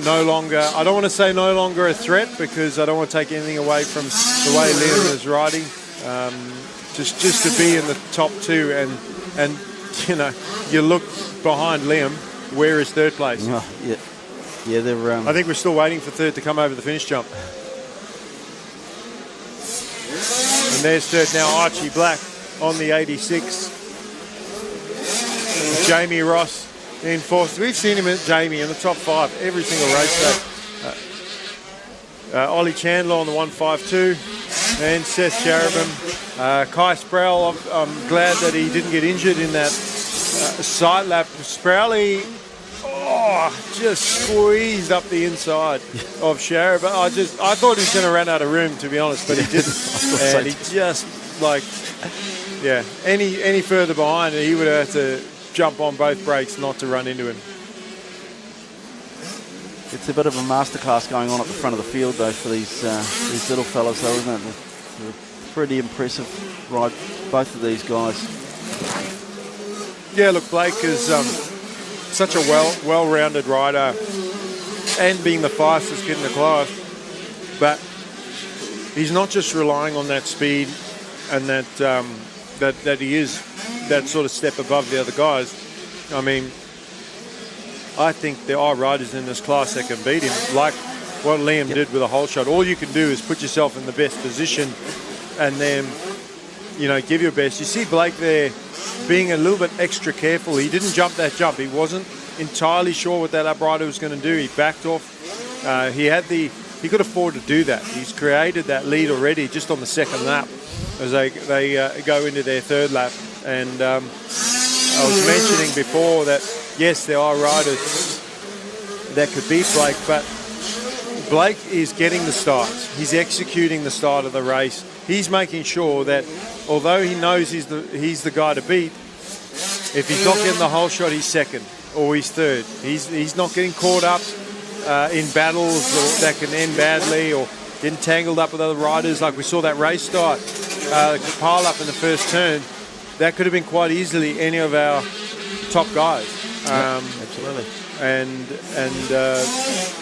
no longer, I don't want to say no longer a threat, because I don't want to take anything away from the way Liam is riding. Just to be in the top two, and you look behind Liam, where is third place? Yeah, they're. I think we're still waiting for third to come over the finish jump. And there's third now, Archie Black on the 86. Jamie Ross in fourth. We've seen him, Jamie, in the top 5 every single race day. Ollie Chandler on the 152. And Seth Cherubim. Kai Sproul, I'm glad that he didn't get injured in that side lap. Sprowley just squeezed up the inside of Cherubim. I thought he was going to run out of room, to be honest, but he didn't. And he just, any further behind, he would have to jump on both brakes not to run into him. It's a bit of a masterclass going on at the front of the field, though, for these little fellas, though, isn't it? They're pretty impressive ride, both of these guys. Yeah, look, Blake is such a well-rounded rider, and being the fastest kid in the class, but he's not just relying on that speed and that he is that sort of step above the other guys. I mean, I think there are riders in this class that can beat him, like what Liam did with a whole shot. All you can do is put yourself in the best position and then, give your best. You see Blake there being a little bit extra careful. He didn't jump that jump. He wasn't entirely sure what that uprider was going to do. He backed off. He could afford to do that. He's created that lead already just on the second lap as they go into their third lap. And I was mentioning before that, yes, there are riders that could beat Blake, but Blake is getting the starts. He's executing the start of the race. He's making sure that although he knows he's the guy to beat, if he's not getting the whole shot, he's second or he's third. He's not getting caught up in battles that can end badly, or getting tangled up with other riders. Like we saw that race start, pile up in the first turn. That could have been quite easily any of our top guys. Absolutely. And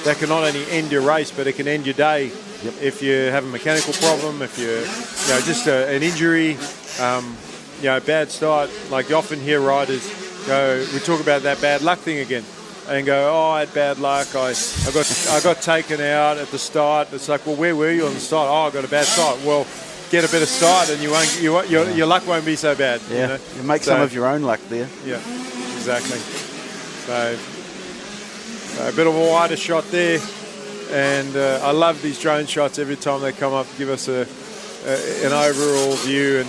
that can not only end your race, but it can end your day. Yep. If you have a mechanical problem, if you're just an injury, bad start. Like you often hear riders go, we talk about that bad luck thing again, and go, oh, I had bad luck. I got taken out at the start. It's like, well, where were you on the start? Oh, I got a bad start. Well, get a better start, and your luck won't be so bad. Yeah, you know? you make some of your own luck there. Yeah, exactly. So a bit of a wider shot there, and I love these drone shots every time they come up, give us an overall view, and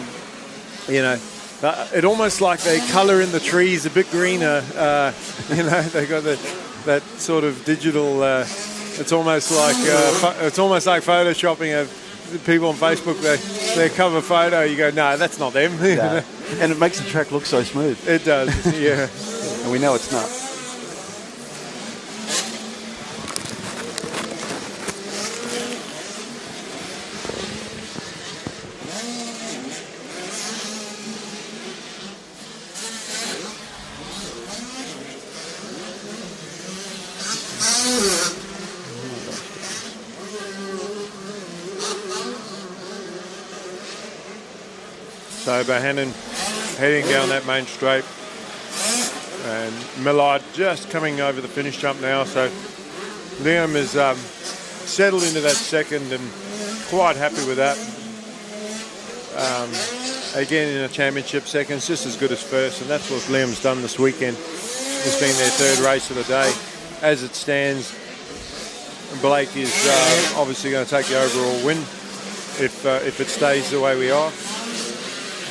you know, it almost like they colour in the trees a bit greener. You know, they got that sort of digital. It's almost like photoshopping. People on Facebook, they cover photo. You go, no, that's not them. No. And it makes the track look so smooth. It does, yeah. And we know it's not. So Bohannon heading down that main straight, and Millard just coming over the finish jump now. So Liam is settled into that second and quite happy with that. Again, in a championship, second's just as good as first, and that's what Liam's done this weekend. It's been their third race of the day. As it stands, Blake is obviously going to take the overall win if it stays the way we are.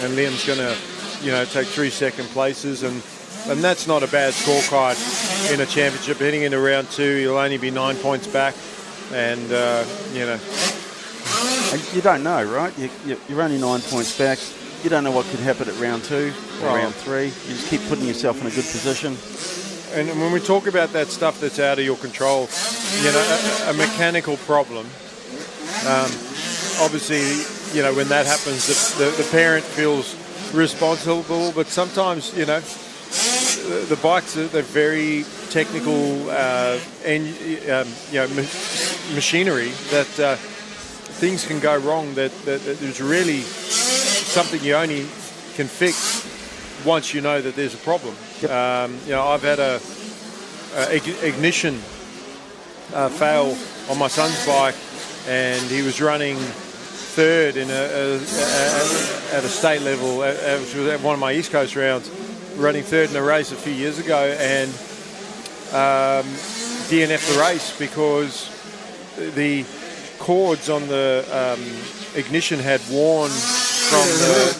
And Liam's going to, you know, take 3 second places, and that's not a bad scorecard in a championship. Heading into round 2, you'll only be 9 points back, and you know. And you don't know, right? You're only 9 points back. You don't know what could happen at round 2 or round 3. You just keep putting yourself in a good position. And when we talk about that stuff that's out of your control, you know, a mechanical problem, obviously, you know, when that happens, the parent feels responsible, but sometimes, you know, the bikes, they're very technical and, you know, machinery that things can go wrong that there's really something you only can fix once you know that there's a problem. Yep. You know, I've had a ignition fail on my son's bike, and he was running third in at a state level, which was at one of my East Coast rounds, running third in a race a few years ago, and DNF'd the race because the cords on the ignition had worn from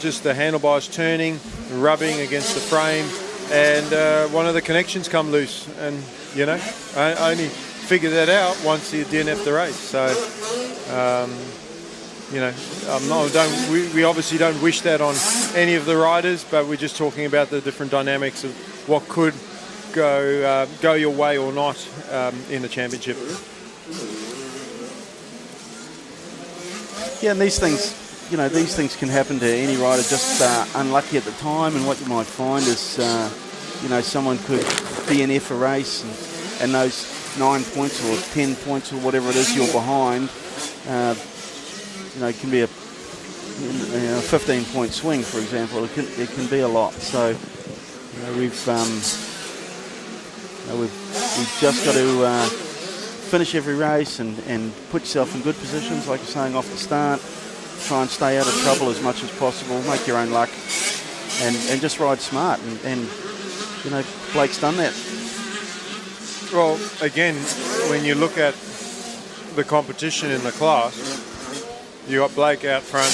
just the handlebars turning, rubbing against the frame, and one of the connections come loose, and you know, I only figured that out once he DNF'd the race. So you know, we obviously don't wish that on any of the riders, but we're just talking about the different dynamics of what could go your way or not in the championship. Yeah, and these things, you know, these things can happen to any rider, just unlucky at the time. And what you might find is, you know, someone could DNF a race, and those 9 points or 10 points or whatever it is you're behind, you know, it can be a 15-point swing, for example. It can be a lot. So, you know, we've just got to finish every race and put yourself in good positions, like you're saying, off the start. Try and stay out of trouble as much as possible. Make your own luck, and just ride smart. And you know, Blake's done that. Well, again, when you look at the competition in the class, you got Blake out front,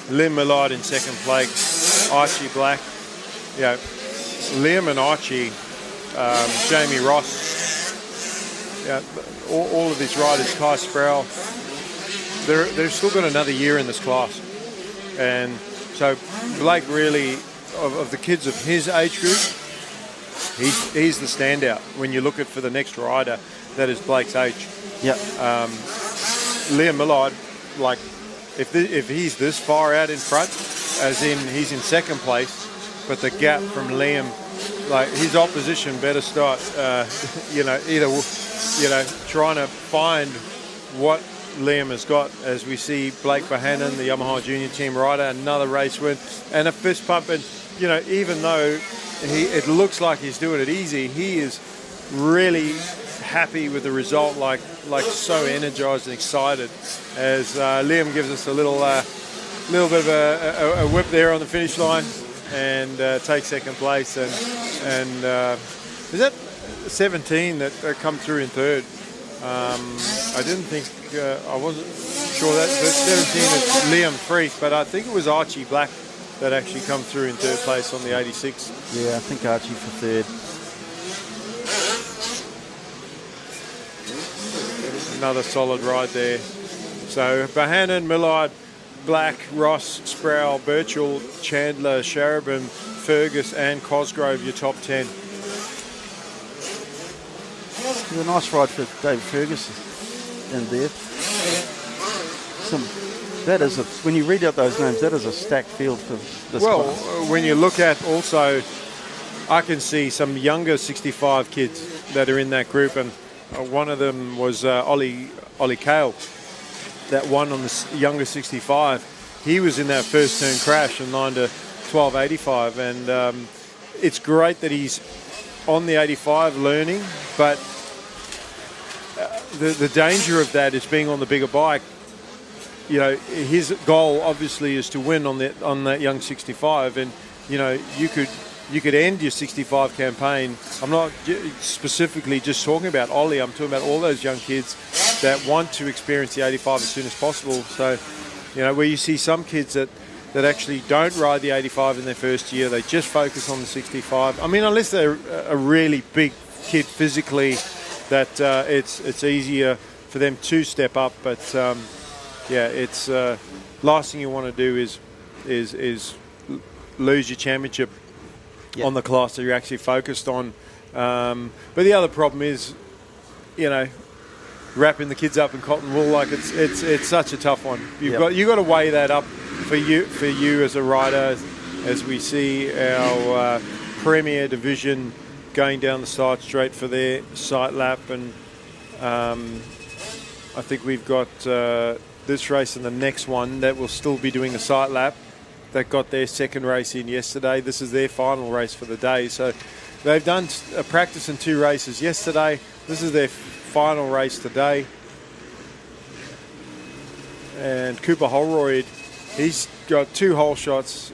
Liam Millard in second place, Archie Black. You know, Liam and Archie, Jamie Ross, yeah, all of these riders, Kai Sproul, they've still got another year in this class. And so Blake really, of the kids of his age group, he's the standout when you look at for the next rider that is Blake's age. Yeah. Liam Millard, like, if he's this far out in front, as in he's in second place, but the gap from Liam, like his opposition better start, you know, either, you know, trying to find what Liam has got, as we see Blake Bohannon, the Yamaha Junior Team rider, another race win and a fist pump. And, you know, even though it looks like he's doing it easy, he is really happy with the result, like so energised and excited, as Liam gives us a little bit of a whip there on the finish line and takes second place. And is that 17 that come through in third? I didn't think, I wasn't sure that, but 17 is Liam Freak, but I think it was Archie Black that actually come through in third place on the 86. Yeah, I think Archie for third. Another solid ride there. So Bohannon, Millard, Black, Ross, Sproul, Birchall, Chandler, Sharabin, Fergus and Cosgrove, your top 10. A nice ride for David Fergus and there. That is when you read out those names, that is a stacked field for this class. When you look at also, I can see some younger 65 kids that are in that group, and one of them was Ollie Cale, that won on the younger 65. He was in that first turn crash in 9 to 12.85, and it's great that he's on the 85 learning, but the danger of that is being on the bigger bike. You know, his goal obviously is to win on that young 65, and you know, you could end your 65 campaign. I'm not specifically just talking about Ollie, I'm talking about all those young kids that want to experience the 85 as soon as possible. So, you know, where you see some kids that actually don't ride the 85 in their first year, they just focus on the 65. I mean, unless they're a really big kid physically, that it's easier for them to step up. But yeah, it's last thing you want to do is lose your championship on the class that you're actually focused on. But the other problem is, you know, wrapping the kids up in cotton wool, like it's such a tough one. You've got to weigh that up for you as a rider, as we see our Premier Division going down the side straight for their sight lap, and I think we've got this race and the next one that will still be doing a sight lap. That got their second race in yesterday. This is their final race for the day. So they've done a practice and 2 races yesterday. This is their final race today. And Cooper Holroyd, he's got 2 hole shots.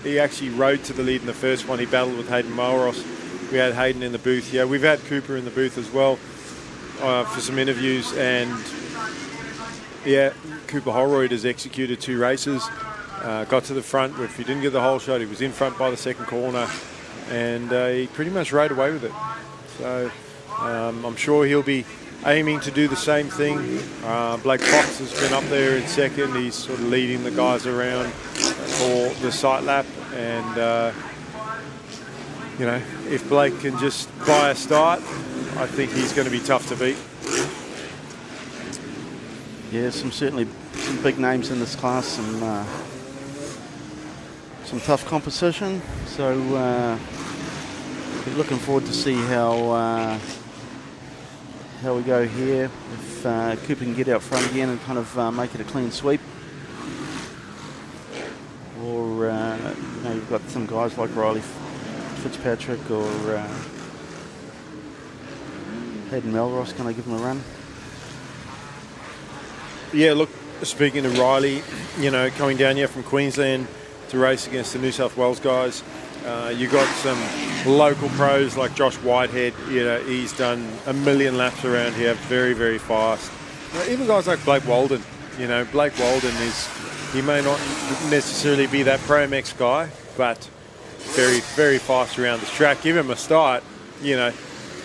He actually rode to the lead in the first one. He battled with Hayden Malros. We had Hayden in the booth. Yeah, we've had Cooper in the booth as well for some interviews. And yeah, Cooper Holroyd has executed 2 races. Got to the front. If he didn't get the hole shot, he was in front by the second corner, and he pretty much rode away with it. So I'm sure he'll be aiming to do the same thing. Blake Fox has been up there in second. He's sort of leading the guys around for the sight lap, and you know, if Blake can just buy a start, I think he's going to be tough to beat. Yeah, certainly some big names in this class, some tough competition. So we're looking forward to see how we go here. If Cooper can get out front again and kind of make it a clean sweep, or you know, you've got some guys like Riley Fitzpatrick or Hayden Melross. Can I give him a run? Yeah, look, speaking of Riley, you know, coming down here from Queensland to race against the New South Wales guys, you got some local pros like Josh Whitehead. You know, he's done 1 million laps around here, very, very fast. You know, even guys like Blake Walden. You know, Blake Walden he may not necessarily be that Pro MX guy, but very, very fast around the track. Give him a start. You know,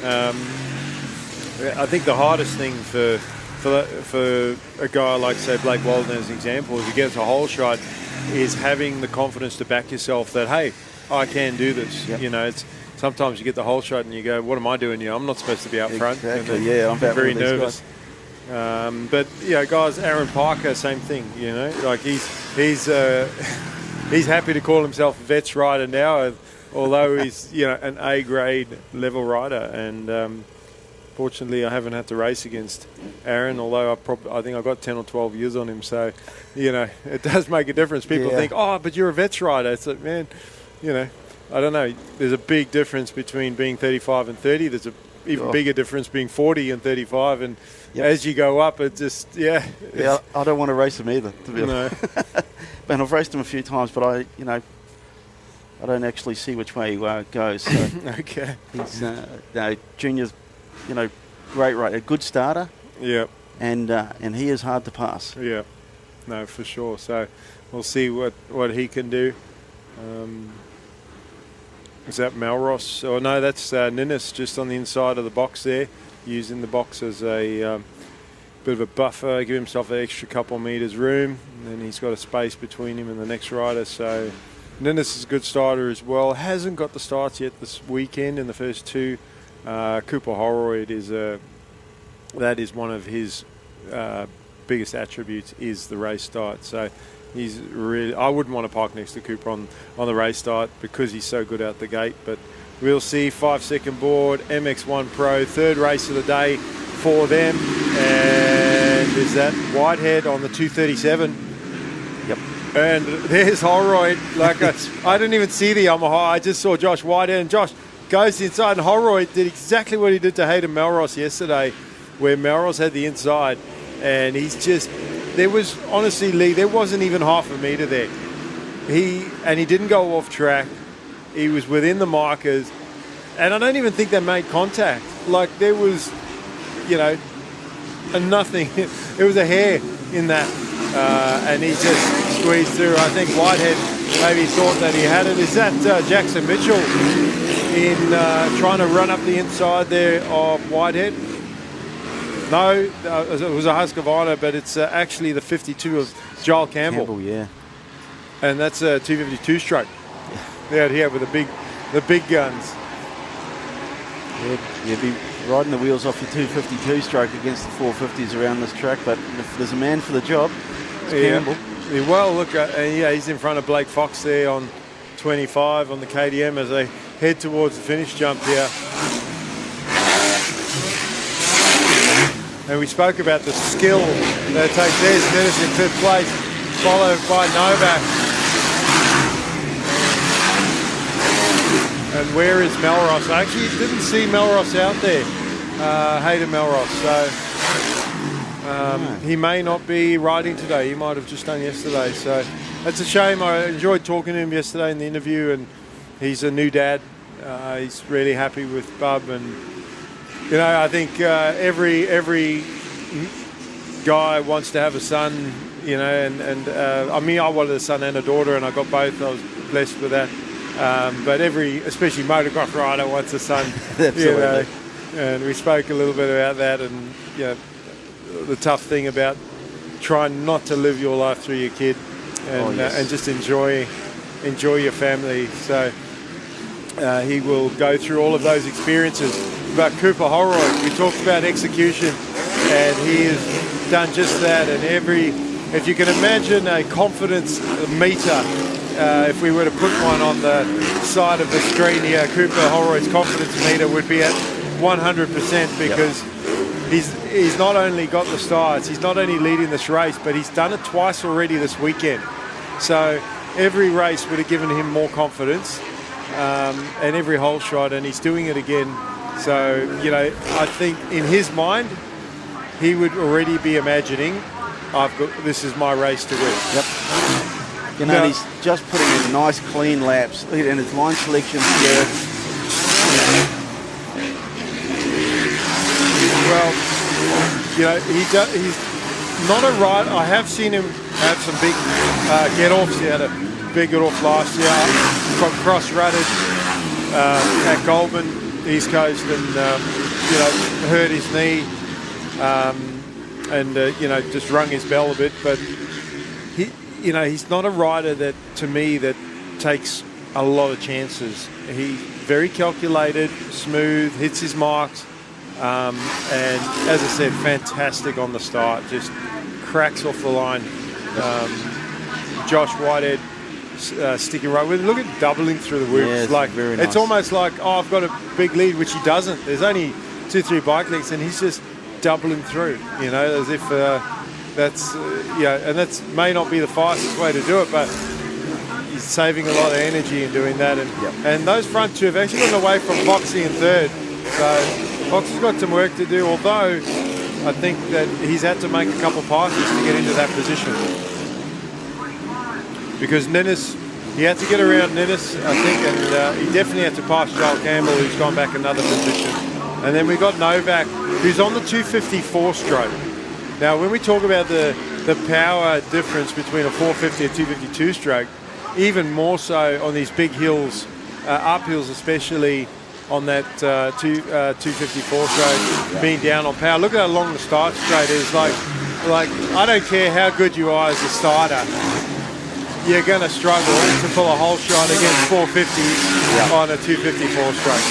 I think the hardest thing for a guy like, say, Blake Walden as an example, if he gets a hole shot, is having the confidence to back yourself that, hey, I can do this. Yep. You know, it's sometimes you get the hole shot and you go, what am I doing here? I'm not supposed to be out front. Exactly, yeah, I'm very nervous. But, you know, guys, Aaron Parker, same thing, you know. Like, he's happy to call himself a vets rider now, although he's, you know, an A-grade level rider. And fortunately, I haven't had to race against Aaron, although I think I've got 10 or 12 years on him. So, you know, it does make a difference. People think, oh, but you're a vets rider. It's like, man, you know, I don't know. There's a big difference between being 35 and 30. even bigger difference being 40 and 35, and as you go up, it just I don't want to race him either, to be honest. And I've raced him a few times, but I don't actually see which way he goes. So okay. He's Junior's, great race, a good starter. Yeah. And he is hard to pass. Yeah. No, for sure. So we'll see what he can do. Is that Melross? Oh no, that's Ninnis just on the inside of the box there, using the box as a bit of a buffer, give himself an extra couple of metres room, and then he's got a space between him and the next rider. So Ninnis is a good starter as well. Hasn't got the starts yet this weekend in the first two. Cooper Holroyd is one of his biggest attributes is the race start. So he's really, I wouldn't want to park next to Cooper on the race start because he's so good out the gate. But we'll see. 5-second board, MX2 Pro, third race of the day for them. And is that Whitehead on the 237? Yep. And there's Holroyd. I didn't even see the Yamaha. I just saw Josh Whitehead, and Josh goes inside, and Holroyd did exactly what he did to Hayden Melross yesterday, where Melross had the inside, and he's just. There was, honestly, Lee, there wasn't even half a metre there. He didn't go off track. He was within the markers. And I don't even think they made contact. Like, there was, a nothing. It was a hair in that. And he just squeezed through. I think Whitehead maybe thought that he had it. Is that Jackson Mitchell in trying to run up the inside there of Whitehead? No, it was a Husqvarna, but it's actually the 52 of Joel Campbell. Yeah. And that's a 252 stroke. Yeah, with the big guns. You'd be riding the wheels off your 252 stroke against the 450s around this track, but if there's a man for the job, it's Campbell. Yeah, well, look, he's in front of Blake Fox there on 25 on the KTM as they head towards the finish jump here. And we spoke about the skill that it takes. There's Dennis in fifth place, followed by Novak. And where is Melross? I actually didn't see Melross out there, Hayden Melross. So he may not be riding today. He might have just done yesterday. So that's a shame. I enjoyed talking to him yesterday in the interview, and he's a new dad. He's really happy with Bub, and I think every guy wants to have a son, I mean, I wanted a son and a daughter, and I got both. I was blessed with that. But especially motocross rider wants a son. Absolutely. And we spoke a little bit about that, and the tough thing about trying not to live your life through your kid, and just enjoy your family. So he will go through all of those experiences. But Cooper Holroyd, we talked about execution, and he has done just that. And if you can imagine a confidence meter, if we were to put one on the side of the screen here, Cooper Holroyd's confidence meter would be at 100% because he's not only got the starts, he's not only leading this race, but he's done it twice already this weekend. So every race would have given him more confidence, and every hole shot, and he's doing it again. So, I think in his mind, he would already be imagining, this is my race to win. Yep. He's just putting in nice, clean laps, and his line selection's good. Well, he's not a rider. I have seen him have some big get-offs. He had a big get-off last year, cross-rutted at Goulburn, East Coast, and hurt his knee, and just rung his bell a bit. But he's not a rider that takes a lot of chances. He's very calculated, smooth, hits his marks, and as I said, fantastic on the start. Just cracks off the line. Josh Whitehead sticking right with it. Look at doubling through the whoops. Yeah, very nice. It's almost like, I've got a big lead, which he doesn't. There's only 2-3 bike lengths, and he's just doubling through, as if and that may not be the fastest way to do it, but he's saving a lot of energy in doing that. And those front two have actually gone away from Foxy in third. So Fox has got some work to do, although I think that he's had to make a couple passes to get into that position. Because Ninnis, he had to get around Ninnis, I think, and he definitely had to pass Joel Campbell, who's gone back another position. And then we got Novak, who's on the 254 stroke. Now, when we talk about the power difference between a 450 and 252 stroke, even more so on these big hills, uphills especially, on that 254 stroke, being down on power. Look at how long the start straight is. Like I don't care how good you are as a starter, you're going to struggle to pull a whole shot against 450 on a 254 stroke.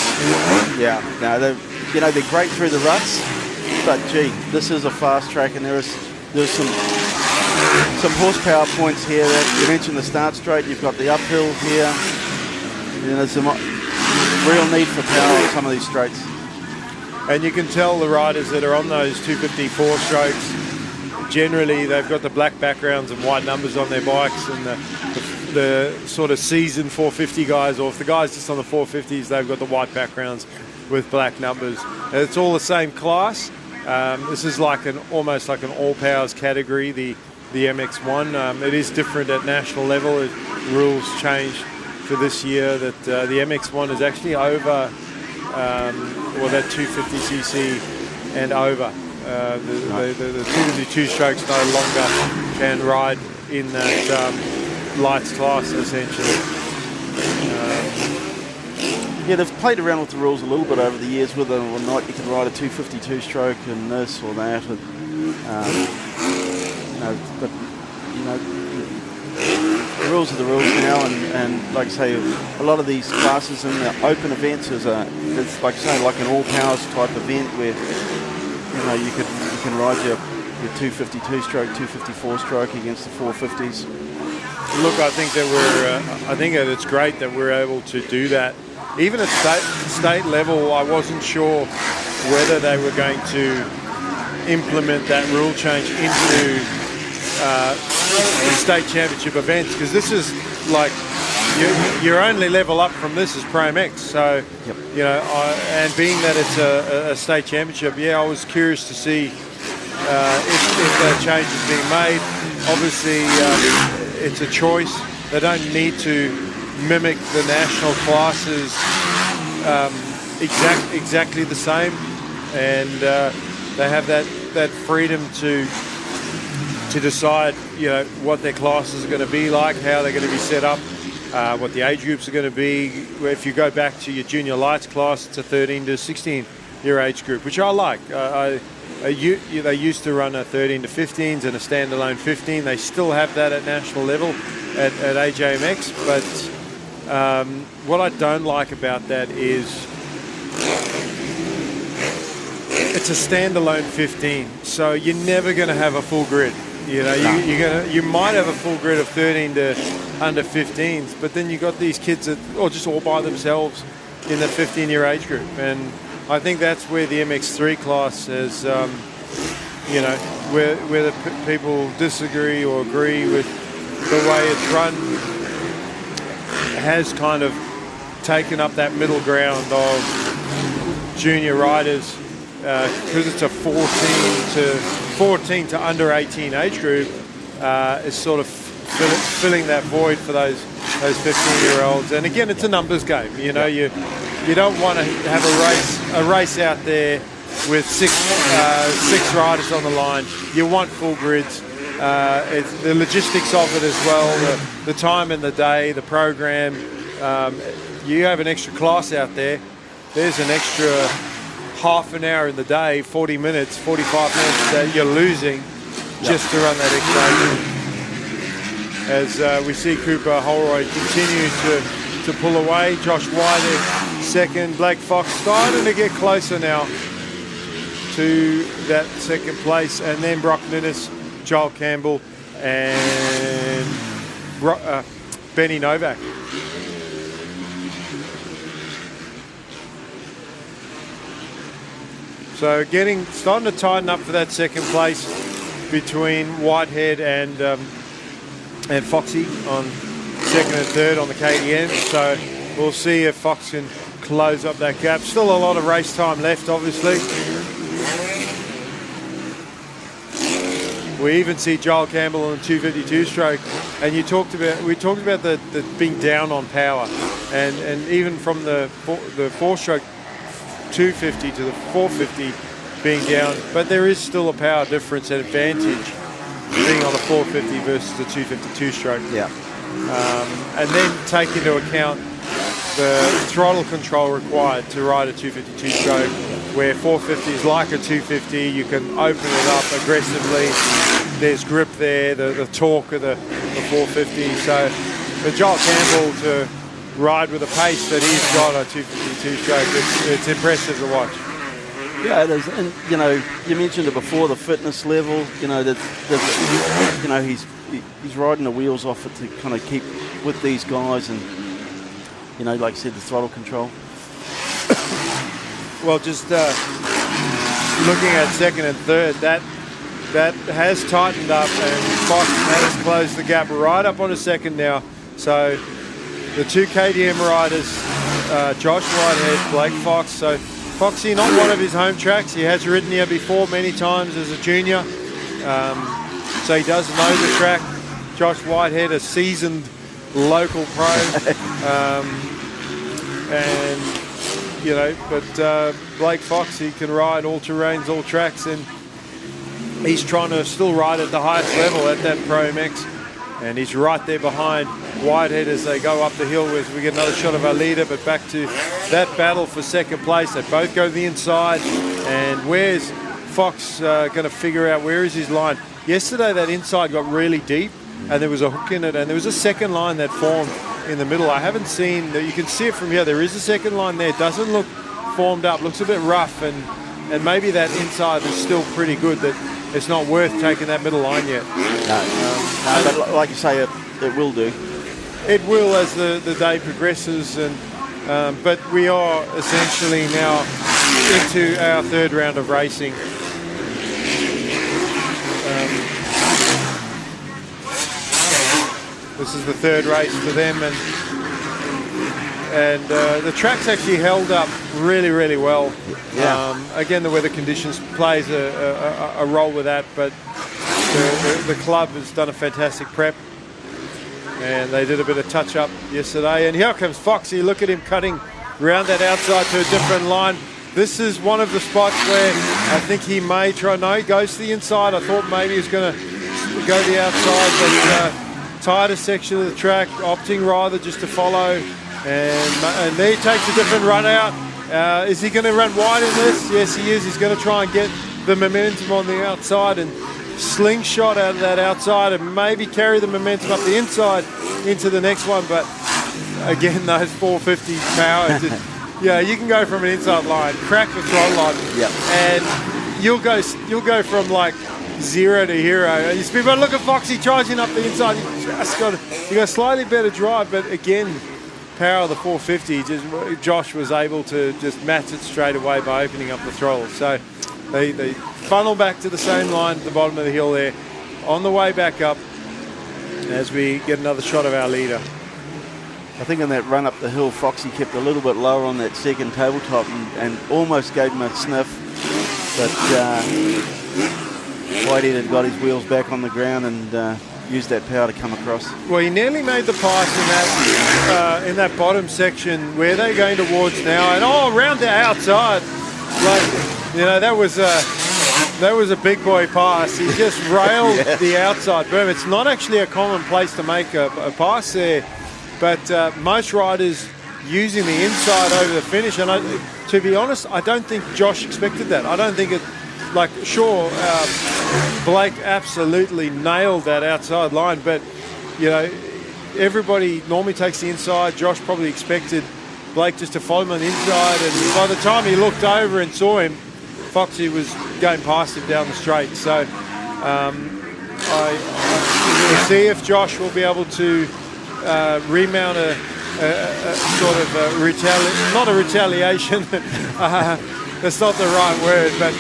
Yeah, no, they're great through the ruts, but gee, this is a fast track, and there's some horsepower points here. That you mentioned the start straight. You've got the uphill here. There's some real need for power on some of these straights. And you can tell the riders that are on those 254 strokes, generally they've got the black backgrounds and white numbers on their bikes, and the sort of seasoned 450 guys, or if the guys just on the 450s, they've got the white backgrounds with black numbers. And it's all the same class. This is almost like an all powers category, the MX1. It is different at national level. The rules changed for this year that the MX1 is actually over, that 250cc and over. The 252 strokes no longer can ride in that lights class, essentially. Yeah, they've played around with the rules a little bit over the years, whether or not you can ride a 252 stroke and this or that. But the rules are the rules now, and like I say, a lot of these classes in the open events it's like say like an all powers type event where you can ride your 252 stroke, 254 stroke against the 450s. Look, I think that it's great that we're able to do that. Even at state level, I wasn't sure whether they were going to implement that rule change into the state championship events, because this is like your only level up from this is Pro MX. So and being that it's a state championship, I was curious to see if that change is being made. Obviously, it's a choice. They don't need to mimic the national classes exactly the same, and they have that freedom to decide what their classes are going to be like, how they're going to be set up, what the age groups are going to be. If you go back to your junior lights class, it's a 13 to 16 year age group, which I like. They used to run a 13 to 15s and a standalone 15. They still have that at national level at AJMX, but what I don't like about that is it's a standalone 15, so you're never going to have a full grid. You might have a full grid of 13 to under 15s, but then you got these kids that are just all by themselves in the 15-year age group, and I think that's where the MX3 class has, whether people disagree or agree with the way it's run, has kind of taken up that middle ground of junior riders, because it's a 14 to under 18 age group, is sort of filling that void for those 15-year-olds. And again, it's a numbers game. You don't want to have a race out there with six riders on the line. You want full grids. It's the logistics of it as well, the time in the day, the program. You have an extra class out there. There's an extra half an hour in the day, 40 minutes, 45 minutes that you're losing just to run that extra. As we see Cooper Holroyd continue to pull away. Josh White second. Blake Fox starting to get closer now to that second place. And then Brock Ninnis, Joel Campbell and Benny Novak. So starting to tighten up for that second place between Whitehead and Foxy on second and third on the KTM. So we'll see if Fox can close up that gap. Still a lot of race time left, obviously. We even see Joel Campbell on the 252 stroke, and we talked about the being down on power, and even from the 4-stroke 250 to the 450 being down, but there is still a power difference and advantage being on the 450 versus the 252 stroke. Yeah. And then take into account the throttle control required to ride a 252 stroke, where 450 is like a 250. You can open it up aggressively. There's grip there, the torque of the 450. So for Joel Campbell to ride with the pace that he's got on a 252 stroke, it's impressive to watch. Yeah, it is. And you know, you mentioned it before, the fitness level. You know, he's riding the wheels off it to kind of keep with these guys, and you know, like I said, the throttle control. Well, just looking at second and third, that has tightened up, and Fox has closed the gap right up on a second now. So the 2 KTM riders, Josh Whitehead, Blake Fox. So Foxy, not one of his home tracks. He has ridden here before many times as a junior, so he does know the track. Josh Whitehead, a seasoned local pro, and you know, but Blake Fox, he can ride all terrains, all tracks, and he's trying to still ride at the highest level at that Pro MX, and he's right there behind Whitehead as they go up the hill. As we get another shot of our leader, but back to that battle for second place. They both go to the inside, and where's Fox going to figure out where is his line? Yesterday that inside got really deep, and there was a hook in it, and there was a second line that formed in the middle. I haven't seen, you can see it from here, there is a second line there. It doesn't look formed up, looks a bit rough, and maybe that inside is still pretty good, that it's not worth taking that middle line yet. No, but like you say, it will do. It will as the day progresses, and but we are essentially now into our third round of racing. This is the third race for them, and the track's actually held up really, really well. Yeah. Again, the weather conditions plays a role with that, but the club has done a fantastic prep, and they did a bit of touch-up yesterday. And here comes Foxy. Look at him cutting around that outside to a different line. This is one of the spots where I think he may try. No, he goes to the inside. I thought maybe he was going to go to the outside, but tighter section of the track, opting rather just to follow. And there he takes a different run out. Is he going to run wide in this? Yes, he is. He's going to try and get the momentum on the outside and slingshot out of that outside and maybe carry the momentum up the inside into the next one. But again, those 450 powers, yeah, you can go from an inside line, crack the throttle on, and you'll go from like 0 to hero. And you speed, but look at Foxy charging up the inside. You got a slightly better drive, but again, power of the 450. Josh was able to just match it straight away by opening up the throttle. So they funnel back to the same line at the bottom of the hill there, on the way back up as we get another shot of our leader. I think on that run up the hill, Foxy kept a little bit lower on that second tabletop and almost gave him a sniff, but Whitehead had got his wheels back on the ground and used that power to come across. Well, he nearly made the pass in that bottom section where they're going towards now, and around the outside, like, you know, that was a big boy pass. He just railed the outside. Boom! It's not actually a common place to make a pass there, but most riders using the inside over the finish. And to be honest, I don't think Josh expected that. I don't think it. Like, sure, Blake absolutely nailed that outside line, but, you know, everybody normally takes the inside. Josh probably expected Blake just to follow him on the inside, and by the time he looked over and saw him, Foxy was going past him down the straight. So we'll see if Josh will be able to remount a sort of not a retaliation. That's not the right word, but,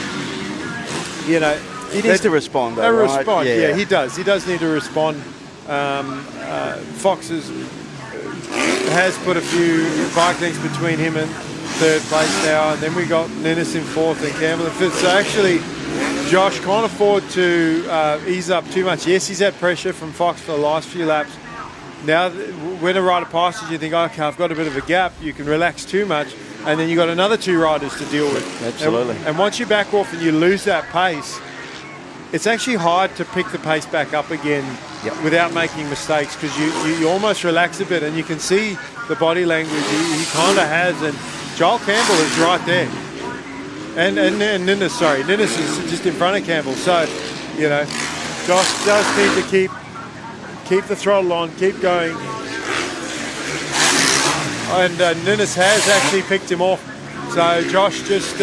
you know, he needs to respond, though, right? Respond, yeah, he does. He does need to respond. Fox has put a few bike lengths between him and third place now, and then we got Ninnis in fourth and Campbell in fifth. So actually, Josh can't afford to ease up too much. Yes, he's had pressure from Fox for the last few laps. Now, when a rider passes, you think, okay, I've got a bit of a gap. You can relax too much, and then you've got another two riders to deal with. Absolutely. And once you back off and you lose that pace, it's actually hard to pick the pace back up again without making mistakes, because you almost relax a bit, and you can see the body language he kind of has. And Joel Campbell is right there. And Ninnis is just in front of Campbell. So, you know, Josh does need to keep the throttle on, keep going. And Ninnis has actually picked him off. So Josh just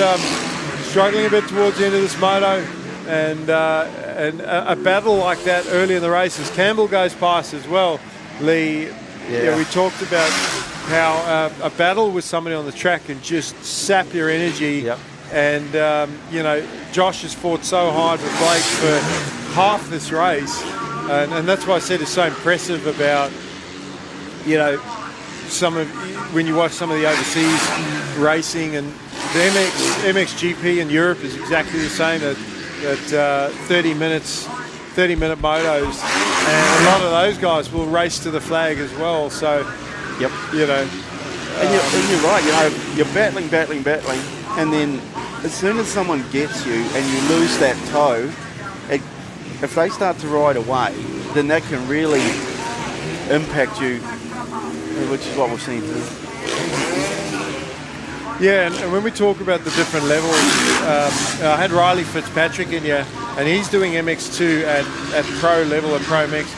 struggling a bit towards the end of this moto. And a battle like that early in the race as Campbell goes past as well, Lee. Yeah, we talked about how a battle with somebody on the track can just sap your energy. Yep. And, you know, Josh has fought so hard with Blake for half this race. And that's why I said it's so impressive about, you know, when you watch some of the overseas racing, and the MXGP in Europe is exactly the same at 30-minute motos. And a lot of those guys will race to the flag as well. So, you know. And you're right, you know, you're battling, and then as soon as someone gets you and you lose that toe, if they start to ride away, then that can really impact you, which is what we've seen here. Yeah, and when we talk about the different levels, I had Riley Fitzpatrick in here, and he's doing MX2 at pro level, at Pro Mix,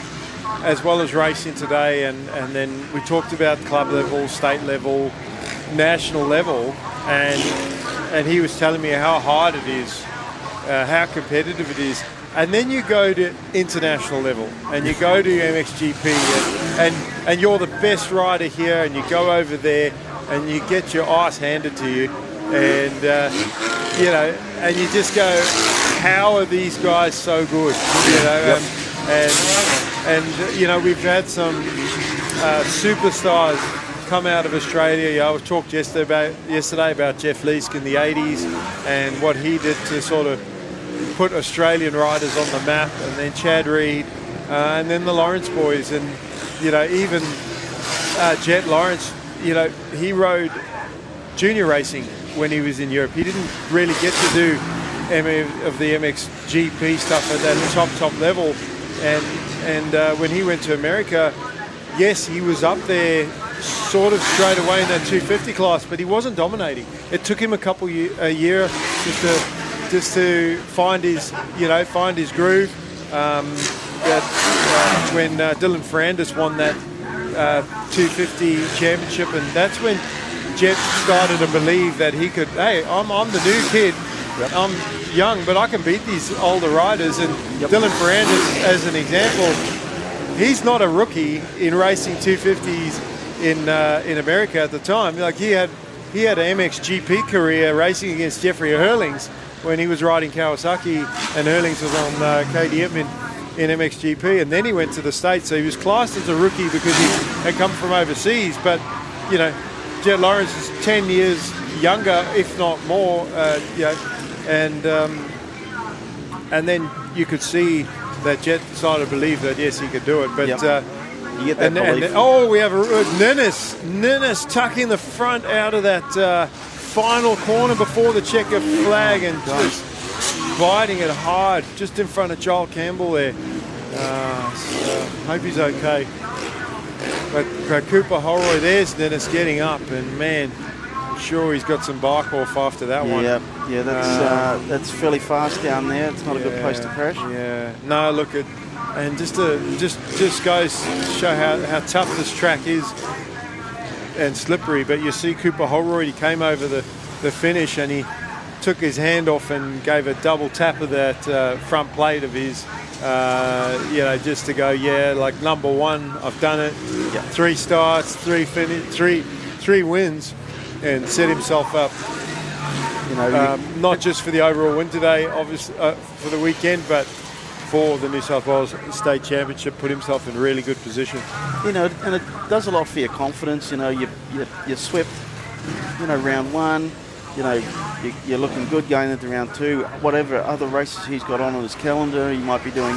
as well as racing today. And then we talked about club level, state level, national level, and he was telling me how hard it is, how competitive it is. And then you go to international level, and you go to MXGP, and you're the best rider here, and you go over there, and you get your ass handed to you, and you know, and you just go, how are these guys so good? You know, and you know, we've had some superstars come out of Australia. I was talked yesterday about Jeff Leask in the 80s and what he did to sort of put Australian riders on the map, and then Chad Reed, and then the Lawrence boys, and you know, even Jet Lawrence. You know, he rode junior racing when he was in Europe. He didn't really get to do any of the MXGP stuff at that top level. And when he went to America, yes, he was up there sort of straight away in that 250 class, but he wasn't dominating. It took him a year just to find his groove. When Dylan Ferrandis won that 250 championship, and that's when Jet started to believe that he could, hey, I'm the new kid, I'm young, but I can beat these older riders. And Dylan Ferrandis, as an example, he's not a rookie in racing 250s in America at the time. Like, he had an MXGP career racing against Jeffrey Hurlings when he was riding Kawasaki, and Hurlings was on KTM in MXGP, and then he went to the States, so he was classed as a rookie because he had come from overseas. But you know, Jet Lawrence is 10 years younger, if not more, you know, and then you could see that Jet started to believe that yes, he could do it. But you get that belief. Oh, we have Ninnis tucking the front out of that final corner before the checker flag, and just biting it hard just in front of Joel Campbell there. Hope he's okay. But Cooper Holroyd, there's Ninnis getting up, and man, I'm sure he's got some bike off after that one. Yeah, that's fairly fast down there. It's not a good place to crash. Yeah, no, look at, and just goes to show how tough this track is and slippery. But you see Cooper Holroyd, he came over the finish, and he took his hand off and gave a double tap of that front plate of his, you know, just to go, yeah, like number one, I've done it. 3 starts, 3 wins, and set himself up. You know, not just for the overall win today, obviously for the weekend, but for the New South Wales State Championship, put himself in really good position. You know, and it does a lot for your confidence. You know, you swept round one, you're looking good going into round two. Whatever other races he's got on his calendar, he might be doing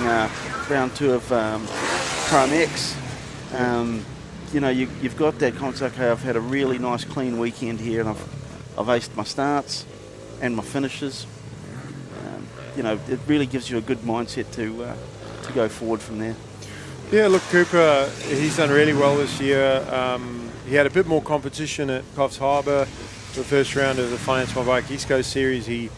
round two of Pro MX. You've got that concept. Okay, I've had a really nice clean weekend here, and I've aced my starts and my finishes. It really gives you a good mindset to go forward from there. Yeah, look, Cooper, he's done really well this year. He had a bit more competition at Coffs Harbour, the first round of the Finance My Bike East Coast Series. He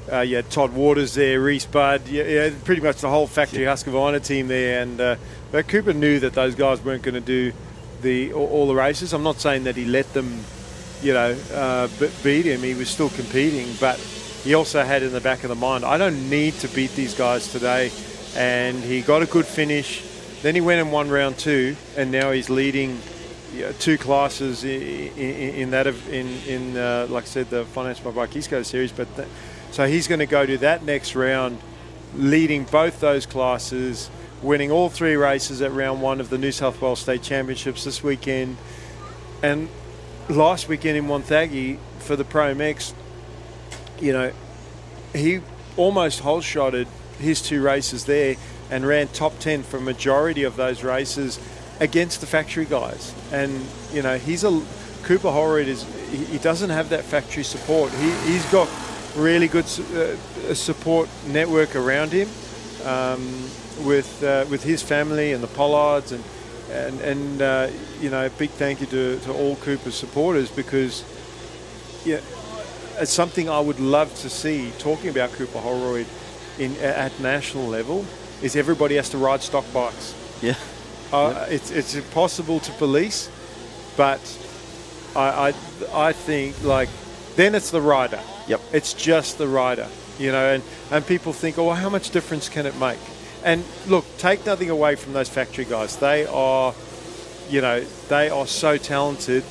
had Todd Waters there, Reese Budd, pretty much the whole factory Husqvarna team there. But Cooper knew that those guys weren't going to do all the races. I'm not saying that he let them, beat him. He was still competing, but he also had in the back of the mind, I don't need to beat these guys today. And he got a good finish. Then he went and won round two, and now he's leading two classes in like I said, the Finance My Bike East Coast Series. So he's going to go to that next round, leading both those classes, winning all three races at round one of the New South Wales State Championships this weekend. And last weekend in Wonthaggi for the Pro MX, he almost hole-shotted his two races there and ran top 10 for a majority of those races against the factory guys. And Cooper Holroyd he doesn't have that factory support. He's got really good support network around him with his family and the Pollards and big thank you to all Cooper's supporters, because it's something I would love to see, talking about Cooper Holroyd at national level, is everybody has to ride stock bikes. Yeah. It's impossible to police, but I think then it's the rider. Yep. It's just the rider, and people think, oh, how much difference can it make? And look, take nothing away from those factory guys. They are so talented,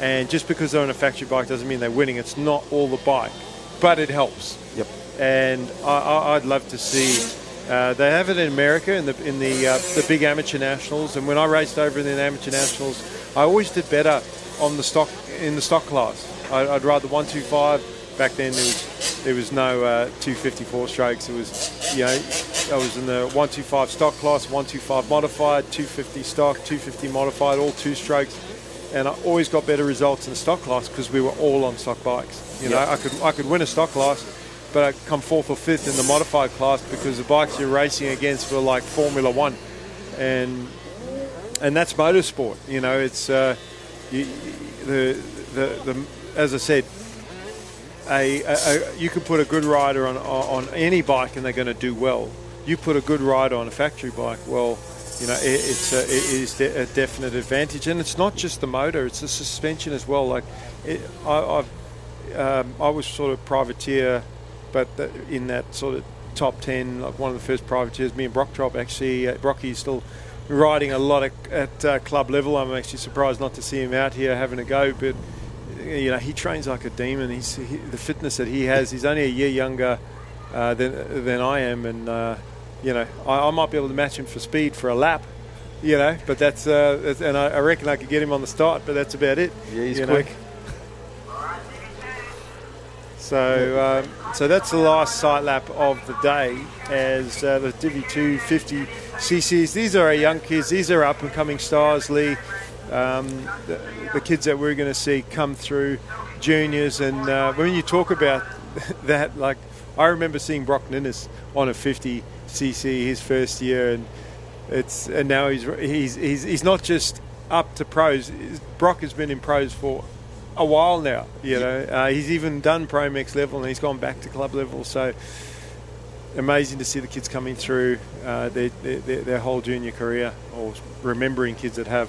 and just because they're on a factory bike doesn't mean they're winning. It's not all the bike, but it helps. Yep. And I'd love to see. They have it in America in the big amateur nationals, and when I raced over in the amateur nationals, I always did better in the stock class. I'd ride the 125. Back then there was no 254 strokes. It was I was in the 125 stock class, 125 modified, 250 stock, 250 modified, all two strokes, and I always got better results in the stock class because we were all on stock bikes. I could win a stock class, but I come fourth or fifth in the modified class because the bikes you're racing against were like Formula One, and that's motorsport. It's as I said, you can put a good rider on any bike and they're going to do well. You put a good rider on a factory bike, well, it is a definite advantage. And it's not just the motor; it's the suspension as well. I was sort of privateer, but in that sort of top 10, like one of the first privateers, me and Brocktrop actually. Brocky's still riding a lot at club level. I'm actually surprised not to see him out here having a go, but he trains like a demon. The fitness that he has. He's only a year younger than I am, and I might be able to match him for speed for a lap. But that's and I reckon I could get him on the start, but that's about it. Yeah, he's quick. So that's the last sight lap of the day as the Divi 250 CCs. These are our young kids. These are up and coming stars, Lee. The kids that we're going to see come through, juniors. And when you talk about that, I remember seeing Brock Ninnis on a 50 CC his first year, and now he's not just up to pros. Brock has been in pros for a while now. He's even done Pro MX level and he's gone back to club level. So amazing to see the kids coming through their whole junior career, or remembering kids that have.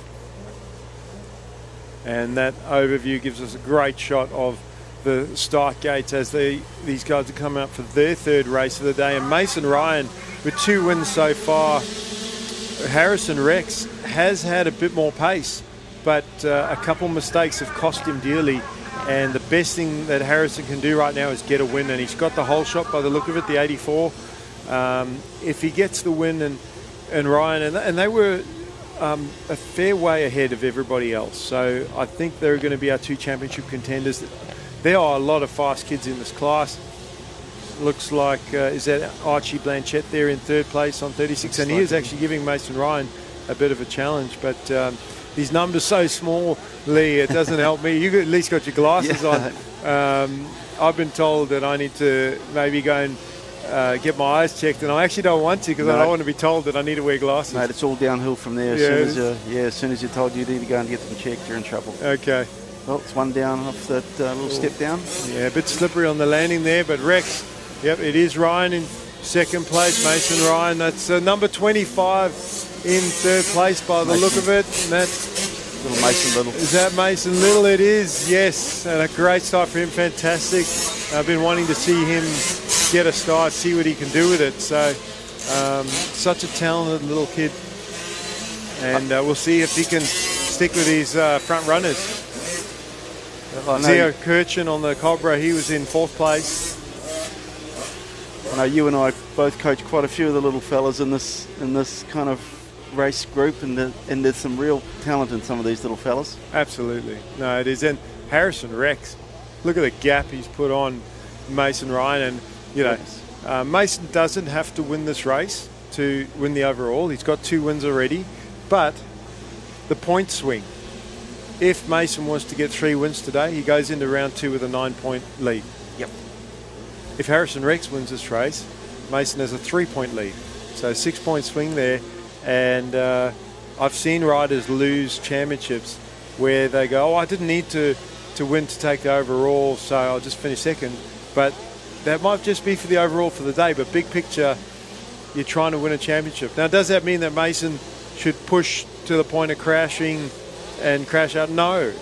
And that overview gives us a great shot of the start gates as these guys are coming up for their third race of the day. And Mason Ryan with 2 wins so far. Harrison Rex has had a bit more pace, but a couple mistakes have cost him dearly. And the best thing that Harrison can do right now is get a win, and he's got the whole shot by the look of it, the 84. If he gets the win, and Ryan, and they were a fair way ahead of everybody else. So I think they're going to be our 2 championship contenders. There are a lot of fast kids in this class. Looks like, is that Archie Blanchett there in 3rd place on 36? And he is actually giving Mason Ryan a bit of a challenge. But his number's so small, Lee, it doesn't help me. You at least got your glasses on. I've been told that I need to maybe go and get my eyes checked, and I actually don't want to because I don't want to be told that I need to wear glasses. Mate, it's all downhill from there. As soon as you're told you need to go and get them checked, you're in trouble. Okay. Well, it's one down off that little step down. Yeah, a bit slippery on the landing there, but Rex, yep, it is Ryan in 2nd place. Mason Ryan, that's number 25 in 3rd place by the look of it. And that's little Mason Little. Is that Mason Little? It is, yes. And a great start for him, fantastic. I've been wanting to see him get a start, see what he can do with it. So, such a talented little kid. And we'll see if he can stick with his front runners. Zio Kirchen on the Cobra, he was in 4th place. I know you and I both coach quite a few of the little fellas in this kind of race group, and there's some real talent in some of these little fellas. Absolutely. No, it is. And Harrison Rex, look at the gap he's put on Mason Ryan. And, Mason doesn't have to win this race to win the overall. He's got 2 wins already. But the point swing, if Mason was to get 3 wins today, he goes into round 2 with a 9-point lead. Yep. If Harrison Rex wins this race, Mason has a 3-point lead. So 6-point swing there. And I've seen riders lose championships where they go, I didn't need to win to take the overall, so I'll just finish 2nd. But that might just be for the overall for the day. But big picture, you're trying to win a championship. Now, does that mean that Mason should push to the point of crashing and crash out? No.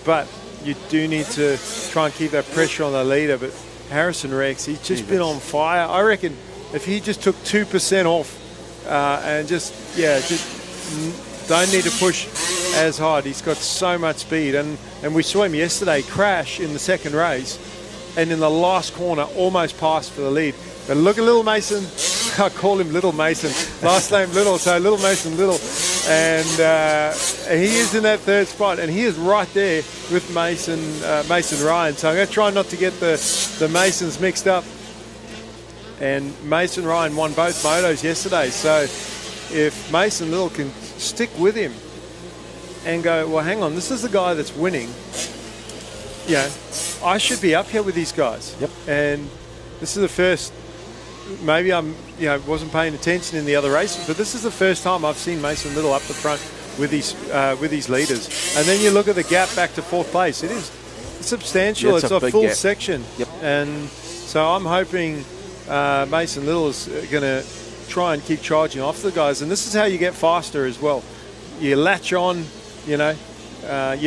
But you do need to try and keep that pressure on the leader. But Harrison Rex, he's just been on fire. I reckon if he just took 2% off and just don't need to push as hard. He's got so much speed. And we saw him yesterday crash in the 2nd race and in the last corner almost passed for the lead. But look at Little Mason. I call him Little Mason. Last name Little, so Little Mason Little. And he is in that 3rd spot, and he is right there with Mason Ryan. So I'm going to try not to get the Masons mixed up. And Mason Ryan won both motos yesterday. So if Mason Little can stick with him and go, well, hang on, this is the guy that's winning. I should be up here with these guys. Yep. And this is the first. Maybe I'm, wasn't paying attention in the other races, but this is the first time I've seen Mason Little up the front with these leaders. And then you look at the gap back to 4th place. It is substantial. It's a full section. Yep. And so I'm hoping Mason Little is going to try and keep charging off the guys. And this is how you get faster as well. You latch on, you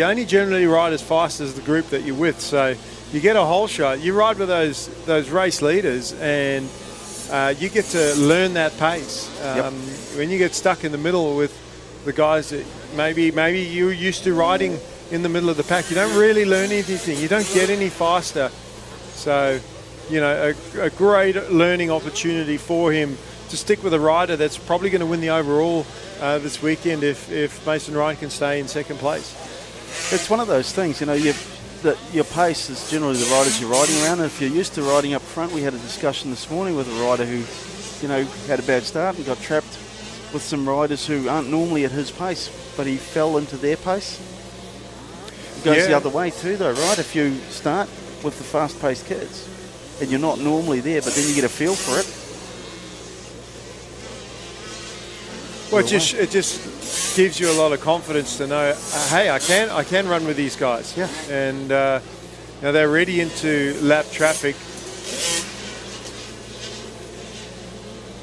only generally ride as fast as the group that you're with. So you get a whole shot. You ride with those race leaders, and you get to learn that pace. When you get stuck in the middle with the guys that maybe you're used to riding in the middle of the pack, you don't really learn anything. You don't get any faster. So, a great learning opportunity for him to stick with a rider that's probably going to win the overall this weekend if Mason Ryan can stay in 2nd place. It's one of those things, your pace is generally the riders you're riding around. And if you're used to riding up front, we had a discussion this morning with a rider who, had a bad start and got trapped with some riders who aren't normally at his pace, but he fell into their pace. It goes the other way too, though, right? If you start with the fast-paced kids and you're not normally there, but then you get a feel for it. Well, it just gives you a lot of confidence to know, hey, I can run with these guys. Yeah. And now they're ready into lap traffic.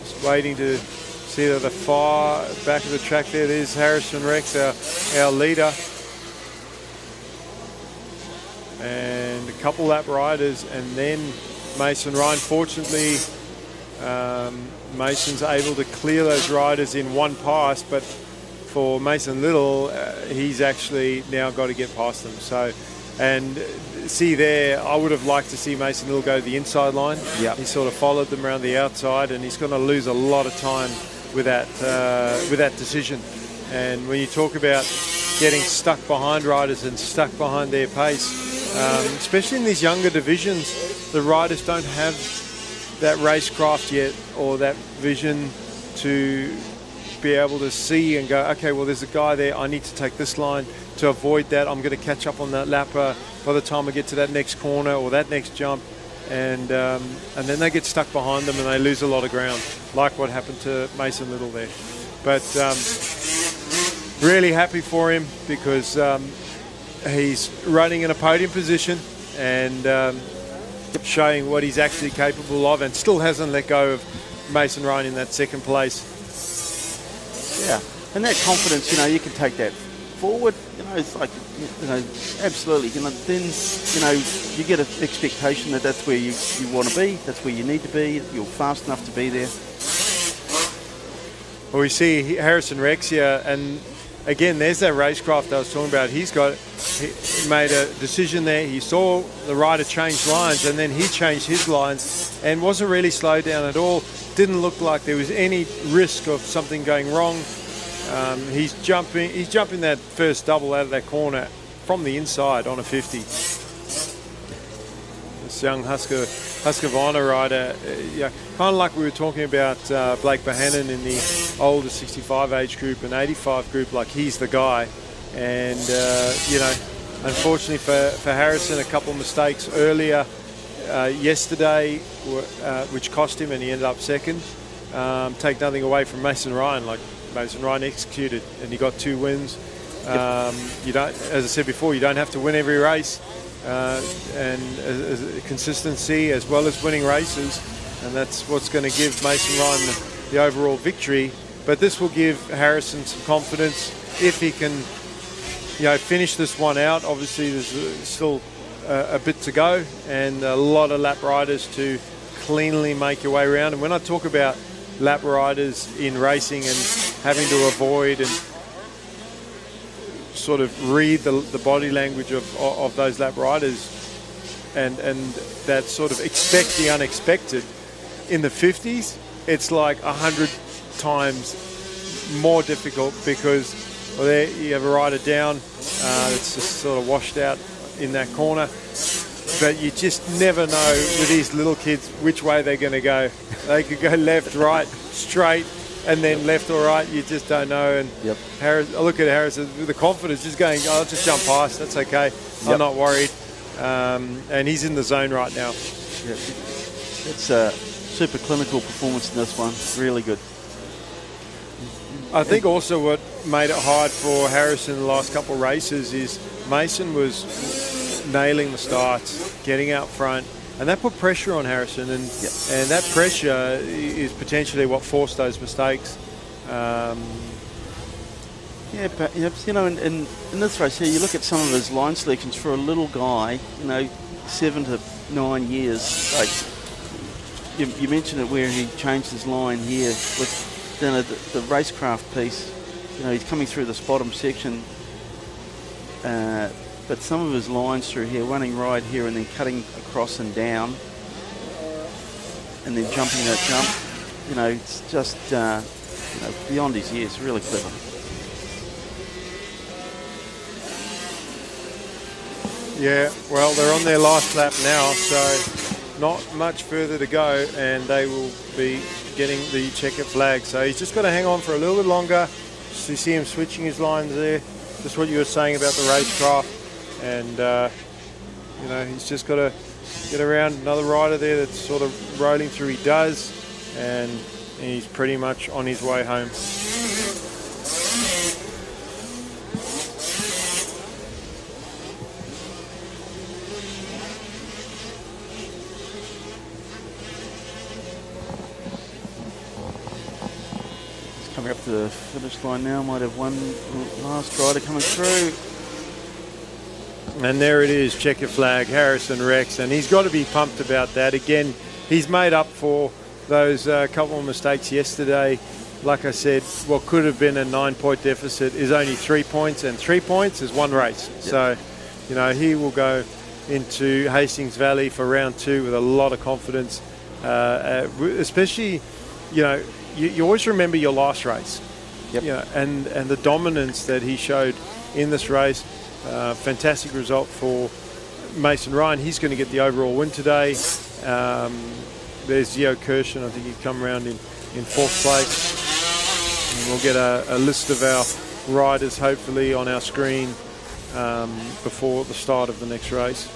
Just waiting to see that the far back of the track there. There's Harrison Rex, our leader. And a couple lap riders, and then Mason Ryan. Fortunately, Mason's able to clear those riders in one pass, but for Mason Little, he's actually now got to get past them. So, and see there, I would have liked to see Mason Little go to the inside line. Yeah. He sort of followed them around the outside, and he's going to lose a lot of time with that decision. And when you talk about getting stuck behind riders and stuck behind their pace, especially in these younger divisions, the riders don't have that racecraft yet, or that vision to be able to see and go, okay, well, there's a guy there, I need to take this line to avoid that. I'm going to catch up on that lapper by the time I get to that next corner or that next jump. And then they get stuck behind them and they lose a lot of ground, like what happened to Mason Little there. But really happy for him, because he's running in a podium position and showing what he's actually capable of, and still hasn't let go of Mason Ryan in that second place. Yeah, and that confidence, you can take that forward, it's like, absolutely, then, you get an expectation that that's where you want to be, that's where you need to be, you're fast enough to be there. Well, we see Harrison Rex here, and again, there's that racecraft I was talking about. He made a decision there. He saw the rider change lines, and then he changed his lines and wasn't really slowed down at all. Didn't look like there was any risk of something going wrong. He's jumping that first double out of that corner from the inside on a 50. This young Husqvarna rider, kind of like we were talking about Blake Bohannon in the older 65 age group and 85 group, like he's the guy. And, unfortunately for Harrison, a couple of mistakes earlier yesterday, which cost him, and he ended up second. Take nothing away from Mason Ryan, like Mason Ryan executed, and he got 2 wins. You don't, as I said before, you don't have to win every race, and consistency as well as winning races, and that's what's going to give Mason Ryan the overall victory. But this will give Harrison some confidence if he can, finish this one out. Obviously, there's still a bit to go, and a lot of lap riders to cleanly make your way around. And when I talk about lap riders in racing and having to avoid and sort of read the body language of those lap riders, and that sort of expect the unexpected, in the 50s, it's like 100 times more difficult, because there you have a rider down, it's just sort of washed out in that corner. But you just never know with these little kids which way they're going to go. They could go left, right, straight, and then left or right. You just don't know. And Harris, I look at Harris with the confidence, just going, I'll just jump past. That's okay. I'm not worried. And he's in the zone right now. It's a super clinical performance in this one. Really good. I think also what made it hard for Harrison in the last couple of races is Mason was nailing the starts, getting out front, and that put pressure on Harrison, and that pressure is potentially what forced those mistakes. But in this race here, you look at some of his line selections for a little guy, 7 to 9 years. Like you mentioned it, where he changed his line here with the racecraft piece. He's coming through this bottom section. But some of his lines through here, running right here and then cutting across and down, and then jumping that jump, it's just beyond his years. Really clever. Yeah, well, they're on their last lap now, so not much further to go, and they will be getting the checkered flag. So he's just got to hang on for a little bit longer. Just you see him switching his lines there. Just what you were saying about the racecraft. And, he's just got to get around another rider there that's sort of rolling through. He does, and he's pretty much on his way home. He's coming up to the finish line now. Might have one last rider coming through. And there it is, checker flag, Harrison Rex, and he's got to be pumped about that. Again, he's made up for those couple of mistakes yesterday. Like I said, what could have been a 9-point deficit is only 3 points, and 3 points is one race. So, he will go into Hastings Valley for round 2 with a lot of confidence, especially, you always remember your last race. you know, and the dominance that he showed in this race. Fantastic result for Mason Ryan. He's going to get the overall win today. There's Zio Kirshen. I think he'd come around in fourth place. And we'll get a list of our riders hopefully on our screen before the start of the next race,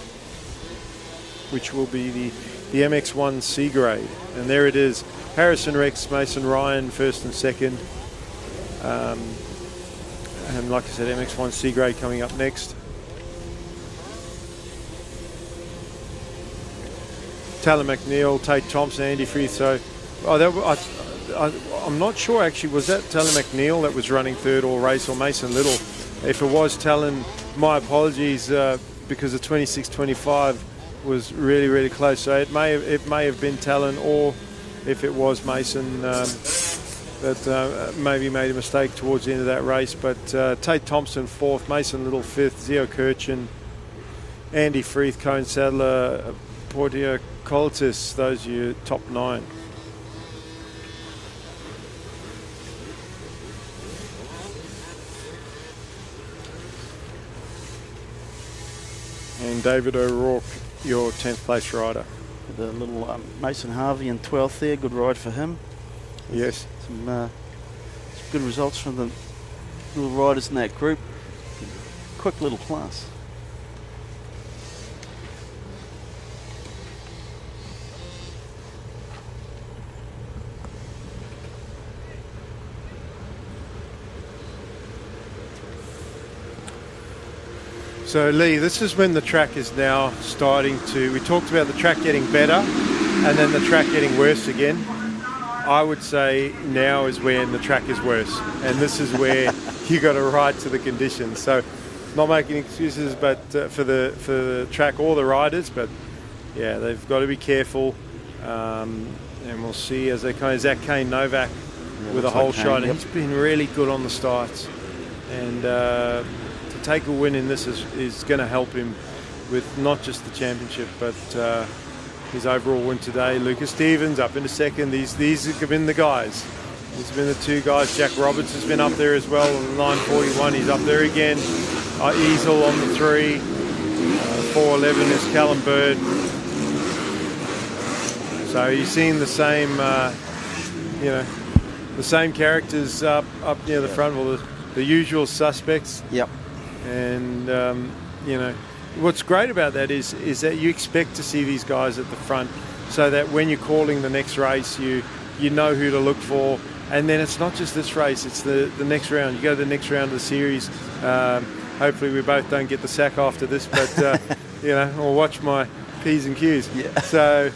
which will be the MX1 C grade. And there it is. Harrison Rex, Mason Ryan first and second. And like I said, MX1 C grade coming up next. Talon McNeil, Tate Thompson, Andy Freeth. So, I'm not sure actually, was that Talon McNeil that was running third all race, or Mason Little? If it was Talon, my apologies, because the 26-25 was really, really close. So it may have been Talon, or if it was Mason, that maybe made a mistake towards the end of that race. But Tate Thompson fourth, Mason Little fifth, Zio Kirshen, Andy Freeth, Cone Sadler, Portia Coltis, those are your top 9. And David O'Rourke, your 10th place rider. The little Mason Harvey in 12th there, good ride for him. Yes. Some good results from the little riders in that group. Quick little class. So Lee, this is when the track is now starting to, we talked about the track getting better and then the track getting worse again. I would say now is when the track is worse, and this is where you got to ride to the conditions. So not making excuses but for the track or the riders, but yeah, they've got to be careful, and we'll see as they kind of Zach Kane Novak with a whole shot. Yep. He's been really good on the starts, and to take a win in this is going to help him with not just the championship, but his overall win today. Lucas Stevens up into second. These have been the guys. These have been the two guys. Jack Roberts has been up there as well on the 941. He's up there again. Easel on the 3. 411 is Callum Bird. So you're seeing the same, you know, the same characters up near the front. Well, the usual suspects. Yep. And you know, what's great about that is that you expect to see these guys at the front, so that when you're calling the next race, you know who to look for. And then it's not just this race, it's the next round. You go to the next round of the series. Hopefully we both don't get the sack after this, but you know, I'll watch my P's and Q's. Yeah. So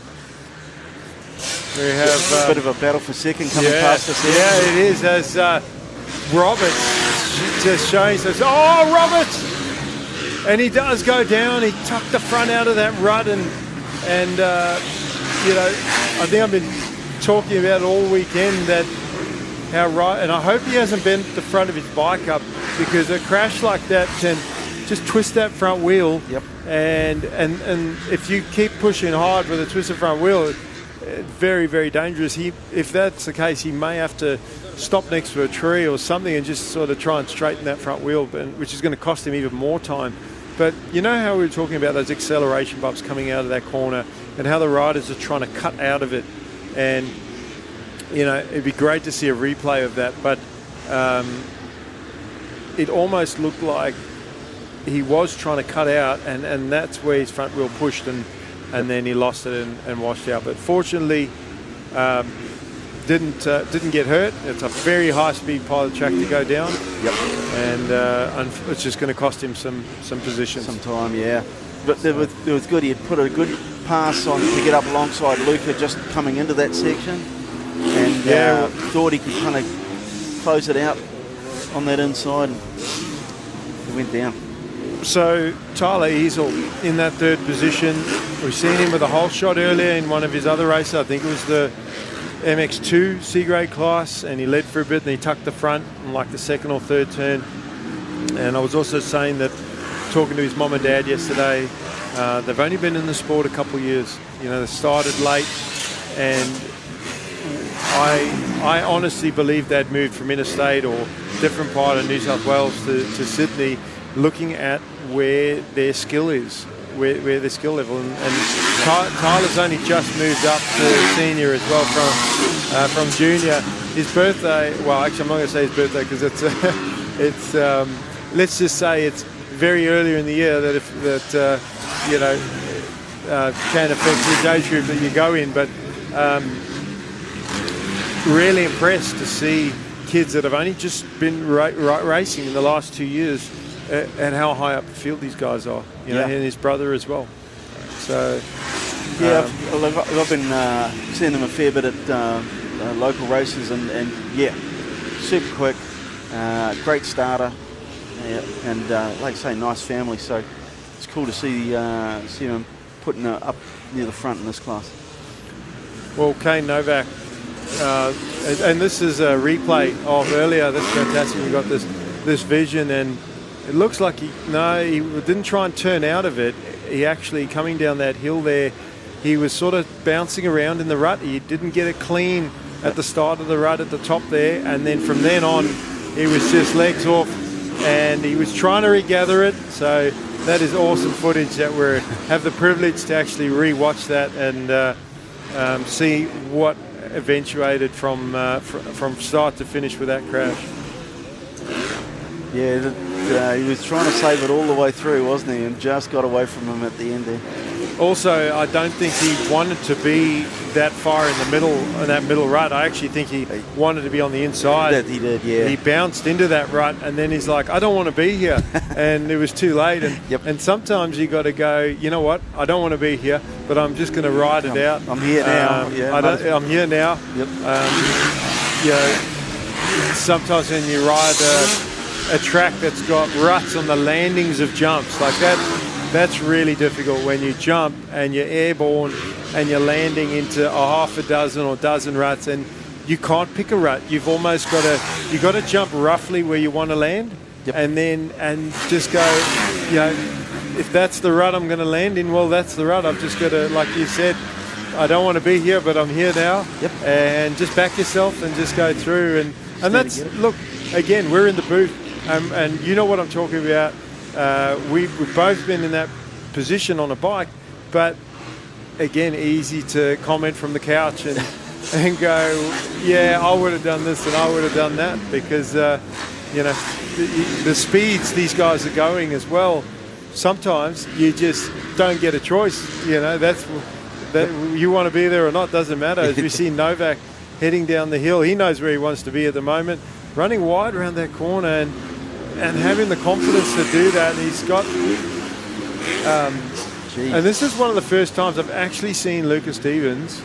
we have a bit of a battle for second coming past us here. Yeah, it is, as Roberts just showing, says, oh, Roberts! And he does go down. He tucked the front out of that rut, and you know, I think I've been talking about it all weekend, that how right, and I hope he hasn't bent the front of his bike up, because a crash like that can just twist that front wheel. Yep. And if you keep pushing hard with a twisted front wheel, very, very dangerous. If that's the case, he may have to stop next to a tree or something and just sort of try and straighten that front wheel, which is going to cost him even more time. But you know how we were talking about those acceleration bumps coming out of that corner, and how the riders are trying to cut out of it. And you know, it'd be great to see a replay of that, but it almost looked like he was trying to cut out, and that's where his front wheel pushed, and then he lost it and washed out. But fortunately, didn't get hurt. It's a very high-speed part of the track to go down. Yep. And it's just going to cost him some position. Some time, yeah. But it was good. He had put a good pass on to get up alongside Luca just coming into that section, and thought he could kind of close it out on that inside. He went down. So Tyler Easel in that third position. We've seen him with a whole shot earlier in one of his other races. I think it was the MX2 C-grade class, and he led for a bit, and he tucked the front in like the second or third turn. And I was also saying that, talking to his mom and dad yesterday, they've only been in the sport a couple of years. You know, they started late, and I honestly believe they'd moved from interstate or different part of New South Wales to Sydney, looking at where their skill is, where their skill level. And Tyler's only just moved up to senior as well from junior. His birthday, well, actually I'm not going to say his birthday because it's let's just say it's very earlier in the year that can affect which age group that you go in. But really impressed to see kids that have only just been racing in the last 2 years and how high up the field these guys are, and his brother as well. So I've been seeing them a fair bit at local races, and super quick, great starter, and like I say, nice family. So it's cool to see them putting up near the front in this class. Well, Kane Novak, and this is a replay of earlier. That's fantastic. You got this vision, and it looks like he didn't try and turn out of it. He actually, coming down that hill there, he was sort of bouncing around in the rut. He didn't get it clean at the start of the rut at the top there, and then from then on he was just legs off, and he was trying to regather it. So that is awesome footage that we have the privilege to actually re-watch that and see what eventuated from start to finish with that crash. Yeah, he was trying to save it all the way through, wasn't he? And just got away from him at the end there. Also, I don't think he wanted to be that far in the middle, in that middle rut. I actually think he wanted to be on the inside. That he did, yeah. He bounced into that rut, and then he's like, I don't want to be here. And it was too late. And, and sometimes you got to go, you know what, I don't want to be here, but I'm just going to ride it out. I'm here now. I'm here now. Yep. Sometimes when you ride a track that's got ruts on the landings of jumps, like that's really difficult when you jump and you're airborne and you're landing into a half a dozen or dozen ruts, and you can't pick a rut. You've almost got to jump roughly where you want to land, and just go, if that's the rut I'm going to land in, well, that's the rut. I've just got to, like you said, I don't want to be here, but I'm here now. And just back yourself and just go through, and that's, look, again, we're in the booth, and you know what I'm talking about. We've both been in that position on a bike, but again, easy to comment from the couch and go, yeah, I would have done this and I would have done that, because the speeds these guys are going as well, sometimes you just don't get a choice. That you want to be there or not, doesn't matter. As we see Novak heading down the hill, he knows where he wants to be at the moment, running wide around that corner and having the confidence to do that. And he's got and this is one of the first times I've actually seen Lucas Stevens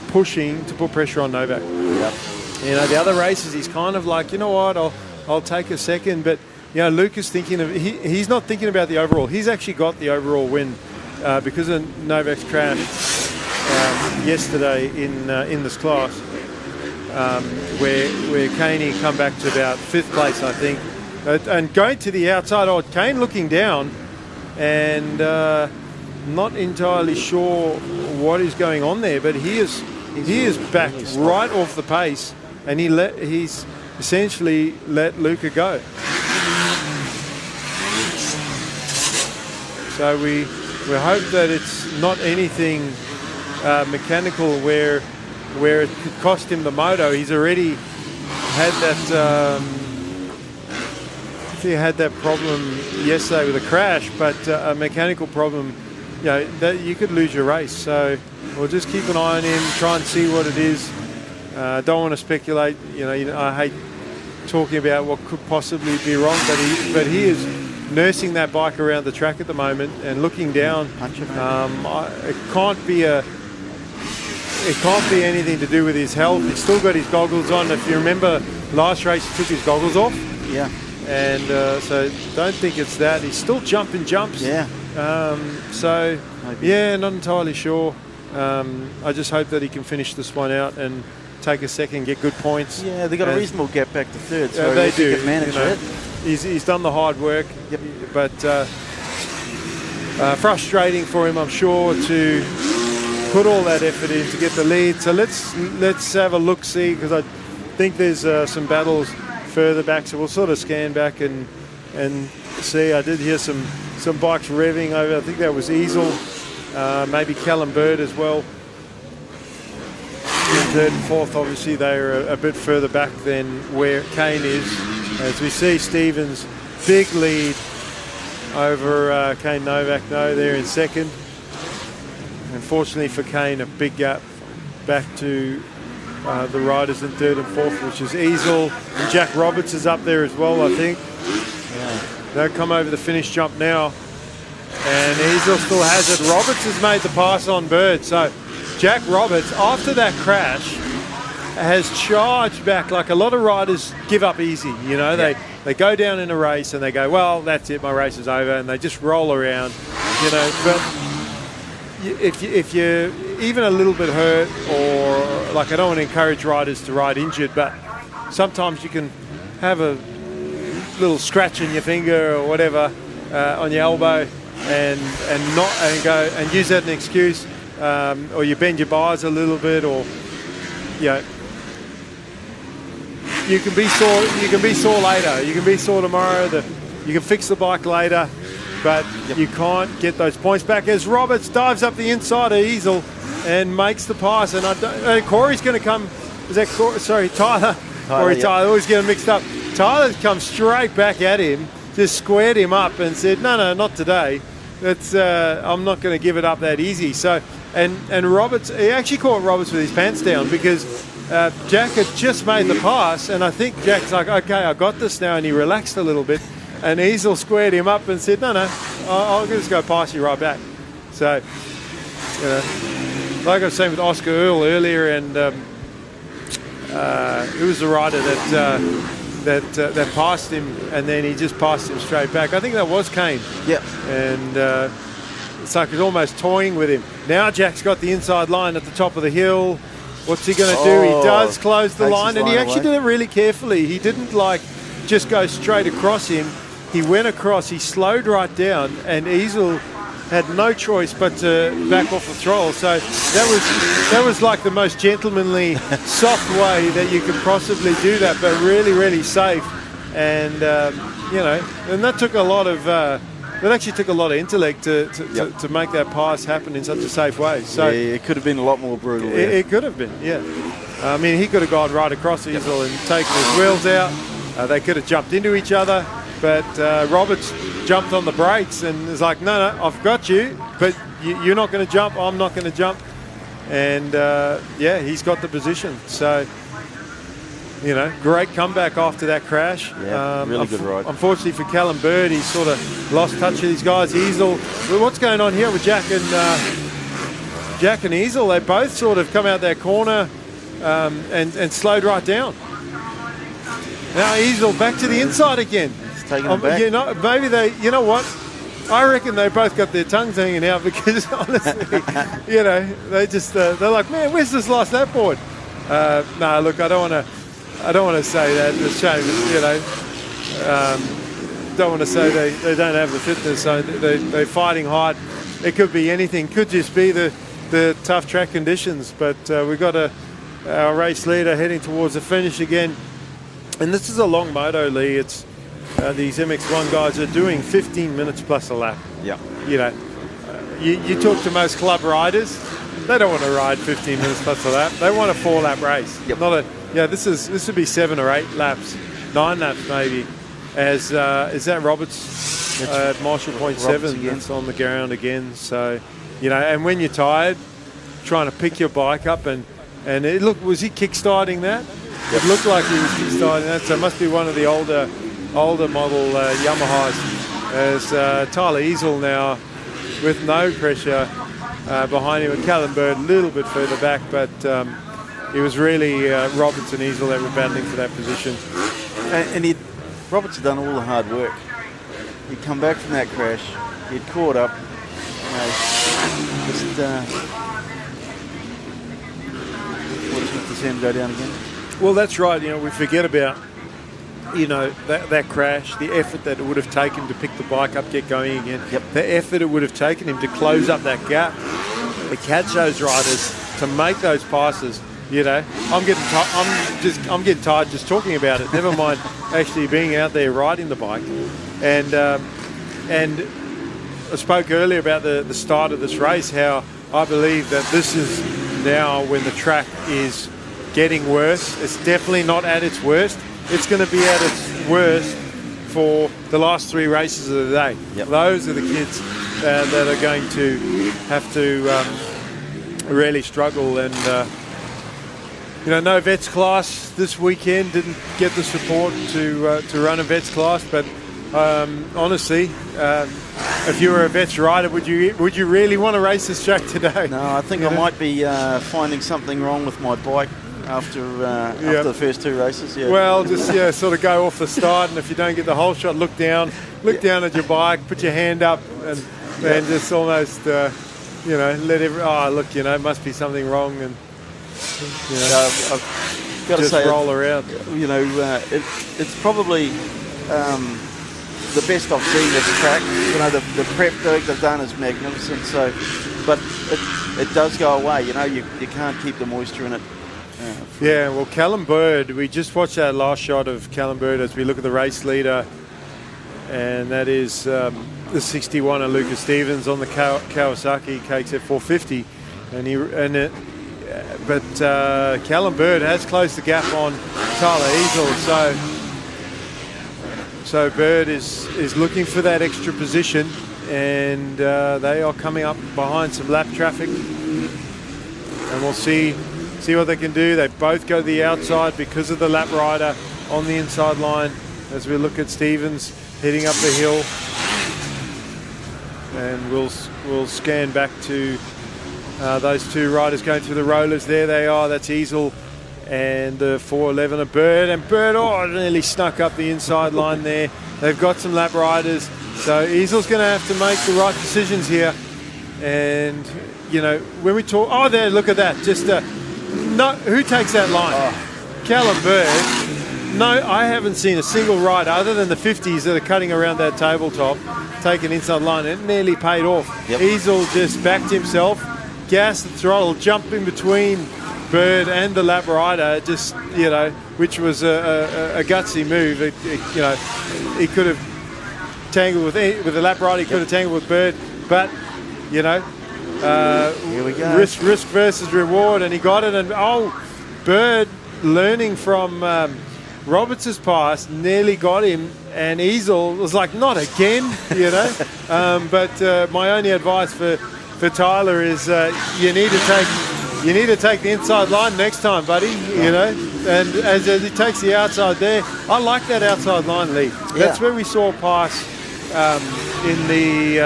pushing to put pressure on Novak. The other races he's kind of like, you know what, I'll take a second, but Lucas he's not thinking about the overall. He's actually got the overall win because of Novak's crash yesterday in this class, where Caney come back to about 5th place, I think. And going to the outside, Kane looking down and not entirely sure what is going on there, but he is backed right off the pace, and he's essentially let Luca go. So we hope that it's not anything mechanical where it could cost him the moto. He's already had that. He had that problem yesterday with a crash, but a mechanical problem, that you could lose your race. So we'll just keep an eye on him, try and see what it is. Don't want to speculate. I hate talking about what could possibly be wrong, but he is nursing that bike around the track at the moment and looking down. It can't be anything to do with his health. He's still got his goggles on. If you remember last race, he took his goggles off. Yeah. And so don't think it's that. He's still jumping jumps. Yeah. So, yeah, not entirely sure. I just hope that he can finish this one out and take a second, get good points. Yeah, they got a reasonable gap back to 3rd, so they do. do. Can manage it. He's done the hard work, but frustrating for him, I'm sure, to put all that effort in to get the lead. So let's have a look-see, because I think there's some battles further back. So we'll sort of scan back and see. I did hear some bikes revving over. I think that was Easel, maybe Callum Bird as well. In third and fourth, obviously, they're a bit further back than where Kane is. As we see Stevens' big lead over Kane Novak, though, there in second. Unfortunately for Kane, a big gap back to the riders in third and fourth, which is Easel. And Jack Roberts is up there as well, I think. They'll come over the finish jump now. And Easel still has it. Roberts has made the pass on Bird. So Jack Roberts, after that crash, has charged back. Like a lot of riders give up easy, you know. They go down in a race and they go, well, that's it, my race is over, and they just roll around, you know. But if you're even a little bit hurt, or like, I don't want to encourage riders to ride injured, but sometimes you can have a little scratch in your finger or whatever on your elbow and go and use that as an excuse, or you bend your bars a little bit, or you can be sore. You can be sore later. You can be sore tomorrow. You can fix the bike later, but you can't get those points back. As Roberts dives up the inside of Easel and makes the pass, and Corey's going to come. Is that Corey? Sorry, Tyler? Corey, Tyler. Always get them mixed up. Tyler's come straight back at him, just squared him up, and said, "No, not today. I'm not going to give it up that easy." So, and Roberts, he actually caught Roberts with his pants down, because Jack had just made the pass, and I think Jack's like, okay, I got this now, and he relaxed a little bit, and Easel squared him up and said, no, I'll just go pass you right back. So, you know, like I was saying with Oscar Earl earlier, and who was the rider that passed him, and then he just passed him straight back? I think that was Kane. Yeah. And it's like he's almost toying with him. Now Jack's got the inside line at the top of the hill. What's he going to do? He does close the line, and he actually did it really carefully. He didn't like just go straight across him. He went across, he slowed right down, and Easel had no choice but to back off the throttle. So that was like the most gentlemanly, soft way that you could possibly do that, but really, really safe. And you know, and that took a lot of. It actually took a lot of intellect to make that pass happen in such a safe way. So it could have been a lot more brutal. It could have been, yeah. I mean, he could have gone right across Easel and taken his wheels out. They could have jumped into each other, but Roberts jumped on the brakes and was like, no, I've got you, but you're not going to jump, I'm not going to jump. And, yeah, he's got the position. So, you know, great comeback after that crash. Yeah, really good ride. Unfortunately for Callum Bird, he's sort of lost touch with these guys. Easel, what's going on here with Jack and Easel? They both sort of come out that corner and slowed right down. Now Easel back to the inside again. He's taking them back. You know, maybe you know what? I reckon they both got their tongues hanging out, because honestly, you know, they just they're like, man, where's this last lap board? No, look, I don't want to say that. It's a shame, you know. Don't want to say they don't have the fitness. So they're fighting hard. It could be anything. Could just be the tough track conditions. But we've got our race leader heading towards the finish again. And this is a long moto, Lee. It's these MX1 guys are doing 15 minutes plus a lap. Yeah. You know, you talk to most club riders, they don't want to ride 15 minutes plus a lap. They want a 4-lap race. Yep. This would be 7 or 8 laps, 9 laps maybe. As is that Roberts at Marshall Point 7? That's on the ground again. So, you know, and when you're tired, trying to pick your bike up and was he kickstarting that? It looked like he was kickstarting that. So it must be one of the older model Yamahas. As Tyler Easel now with no pressure behind him, and Callum Bird a little bit further back, but it was really Roberts and Easel that were battling for that position. And Roberts had done all the hard work. He'd come back from that crash. He'd caught up. You know, just fortunate to see him go down again. Well, that's right. You know, we forget about, you know, that crash, the effort that it would have taken to pick the bike up, get going again, the effort it would have taken him to close up that gap to catch those riders, to make those passes. You know, I'm getting tired just talking about it. Never mind actually being out there riding the bike. And I spoke earlier about the start of this race, how I believe that this is now when the track is getting worse. It's definitely not at its worst. It's going to be at its worst for the last 3 races of the day. Yep. Those are the kids that are going to have to really struggle. And no vets class this weekend. Didn't get the support to run a vets class, but honestly, if you were a vets rider, would you really want to race this track today? No, I think I might be finding something wrong with my bike after the first 2 races. Yeah. Well, just sort of go off the start, and if you don't get the whole shot, look down at your bike, put your hand up, and just almost let look, must be something wrong, and I've got to just say, roll around. It's probably the best I've seen this track. The prep work they've done is magnificent. So, but it does go away. You can't keep the moisture in it. Well, Callum Bird, we just watched that last shot of Callum Bird as we look at the race leader, and that is the 61 of Lucas Stevens on the Kawasaki KXF 450, but Callum Bird has closed the gap on Tyler Easel, so Bird is looking for that extra position, and they are coming up behind some lap traffic, and we'll see what they can do. They both go to the outside because of the lap rider on the inside line as we look at Stevens heading up the hill, and we'll scan back to those 2 riders going through the rollers. There they are. That's Easel and the 411 of Bird, and Bird nearly snuck up the inside line there. They've got some lap riders, so Easel's going to have to make the right decisions here. And when we talk, there, look at that, just who takes that line? Callum Bird. No, I haven't seen a single rider other than the 50s that are cutting around that tabletop take an inside line. It nearly paid off. Yep. Easel just backed himself, gas the throttle, jump in between Bird and the lap rider, which was a gutsy move. He could have tangled with the lap rider, he could have tangled with Bird, but here we go. Risk versus reward, and he got it. And Bird, learning from Roberts' pass, nearly got him, and Easel was like, not again, But my only advice for Tyler is you need to take the inside line next time, buddy. And as he takes the outside there, I like that outside line, Lee. That's where we saw a pass in the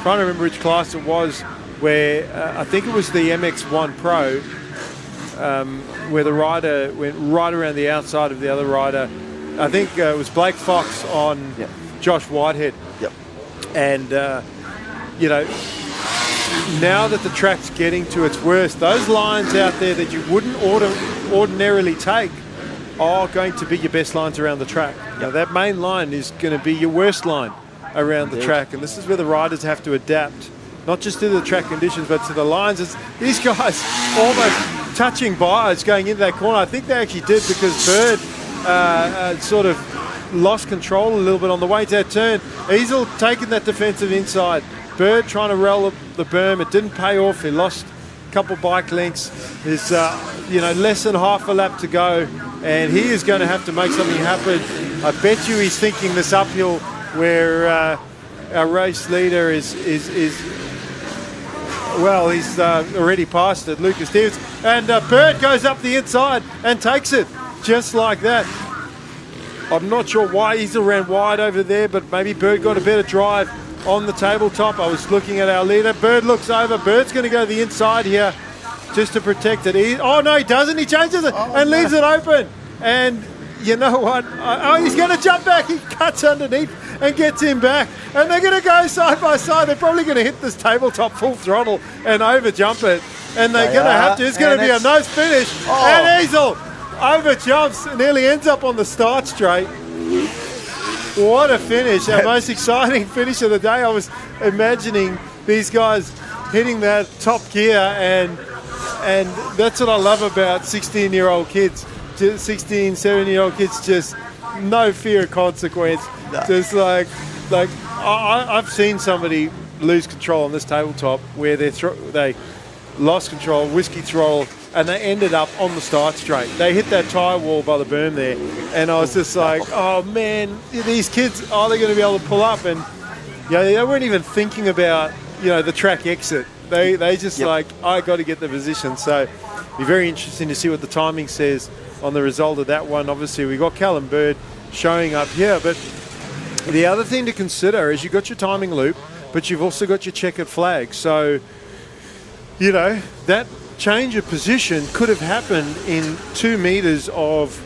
trying to remember which class it was, where I think it was the MX2 Pro, where the rider went right around the outside of the other rider. I think it was Blake Fox on Josh Whitehead. Yep. And now that the track's getting to its worst, those lines out there that you wouldn't ordinarily take are going to be your best lines around the track. Now, that main line is going to be your worst line around the track, and this is where the riders have to adapt, not just to the track conditions, but to the lines. These guys almost touching bars going into that corner. I think they actually did, because Bird sort of lost control a little bit on the way to that turn. Easel taking that defensive inside. Bird trying to roll the berm. It didn't pay off. He lost a couple bike lengths. There's less than half a lap to go, and he is going to have to make something happen. I bet you he's thinking this uphill where our race leader is he's already passed it, Lucas Stevens, and Bird goes up the inside and takes it just like that. I'm not sure why Easel ran wide over there, but maybe Bird got a better drive on the tabletop. I was looking at our leader. Bird looks over. Bird's going to go to the inside here just to protect it. No, he doesn't. He changes it and leaves it open. And you know what? He's going to jump back. He cuts underneath and gets him back. And they're going to go side by side. They're probably going to hit this tabletop full throttle and over jump it. And they're going to have to. It's going to be a nice finish. And Easel over jumps and nearly ends up on the start straight. What a finish. Our most exciting finish of the day. I was imagining these guys hitting that top gear, and that's what I love about 16-year-old kids. 16, 17-year-old kids, just no fear of consequence. No. Just like I've seen somebody lose control on this tabletop where they lost control, whiskey throttle, and they ended up on the start straight. They hit that tyre wall by the berm there, and I was just like, oh man, these kids, are they going to be able to pull up? And they weren't even thinking about the track exit. They just like, I got to get the position. So it'll be very interesting to see what the timing says on the result of that one. Obviously, we got Callum Bird showing up here, but the other thing to consider is you've got your timing loop, but you've also got your checkered flag. So, that change of position could have happened in 2 meters of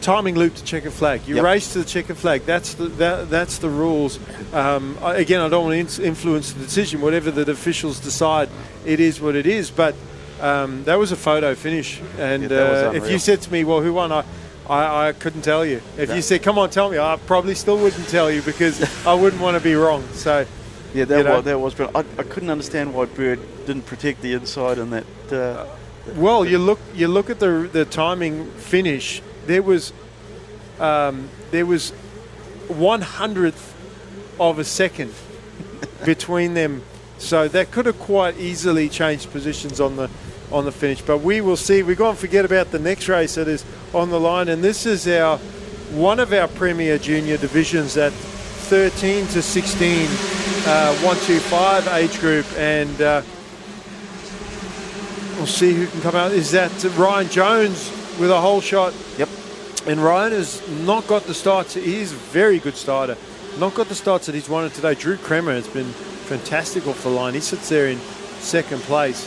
timing loop to checkered flag. You race to the checkered flag. That's the rules. Again, I don't want to influence the decision. Whatever the officials decide, it is what it is. But that was a photo finish. And if you said to me, well, who won? I couldn't tell you. If you said, come on, tell me, I probably still wouldn't tell you because I wouldn't want to be wrong. So, yeah, that was. But I couldn't understand why Bird didn't protect the inside and that. Well, you look at the timing finish. There was 1/100th of a second between them, so that could have quite easily changed positions on the finish. But we will see. We go and forget about the next race that is on the line, and this is one of our premier junior divisions at 13 to 16, 125 age group, and we'll see who can come out. Is that Ryan Jones with a whole shot? Yep. And Ryan has not got the starts. He's a very good starter. Not got the starts that he's wanted today. Drew Kremer has been fantastic off the line. He sits there in second place.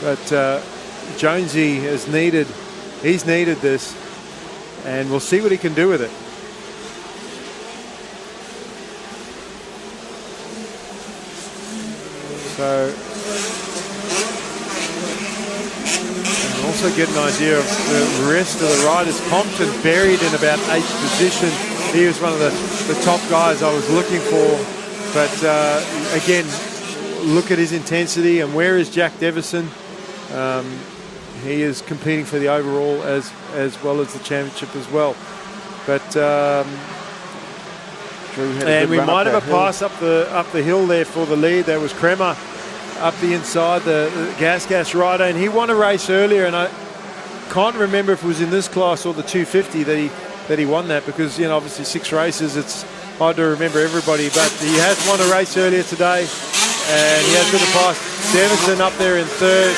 But Jonesy he's needed this, and we'll see what he can do with it. So, and also get an idea of the rest of the riders. Compton buried in about 8th position. He was one of the top guys I was looking for. But again, look at his intensity. And where is Jack Devison? He is competing for the overall as well as the championship as well. But and we might have a pass up the hill there for the lead. There was Kremer up the inside, the gas rider, and he won a race earlier, and I can't remember if it was in this class or the 250 that he won that, because obviously 6 races, it's hard to remember everybody, but he has won a race earlier today, and he has got a pass. Devison up there in 3rd.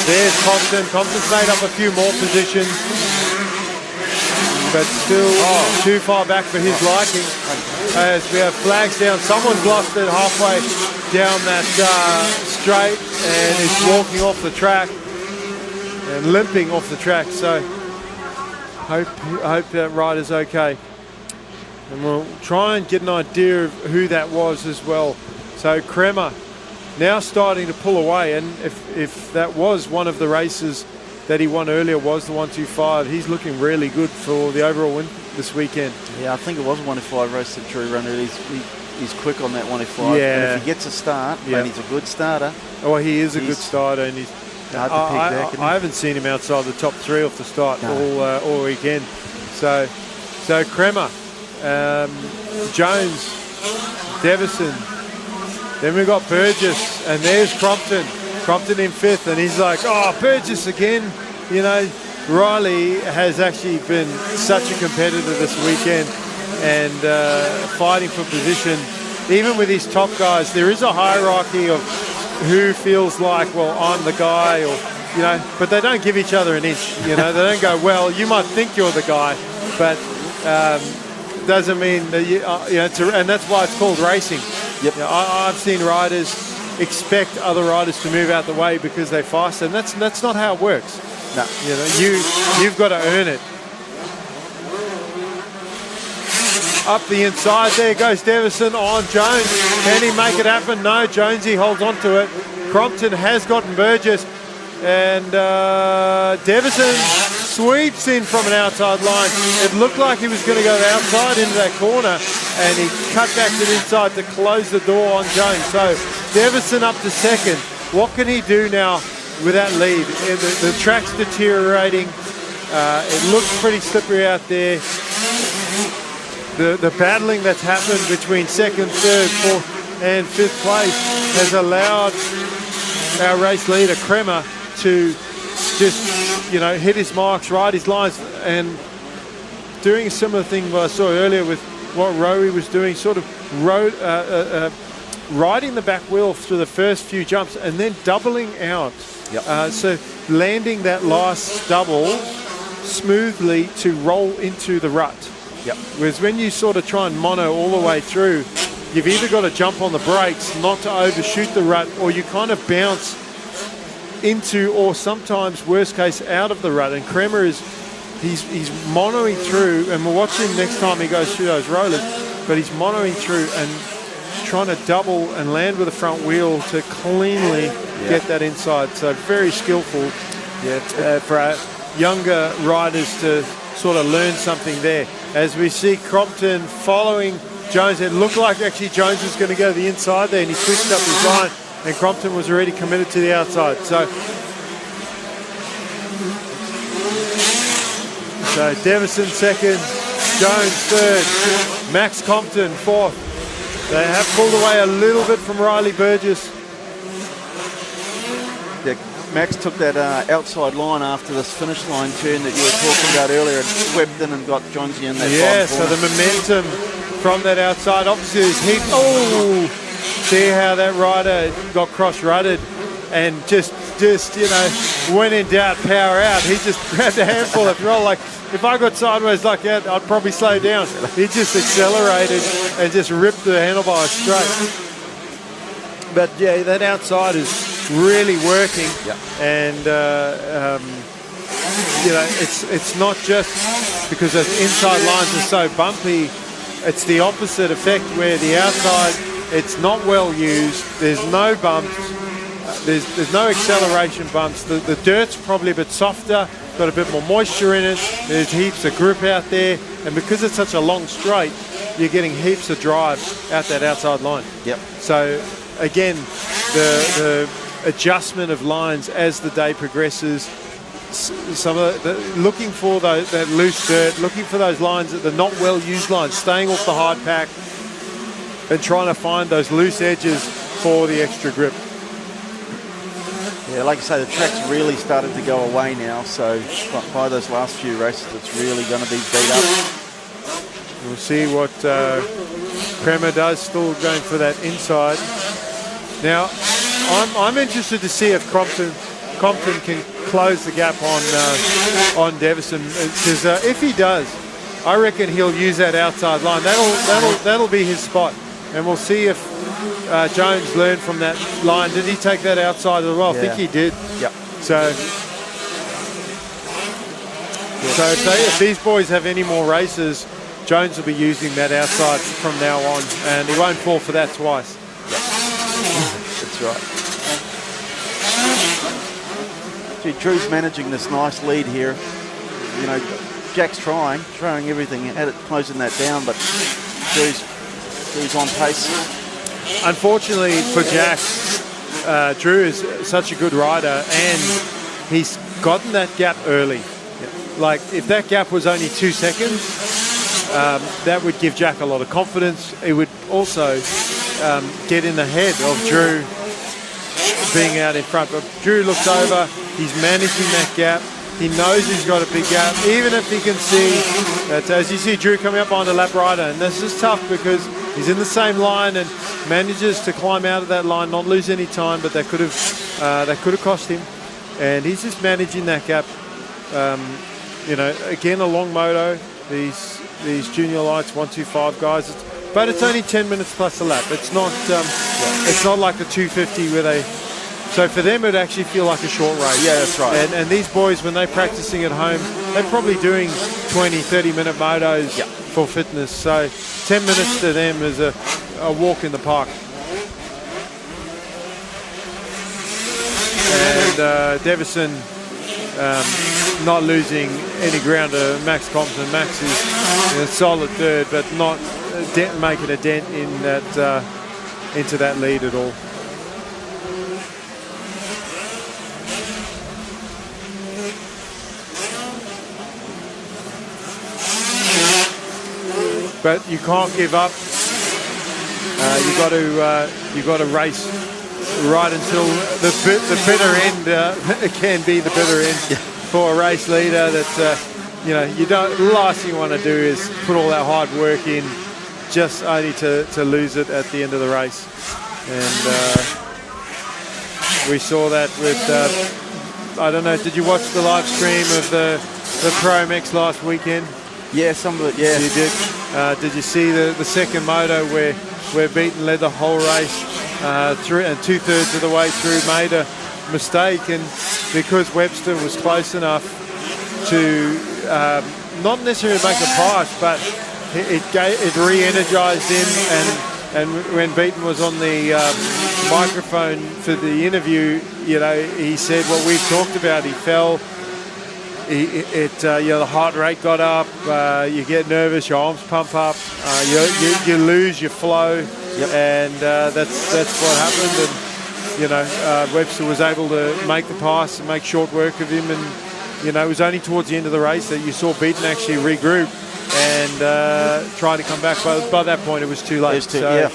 There's Compton. Compton's made up a few more positions, but still too far back for his liking. As we have flags down, someone's lost it halfway down that straight and is walking off the track and limping off the track. So hope that rider's okay. And we'll try and get an idea of who that was as well. So Kremer now starting to pull away, and if that was one of the races that he won earlier was the 125, he's looking really good for the overall win this weekend. Yeah, I think it was a 105 race that Drew ran. He's quick on that 105. Yeah. And if he gets a start, and he's a good starter. Oh, he is a good starter, and he's hard to pick back. I haven't seen him outside the top 3 off the start all weekend. So Kremer, Jones, Devison. Then we've got Burgess, and there's Crompton. Crompton in 5th, and he's like, oh, Burgess again. Riley has actually been such a competitor this weekend and fighting for position. Even with his top guys, there is a hierarchy of who feels like, well, I'm the guy, or but they don't give each other an inch. They don't go, well, you might think you're the guy, but doesn't mean that and that's why it's called racing. Yep. I've seen riders expect other riders to move out the way because they're faster, and that's not how it works. No. You've got to earn it. Up the inside, there goes Devison on Jones. Can he make it happen? No, Jonesy holds on to it. Crompton has gotten Burgess, and Devison sweeps in from an outside line. It looked like he was going to go outside into that corner, and he cut back to the inside to close the door on Jones. So Devison up to second. What can he do now with that lead? The track's deteriorating. It looks pretty slippery out there. The battling that's happened between second, third, fourth, and fifth place has allowed our race leader, Kremer, to just, hit his marks, ride his lines, and doing a similar thing that I saw earlier with what Rowie was doing, sort of riding the back wheel through the first few jumps and then doubling out. So landing that last double smoothly to roll into the rut. Whereas when you sort of try and mono all the way through, you've either got to jump on the brakes not to overshoot the rut, or you kind of bounce into, or sometimes worst case out of the rut. And Kremer he's monoing through, and we'll watch him next time he goes through those rollers, but he's monoing through and trying to double and land with the front wheel to cleanly get that inside. So very skillful for our younger riders to sort of learn something there. As we see Crompton following Jones, it looked like actually Jones was going to go to the inside there, and he switched up his line, and Crompton was already committed to the outside. So Devison second, Jones third, Max Compton fourth. They have pulled away a little bit from Riley Burgess. Yeah, Max took that outside line after this finish line turn that you were talking about earlier and swept in and got Jonesy in that so the momentum from that outside, obviously there's heat. Oh, see how that rider got cross-rutted and just when in doubt, power out. He just grabbed a handful of roll. Like, if I got sideways like that, I'd probably slow down. He just accelerated and just ripped the handlebars straight. But yeah, that outside is really working, and it's not just because those inside lines are so bumpy. It's the opposite effect where the outside, it's not well used. There's no bumps. There's no acceleration bumps. The dirt's probably a bit softer, got a bit more moisture in it. There's heaps of grip out there, and because it's such a long straight, you're getting heaps of drive out that outside line. So again, the adjustment of lines as the day progresses, some of looking for that loose dirt, looking for those lines that are not well used lines, staying off the hard pack and trying to find those loose edges for the extra grip. Yeah, like I say, the track's really started to go away now, so by those last few races, it's really going to be beat up. We'll see what Kremer does, still going for that inside. Now, I'm interested to see if Compton can close the gap on Devison, because if he does, I reckon he'll use that outside line. That'll be his spot, and we'll see if Jones learned from that line. Did he take that outside as well? I think he did. So if these boys have any more races, Jones will be using that outside from now on, and he won't fall for that twice. That's right. Gee, Drew's managing this nice lead here. Jack's trying everything at it, closing that down, but Drew's on pace. Unfortunately for Jack, Drew is such a good rider, and he's gotten that gap early. Like, if that gap was only 2 seconds, that would give Jack a lot of confidence. It would also get in the head of Drew being out in front. But Drew looks over, he's managing that gap. He knows he's got a big gap, even if he can see that, as you see Drew coming up on the lap rider, and this is tough because he's in the same line and manages to climb out of that line, not lose any time, but that could have cost him. And he's just managing that gap. Again, a long moto. These junior lights 125 guys, but it's only 10 minutes plus a lap. It's not it's not like the 250 where they. So for them, it actually feel like a short race. Yeah, that's right. And these boys, when they're practicing at home, they're probably doing 20, 30-minute motos for fitness. So 10 minutes to them is a walk in the park. And Devison not losing any ground to Max Compton. Max is a solid third, but not making a dent in that into that lead at all. But you can't give up. You got to race right until the bitter end. It can be the bitter end for a race leader. That you don't. The last thing you want to do is put all that hard work in, just only to lose it at the end of the race. And we saw that with. I don't know. Did you watch the live stream of the Pro MX last weekend? Yeah, some of it. Yeah, you did. Did you see the second moto where Beaton led the whole race through, and 2/3 of the way through made a mistake, and because Webster was close enough to not necessarily make a pass, but it re-energized him, and when Beaton was on the microphone for the interview, he said what we've talked about. He fell. The heart rate got up. You get nervous. Your arms pump up. You lose your flow, and that's what happened. And Webster was able to make the pass and make short work of him. And it was only towards the end of the race that you saw Beaton actually regroup and try to come back. But by that point, it was too late. And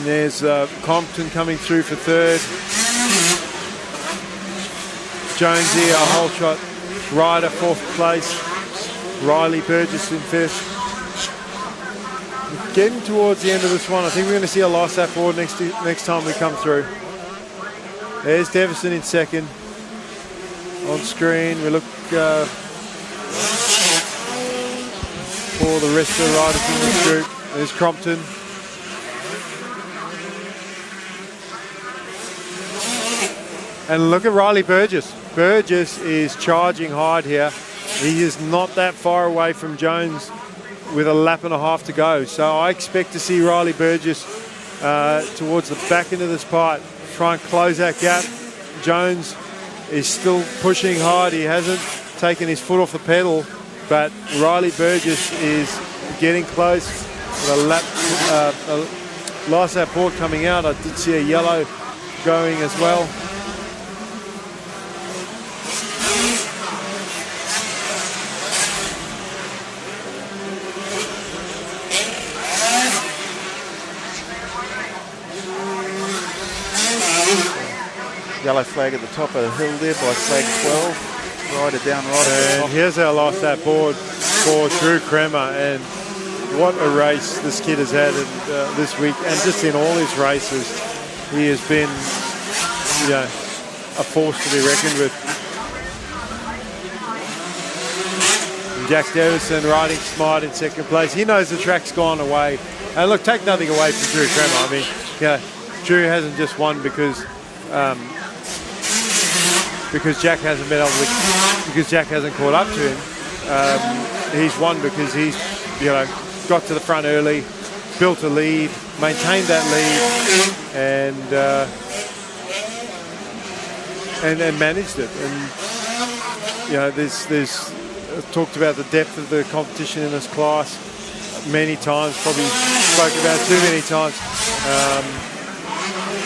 there's Compton coming through for third. Jones here, a whole shot. Ryder, fourth place. Riley Burgess in fifth. Getting towards the end of this one. I think we're going to see a loss that board next time we come through. There's Devison in second. On screen, we look for the rest of the riders in this group. There's Crompton. And look at Riley Burgess. Burgess is charging hard here. He is not that far away from Jones with a lap and a half to go. So I expect to see Riley Burgess towards the back end of this part try and close that gap. Jones is still pushing hard. He hasn't taken his foot off the pedal, but Riley Burgess is getting close. The lap, last lap board coming out, I did see a yellow going as well. Yellow flag at the top of the hill there by flag 12. Rider down right. And here's our last lap board for Drew Kremer. And what a race this kid has had this week. And just in all his races, he has been a force to be reckoned with. And Jack Davison riding smart in second place. He knows the track's gone away. And look, take nothing away from Drew Kremer. I mean, Drew hasn't just won because Jack hasn't been able to, because Jack hasn't caught up to him. He's won because he's, got to the front early, built a lead, maintained that lead, and managed it. And there's talked about the depth of the competition in this class many times, probably spoke about it too many times.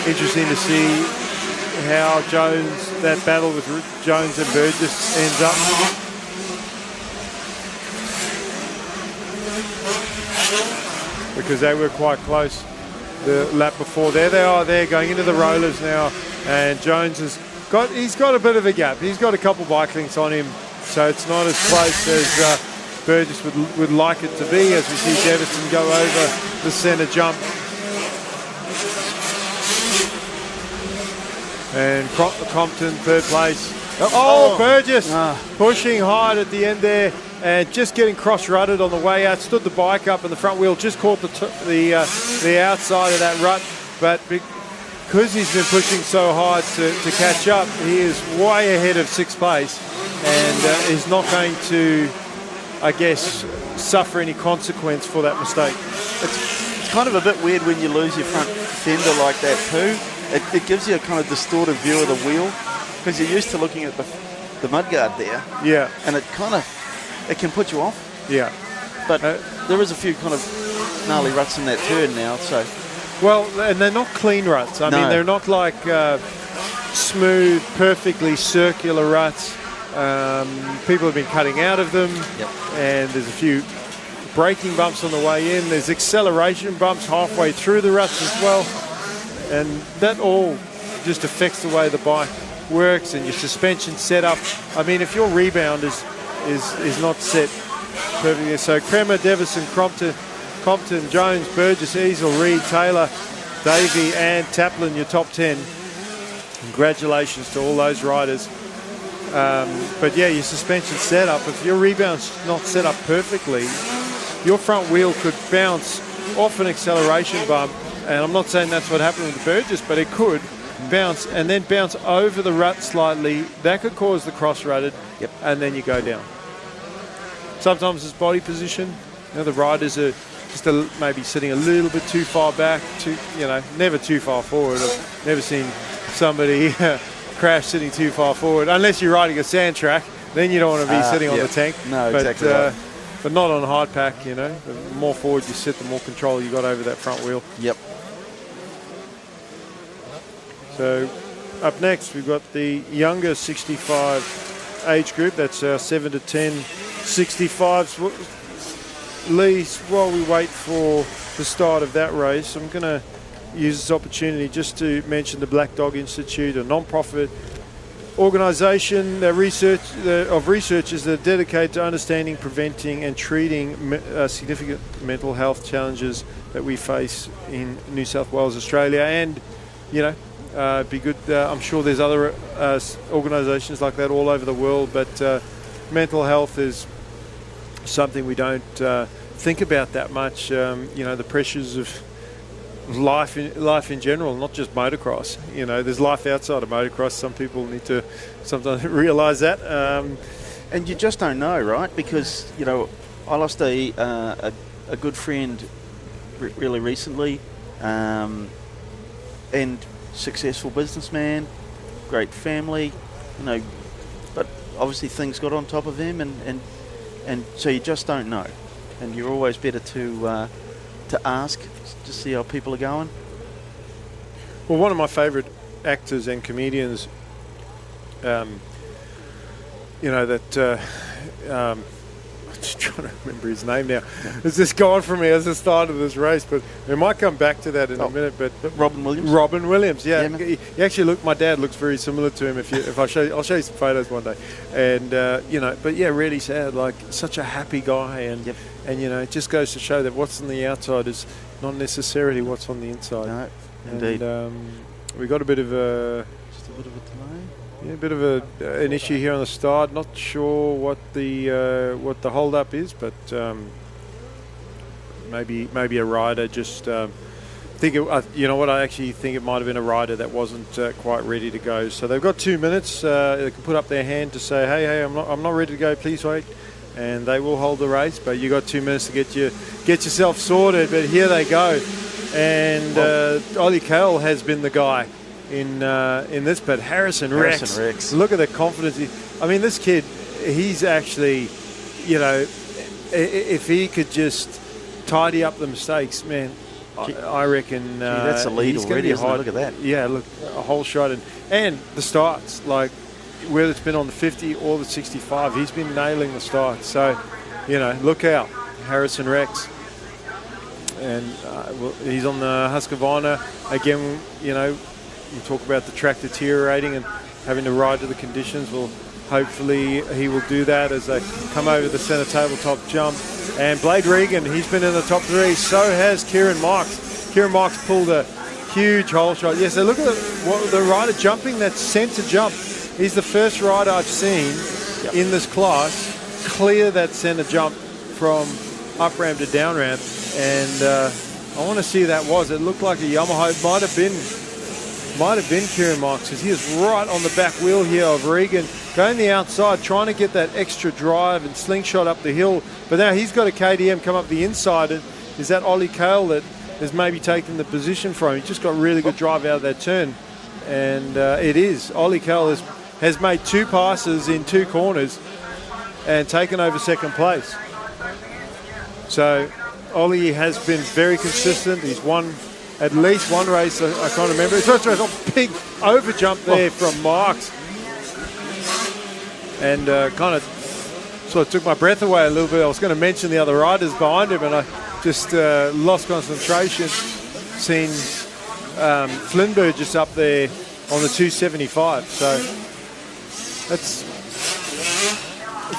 Interesting to see how that battle with Jones and Burgess ends up. Because they were quite close the lap before. There they are there going into the rollers now, and Jones he's got a bit of a gap. He's got a couple bike links on him, so it's not as close as Burgess would like it to be, as we see Devison go over the centre jump. And Compton, third place. Burgess pushing hard at the end there and just getting cross-rutted on the way out. Stood the bike up and the front wheel just caught the outside of that rut. But because he's been pushing so hard to catch up, he is way ahead of sixth place and is not going to, I guess, suffer any consequence for that mistake. It's kind of a bit weird when you lose your front fender like that too. it gives you a kind of distorted view of the wheel because you're used to looking at the mudguard there. Yeah. And it can put you off. Yeah. But there is a few kind of gnarly ruts in that turn now, so. Well, and they're not clean ruts. I mean, they're not like smooth, perfectly circular ruts. People have been cutting out of them, and there's a few braking bumps on the way in. There's acceleration bumps halfway through the ruts as well, and that all just affects the way the bike works and your suspension setup. I mean, if your rebound is not set perfectly, so Kremer, Devison, Compton, Jones, Burgess, Easel, Reed, Taylor, Davey, and Taplin, your top 10. Congratulations to all those riders. But yeah, your suspension setup, if your rebound's not set up perfectly, your front wheel could bounce off an acceleration bump, and I'm not saying that's what happened with the Burgess, but it could bounce and then bounce over the rut slightly. That could cause the cross-rutted, and then you go down. Sometimes it's body position. You know, the riders are just maybe sitting a little bit too far back, never too far forward. I've never seen somebody crash sitting too far forward, unless you're riding a sand track. Then you don't want to be sitting on the tank. No, exactly right. But not on a hard pack, you know. The more forward you sit, the more control you got over that front wheel. Yep. So up next, we've got the younger 65 age group. That's our 7 to 10 65s. Lee, while we wait for the start of that race, I'm going to use this opportunity just to mention the Black Dog Institute, a non-profit organisation of researchers that are dedicated to understanding, preventing and treating significant mental health challenges that we face in New South Wales, Australia, and, it'd be good. I'm sure there's other organisations like that all over the world, but mental health is something we don't think about that much. The pressures of life in general, not just motocross. There's life outside of motocross. Some people need to sometimes realise that. And you just don't know, right? Because I lost a good friend really recently, and successful businessman, great family, but obviously things got on top of him, and so you just don't know, and you're always better to ask to see how people are going. Well, one of my favourite actors and comedians, I'm just trying to remember his name now. It's just gone from me as the start of this race, but we might come back to that in a minute. But Robin Williams. Robin Williams, yeah. He actually my dad looks very similar to him. I'll show you some photos one day. And but yeah, really sad. Like such a happy guy, and it just goes to show that what's on the outside is not necessarily what's on the inside. No, indeed. And we got a bit of a delay. Yeah, a bit of an issue here on the start. Not sure what the hold up is, but maybe a rider just I actually think it might have been a rider that wasn't quite ready to go. So they've got 2 minutes. They can put up their hand to say, hey, I'm not ready to go. Please wait, and they will hold the race. But you got 2 minutes to get yourself sorted. But here they go, and Ollie Cale has been the guy in this, but Harrison Rex. Look at the confidence. This kid, he's actually, if he could just tidy up the mistakes, man, I reckon that's a lead already. Look at that. Yeah, look, a whole shot, and the starts, like whether it's been on the 50 or the 65, he's been nailing the starts. So, look out, Harrison Rex. And he's on the Husqvarna again. You talk about the track deteriorating and having to ride to the conditions. Well, hopefully he will do that as they come over the centre tabletop jump. And Blade Regan, he's been in the top 3. So has Kieran Marks. Kieran Marks pulled a huge hole shot. Yes, so look at the rider jumping that centre jump. He's the first rider I've seen in this class clear that centre jump from up ramp to down ramp. And I want to see who that was. It looked like a Yamaha. It might have been Kieran Marks, because he is right on the back wheel here of Regan, going the outside, trying to get that extra drive and slingshot up the hill. But now he's got a KTM come up the inside. And is that Ollie Cale that has maybe taken the position from him. He just got really good drive out of that turn. And it is. Ollie Kell has made 2 passes in 2 corners and taken over second place. So Ollie has been very consistent. He's won at least one race. I can't remember. It's a big over jump there from Marks. And kind of sort of took my breath away a little bit. I was going to mention the other riders behind him, and I just lost concentration seeing Flynn Burgess up there on the 275. So that's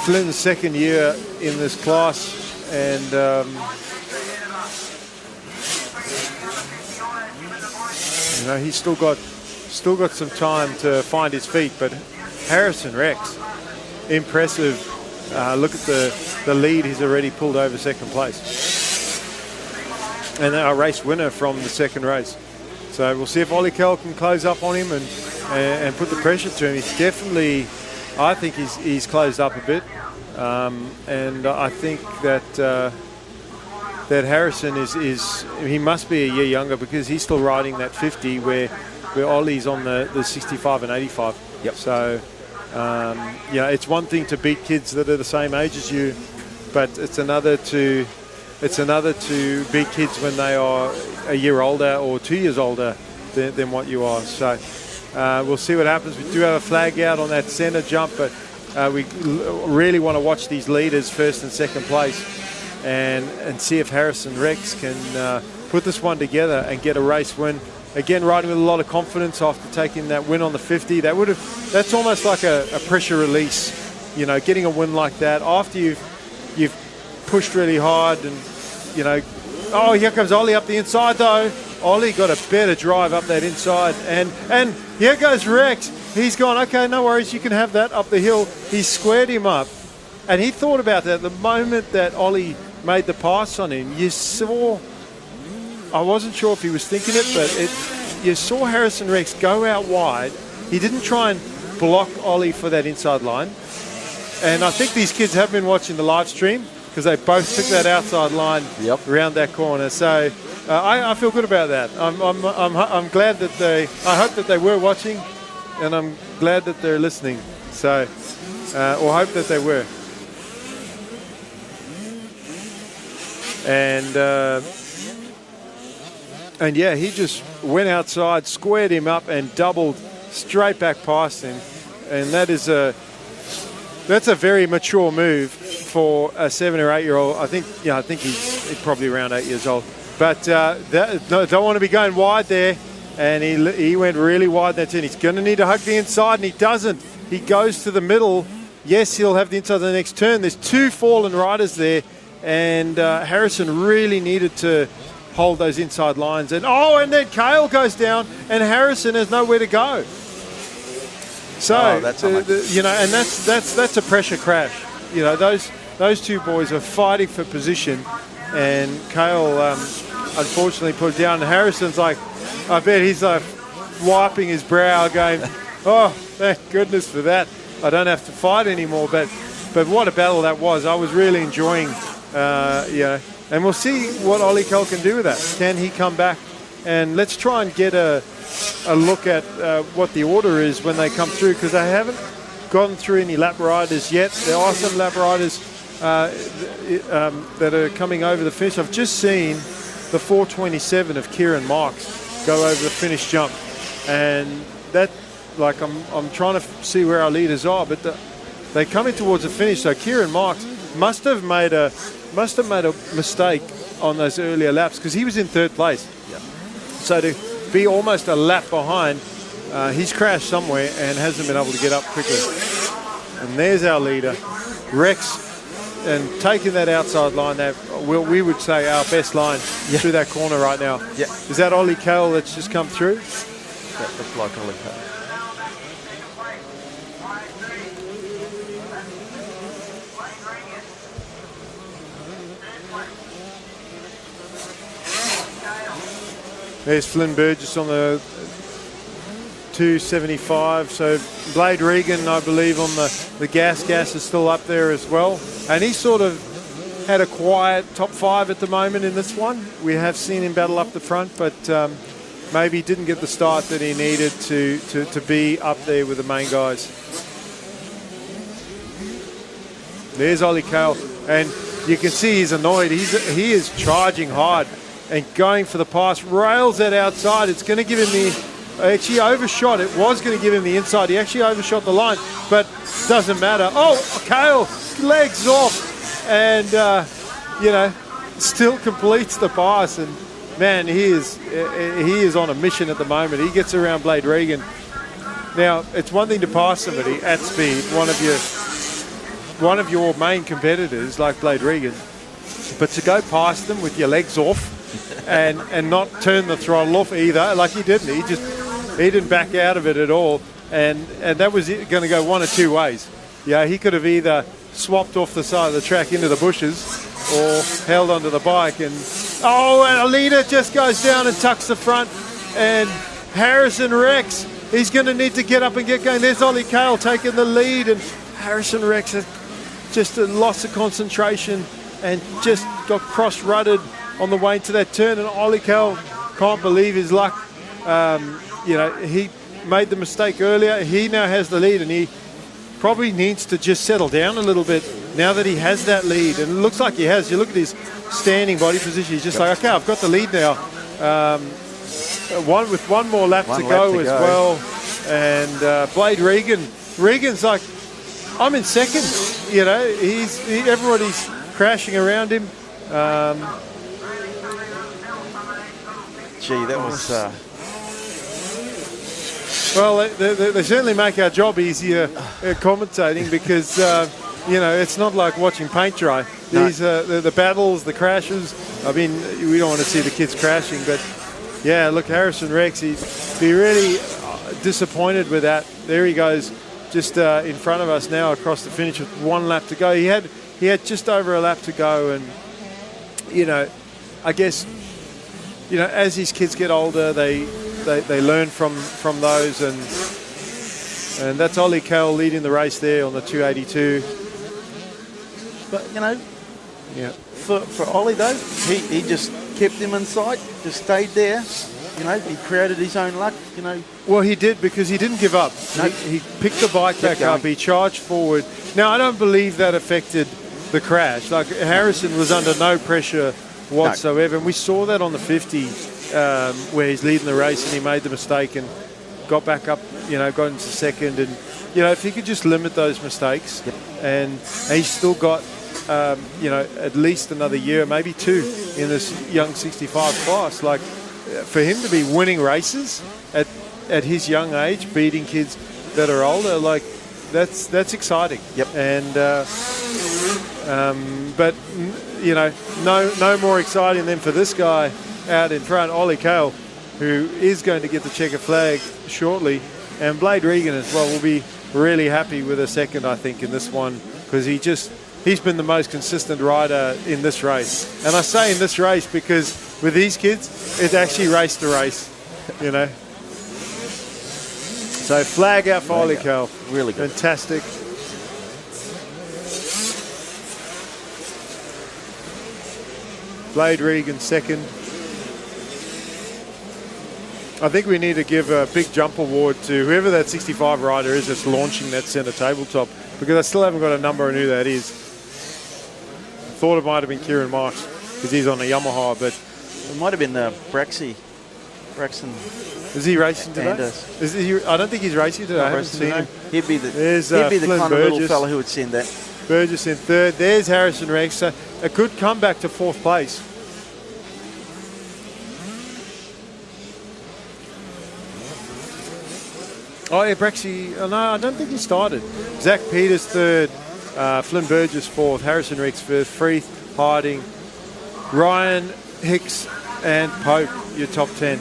Flynn's second year in this class, and you know, he's still got some time to find his feet. But Harrison Rex, impressive. Look at the lead he's already pulled over second place, and our race winner from the second race. So we'll see if Ollie Kell can close up on him and put the pressure to him. He's definitely, I think he's closed up a bit, and I think that Harrison is he must be a year younger, because he's still riding that 50 where Ollie's on the 65 and 85. Yep. So yeah, it's one thing to beat kids that are the same age as you, but it's another to beat kids when they are a year older or 2 years older than what you are. So we'll see what happens. We do have a flag out on that center jump, but we really want to watch these leaders first and second place and see if Harrison Rex can put this one together and get a race win. Again, riding with a lot of confidence after taking that win on the 50. That's almost like a pressure release, you know, getting a win like that after you've pushed really hard, and you know, oh, here comes Ollie up the inside though. Ollie got a better drive up that inside, and here goes Rex. He's gone, okay, no worries, you can have that up the hill. He squared him up, and he thought about that. The moment that Ollie made the pass on him, you saw, I wasn't sure if he was thinking it, but you saw Harrison Rex go out wide. He didn't try and block Ollie for that inside line. And I think these kids have been watching the live stream, because they both took that outside line around that corner. So I feel good about that. I'm glad that I hope that they were watching, and I'm glad that they're listening. So, or hope that they were. And yeah, he just went outside, squared him up, and doubled straight back past him. And that's a very mature move for a 7 or 8 year old. I think he's probably around 8 years old. But don't want to be going wide there. And he went really wide that turn. He's going to need to hug the inside, and he doesn't. He goes to the middle. Yes, he'll have the inside of the next turn. There's 2 fallen riders there, and Harrison really needed to hold those inside lines. And then Cale goes down, and Harrison has nowhere to go. So that's you know, and that's a pressure crash. You know, those 2 boys are fighting for position, and Cale unfortunately put it down. And Harrison's like, I bet he's like wiping his brow, going, "Oh, thank goodness for that. I don't have to fight anymore." But what a battle that was. I was really enjoying, and we'll see what Ollie Kell can do with that. Can he come back? And let's try and get a look at what the order is when they come through, because they haven't gotten through any lap riders yet. There are some lap riders that are coming over the finish. I've just seen the 4:27 of Kieran Marks go over the finish jump, and that, like, I'm trying to see where our leaders are, but they're coming towards the finish. So Kieran Marks must have made a mistake on those earlier laps, because he was in 3rd place. Yep. So to be almost a lap behind, he's crashed somewhere and hasn't been able to get up quickly. And there's our leader, Rex, and taking that outside line, that we would say our best line through that corner right now. Yeah. Is that Ollie Kell that's just come through? That looks like Ollie Kell. There's Flynn Burgess on the 275. So Blade Regan, I believe, on the gas is still up there as well. And he sort of had a quiet top 5 at the moment in this one. We have seen him battle up the front, but maybe didn't get the start that he needed to be up there with the main guys. There's Ollie Cale, and you can see he's annoyed. He is charging hard and going for the pass. Rails that outside. It's going to give him the... Actually overshot. It was going to give him the inside. He actually overshot the line, but doesn't matter. Oh, Cale, legs off, and you know, still completes the pass. And man, he is on a mission at the moment. He gets around Blade Regan. Now, it's one thing to pass somebody at speed, one of your main competitors like Blade Regan, but to go past them with your legs off and not turn the throttle off either, like he didn't. He didn't back out of it at all, and that was going to go one of two ways. Yeah, he could have either swapped off the side of the track into the bushes or held onto the bike, and a leader just goes down and tucks the front, and Harrison Rex, he's going to need to get up and get going. There's Ollie Cale taking the lead, and Harrison Rex has just lost of concentration and just got cross-rutted on the way into that turn, and Ollie Cale can't believe his luck. You know, he made the mistake earlier. He now has the lead, and he probably needs to just settle down a little bit now that he has that lead. And it looks like he has. You look at his standing body position. He's just like, okay, I've got the lead now. With one more lap to go as well. And Blade Regan's like, I'm in second. You know, everybody's crashing around him. Gee, that was... Well, they certainly make our job easier commentating because, you know, it's not like watching paint dry. These the battles, the crashes. I mean, we don't want to see the kids crashing, but yeah, look, Harrison Rex, he'd be really disappointed with that. There he goes, just in front of us now across the finish with one lap to go. He had just over a lap to go, and, you know, I guess, you know, as these kids get older, they learn from those, and that's Ollie Cale leading the race there on the 282. But, you know, yeah, for Ollie though, he just kept him in sight, just stayed there. You know, he created his own luck. You know. Well, he did, because he didn't give up. No. He picked the bike back up. He charged forward. Now, I don't believe that affected the crash. Like, Harrison was under no pressure whatsoever, and we saw that on the 50. Where he's leading the race and he made the mistake and got back up, you know, got into second. And, you know, if he could just limit those mistakes, and he's still got, you know, at least another year, maybe two in this young 65 class. Like, for him to be winning races at his young age, beating kids that are older, like, that's exciting. Yep. And, but, you know, no more exciting than for this guy out in front, Ollie Cale, who is going to get the checker flag shortly, and Blade Regan as well will be really happy with a second, I think, in this one, because he's been the most consistent rider in this race. And I say in this race because with these kids, it's actually race to race, you know. So flag out for Ollie Cale. Really good. Fantastic. Blade Regan second. I think we need to give a big jump award to whoever that 65 rider is that's launching that centre tabletop, because I still haven't got a number on who that is. Thought it might have been Kieran Marks because he's on a Yamaha, but it might have been Braxton. Is he racing today? I don't think he's racing today. I haven't seen him. He'd be the kind of little fella who would send that. Burgess in third. There's Harrison Rex. So a good comeback to fourth place. Oh, yeah, Brexy. No, I don't think he started. Zach Peters third. Flynn Burgess fourth. Harrison Rex fifth. Freeth, Harding, Ryan, Hicks, and Pope, your top 10.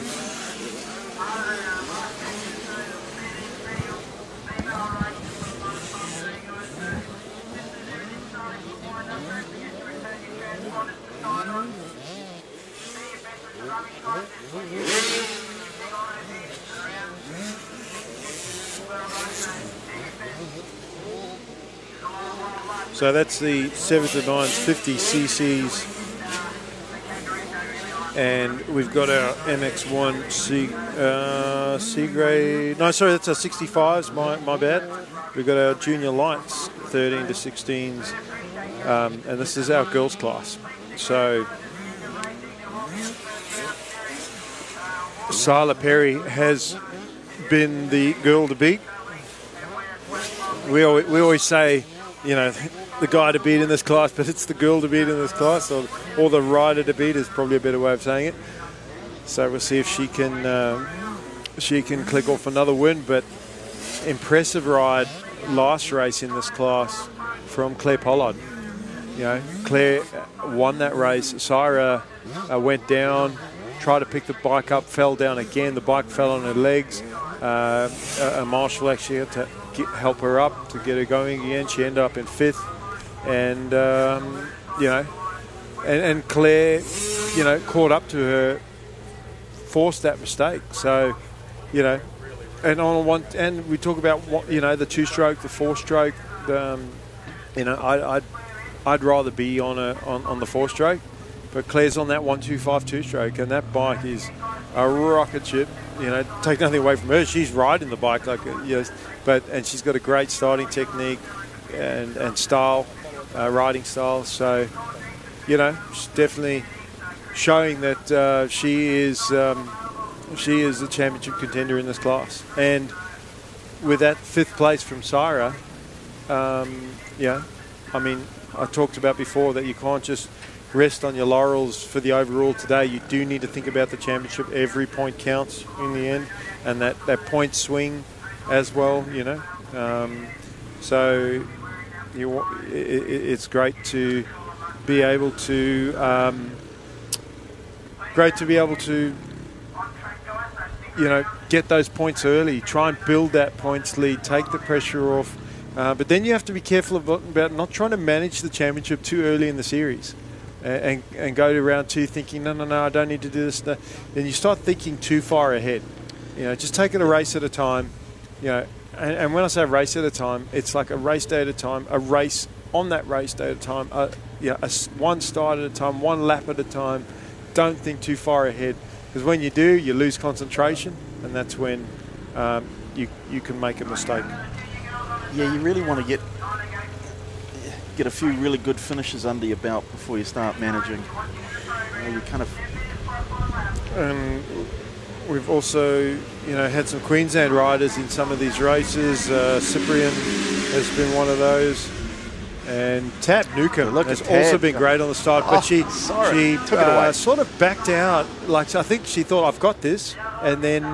So that's the 7 to 9 50 cc's. And we've got our MX1 C grade. No, sorry, that's our 65s. My bad. We've got our junior lights, 13 to 16s, and this is our girls class. So Sila Perry has been the girl to beat. We always say, you know, the guy to beat in this class, but it's the girl to beat in this class, or the rider to beat is probably a better way of saying it. So we'll see if she can click off another win. But impressive ride last race in this class from Claire Pollard. You know, Claire won that race. Syra went down, tried to pick the bike up, fell down again. The bike fell on her legs. A marshal actually had to help her up to get her going again. She ended up in 5th. And, you know, and Claire, you know, caught up to her, forced that mistake. So, you know, and on one, and we talk about what, you know, the 2-stroke, the 4-stroke. You know, I'd rather be on the 4-stroke, but Claire's on that 125 2-stroke, and that bike is a rocket ship. You know, take nothing away from her. She's riding the bike like, you know, and she's got a great starting technique and style. Riding style, so you know, she's definitely showing that she is a championship contender in this class. And with that 5th place from Syra, yeah, I mean, I talked about before that you can't just rest on your laurels for the overall today. You do need to think about the championship. Every point counts in the end, and that point swing as well. You know, so. It's great to be able to you know, get those points early, try and build that points lead, take the pressure off, but then you have to be careful about not trying to manage the championship too early in the series and go to round 2 thinking no, I don't need to do this. Then you start thinking too far ahead. You know, just take it a race at a time. You know. And when I say race at a time, it's like a race day at a time, a race on that race day at a time, one start at a time, one lap at a time. Don't think too far ahead, because when you do, you lose concentration, and that's when you can make a mistake. Yeah, you really want to get a few really good finishes under your belt before you start managing. You kind of... We've also, you know, had some Queensland riders in some of these races. Cyprian has been one of those, and Tab Newcomb has also been great on the start. But she sort of backed out. Like, I think she thought, I've got this, and then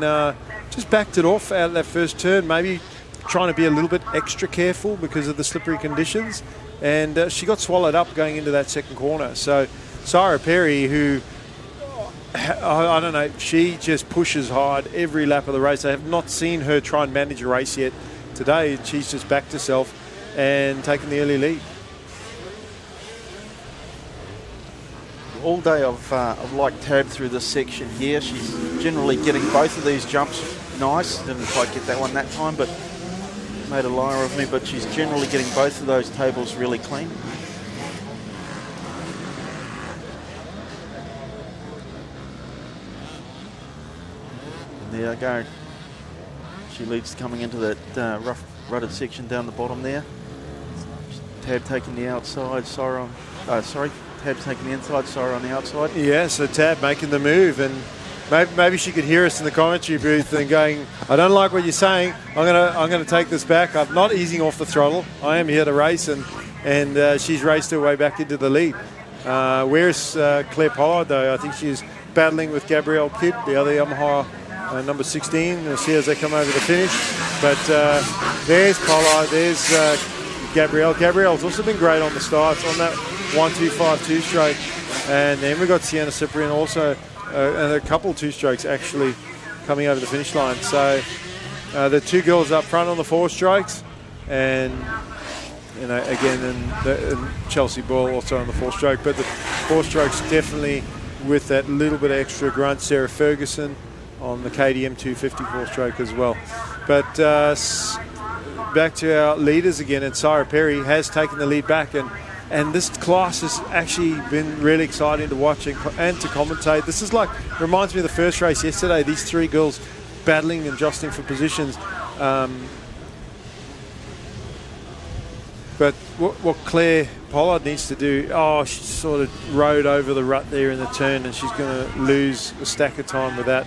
just backed it off out of that first turn. Maybe trying to be a little bit extra careful because of the slippery conditions, and she got swallowed up going into that second corner. So Sila Perry, who, I don't know, she just pushes hard every lap of the race. I have not seen her try and manage a race yet today. She's just backed herself and taken the early lead. All day I've liked Tab through this section here. She's generally getting both of these jumps nice. Didn't quite get that one that time, but made a liar of me. But she's generally getting both of those tables really clean. There I go. She leads coming into that rough rutted section down the bottom there. Tab taking the outside, Tab taking the inside, Syra on the outside. Yeah, so Tab making the move, and maybe she could hear us in the commentary booth and going, I don't like what you're saying. I'm gonna take this back. I'm not easing off the throttle. I am here to race, and she's raced her way back into the lead. Where's Claire Pollard though? I think she's battling with Gabrielle Kidd, the other Yamaha number 16. We'll see as they come over the finish. But there's Pollard, there's Gabrielle. Gabrielle's also been great on the starts on that 125 2-stroke. And then we've got Sienna Cyprian also, and a couple 2-strokes actually coming over the finish line. So the two girls up front on the 4-strokes, and you know, again, and Chelsea Ball also on the 4-stroke. But the 4-strokes definitely with that little bit of extra grunt. Sarah Ferguson on the KTM 250 4-stroke as well. But back to our leaders again, and Sarah Perry has taken the lead back, and this class has actually been really exciting to watch and to commentate. This is reminds me of the first race yesterday. These three girls battling and jostling for positions. But what Claire Pollard needs to do, she sort of rode over the rut there in the turn, and she's going to lose a stack of time with that.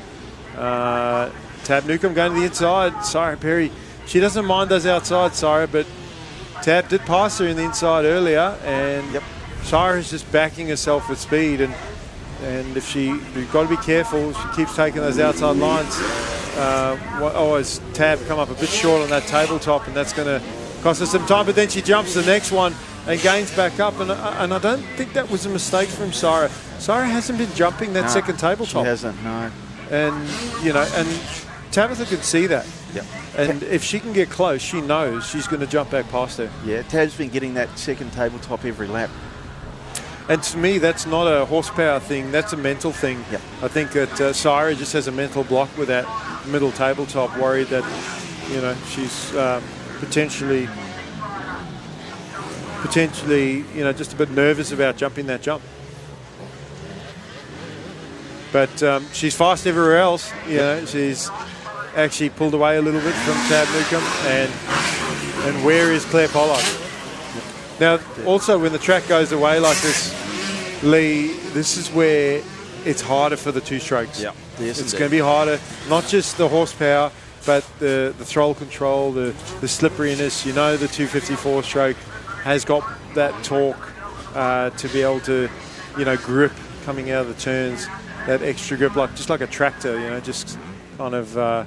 Tab Newcomb going to the inside. Sarah Perry, she doesn't mind those outside, Sarah, but Tab did pass her in the inside earlier, and Sarah's just backing herself with speed, and you've got to be careful. She keeps taking those outside lines. Always Tab come up a bit short on that tabletop, and that's going to cost her some time, but then she jumps the next one and gains back up, and I don't think that was a mistake from Sarah. Sarah hasn't been jumping that second tabletop. She hasn't, no. And, and Tabitha could see that. Yep. And if she can get close, she knows she's going to jump back past her. Yeah, Tab's been getting that second tabletop every lap. And to me, that's not a horsepower thing, that's a mental thing. Yep. I think that Sarah just has a mental block with that middle tabletop, worried that, she's potentially, just a bit nervous about jumping that jump. But she's fast everywhere else. She's actually pulled away a little bit from Tab Newcomb. And where is Claire Pollard? Now, also when the track goes away like this, Lee, this is where it's harder for the two strokes. Yeah, yes, it's going to be harder, not just the horsepower, but the throttle control, the slipperiness. The 254 stroke has got that torque to be able to, grip coming out of the turns, that extra grip, just like a tractor, just kind of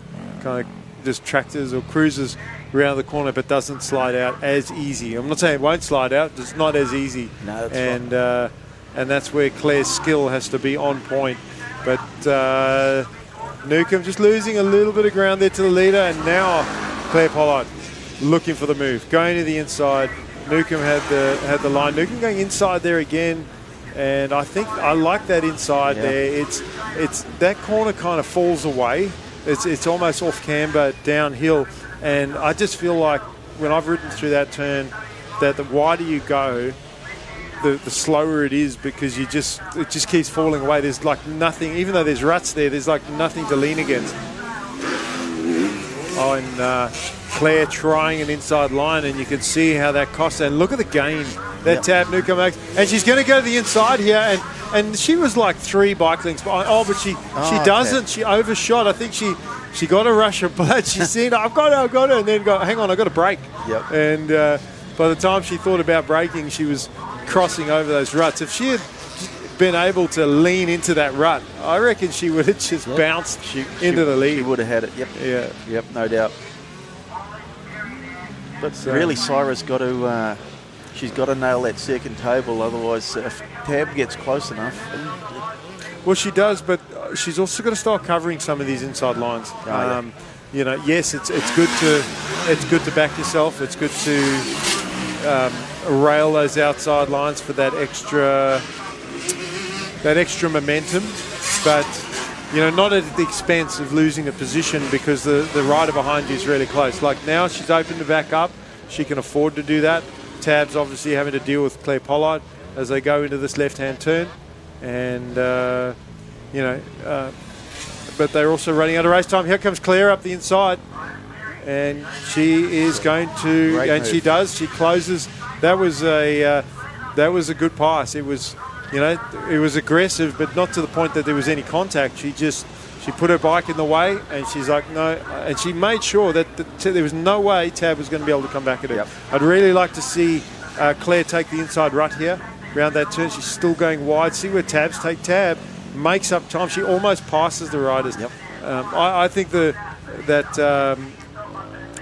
just tractors or cruises around the corner, but doesn't slide out as easy. I'm not saying it won't slide out, it's not as easy. No, that's right. And that's where Claire's skill has to be on point. But Newcomb just losing a little bit of ground there to the leader, and now Claire Pollard looking for the move, going to the inside. Newcomb had the line. Newcomb going inside there again, and I think I like that inside there. It's that corner kind of falls away. It's almost off camber downhill, and I just feel like when I've ridden through that turn, that the wider you go, the slower it is, because it just keeps falling away. There's nothing, even though there's ruts there's nothing to lean against. And Claire trying an inside line, and you can see how that costs. And look at the gain that Tab Newcomb makes. And she's going to go to the inside here, and she was 3 bike lengths behind. But she doesn't. Okay. She overshot. I think she got a rush of blood. She's seen, I've got her, and then hang on, I've got to brake. Yep. And by the time she thought about braking, she was crossing over those ruts. If she had been able to lean into that rut, I reckon she would have just bounced into the lead. She would have had it. Yep. Yeah. Yep. No doubt. But really, Sarah's got to. She's got to nail that second table. Otherwise, if Tab gets close enough. Well, she does, but she's also got to start covering some of these inside lines. Yes, it's good to back yourself. It's good to rail those outside lines for that extra momentum, but not at the expense of losing a position, because the rider behind you is really close. Now she's open to back up. She can afford to do that. Tab's obviously having to deal with Claire Pollard as they go into this left-hand turn, and but they're also running out of race time. Here comes Claire up the inside, and she is going to, Great and move. she does. She closes. That was a good pass. It was, it was aggressive, but not to the point that there was any contact. She put her bike in the way, and she's like, no, and she made sure that there was no way Tab was going to be able to come back at her. Yep. I'd really like to see Claire take the inside rut here around that turn. She's still going wide. See where Tab's take. Tab makes up time. She almost passes the riders. Yep. I think the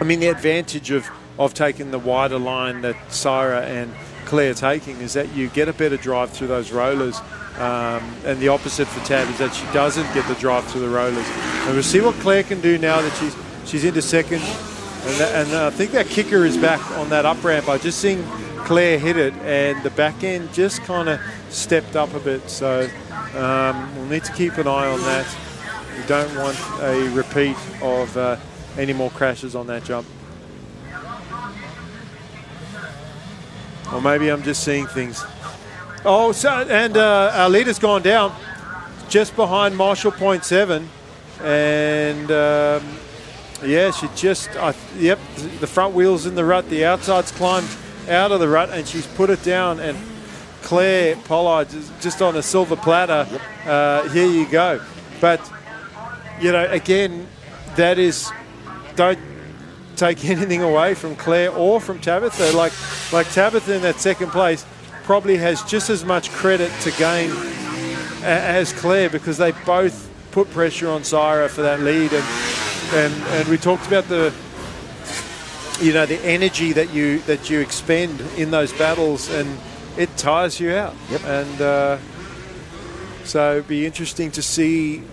advantage of taking the wider line that Sarah and Claire taking is that you get a better drive through those rollers, and the opposite for Tab is that she doesn't get the drive through the rollers. And we'll see what Claire can do now that she's into second, and I think that kicker is back on that up ramp. I just seen Claire hit it, and the back end just kind of stepped up a bit, so we'll need to keep an eye on that. We don't want a repeat of any more crashes on that jump. Or maybe I'm just seeing things. Oh, so and our leader's gone down just behind Marshall, 0.7. And yeah, she just, yep, the front wheel's in the rut. The outside's climbed out of the rut and she's put it down. And Claire Pollard is just on a silver platter. Here you go. But, you know, again, that is, don't take anything away from Claire or from Tabitha. Like Tabitha in that second place probably has just as much credit to gain as Claire, because they both put pressure on Syra for that lead. And we talked about the energy that you expend in those battles, and it tires you out. Yep. And so it'd be interesting to see.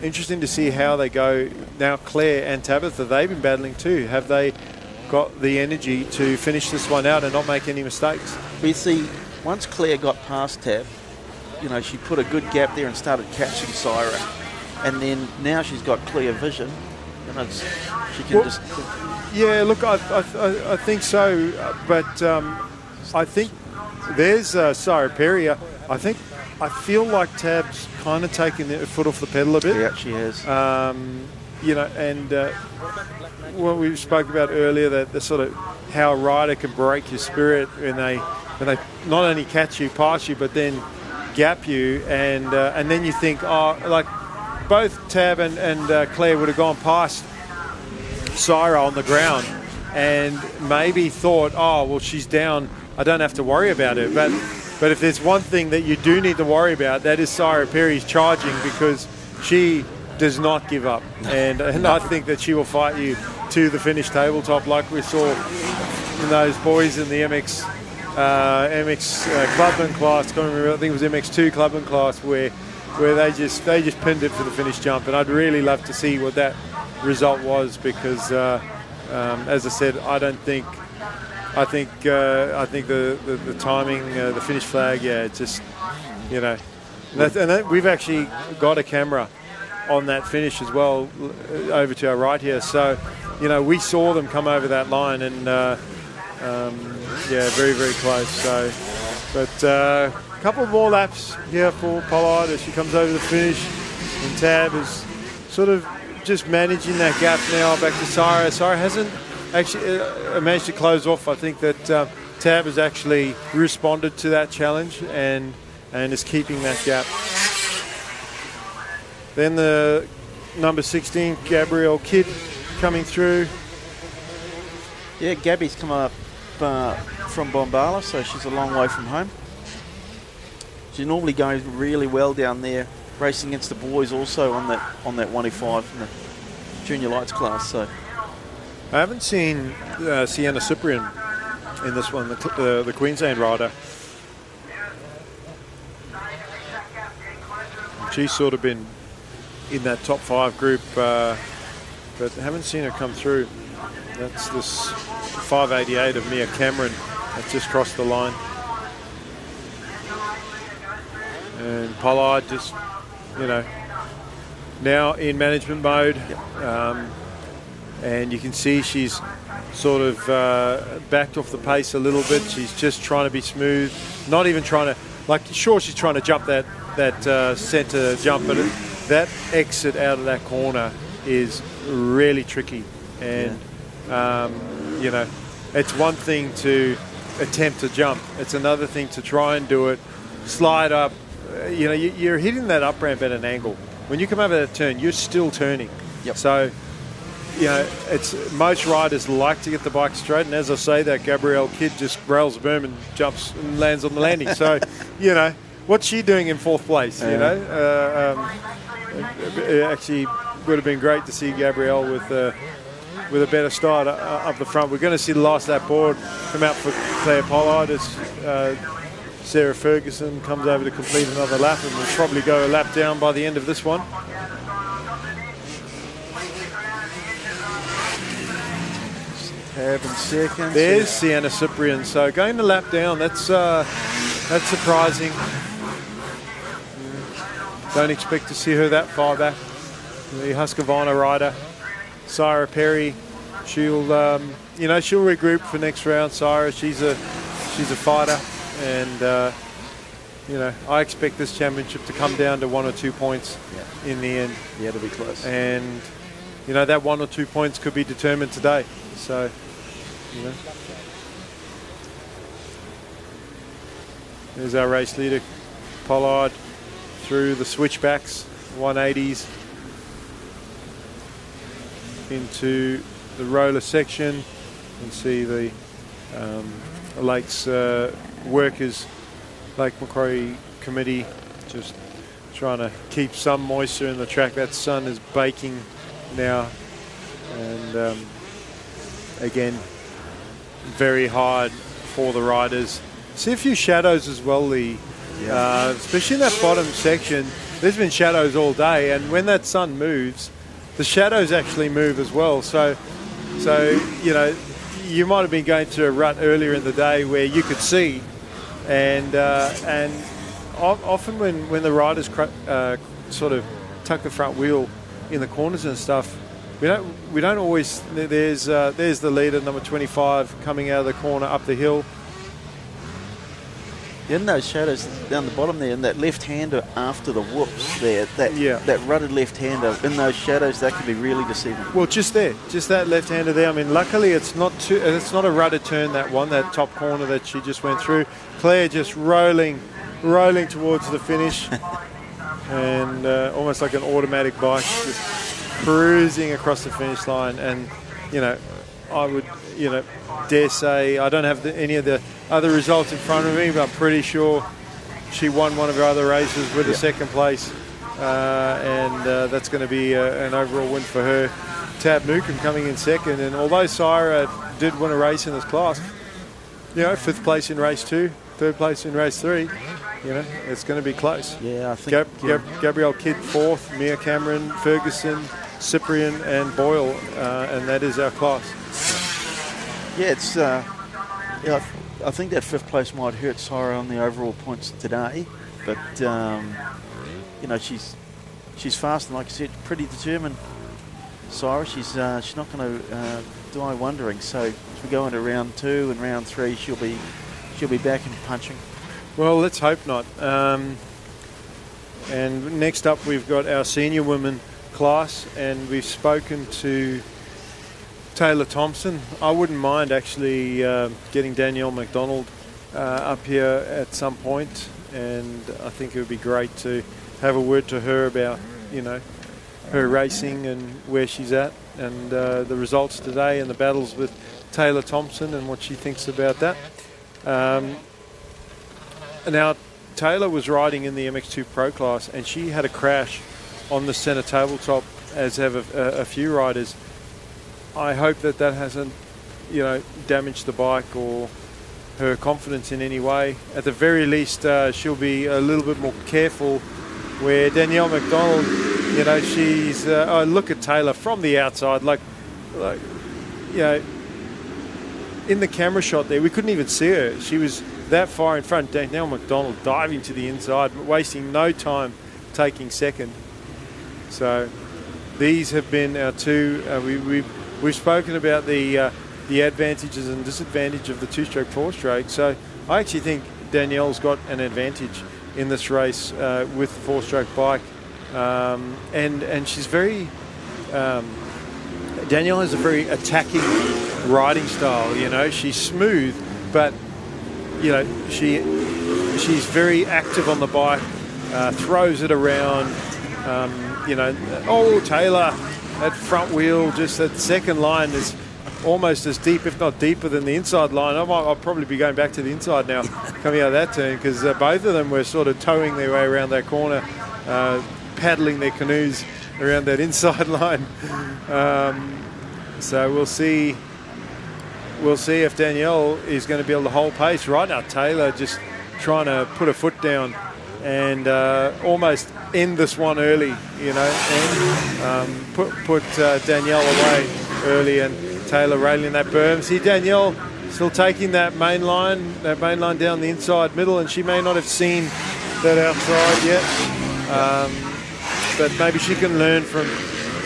Interesting to see how they go now. Claire and Tabitha, they've been battling too. Have they got the energy to finish this one out and not make any mistakes? We see once Claire got past Tab, you know, she put a good gap there and started catching Syra, and then now she's got clear vision. You know, she can just. Yeah, look, I think so, but I think there's Syra Perry. I feel like Tab's kind of taken the foot off the pedal a bit. Yeah, she has. You know, and what we spoke about earlier, that the sort of how a rider can break your spirit when they not only catch you, pass you, but then gap you, and then you think, oh, like both Tab and Claire would have gone past Syra on the ground and maybe thought, oh, well, she's down, I don't have to worry about it. But if there's one thing that you do need to worry about, that is Syra Perry's charging, because she does not give up. And I think that she will fight you to the finish tabletop, like we saw in those boys in the MX Clubman class. I can't remember, I think it was MX2 Clubman class, where they just pinned it for the finish jump. And I'd really love to see what that result was, because as I said, I think the timing, the finish flag, yeah, it's just, you know, we've actually got a camera on that finish as well, over to our right here. So, you know, we saw them come over that line, and yeah, very, very close. So, but a couple more laps here for Pollard as she comes over the finish, and Tab is sort of just managing that gap now back to Syra. Syra hasn't actually managed to close off. I think that Tab has actually responded to that challenge and is keeping that gap. Then the number 16, Gabrielle Kidd, coming through. Yeah, Gabby's come up from Bombala, so she's a long way from home. She normally goes really well down there, racing against the boys also on that 105 in the junior lights class. So I haven't seen Sienna Cyprian in this one, the Queensland rider. She's sort of been in that top 5 group, but haven't seen her come through. That's this 588 of Mia Cameron that just crossed the line. And Pollard just, you know, now in management mode. And you can see she's sort of backed off the pace a little bit. She's just trying to be smooth, not even trying to, like, sure, she's trying to jump that centre jump, but that exit out of that corner is really tricky. And, you know, it's one thing to attempt to jump. It's another thing to try and do it, slide up. You know, you're hitting that up ramp at an angle. When you come over that turn, you're still turning. Yep. So, you know, most riders like to get the bike straight, and as I say that, Gabrielle Kidd just rails the boom and jumps and lands on the landing. So, you know, what's she doing in 4th place? You know, it actually would have been great to see Gabrielle with a better start up the front. We're going to see the last lap board come out for Claire Pollard as Sarah Ferguson comes over to complete another lap, and we'll probably go a lap down by the end of this one. Tab in second. There's Sienna Cyprian. So going the lap down, that's surprising. Don't expect to see her that far back. The Husqvarna rider, Syra Perry, she'll regroup for next round. Syra, she's a fighter, and I expect this championship to come down to 1 or 2 points in the end. Yeah, it'll be close. And that 1 or 2 points could be determined today. So, there's our race leader, Pollard, through the switchbacks, 180s, into the roller section. You can see the Lake's workers, Lake Macquarie committee, just trying to keep some moisture in the track. That sun is baking now, and again, very hard for the riders. See a few shadows as well, Lee. Especially in that bottom section. There's been shadows all day, and when that sun moves, the shadows actually move as well. So you might have been going through a rut earlier in the day where you could see, and often when the riders sort of tuck the front wheel in the corners and stuff, we don't always. There's the leader, number 25, coming out of the corner up the hill. In those shadows down the bottom there, and that left-hander after the whoops there, that rutted left-hander in those shadows, that can be really deceiving. Well, just that left-hander there. I mean, luckily it's not a rutted turn, that top corner that she just went through. Claire just rolling towards the finish, and almost like an automatic bike, just cruising across the finish line. And I would dare say, I don't have any of the other results in front of me, but I'm pretty sure she won one of her other races with a second place, and that's going to be an overall win for her. Tab Newcomb coming in second, and although Syra did win a race in this class, 5th place in race 2, 3rd place in race 3, it's going to be close. Yeah, I think Gabrielle Kidd 4th, Mia Cameron, Ferguson, Cyprian and Boyle, and that is our class. Yeah, it's. I think that 5th place might hurt Syra on the overall points today, but she's fast and, like I said, pretty determined. Syra, she's not going to die wondering. So as we go into round 2 and round 3, she'll be back and punching. Well, let's hope not. And next up, we've got our senior women class, and we've spoken to Taylor Thompson. I wouldn't mind actually getting Danielle McDonald up here at some point, and I think it would be great to have a word to her about her racing and where she's at, and the results today and the battles with Taylor Thompson and what she thinks about that. Now, Taylor was riding in the MX2 Pro class, and she had a crash on the centre tabletop, as have a few riders. I hope that hasn't, damaged the bike or her confidence in any way. At the very least, she'll be a little bit more careful. Where Danielle McDonald, she's look at Taylor from the outside, like in the camera shot there, we couldn't even see her. She was that far in front. Danielle McDonald diving to the inside, wasting no time taking second. So these have been our two. We've spoken about the advantages and disadvantages of the 2-stroke, 4-stroke. So I actually think Danielle's got an advantage in this race with the 4-stroke bike, and she's very. Danielle has a very attacking riding style. She's smooth, but she's very active on the bike, throws it around. Taylor, that front wheel, just that second line is almost as deep, if not deeper, than the inside line. I'll probably be going back to the inside now, coming out of that turn, because both of them were sort of towing their way around that corner, paddling their canoes around that inside line. So we'll see if Danielle is going to be able to hold pace. Right now, Taylor just trying to put a foot down and almost end this one early, and put Danielle away early, and Taylor railing that berm. See Danielle still taking that main line down the inside middle, and she may not have seen that outside yet, but maybe she can learn from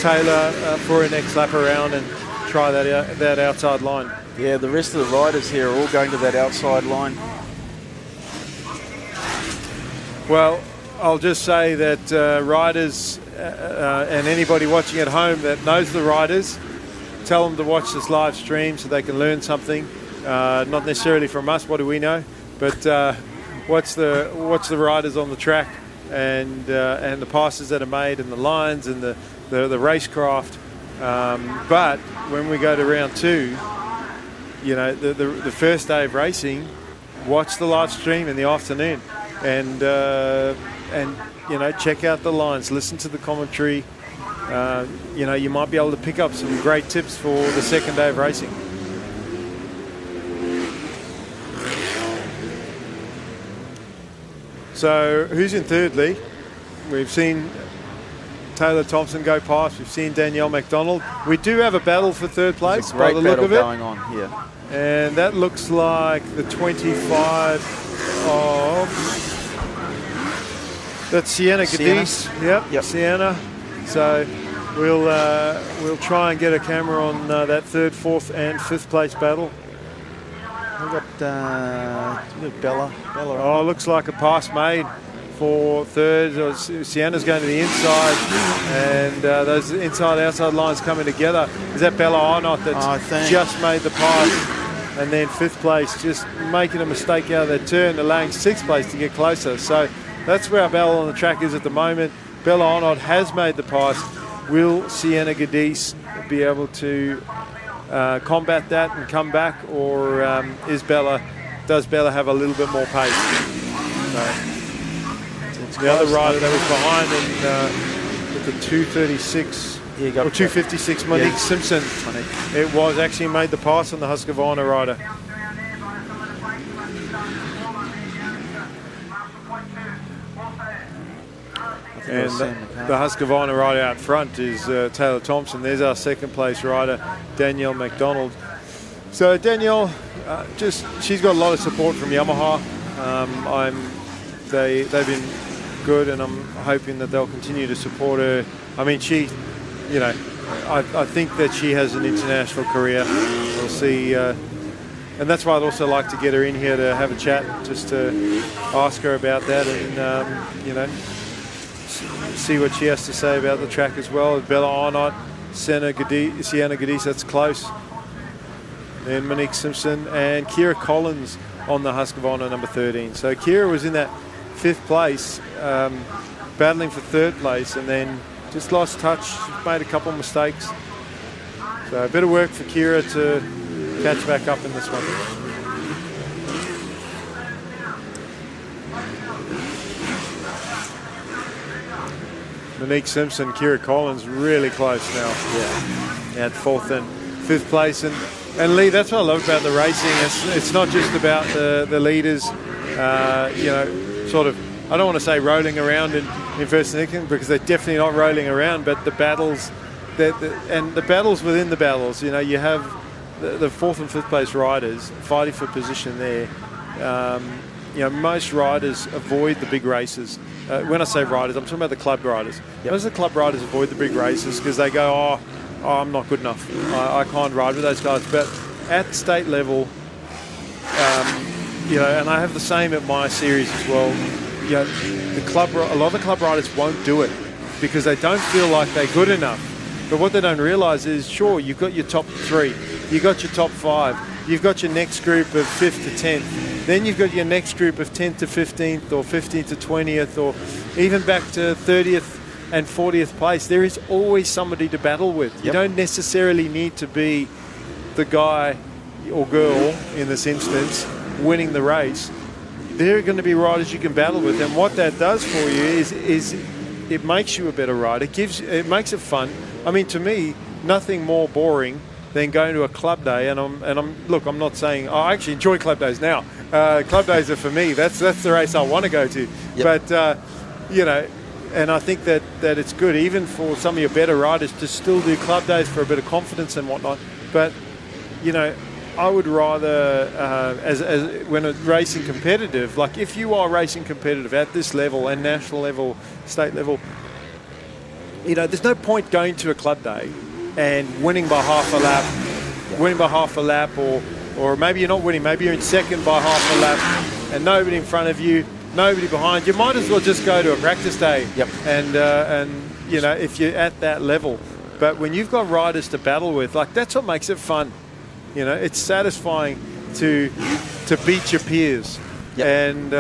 Taylor for her next lap around and try that outside line. Yeah, the rest of the riders here are all going to that outside line. Well, I'll just say that riders and anybody watching at home that knows the riders, tell them to watch this live stream so they can learn something. Not necessarily from us, what do we know? But watch the riders on the track and the passes that are made and the lines and the racecraft. But when we go to round 2, you know, the first day of racing, watch the live stream in the afternoon and you know, check out the lines, listen to the commentary. You know, you might be able to pick up some great tips for the second day of racing. So who's in third, Lee? We've seen Taylor Thompson go past. We've seen Danielle McDonald. We do have a battle for third place by the look of it. Going on here. And that looks like the 25 of... That's Sienna Cadiz. Yep, Sienna. So we'll try and get a camera on that third, fourth and fifth place battle. We've got Bella. Oh, looks like a pass made for third. Sienna's going to the inside, and those inside-outside lines coming together. Is that Bella Arnott that just made the pass? And then fifth place, just making a mistake out of that turn, allowing sixth place to get closer. So that's where our battle on the track is at the moment. Bella Arnott has made the pass. Will Sienna Cadiz be able to combat that and come back, or does Bella have a little bit more pace? So, the other rider that was behind with the 236 or 256, Monique Simpson. It was actually made the pass on the Husqvarna rider. And the Husqvarna rider out front is Taylor Thompson. There's our second place rider, Danielle McDonald. So Danielle, she's got a lot of support from Yamaha. They've been good, and I'm hoping that they'll continue to support her. I mean, I think that she has an international career. We'll see. And that's why I'd also like to get her in here to have a chat, just to ask her about that and, see what she has to say about the track as well. Bella Arnott, Sienna Cadiz, that's close. Then Monique Simpson and Kira Collins on the Husqvarna number 13. So Kira was in that fifth place, battling for third place, and then just lost touch, made a couple of mistakes. So a bit of work for Kira to catch back up in this one. Monique Simpson, Kira Collins, really close now. Yeah, at fourth and fifth place. And Lee, that's what I love about the racing. It's not just about the leaders, sort of, I don't want to say rolling around in first and second, because they're definitely not rolling around, but the battles, and the battles within the battles. You have the fourth and fifth place riders fighting for position there. Most riders avoid the big races. When I say riders, I'm talking about the club riders. Most of the club riders avoid the big races because they go, oh, I'm not good enough. I can't ride with those guys. But at state level, and I have the same at my series as well. A lot of the club riders won't do it because they don't feel like they're good enough. But what they don't realise is, sure, you've got your top 3, you've got your top 5, you've got your next group of 5th to 10th. Then you've got your next group of 10th to 15th or 15th to 20th or even back to 30th and 40th place. There is always somebody to battle with. Yep. You don't necessarily need to be the guy or girl, in this instance, winning the race. There are going to be riders you can battle with. And what that does for you is it makes you a better rider. It makes it fun. I mean, to me, nothing more boring than going to a club day. And I'm not saying I actually enjoy club days now. Club days are for me. That's the race I want to go to. Yep. But and I think that it's good even for some of your better riders to still do club days for a bit of confidence and whatnot. But I would rather as when racing competitive, like if you are racing competitive at this level and national level, state level, there's no point going to a club day and winning by half a lap, or maybe you're not winning, maybe you're in second by half a lap, and nobody in front of you, nobody behind you, might as well just go to a practice day. And you know, if you're at that level. But when you've got riders to battle with, like, that's what makes it fun. You know, it's satisfying to beat your peers. And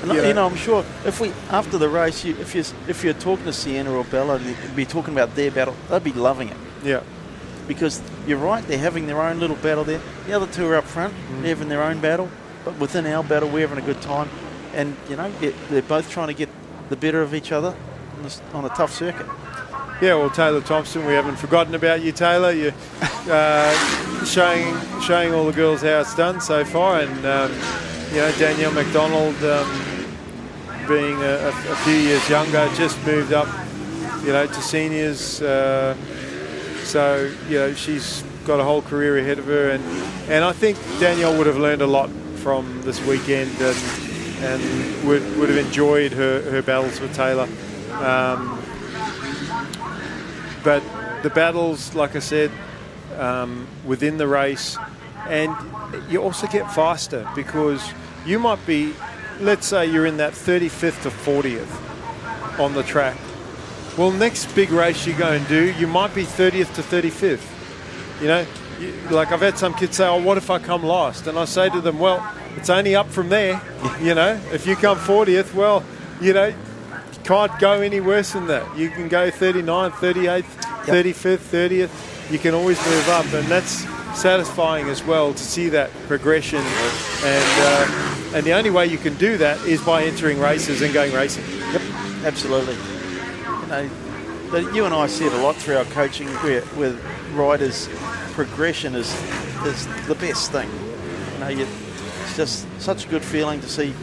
you know, I'm sure if we after the race, if you're talking to Sienna or Bella, you'd be talking about their battle, they'd be loving it. Yeah. Because you're right, they're having their own little battle there. The other two are up front, they're having their own battle, but within our battle, we're having a good time. And you know, they're both trying to get the better of each other on a tough circuit. Yeah, well, Taylor Thompson, we haven't forgotten about you, Taylor. You're showing all the girls how it's done so far, and you know, Danielle McDonald, being a few years younger, just moved up, you know, to seniors. So you know, she's got a whole career ahead of her, and I think Danielle would have learned a lot from this weekend, and would have enjoyed her battles with Taylor. But the battles, like I said, within the race, and you also get faster because you might be, let's say you're in that 35th to 40th on the track. Well, next big race you go and do, you might be 30th to 35th. You know, like I've had some kids say, oh, what if I come last? And I say to them, well, it's only up from there. You know, if you come 40th, well, you know, you can't go any worse than that. You can go 39th, 38th, 35th, 30th. You can always move up, and that's satisfying as well to see that progression. And the only way you can do that is by entering races and going racing. Yep, absolutely. You know, you and I see it a lot through our coaching, with riders, progression is the best thing. You know, it's just such a good feeling to see,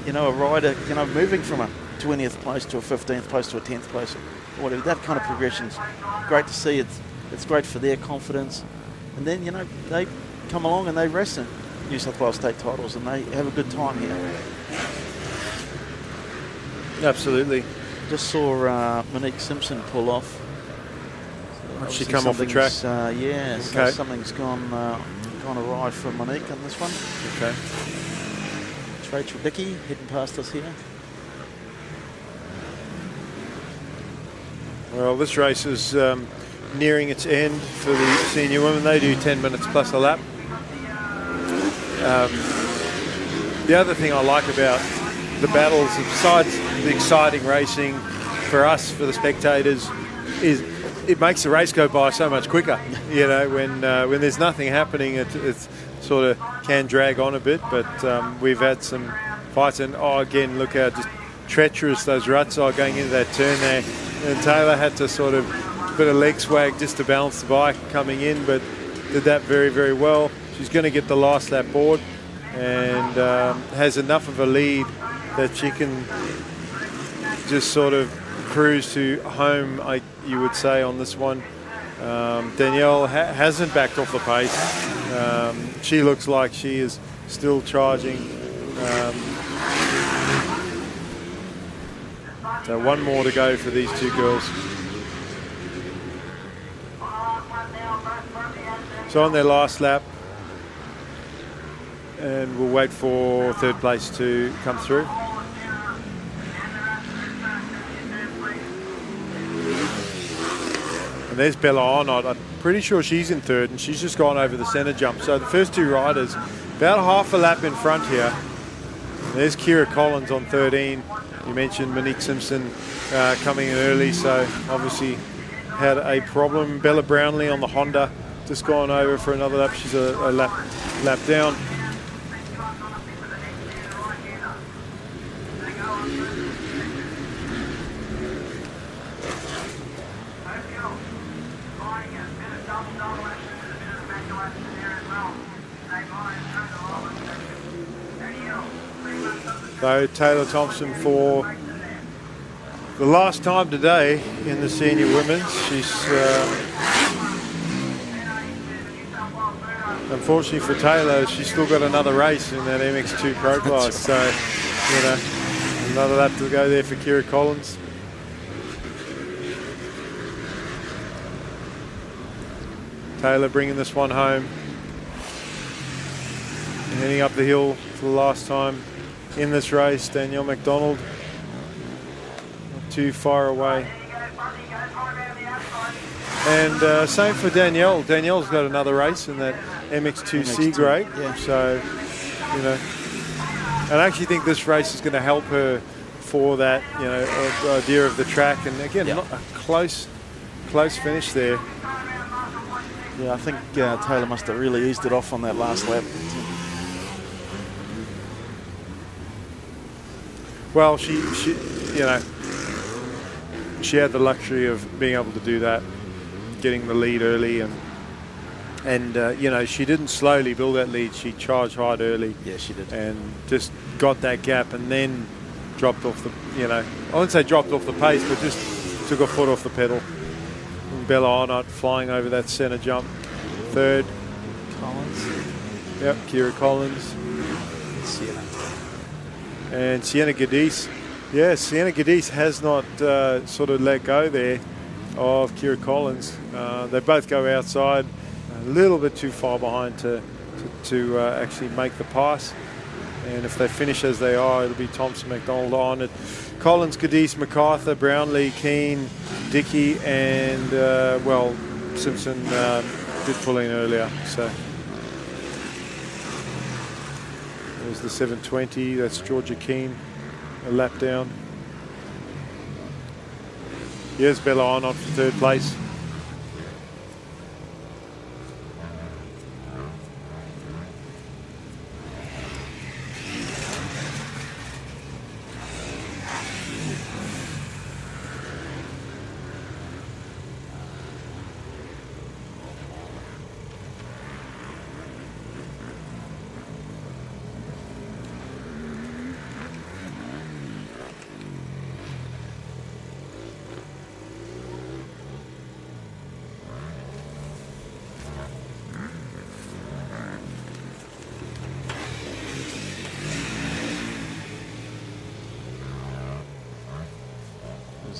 you know, a rider, you know, moving from a 20th place to a 15th place to a 10th place, or whatever. That kind of progression is great to see. It's great for their confidence. And then, you know, they come along and they race in New South Wales state titles, and they have a good time here. Absolutely. Just saw Monique Simpson pull off. So she come off the track? Yeah, so okay. Something's gone awry for Monique on this one. Okay. It's Rachel Dickey heading past us here. Well, this race is nearing its end for the senior women. They do 10 minutes plus a lap. The other thing I like about the battles, besides the exciting racing for us, for the spectators, is it makes the race go by so much quicker. You know, when there's nothing happening, it sort of can drag on a bit. But we've had some fights, and again, look how just treacherous those ruts are going into that turn there. And Taylor had to sort of bit of leg swag just to balance the bike coming in, but did that very, very well. She's going to get the last lap board, and has enough of a lead that she can just sort of cruise to home, you would say, on this one. Danielle hasn't backed off the pace. She looks like she is still charging. So one more to go for these two girls. So on their last lap, and we'll wait for third place to come through. And there's Bella Arnott. I'm pretty sure she's in third, and she's just gone over the centre jump. So the first two riders, about half a lap in front here. There's Kira Collins on 13. You mentioned Monique Simpson coming in early, so obviously had a problem. Bella Brownlee on the Honda, just gone over for another lap. She's a lap down. So Taylor Thompson, for the last time today in the senior women's, she's unfortunately for Taylor, she's still got another race in that MX2 Pro class. So, you know, another lap to go there for Kira Collins. Taylor bringing this one home. And heading up the hill for the last time in this race. Danielle McDonald not too far away. And same for Danielle. Danielle's got another race in that MX2 C grade. Yeah. So, you know, and I actually think this race is going to help her for that, you know, idea of the track. And again, not a close finish there. Yeah, I think Taylor must have really eased it off on that last lap. Well, she you know, she had the luxury of being able to do that, getting the lead early, and you know, she didn't slowly build that lead. She charged hard early. Yeah, she did. And just got that gap, and then dropped off the, you know, I wouldn't say dropped off the pace, but just took her foot off the pedal. And Bella Arnott flying over that centre jump. Third. Collins. Yep, Kira Collins. Sienna. And Sienna Gadis. Yeah, Sienna Gadis has not sort of let go there of Kira Collins. They both go outside, a little bit too far behind to actually make the pass. And if they finish as they are, it'll be Thompson, McDonald on it. Collins, Gadis, MacArthur, Brownlee, Keane, Dickey, and, well, Simpson did pull in earlier. So there's the 720. That's Georgia Keane, a lap down. Here's Bella Arnott for third place.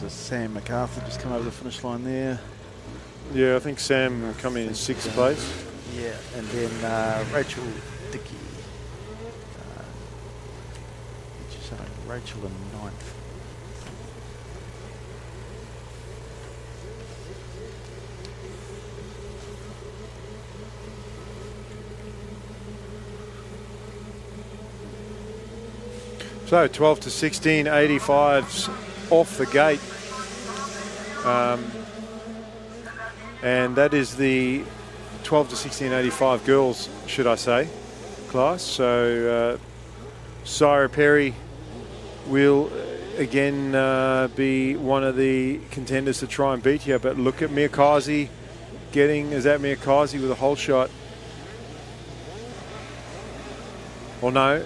Sam MacArthur just come over the finish line there. Yeah, I think Sam will come in sixth place. Yeah, and then Rachel Dickey. Did you say Rachel in ninth? So 12 to 16, 85s off the gate. And that is the 12 to 16, 85 girls, should I say, class. So Sarah Perry will again be one of the contenders to try and beat here. But look at Mia Kazi getting, is that Mia Kazi with a whole shot? Or no?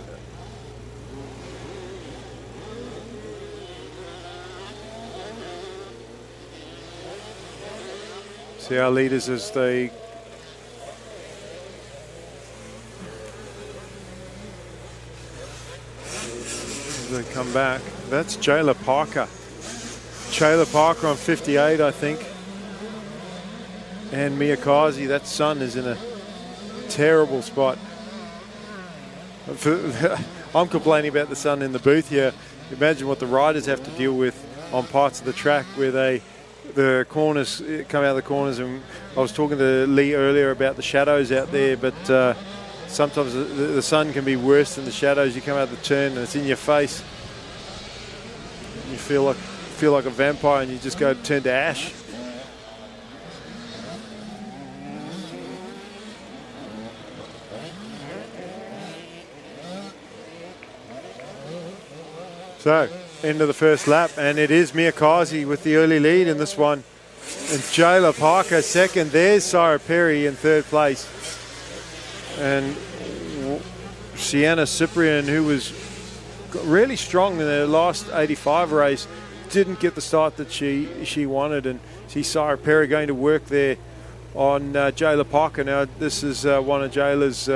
See our leaders as they come back. That's Jayla Parker. Jayla Parker on 58, I think. And Mia Kazi, that son is in a terrible spot. I'm complaining about the sun in the booth here. Imagine what the riders have to deal with on parts of the track where the corners come out of the corners. And I was talking to Lee earlier about the shadows out there, but sometimes the sun can be worse than the shadows. You come out of the turn and it's in your face. You feel like a vampire and you just go turn to ash. So, end of the first lap, and it is Mia Kazi with the early lead in this one. And Jayla Parker second. There's Sarah Perry in third place. And Sienna Cyprian, who was really strong in the last 85 race, didn't get the start that she wanted. And see Sarah Perry going to work there on Jayla Parker. Now, this is one of Jayla's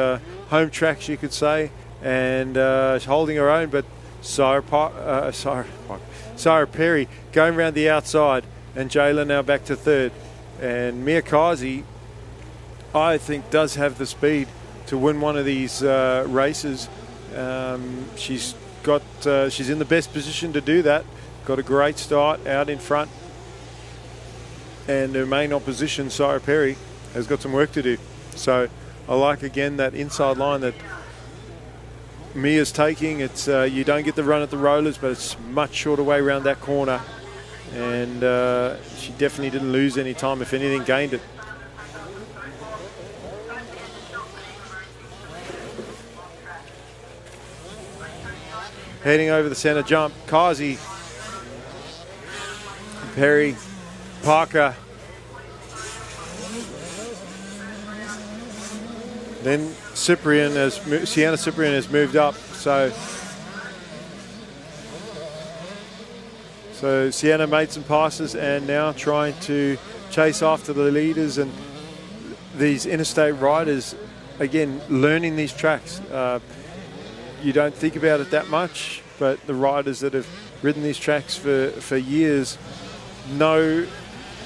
home tracks, you could say, and she's holding her own, but Sarah Perry going around the outside, and Jayla now back to third. And Mia Kazi I think, does have the speed to win one of these races. She's in the best position to do that. Got a great start out in front. And her main opposition, Sarah Perry, has got some work to do. So I like, again, that inside line that Mia's taking. It's you don't get the run at the rollers, but it's much shorter way around that corner. And she definitely didn't lose any time. If anything, gained it. Heading over the centre jump, Kazi, Perry, Parker. Then Sienna Cyprian has moved up. So Sienna made some passes and now trying to chase after the leaders and these interstate riders, again, learning these tracks. You don't think about it that much, but the riders that have ridden these tracks for years know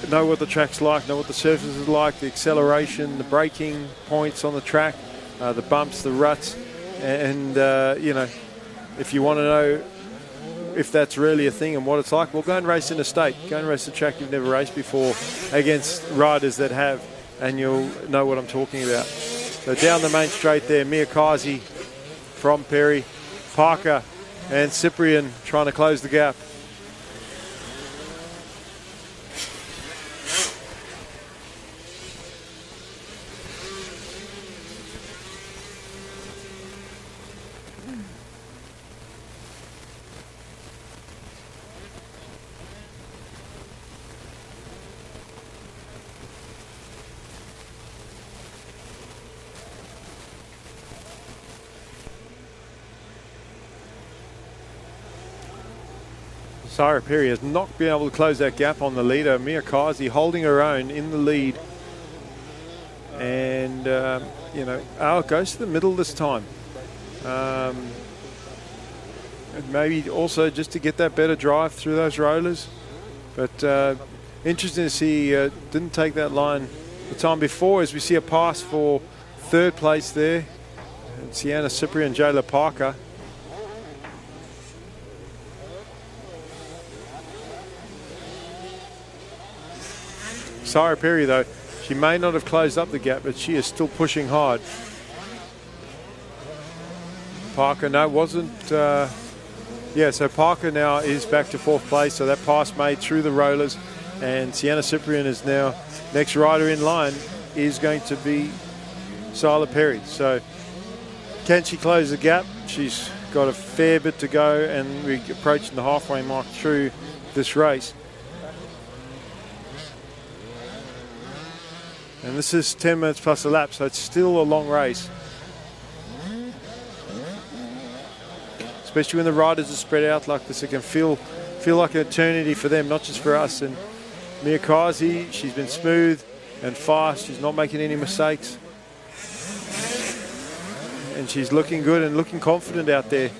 what the track's like, know what the surface is like, the acceleration, the braking points on the track, the bumps, the ruts. And, if you want to know if that's really a thing and what it's like, well, go and race in a state. Go and race a track you've never raced before against riders that have, and you'll know what I'm talking about. So down the main straight there, Mia Kazi from Perry, Parker and Cyprian trying to close the gap. Sarah Perry has not been able to close that gap on the leader. Mia Kazi holding her own in the lead. And, it goes to the middle this time. And maybe also just to get that better drive through those rollers. But interesting to see, didn't take that line the time before, as we see a pass for third place there. And Sienna Cyprian, Jayla Parker. Sarah Perry, though, she may not have closed up the gap, but she is still pushing hard. Parker, no, wasn't. So Parker now is back to fourth place. So that pass made through the rollers. And Sienna Cyprian is now, next rider in line is going to be Sarah Perry. So can she close the gap? She's got a fair bit to go, and we're approaching the halfway mark through this race. And this is 10 minutes plus a lap, so it's still a long race. Especially when the riders are spread out like this, it can feel like an eternity for them, not just for us. And Mia Kazi, she's been smooth and fast. She's not making any mistakes. And she's looking good and looking confident out there.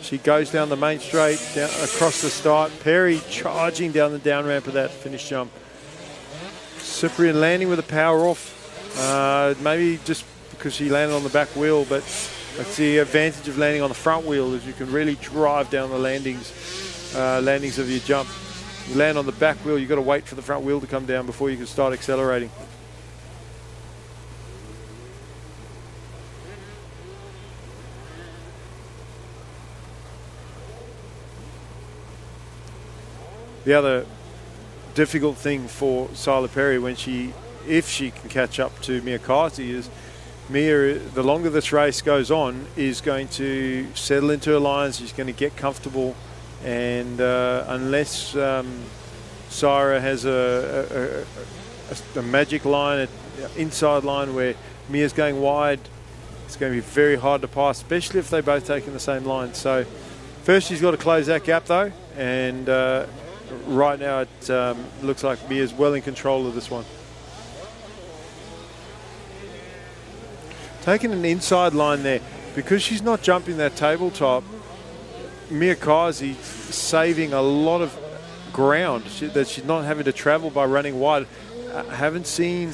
She goes down the main straight, down across the start. Perry charging down the down ramp of that finish jump. Cyprian landing with a power off, maybe just because she landed on the back wheel, but that's the advantage of landing on the front wheel, is you can really drive down the landings of your jump. You land on the back wheel, you've got to wait for the front wheel to come down before you can start accelerating. The other difficult thing for Sarah Perry if she can catch up to Mia Kazi, is Mia, the longer this race goes on, is going to settle into her lines. She's going to get comfortable, and unless Sarah has a magic line, inside line where Mia's going wide, it's going to be very hard to pass, especially if they're both taking the same line. So first she's got to close that gap though, and right now it looks like Mia's well in control of this one. Taking an inside line there, because she's not jumping that tabletop, Mia Kazi saving a lot of ground that she's not having to travel by running wide. I haven't seen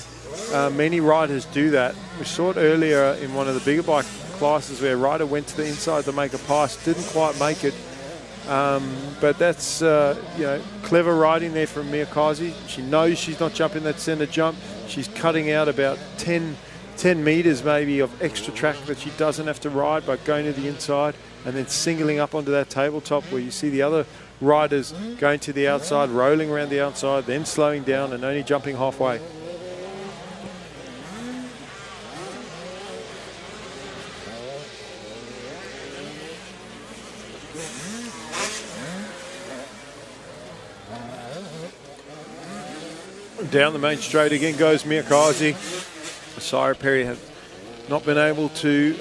many riders do that. We saw it earlier in one of the bigger bike classes where a rider went to the inside to make a pass, didn't quite make it. But that's clever riding there from Macquarie. She knows she's not jumping that centre jump. She's cutting out about 10 metres maybe of extra track that she doesn't have to ride by going to the inside and then singling up onto that tabletop where you see the other riders going to the outside, rolling around the outside, then slowing down and only jumping halfway. Down the main straight again goes Macquarie. Sarah Perry has not been able to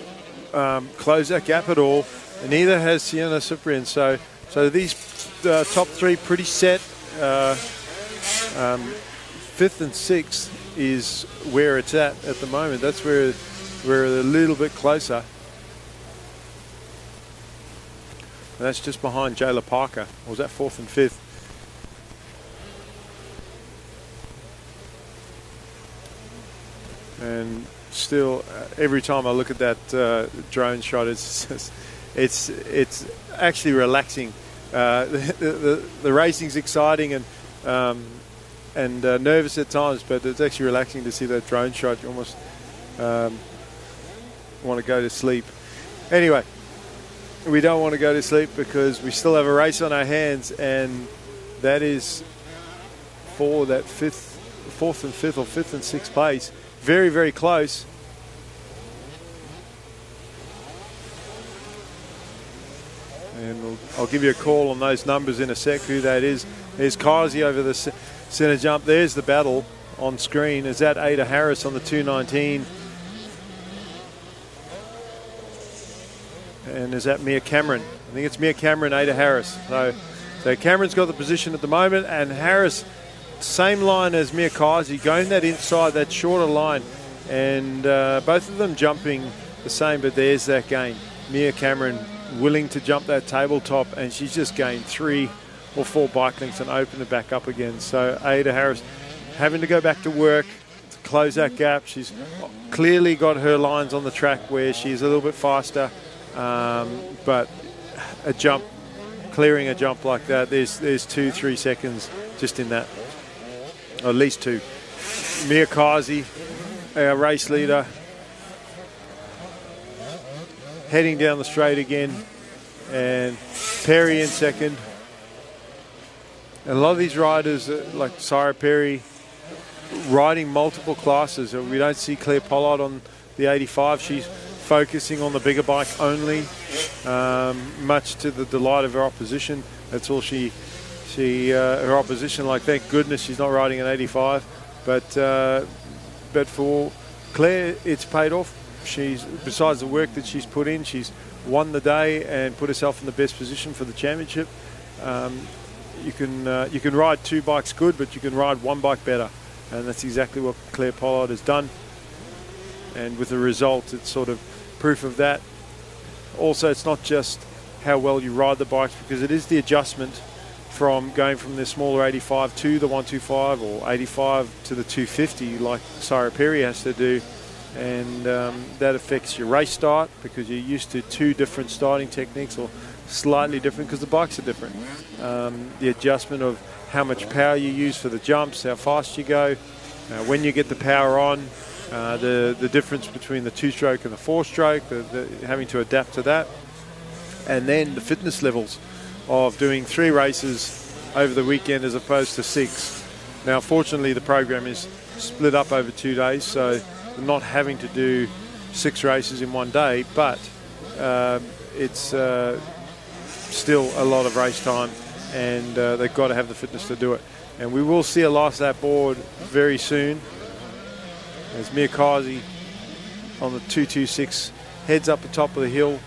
close that gap at all, and neither has Sienna Cyprian. So these top three pretty set. Fifth and sixth is where it's at the moment. That's where we're a little bit closer. And that's just behind Jayla Parker. Or was that fourth and fifth? And still, every time I look at that drone shot, it's actually relaxing. The racing's exciting and nervous at times, but it's actually relaxing to see that drone shot. You almost want to go to sleep. Anyway, we don't want to go to sleep because we still have a race on our hands, and that is for that fourth and fifth or fifth and sixth place. Very, very close. And I'll give you a call on those numbers in a sec, who that is. There's Kazi over the centre jump. There's the battle on screen. Is that Ada Harris on the 219? And is that Mia Cameron? I think it's Mia Cameron, Ada Harris. So Cameron's got the position at the moment, and Harris, same line as Macquarie, going that inside, that shorter line, and both of them jumping the same, but there's that gain. Mia Cameron willing to jump that tabletop, and she's just gained 3 or 4 bike lengths and opened it back up again. So Ada Harris having to go back to work to close that gap. She's clearly got her lines on the track where she's a little bit faster, but a jump, clearing a jump like that, there's 2-3 seconds just in that. At least 2. Mia Kazi, our race leader, heading down the straight again, and Perry in second. And a lot of these riders, like Sarah Perry, riding multiple classes. We don't see Claire Pollard on the 85. She's focusing on the bigger bike only, much to the delight of her opposition. That's all her opposition, like, thank goodness she's not riding an 85, but for Claire it's paid off. She's, besides the work that she's put in, she's won the day and put herself in the best position for the championship. You can ride 2 bikes good, but you can ride 1 bike better, and that's exactly what Claire Pollard has done, and with the result it's sort of proof of that. Also, it's not just how well you ride the bikes, because it is the adjustment from going from the smaller 85 to the 125 or 85 to the 250 like Sarah Perry has to do, and that affects your race start because you're used to 2 different starting techniques, or slightly different because the bikes are different. The adjustment of how much power you use for the jumps, how fast you go, when you get the power on, the difference between the 2-stroke and the 4-stroke, having to adapt to that, and then the fitness levels of doing 3 races over the weekend as opposed to 6. Now, fortunately, the program is split up over 2 days, so we're not having to do 6 races in one day, but it's still a lot of race time, and they've got to have the fitness to do it. And we will see a last lap board very soon as Macquarie on the 226 heads up the top of the hill.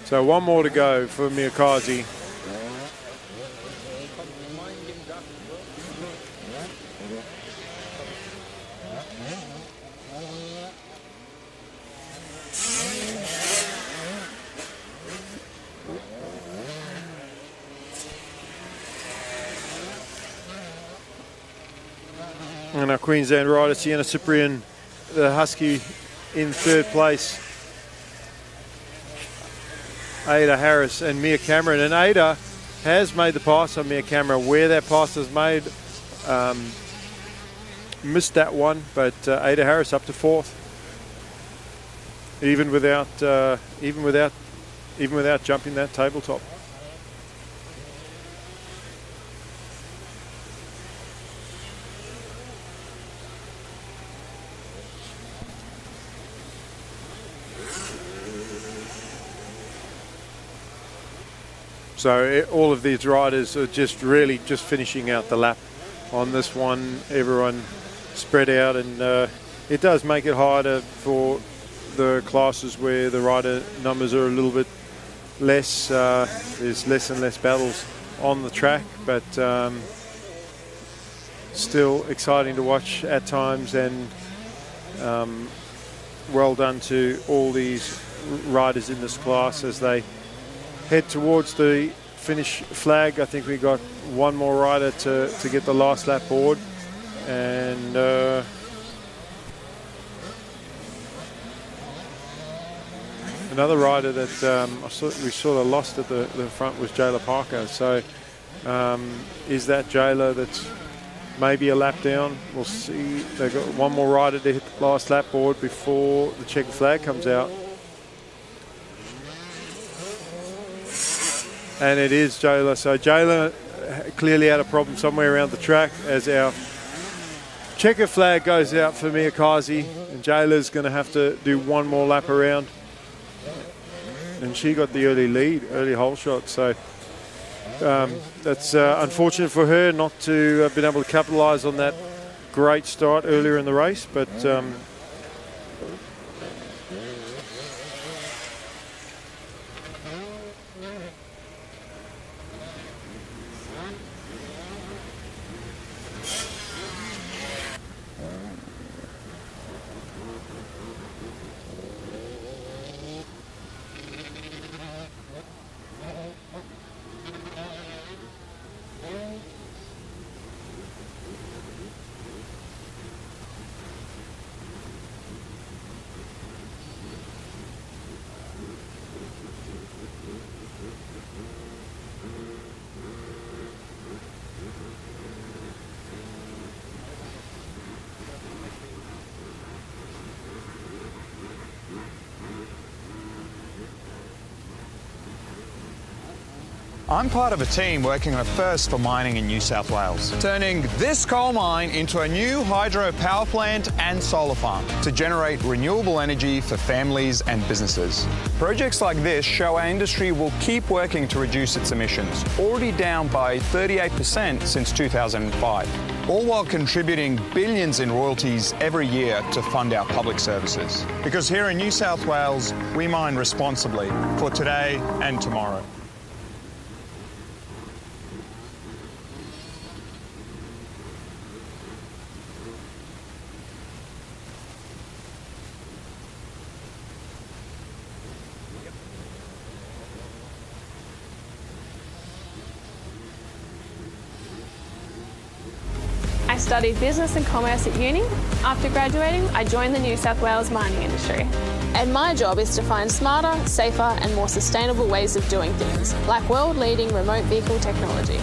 So 1 more to go for Macquarie. And our Queensland rider, Sienna Cyprian, the Husky, in third place. Ada Harris and Mia Cameron. And Ada has made the pass on Mia Cameron. Where that pass is made, missed that one, but Ada Harris up to fourth, even without jumping that tabletop. So all of these riders are just finishing out the lap on this one. Everyone spread out, and it does make it harder for the classes where the rider numbers are a little bit less. There's less and less battles on the track, but still exciting to watch at times, and well done to all these riders in this class as they head towards the finish flag. I think we got one more rider to get the last lap board, and another rider that we sort of lost at the front was Jayla Parker. So is that Jayla that's maybe a lap down? We'll see. They've got one more rider to hit the last lap board before the checkered flag comes out. And it is Jayla. So Jayla clearly had a problem somewhere around the track as our checker flag goes out for Miyakazi, and Jayla's going to have to do one more lap around. And she got the early hole shot. So that's unfortunate for her not to have been able to capitalise on that great start earlier in the race, but I'm part of a team working on a first for mining in New South Wales, turning this coal mine into a new hydro power plant and solar farm to generate renewable energy for families and businesses. Projects like this show our industry will keep working to reduce its emissions, already down by 38% since 2005, all while contributing billions in royalties every year to fund our public services. Because here in New South Wales, we mine responsibly for today and tomorrow. I studied business and commerce at uni. After graduating, I joined the New South Wales mining industry. And my job is to find smarter, safer and more sustainable ways of doing things, like world-leading remote vehicle technology,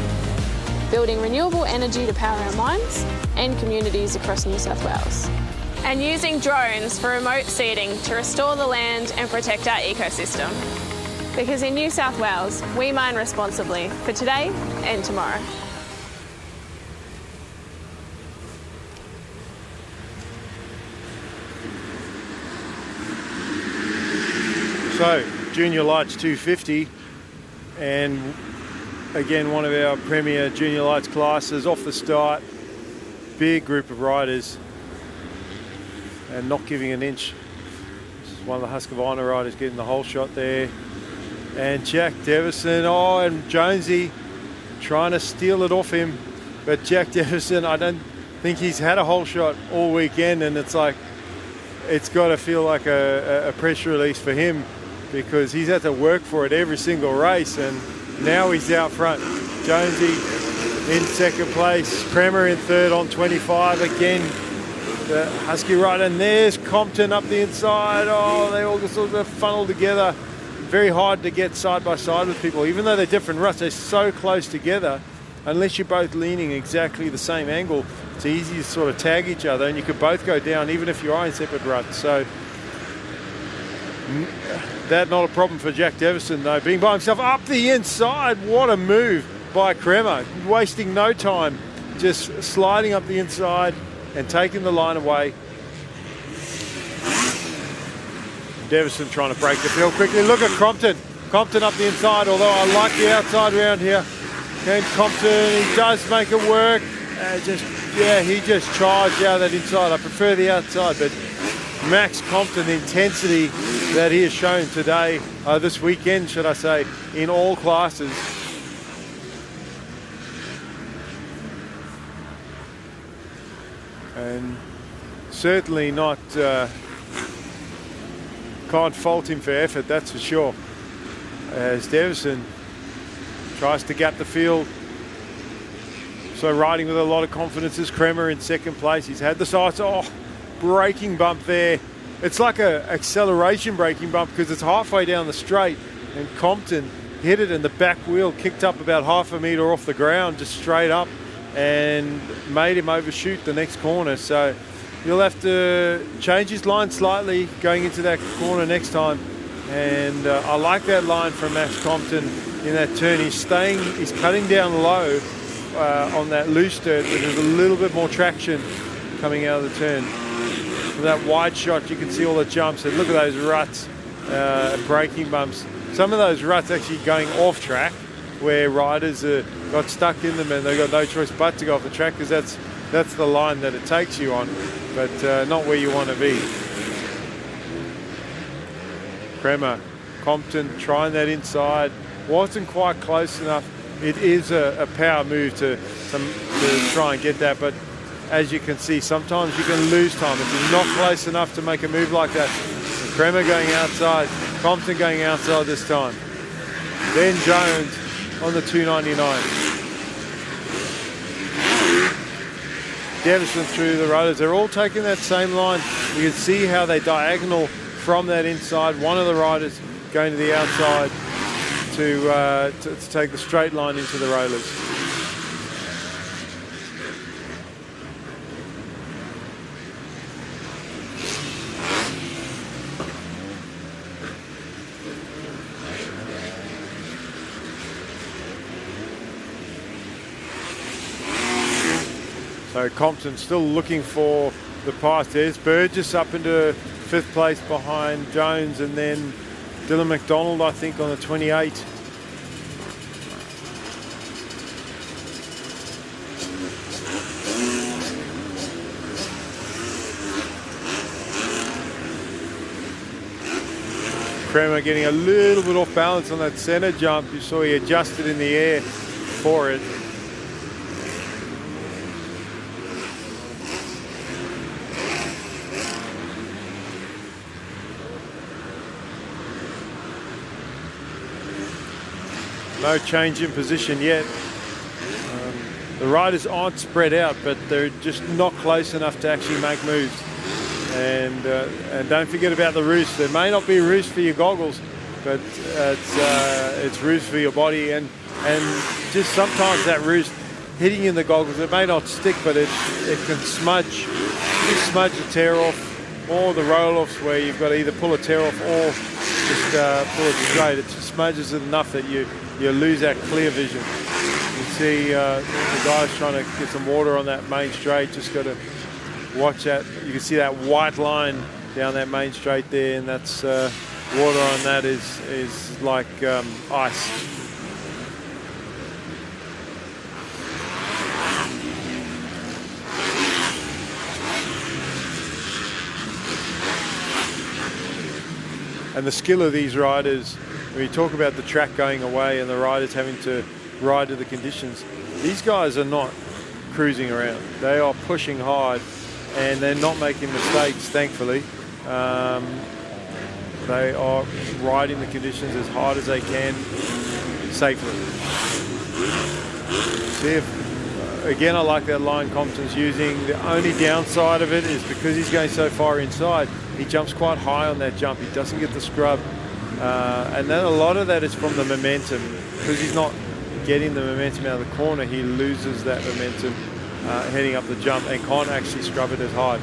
building renewable energy to power our mines and communities across New South Wales, and using drones for remote seeding to restore the land and protect our ecosystem. Because in New South Wales, we mine responsibly for today and tomorrow. So, Junior Lights 250, and again one of our premier Junior Lights classes off the start. Big group of riders and not giving an inch. This is one of the Husqvarna riders getting the whole shot there. And Jack Devison, and Jonesy trying to steal it off him. But Jack Devison, I don't think he's had a whole shot all weekend, and it's like, it's got to feel like a pressure release for him, because he's had to work for it every single race, and now he's out front. Jonesy in second place. Kremer in third on 25. Again, the Husky rider. And there's Compton up the inside. Oh, they all sort of funnel together. Very hard to get side by side with people. Even though they're different ruts, they're so close together. Unless you're both leaning exactly the same angle, it's easy to sort of tag each other, and you could both go down even if you are in separate ruts. So that's not a problem for Jack Devison, though. Being by himself up the inside, what a move by Kremer. Wasting no time, just sliding up the inside and taking the line away. Devison trying to break the field quickly. Look at Compton. Compton up the inside, although I like the outside round here. And Compton, he does make it work. He just charged out that inside. I prefer the outside, but Max Compton, the intensity that he has shown today, this weekend, should I say, in all classes. And certainly not, can't fault him for effort, that's for sure. As Devison tries to gap the field. So riding with a lot of confidence is Kremer in second place. He's had the sights. Oh, braking bump there. It's like a acceleration braking bump because it's halfway down the straight, and Compton hit it and the back wheel kicked up about half a metre off the ground, just straight up, and made him overshoot the next corner. So he'll have to change his line slightly going into that corner next time. And I like that line from Max Compton in that turn. He's cutting down low on that loose dirt, but there's a little bit more traction coming out of the turn. From that wide shot, you can see all the jumps, and look at those ruts, braking bumps. Some of those ruts actually going off track, where riders got stuck in them and they've got no choice but to go off the track, because that's the line that it takes you on, but not where you want to be. Kremer, Compton trying that inside, wasn't quite close enough. It is a power move to try and get that, but as you can see, sometimes you can lose time. If you're not close enough to make a move like that. Kremer going outside, Compton going outside this time. Then Jones on the 299. Devison through the riders. They're all taking that same line. You can see how they diagonal from that inside. One of the riders going to the outside to take the straight line into the rollers. So Compton still looking for the pass. There's Burgess up into 5th place behind Jones, and then Dylan McDonald, I think, on the 28. Kremer getting a little bit off balance on that centre jump. You saw he adjusted in the air for it. No change in position yet. The riders aren't spread out, but they're just not close enough to actually make moves. And don't forget about the roost. There may not be a roost for your goggles, but it's roost for your body. And just sometimes that roost hitting in the goggles, it may not stick, but it can smudge a tear off, or the roll-offs where you've got to either pull a tear off or just pull it straight. It just smudges it enough that you lose that clear vision. You see the guys trying to get some water on that main straight. Just got to watch that. You can see that white line down that main straight there, and that's water on that is like ice. And the skill of these riders, when you talk about the track going away and the riders having to ride to the conditions, these guys are not cruising around. They are pushing hard, and they're not making mistakes, thankfully. They are riding the conditions as hard as they can safely. See if again, I like that line Compton's using. The only downside of it is because he's going so far inside, he jumps quite high on that jump. He doesn't get the scrub. And then a lot of that is from the momentum. Because he's not getting the momentum out of the corner, he loses that momentum heading up the jump and can't actually scrub it as hard.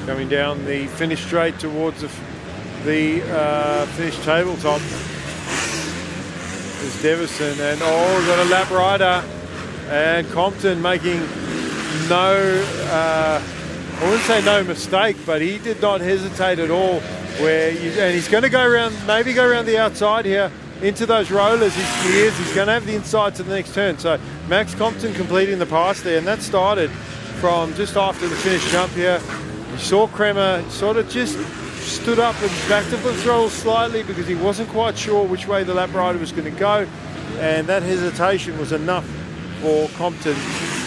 Coming down the finish straight towards the finish tabletop is Devison, and we've got a lap rider, and Compton making I wouldn't say no mistake, but he did not hesitate at all. And he's going to go around, maybe go around the outside here into those rollers. He's going to have the inside to the next turn. So Max Compton completing the pass there, and that started from just after the finish jump here. You saw Kremer sort of just stood up and backed up the throttle slightly because he wasn't quite sure which way the lap rider was going to go, and that hesitation was enough for Compton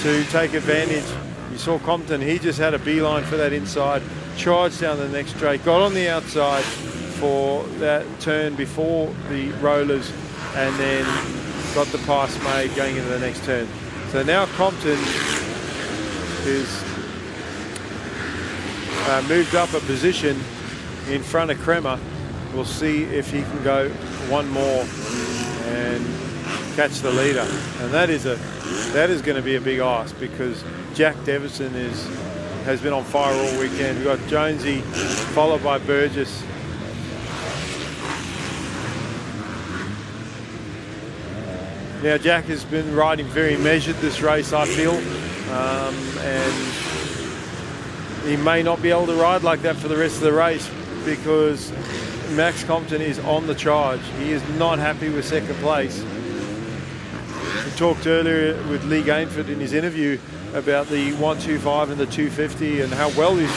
to take advantage. You saw Compton, he just had a beeline for that inside, charged down the next straight, got on the outside for that turn before the rollers, and then got the pass made going into the next turn. So now Compton is moved up a position in front of Kremer. We'll see if he can go one more and catch the leader. And that is going to be a big ask, because Jack Devison has been on fire all weekend. We've got Jonesy followed by Burgess. Now Jack has been riding very measured this race, I feel, and he may not be able to ride like that for the rest of the race, because Max Compton is on the charge. He is not happy with second place. We talked earlier with Lee Gainford in his interview about the 125 and the 250 and how well he's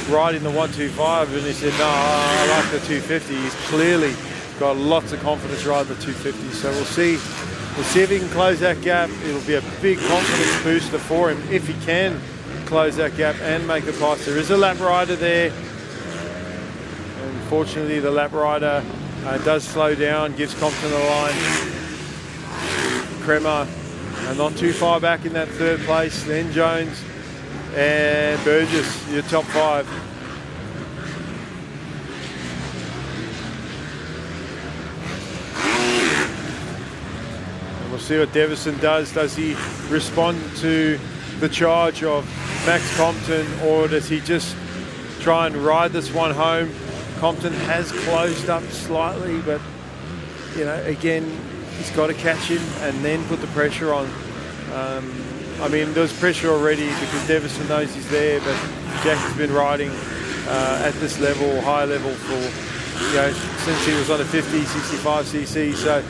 riding the 125, and he said, no, I like the 250. He's clearly got lots of confidence riding the 250. So we'll see if he can close that gap. It'll be a big confidence booster for him if he can close that gap and make the pass. There is a lap rider there. Unfortunately, the lap rider does slow down, gives Compton a line. Kremer not too far back in that third place. Then Jones and Burgess, your top five. And we'll see what Devison does. Does he respond to the charge of Max Compton, or does he just try and ride this one home? Compton has closed up slightly, but you know, again, he's got to catch him and then put the pressure on. I mean, there's pressure already because Devison knows he's there, but Jack has been riding at this level, high level, for, you know, since he was on a 50, 65 cc. So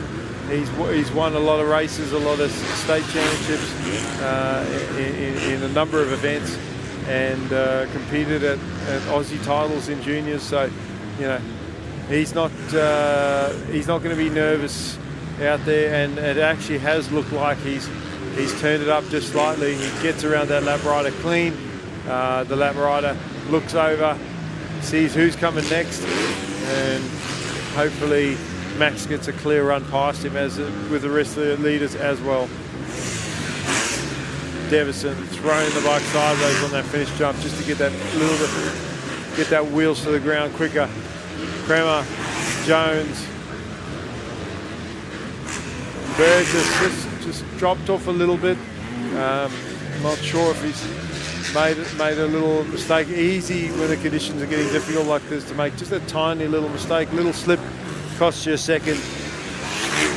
he's won a lot of races, a lot of state championships in a number of events, and competed at Aussie titles in juniors. So, you know, he's not going to be nervous out there, and it actually has looked like he's turned it up just slightly. He gets around that lap rider clean. The lap rider looks over, sees who's coming next, and hopefully Max gets a clear run past him, as with the rest of the leaders as well. Devison throwing the bike sideways on that finish jump just to get that little bit, get that wheels to the ground quicker. Kremer, Jones, Burgess just dropped off a little bit. Not sure if he's made a little mistake. Easy when the conditions are getting difficult like this to make just a tiny little mistake, little slip costs you a second.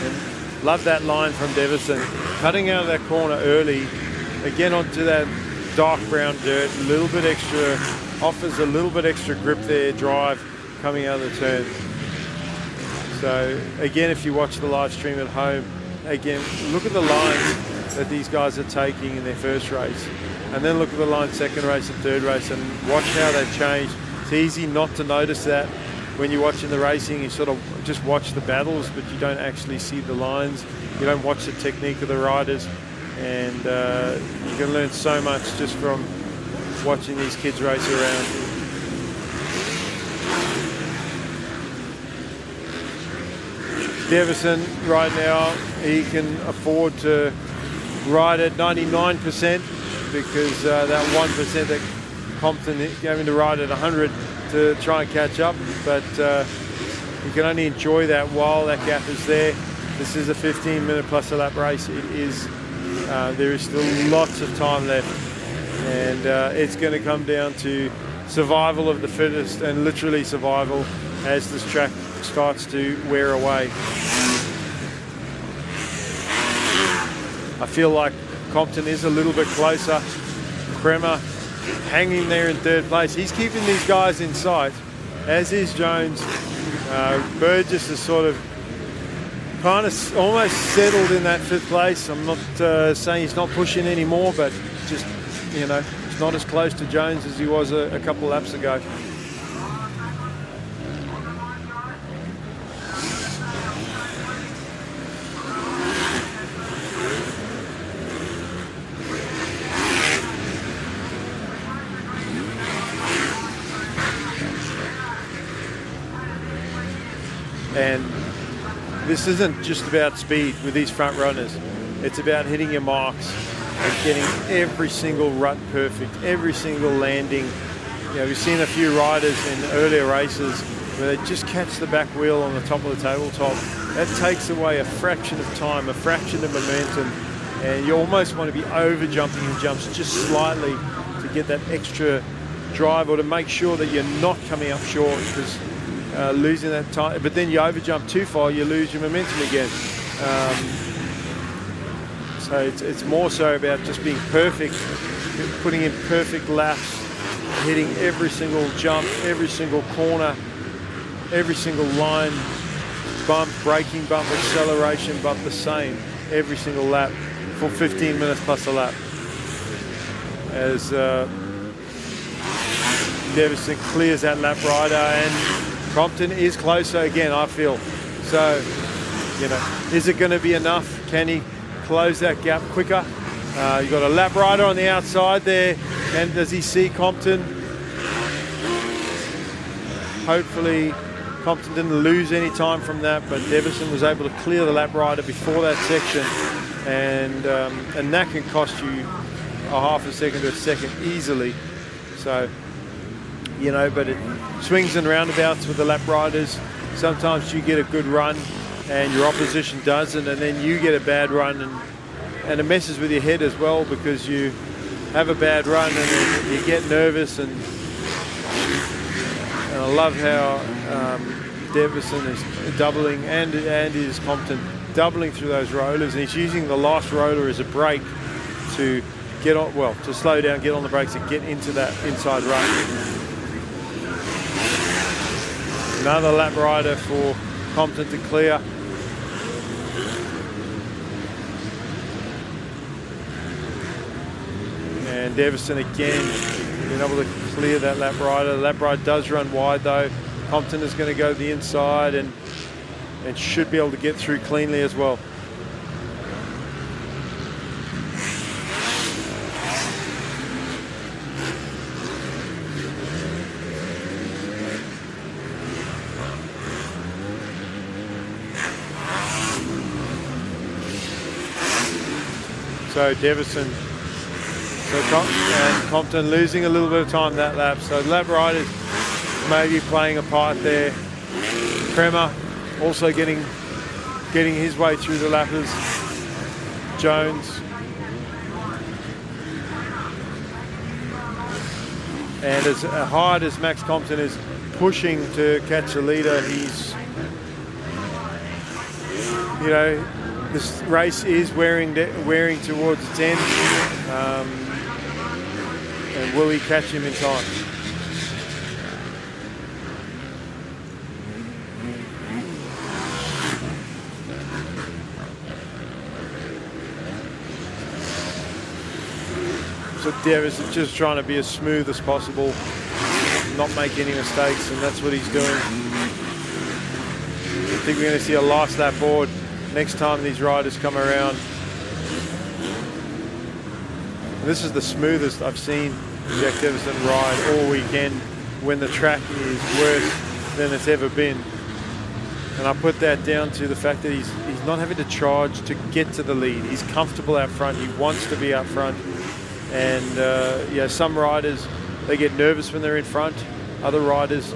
And love that line from Devison, cutting out of that corner early, again onto that dark brown dirt, a little bit extra, offers a little bit extra grip there, drive coming out of the turn. So again, if you watch the live stream at home, again, look at the lines that these guys are taking in their first race, and then look at the line second race and third race, and watch how they've changed. It's easy not to notice that when you're watching the racing. You sort of just watch the battles, but you don't actually see the lines. You don't watch the technique of the riders, and you can learn so much just from watching these kids race around. Devison right now, he can afford to ride at 99% because that 1% that Compton going to ride at 100 to try and catch up, but you can only enjoy that while that gap is there. This is a 15-minute plus a lap race. It is. There is still lots of time left, and it's going to come down to survival of the fittest, and literally survival as this track starts to wear away. I feel like Compton is a little bit closer. Kremer hanging there in third place. He's keeping these guys in sight, as is Jones. Burgess is sort of kind of almost settled in that fifth place. I'm not saying he's not pushing anymore, but just, you know, he's not as close to Jones as he was a couple laps ago. And this isn't just about speed with these front runners. It's about hitting your marks and getting every single rut perfect, every single landing. You know, we've seen a few riders in earlier races where they just catch the back wheel on the top of the tabletop. That takes away a fraction of time, a fraction of momentum, and you almost want to be over jumping in jumps just slightly to get that extra drive, or to make sure that you're not coming up short, because losing that time, but then you over jump too far, you lose your momentum again. So it's more so about just being perfect, putting in perfect laps, hitting every single jump, every single corner, every single line, bump, braking bump, acceleration bump, the same every single lap for 15 minutes plus a lap. As Devison clears that lap rider, and Compton is closer again, I feel. So, you know, is it going to be enough? Can he close that gap quicker? You've got a lap rider on the outside there, and does he see Compton? Hopefully Compton didn't lose any time from that, but Devison was able to clear the lap rider before that section, and that can cost you a half a second to a second easily. So, you know, but it swings and roundabouts with the lap riders. Sometimes you get a good run and your opposition doesn't, and then you get a bad run, and it messes with your head as well, because you have a bad run and then you get nervous. And I love how Devison is doubling, and is Compton doubling through those rollers, and he's using the last roller as a brake to get on, well, to slow down, get on the brakes and get into that inside run. Another lap rider for Compton to clear. And Devison again being able to clear that lap rider. The lap rider does run wide though. Compton is going to go to the inside and should be able to get through cleanly as well. So Devison, and Compton losing a little bit of time that lap. So lap riders maybe playing a part there. Kremer also getting his way through the lappers. Jones. And as hard as Max Compton is pushing to catch the leader, he's, you know, this race is wearing towards its end, and will he catch him in time? So Davis is just trying to be as smooth as possible, not make any mistakes, and that's what he's doing. I think we're going to see a last lap board next time these riders come around. And this is the smoothest I've seen Jack Devison ride all weekend, when the track is worse than it's ever been. And I put that down to the fact that he's not having to charge to get to the lead. He's comfortable out front. He wants to be out front. And some riders, they get nervous when they're in front. Other riders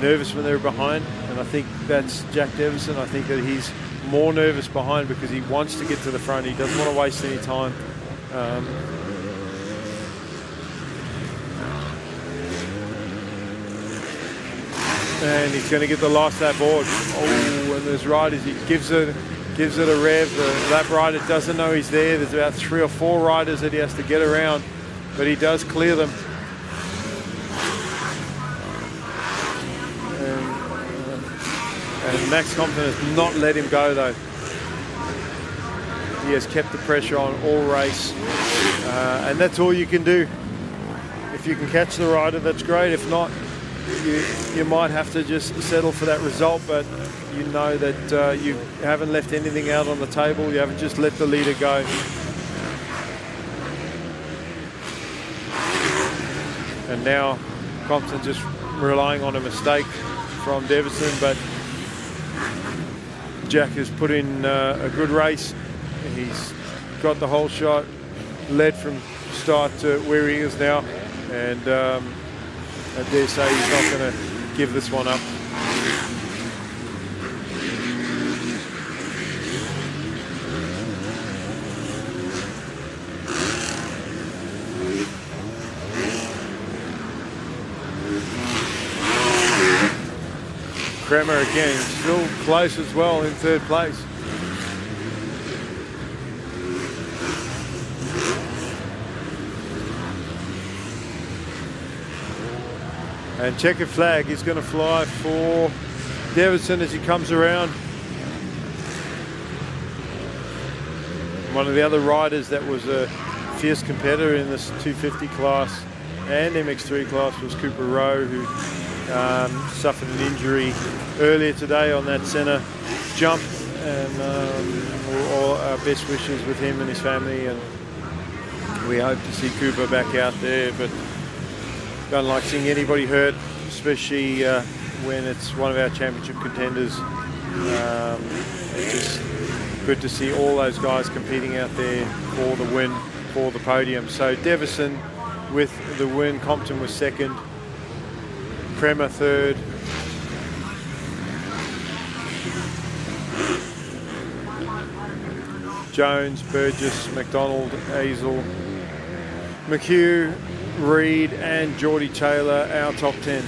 nervous when they're behind. And I think that's Jack Devison. I think that he's more nervous behind because he wants to get to the front. He doesn't want to waste any time. And he's going to get the last lap board. Oh, and there's riders. He gives it a rev. The lap rider doesn't know he's there. There's about 3 or 4 riders that he has to get around, but he does clear them. And Max Compton has not let him go though. He has kept the pressure on all race, and that's all you can do. If you can catch the rider, that's great. If not, you might have to just settle for that result, but you know that you haven't left anything out on the table. You haven't just let the leader go. And now Compton just relying on a mistake from Devison, but Jack has put in a good race. He's got the whole shot, led from start to where he is now, and I dare say he's not going to give this one up. Kremer again, still close as well in 3rd place. And checkered flag is going to fly for Devison as he comes around. One of the other riders that was a fierce competitor in this 250 class and MX3 class was Cooper Rowe, who suffered an injury earlier today on that centre jump. And all our best wishes with him and his family, and we hope to see Cooper back out there, but don't like seeing anybody hurt, especially when it's one of our championship contenders. It's just good to see all those guys competing out there for the win, for the podium. So Devison with the win, Compton was 2nd, Kremer 3rd. Jones, Burgess, McDonald, Hazel, McHugh, Reed and Geordie Taylor, our top 10.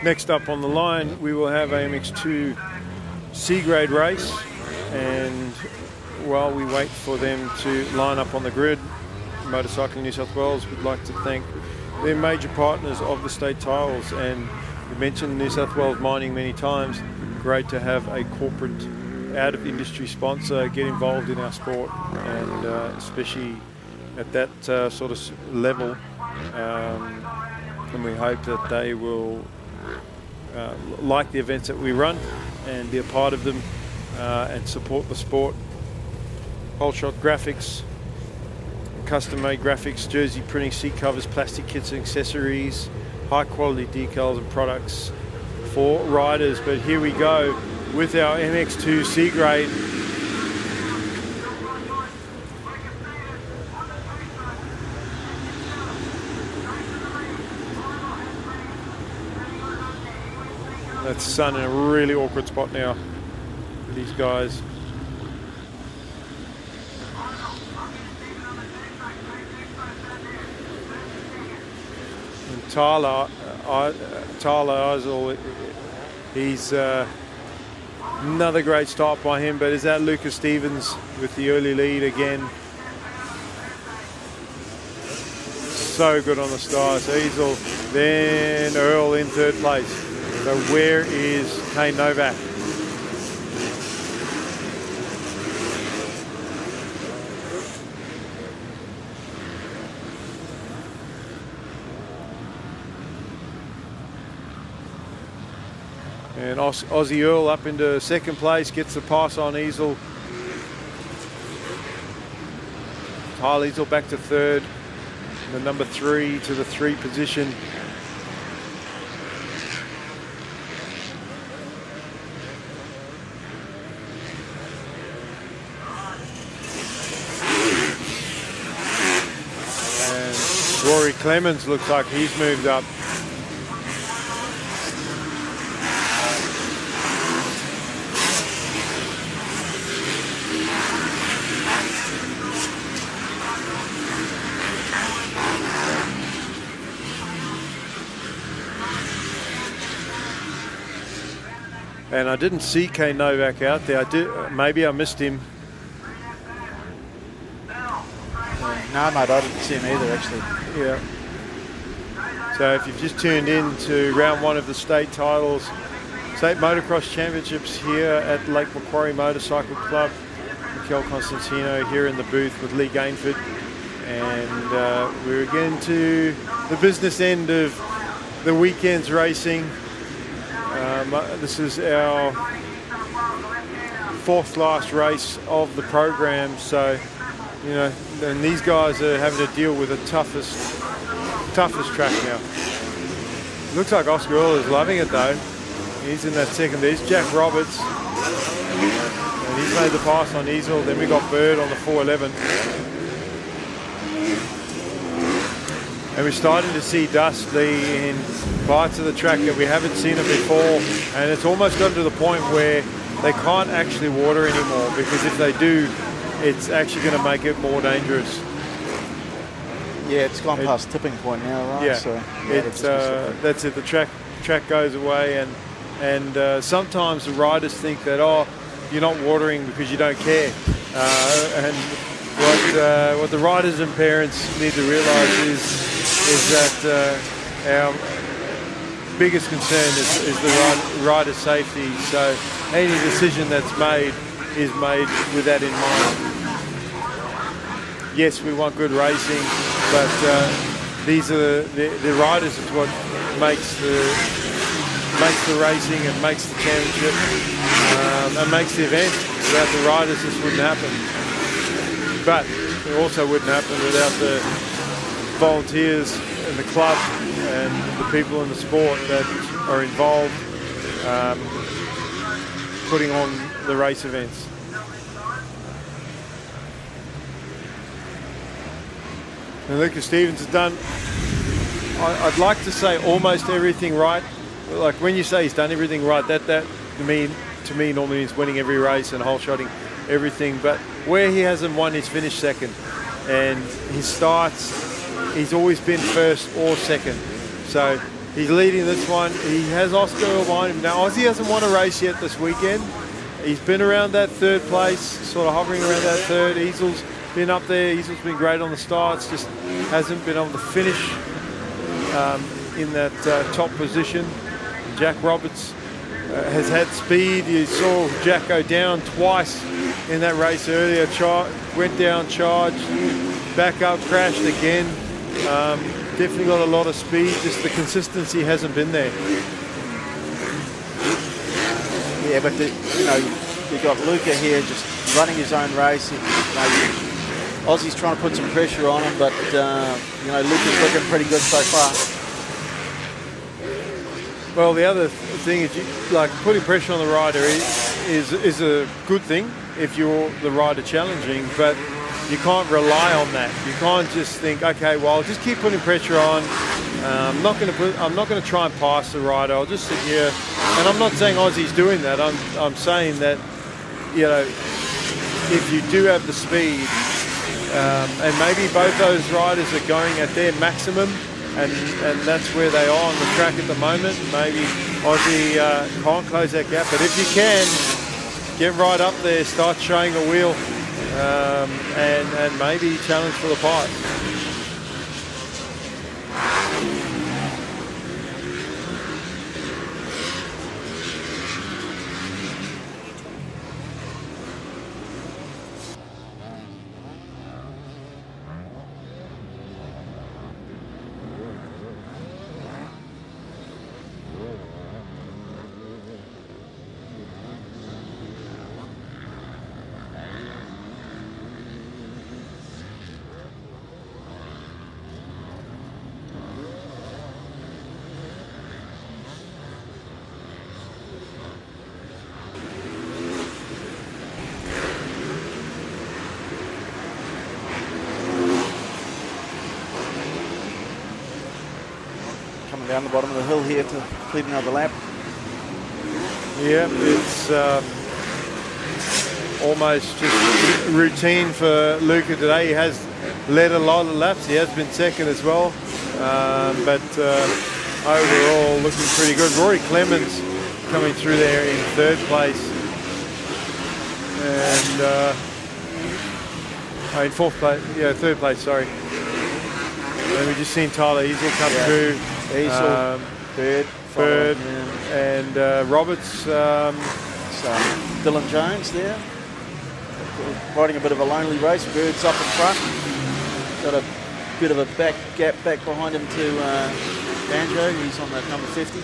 Next up on the line, we will have a MX2 C-grade race, and while we wait for them to line up on the grid, Motorcycling New South Wales would like to thank their major partners of the state tiles, and we mentioned New South Wales Mining many times. Great to have a corporate out-of-industry sponsor get involved in our sport, and especially at that sort of level, and we hope that they will like the events that we run and be a part of them and support the sport. Whole shot graphics, custom made graphics, jersey printing, seat covers, plastic kits and accessories, high quality decals and products for riders. But here we go with our MX2 C grade. That's Sun in a really awkward spot now. These guys. And Tyler Eisel, he's another great start by him, but is that Lucas Stevens with the early lead again? so good on the stars. Easel, then Earl in third place. So where is Kane Novak? And Aussie Earl up into second place, gets the pass on Easel. Kyle Easel back to third. The number 3 to the 3 position. And Rory Clemens looks like he's moved up. And I didn't see Kane Novak out there. Maybe I missed him. No, mate, I didn't see him either, actually. Yeah. So if you've just tuned in to round 1 of the state titles, state motocross championships here at Lake Macquarie Motorcycle Club, Mikel Constantino here in the booth with Lee Gainford. And we're getting to the business end of the weekend's racing. This is our 4th last race of the program, so you know, and these guys are having to deal with the toughest track now. Looks like Oscar Earl is loving it though. He's in that second. There's Jack Roberts, and he's made the pass on Easel. Then we got Bird on the 411. And we're starting to see dust in parts of the track that we haven't seen it before. And it's almost gotten to the point where they can't actually water anymore, because if they do, it's actually going to make it more dangerous. Yeah, it's gone past tipping point now, right? Yeah, so, that's it. The track goes away, and sometimes the riders think that, oh, you're not watering because you don't care. And what the riders and parents need to realise is that our biggest concern is the rider's safety. So any decision that's made is made with that in mind. Yes, we want good racing, but these are the riders is what makes the racing and makes the championship and makes the event. Without the riders, this wouldn't happen. But it also wouldn't happen without the volunteers and the club and the people in the sport that are involved putting on the race events. And Lucas Stevens has done, I'd like to say, almost everything right. Like when you say he's done everything right, that to me normally means winning every race and whole shotting everything. But where he hasn't won, he's finished second. And his starts, he's always been first or second. So he's leading this one. He has Oscar Earl behind him. Now, Aussie hasn't won a race yet this weekend. He's been around that third place, sort of hovering around that third. Easel's been up there. Easel's been great on the starts, just hasn't been able to finish in that top position. Jack Roberts has had speed. You saw Jack go down twice in that race earlier. Went down, charged, back up, crashed again. Definitely got a lot of speed, just the consistency hasn't been there. Yeah, but you've got Luca here just running his own race. Aussie's trying to put some pressure on him, but Luca's looking pretty good so far. Well, the other thing is, putting pressure on the rider is a good thing if you're the rider challenging, but you can't rely on that. You can't just think, okay, well, I'll just keep putting pressure on. I'm not going to try and pass the rider. I'll just sit here. And I'm not saying Aussie's doing that. I'm saying that, if you do have the speed, and maybe both those riders are going at their maximum, and that's where they are on the track at the moment. Maybe Aussie can't close that gap, but if you can, get right up there, start showing a wheel, and maybe challenge for the pipe. coming down the bottom of the hill here to complete another lap. Yeah, it's almost just routine for Luca today. He has led a lot of laps. He has been second as well, but overall looking pretty good. Rory Clemens coming through there in third place, and in fourth place. Yeah, third place. Sorry. And we just seen Tyler Easel come through. Easel, third, and Roberts. Dylan Jones there, riding a bit of a lonely race. Bird's up in front. Got a bit of a back gap back behind him to Banjo. He's on the number 50.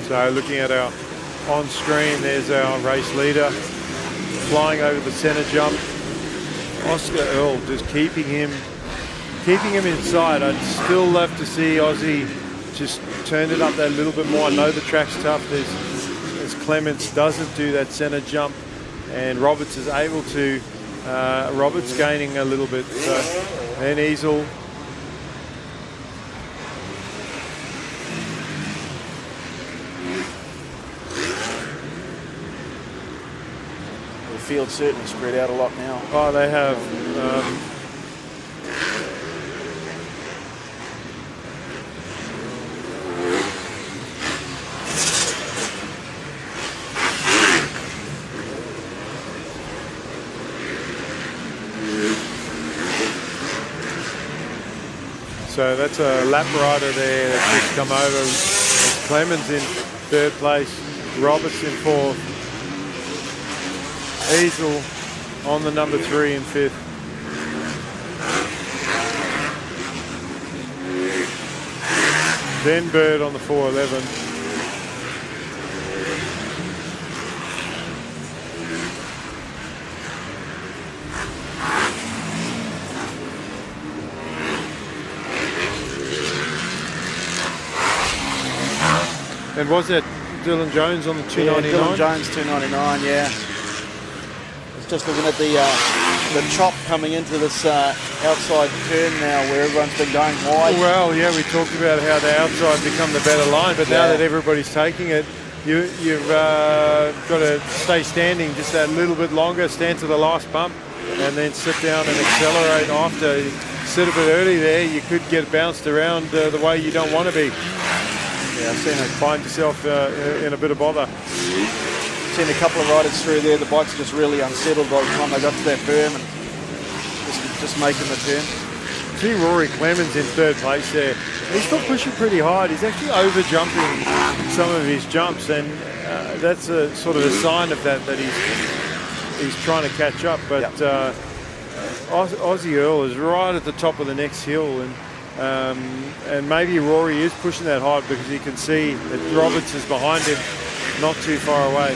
So looking at our on screen, there's our race leader flying over the centre jump. Oscar Earl just keeping him inside. I'd still love to see Aussie just turn it up that little bit more. I know the track's tough. As Clements doesn't do that centre jump, and Roberts is able to. Roberts gaining a little bit. So then Easel. Field certainly spread out a lot now. Oh, they have. So that's a lap rider there that's just come over. Clemens in third place, Roberts in fourth. Easel on the number 3 and 5th. Then Bird on the 411. And was that Dylan Jones on the 299? Yeah, Dylan Jones 299, yeah. Just looking at the chop coming into this outside turn now where everyone's been going wide. Well, yeah, we talked about how the outside become the better line, but now that everybody's taking it, you've got to stay standing just that little bit longer, stand to the last bump, and then sit down and accelerate after. Sit a bit early there, you could get bounced around the way you don't want to be. Yeah, I've seen it. Find yourself in a bit of bother. Seen a couple of riders through there. The bikes are just really unsettled by the time they got to that berm and just making the turn. See Rory Clemens in third place there. He's still pushing pretty hard. He's actually over jumping some of his jumps, and that's a sort of a sign of that he's trying to catch up. But Aussie Earl is right at the top of the next hill, and maybe Rory is pushing that hard because he can see that Roberts is behind him, not too far away.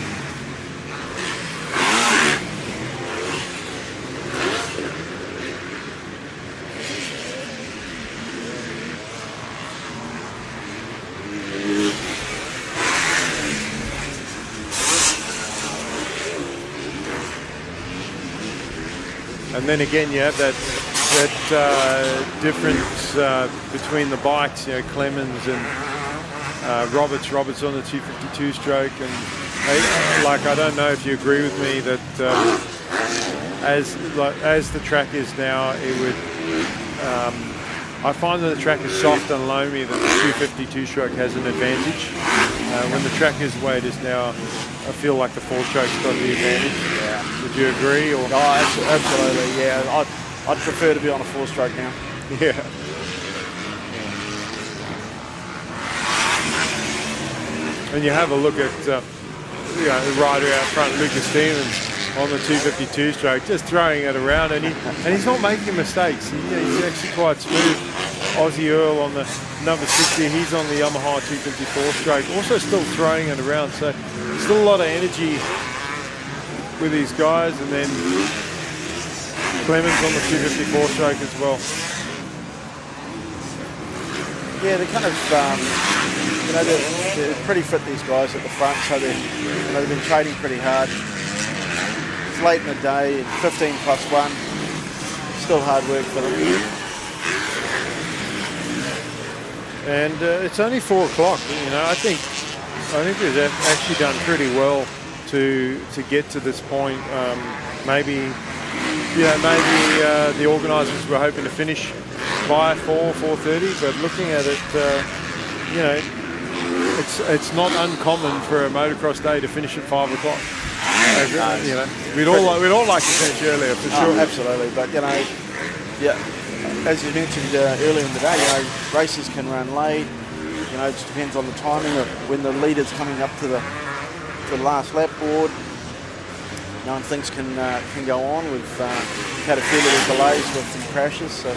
And then again, you have that difference between the bikes. You know, Clemens and Roberts on the 252 stroke, and I don't know if you agree with me that as the track is now, it would. I find that the track is soft and loamy, that the 252 stroke has an advantage. When the track is the way it is now, I feel like the 4-stroke's got the advantage. Yeah. Would you agree? Or? Oh, absolutely, yeah. I'd prefer to be on a 4-stroke now. Yeah. And you have a look at the rider out front, Lucas Stevens, on the 252 stroke, just throwing it around, and he's not making mistakes. He's actually quite smooth. Aussie Earl on the number 60, he's on the Yamaha 254 stroke, also still throwing it around. So still a lot of energy with these guys, and then Clemens on the 254 stroke as well. Yeah, they're kind of, you know, they're pretty fit, these guys at the front, so they've been training pretty hard. It's late in the day, 15 plus 1, still hard work for them. And it's only 4 o'clock. You know, I think they've actually done pretty well to get to this point. Maybe the organisers were hoping to finish by 4:30, but looking at it, you know, it's not uncommon for a motocross day to finish at 5 o'clock. You know, we'd all like to finish earlier for sure. Absolutely, but you know, yeah, as you mentioned earlier in the day, you know, races can run late. You know, it just depends on the timing of when the leader's coming up to the last lap board. You know, and things can go on. We've had a few little delays with some crashes, so.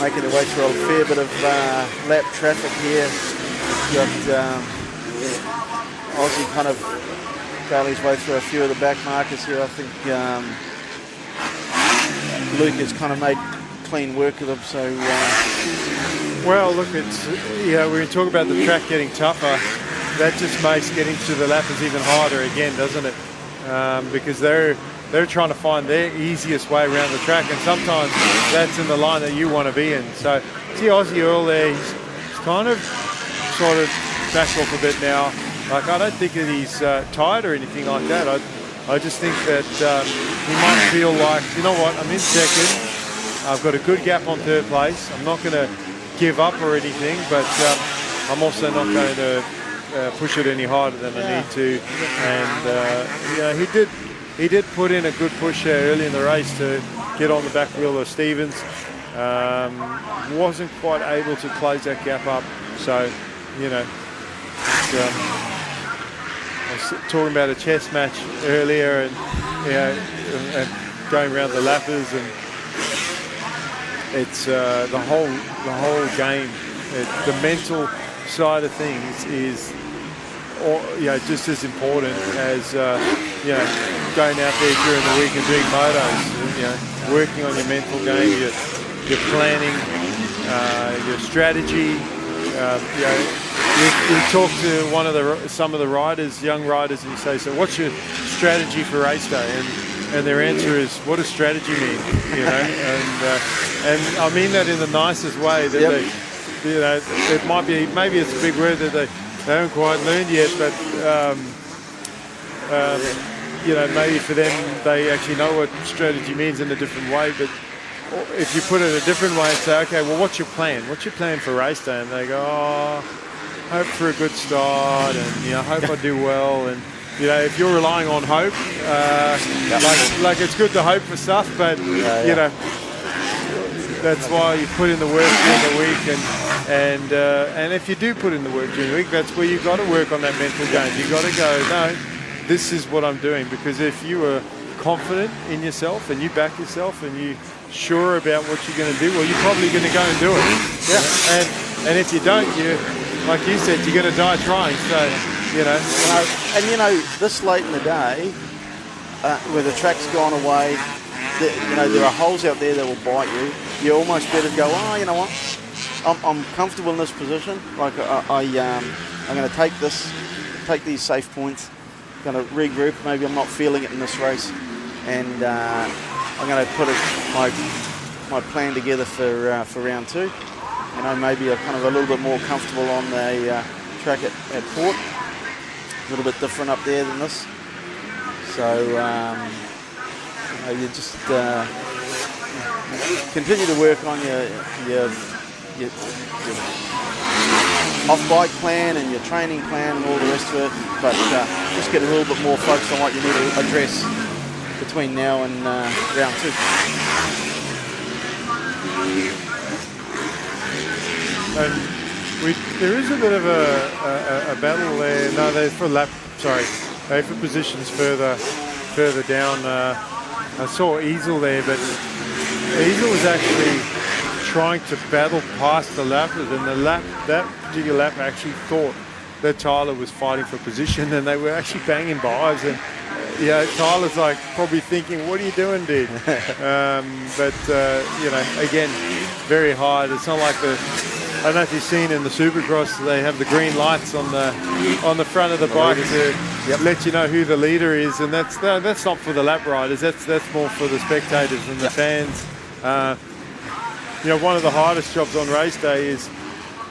Making their way through a fair bit of lap traffic here. You've got Aussie kind of battling his way through a few of the back markers here. I think Luke has kind of made clean work of them. So, well, look, it's when you talk about the track getting tougher, that just makes getting to the lappers even harder again, doesn't it? Because they're trying to find their easiest way around the track, and sometimes that's in the line that you want to be in. So see Aussie Earl there, he's kind of sort of backed off a bit now. Like, I don't think that he's tired or anything like that. I just think that he might feel like, you know what, I'm in second, I've got a good gap on third place, I'm not going to give up or anything, but I'm also not going to push it any harder than I need to. And he did put in a good push early in the race to get on the back wheel of Stevens. Wasn't quite able to close that gap up. So, you know, I was talking about a chess match earlier, and and going around the lappers, and it's the whole game. The mental side of things is, just as important as going out there during the week and doing motos. Working on your mental game, your planning, your strategy. You talk to some of the riders, young riders, and you say, "So, what's your strategy for race day?" And their answer is, "What does strategy mean?" And I mean that in the nicest way. That it might be, maybe it's a big word that they haven't quite learned yet, but maybe for them they actually know what strategy means in a different way. But if you put it a different way and say, "Okay, well, what's your plan? What's your plan for race day?" And they go, "Oh, hope for a good start, and hope I do well." And if you're relying on hope, like it's good to hope for stuff, but that's why you put in the work during the week, and if you do put in the work during the week, that's where you've got to work on that mental game. You've got to go, "No, this is what I'm doing," because if you are confident in yourself and you back yourself and you're sure about what you're going to do, well, you're probably going to go and do it. Yeah. And if you don't, like you said, you're going to die trying. So, this late in the day, where the track's gone away, there are holes out there that will bite you. You almost better go, "Oh, you know what? I'm comfortable in this position. Like I'm going to take these safe points. Going to regroup. Maybe I'm not feeling it in this race, and I'm going to put my plan together for round 2. Maybe I'm kind of a little bit more comfortable on the track at Port. A little bit different up there than this. So you just continue to work on your your off-bike plan and your training plan and all the rest of it, but just get a little bit more focused on what you need to address between now and round 2. And there is a bit of a battle there. No, they're for they're for positions further down. I saw Easel there, but Easel was actually trying to battle past the lappers, and that particular lap actually thought that Tyler was fighting for position, and they were actually banging bars. And Tyler's like probably thinking, "What are you doing, dude?" Again, very hard. It's not like I don't know if you've seen in the Supercross, they have the green lights on the front of the bike to let you know who the leader is, and that's not for the lap riders. That's more for the spectators and the fans. One of the hardest jobs on race day is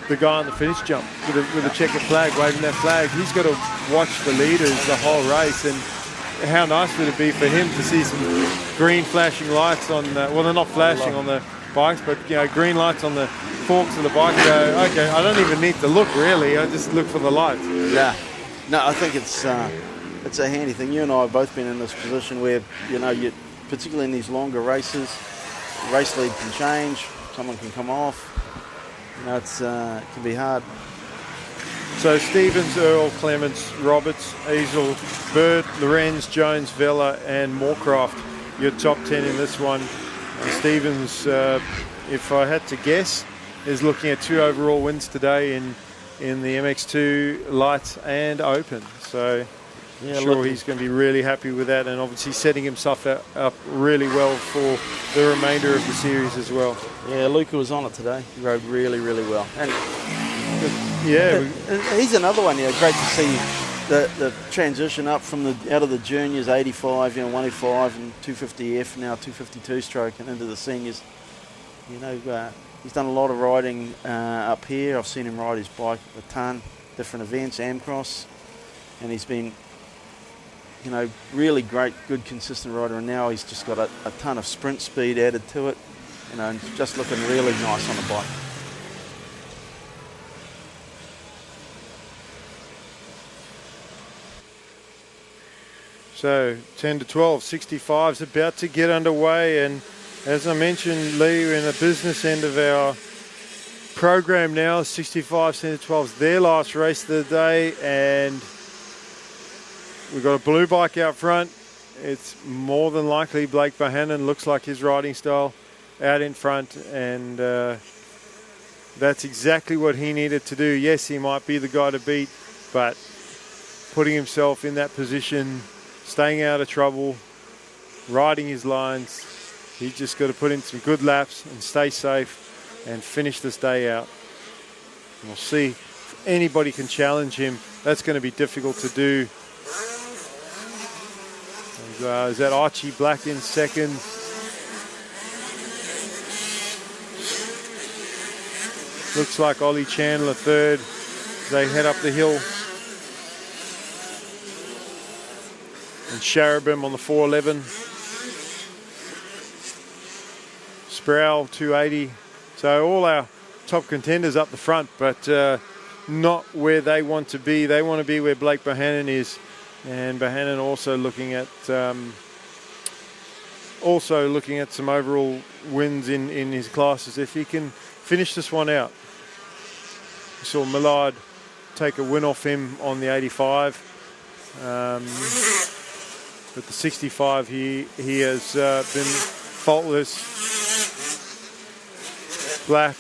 the guy on the finish jump with a checkered flag, waving that flag. He's got to watch the leaders the whole race, and how nice would it be for him to see some green flashing lights on? Well, they're not flashing on the bikes, but green lights on the forks of the bike. Go, okay, I don't even need to look really. I just look for the lights. Yeah, no, I think it's a handy thing. You and I have both been in this position where you particularly in these longer races, race lead can change. Someone can come off. It can be hard. So Stevens, Earl, Clements, Roberts, Easel, Bird, Lorenz, Jones, Vella, and Moorcroft. Your top 10 in this one. Stevens, if I had to guess, is looking at 2 overall wins today in the MX2 lights and open. So I'm sure he's going to be really happy with that, and obviously setting himself up really well for the remainder of the series as well. Yeah, Luca was on it today. He rode really, really well. And he's another one. Great to see the transition up from out of the juniors, 85, 105 and 250F, now 252 stroke, and into the seniors. He's done a lot of riding up here. I've seen him ride his bike a ton, different events, Amcross, and he's been, really great, good, consistent rider. And now he's just got a ton of sprint speed added to it, and just looking really nice on the bike. So 10 to 12, 65's about to get underway, and as I mentioned, Lee, we're in the business end of our program now. 65, 10 to 12's their last race of the day, and we've got a blue bike out front. It's more than likely Blake Bohannon, looks like his riding style, out in front, and that's exactly what he needed to do. Yes, he might be the guy to beat, but putting himself in that position, staying out of trouble, riding his lines. He's just got to put in some good laps and stay safe and finish this day out. And we'll see if anybody can challenge him. That's going to be difficult to do. Is that Archie Black in second? Looks like Ollie Chandler third. They head up the hill. And Sharabim on the 411. Sproul 280. So all our top contenders up the front, but not where they want to be. They want to be where Blake Bohannon is, and Bohannon also looking at some overall wins in his classes. If he can finish this one out. We saw Millard take a win off him on the 85. But the 65, he has been faultless. Black,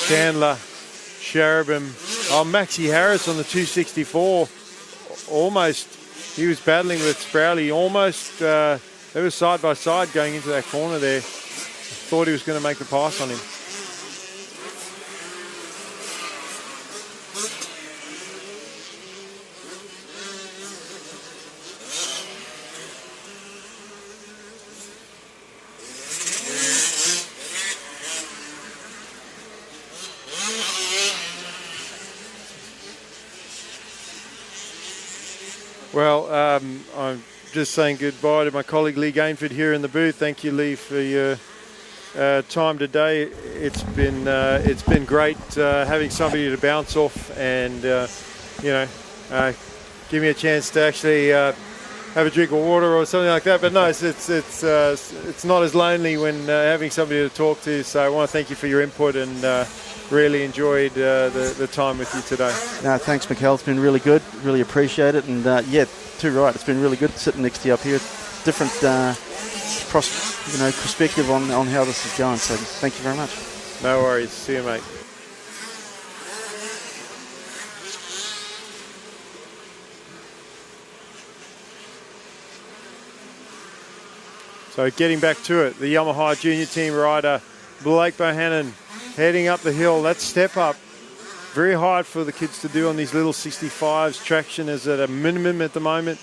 Chandler, Sharabim. Oh, Maxie Harris on the 264. Almost, he was battling with Sprowley. Almost, they were side by side going into that corner there. Thought he was going to make the pass on him. Well, I'm just saying goodbye to my colleague Lee Gainford here in the booth. Thank you, Lee, for your time today. It's been great having somebody to bounce off and give me a chance to actually have a drink of water or something like that. But no, it's not as lonely when having somebody to talk to. So I want to thank you for your input and really enjoyed the time with you today. No, thanks, Mikkel. It's been really good. Really appreciate it. And yeah, too right. It's been really good sitting next to you up here. Different perspective on how this is going. So thank you very much. No worries. See you, mate. So getting back to it, the Yamaha Junior Team rider, Blake Bohannon, heading up the hill. That step up, very hard for the kids to do on these little 65s. Traction is at a minimum at the moment,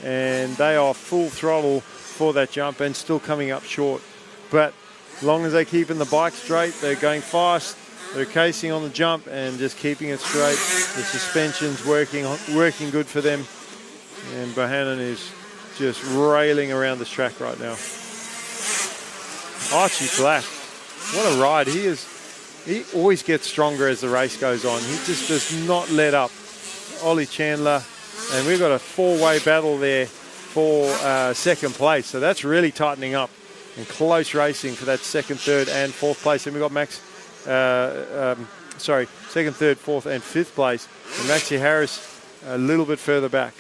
and they are full throttle for that jump and still coming up short. But as long as they're keeping the bike straight, they're going fast, they're casing on the jump and just keeping it straight. The suspension's working good for them, and Bohannon is just railing around this track right now. Archie Black, what a ride. He always gets stronger as the race goes on. He just does not let up. Ollie Chandler, and we've got a four-way battle there for second place. So that's really tightening up and close racing for that second, third, and fourth place. And we've got second, third, fourth, and fifth place. And Maxie Harris a little bit further back.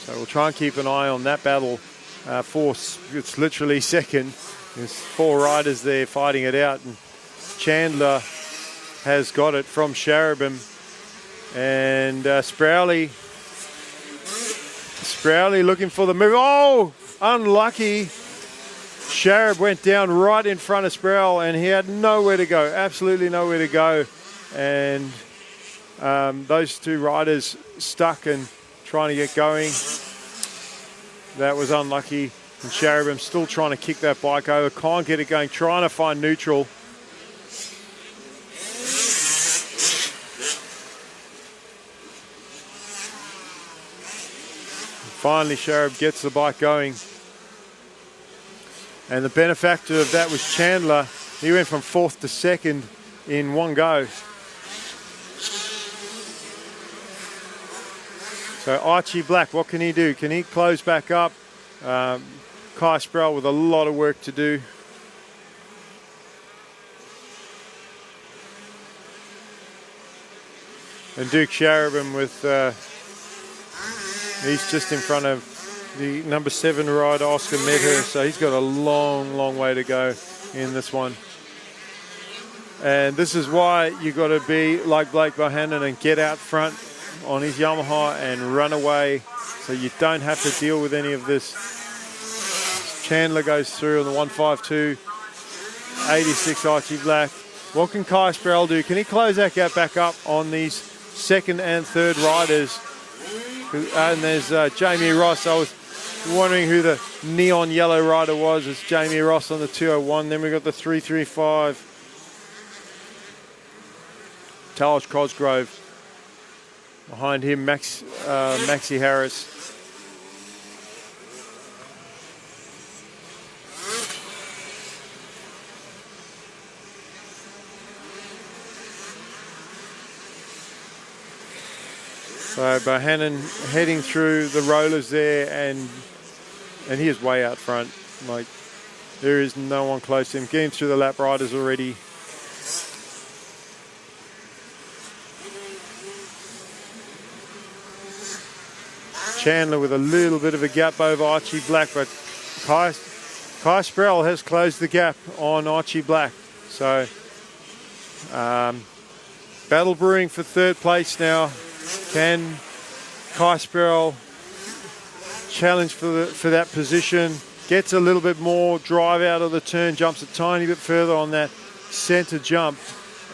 So we'll try and keep an eye on that battle. It's literally second. There's four riders there fighting it out, and Chandler has got it from Sharabin, and Sprowley looking for the move. Oh, unlucky. Sharab went down right in front of Sproul, and he had nowhere to go, absolutely nowhere to go, and those two riders stuck and trying to get going. That was unlucky. And Sharabin still trying to kick that bike over. Can't get it going. Trying to find neutral. Finally, Sharab gets the bike going. And the benefactor of that was Chandler. He went from fourth to second in one go. So Archie Black, what can he do? Can he close back up? Kai Sproul with a lot of work to do. And Duke Sharabin with, he's just in front of the number 7 rider, Oscar Medher. So he's got a long, long way to go in this one. And this is why you've got to be like Blake Bohannon and get out front on his Yamaha and run away, so you don't have to deal with any of this. Chandler goes through on the 152, 86 Archie Black. What can Kai Sproul do? Can he close that gap back up on these second and third riders? And there's Jamie Ross. I was wondering who the neon yellow rider was. It's Jamie Ross on the 201. Then we've got the 335. Talos Cosgrove. Behind him, Maxie Harris. So Bohannon heading through the rollers there, and he is way out front. Like, there is no one close to him. Getting through the lap riders already. Chandler with a little bit of a gap over Archie Black, but Kai Sproul has closed the gap on Archie Black. So battle brewing for third place now. Can Kai Sproul challenge for that position? Gets a little bit more drive out of the turn, jumps a tiny bit further on that centre jump,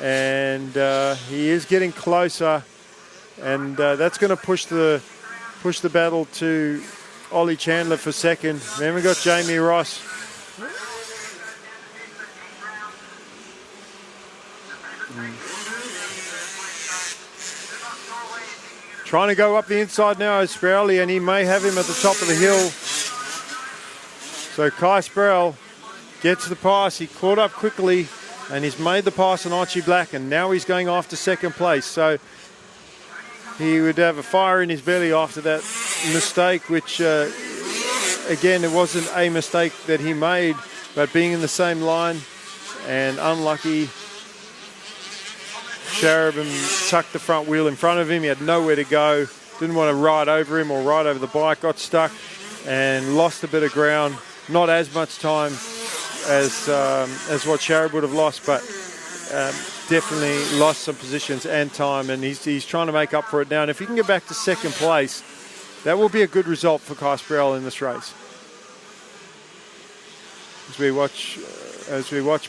and he is getting closer, and that's going to push the battle to Ollie Chandler for second. Then we've got Jamie Ross. Trying to go up the inside now is Sprowley, and he may have him at the top of the hill. So Kai Sproul gets the pass. He caught up quickly, and he's made the pass on Archie Black, and now he's going after second place. So he would have a fire in his belly after that mistake, which, again, it wasn't a mistake that he made, but being in the same line and unlucky, Sharabin tucked the front wheel in front of him. He had nowhere to go. Didn't want to ride over him or ride over the bike. Got stuck and lost a bit of ground. Not as much time as what Sharab would have lost, but definitely lost some positions and time. And he's trying to make up for it now. And if he can get back to second place, that will be a good result for Kai Sproul in this race. As we watch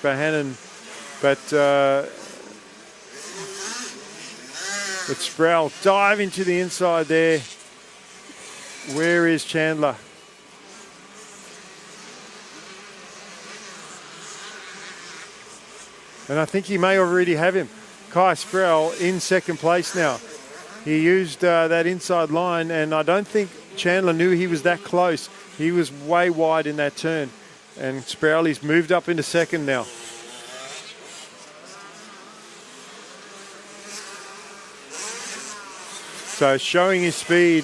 Bohannon, but Sproul dive into the inside there. Where is Chandler? And I think he may already have him. Kai Sproul in second place now. He used that inside line, and I don't think Chandler knew he was that close. He was way wide in that turn. And Sproul, he's moved up into second now. So showing his speed.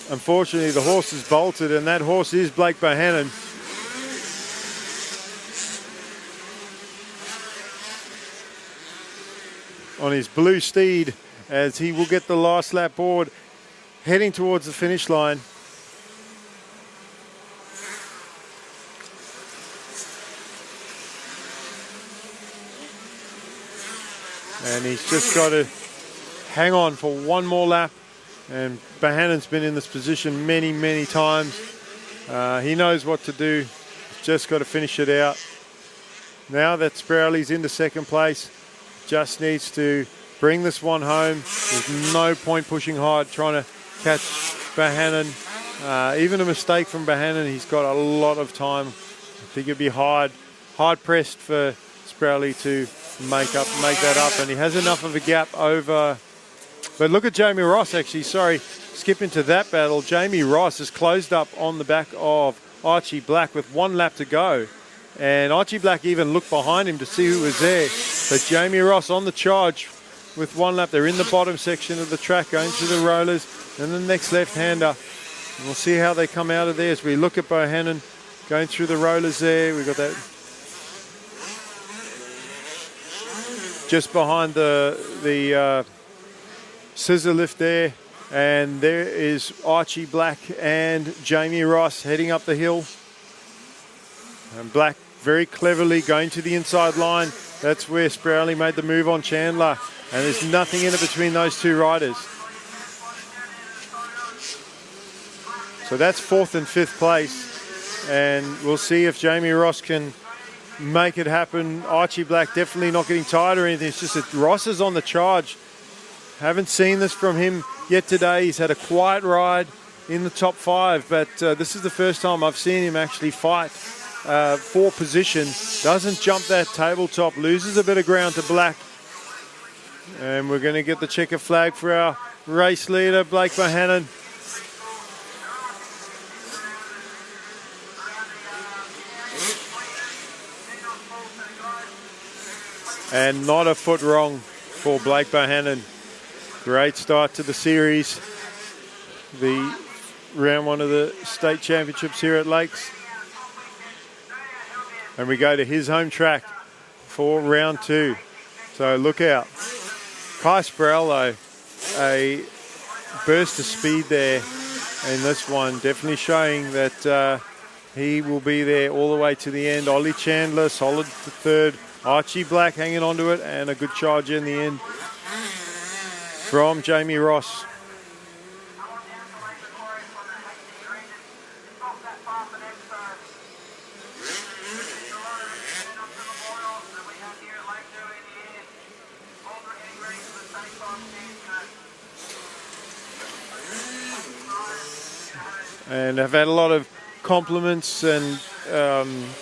Unfortunately, the horse is bolted, and that horse is Blake Bohannon. On his blue steed, as he will get the last lap board, heading towards the finish line. And he's just got to hang on for one more lap. And Bohannon's been in this position many, many times. He knows what to do. He's just got to finish it out. Now that Sprouley's into second place, just needs to bring this one home. There's no point pushing hard, trying to catch Bohannon. Even a mistake from Bohannon, he's got a lot of time. I think it'd be hard pressed for Sprouley to make that up, and he has enough of a gap over. But look at Jamie Ross, actually. Sorry, skip into that battle. Jamie Ross has closed up on the back of Archie Black with one lap to go. And Archie Black even looked behind him to see who was there. But Jamie Ross on the charge with one lap. They're in the bottom section of the track, going through the rollers. And the next left-hander. And we'll see how they come out of there as we look at Bohannon going through the rollers there. We've got that just behind the scissor lift there. And there is Archie Black and Jamie Ross heading up the hill. And Black very cleverly going to the inside line. That's where Sprouley made the move on Chandler. And there's nothing in it between those two riders. So that's fourth and fifth place. And we'll see if Jamie Ross can make it happen. Archie Black definitely not getting tired or anything. It's just that Ross is on the charge. Haven't seen this from him yet today. He's had a quiet ride in the top five, but this is the first time I've seen him actually fight for position. Doesn't jump that tabletop, loses a bit of ground to Black. And we're going to get the checker flag for our race leader, Blake Bohannon. And not a foot wrong for Blake Bohannon. Great start to the series. The round one of the state championships here at Lakes. And we go to his home track for round two. So look out. Kai Sproul, though, a burst of speed there in this one. Definitely showing that he will be there all the way to the end. Ollie Chandler, solid to third. Archie Black hanging on to it, and a good charge in the end from Jamie Ross. And I've had a lot of compliments and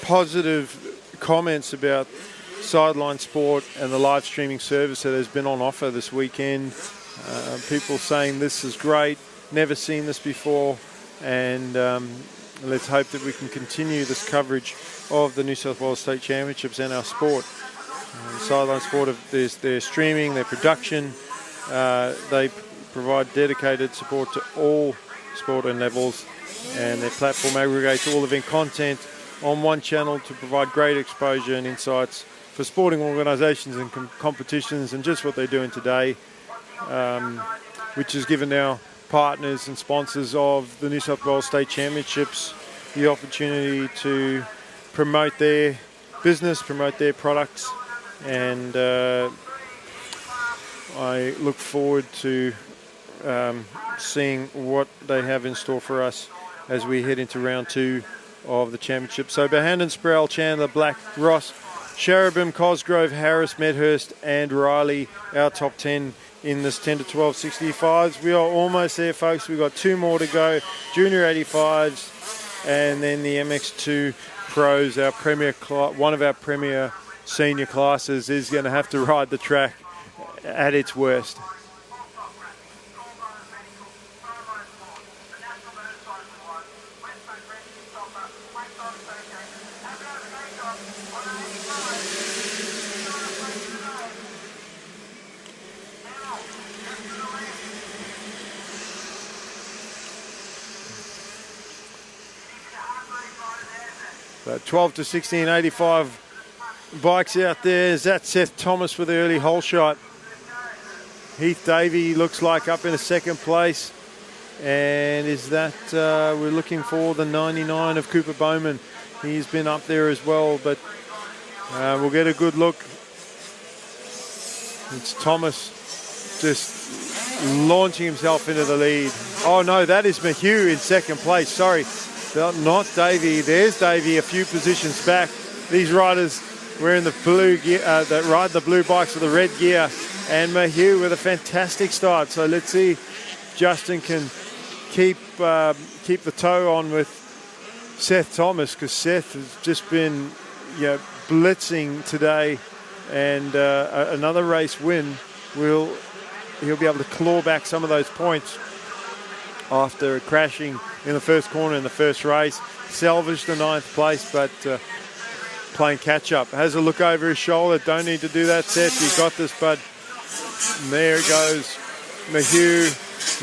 positive comments about Sideline Sport and the live streaming service that has been on offer this weekend. People saying this is great, never seen this before, and let's hope that we can continue this coverage of the New South Wales State Championships and our sport. Sideline Sport, their streaming, their production, they provide dedicated support to all sport and levels, and their platform aggregates all event content on one channel to provide great exposure and insights for sporting organisations and competitions, and just what they're doing today, which has given our partners and sponsors of the New South Wales State Championships the opportunity to promote their business, promote their products, and I look forward to seeing what they have in store for us as we head into round 2 of the championship. So Bohannon, Sproul, Chandler, Black, Ross, Sherabim, Cosgrove, Harris, Medhurst and Riley, our top 10 in this 10 to 12 65s. We are almost there, folks. We've got 2 more to go. Junior 85s and then the MX2 Pros, our premier one of our premier senior classes, is going to have to ride the track at its worst. So 12 to 16, 85 bikes out there. Is that Seth Thomas with the early hole shot? Heath Davey looks like up in a second place. And is that, we're looking for the 99 of Cooper Bowman. He's been up there as well, but we'll get a good look. It's Thomas just launching himself into the lead. Oh no, that is Mahue in second place, sorry. Not Davey. There's Davey a few positions back. These riders wearing the blue gear, that ride the blue bikes with the red gear, and Mahue with a fantastic start. So let's see if Justin can keep the toe on with Seth Thomas, because Seth has just been blitzing today, and another race win he'll be able to claw back some of those points after crashing in the first corner in the first race. Salvaged the 9th place, but playing catch up. Has a look over his shoulder. Don't need to do that, Seth. You got this, bud. And there it goes. Mahue,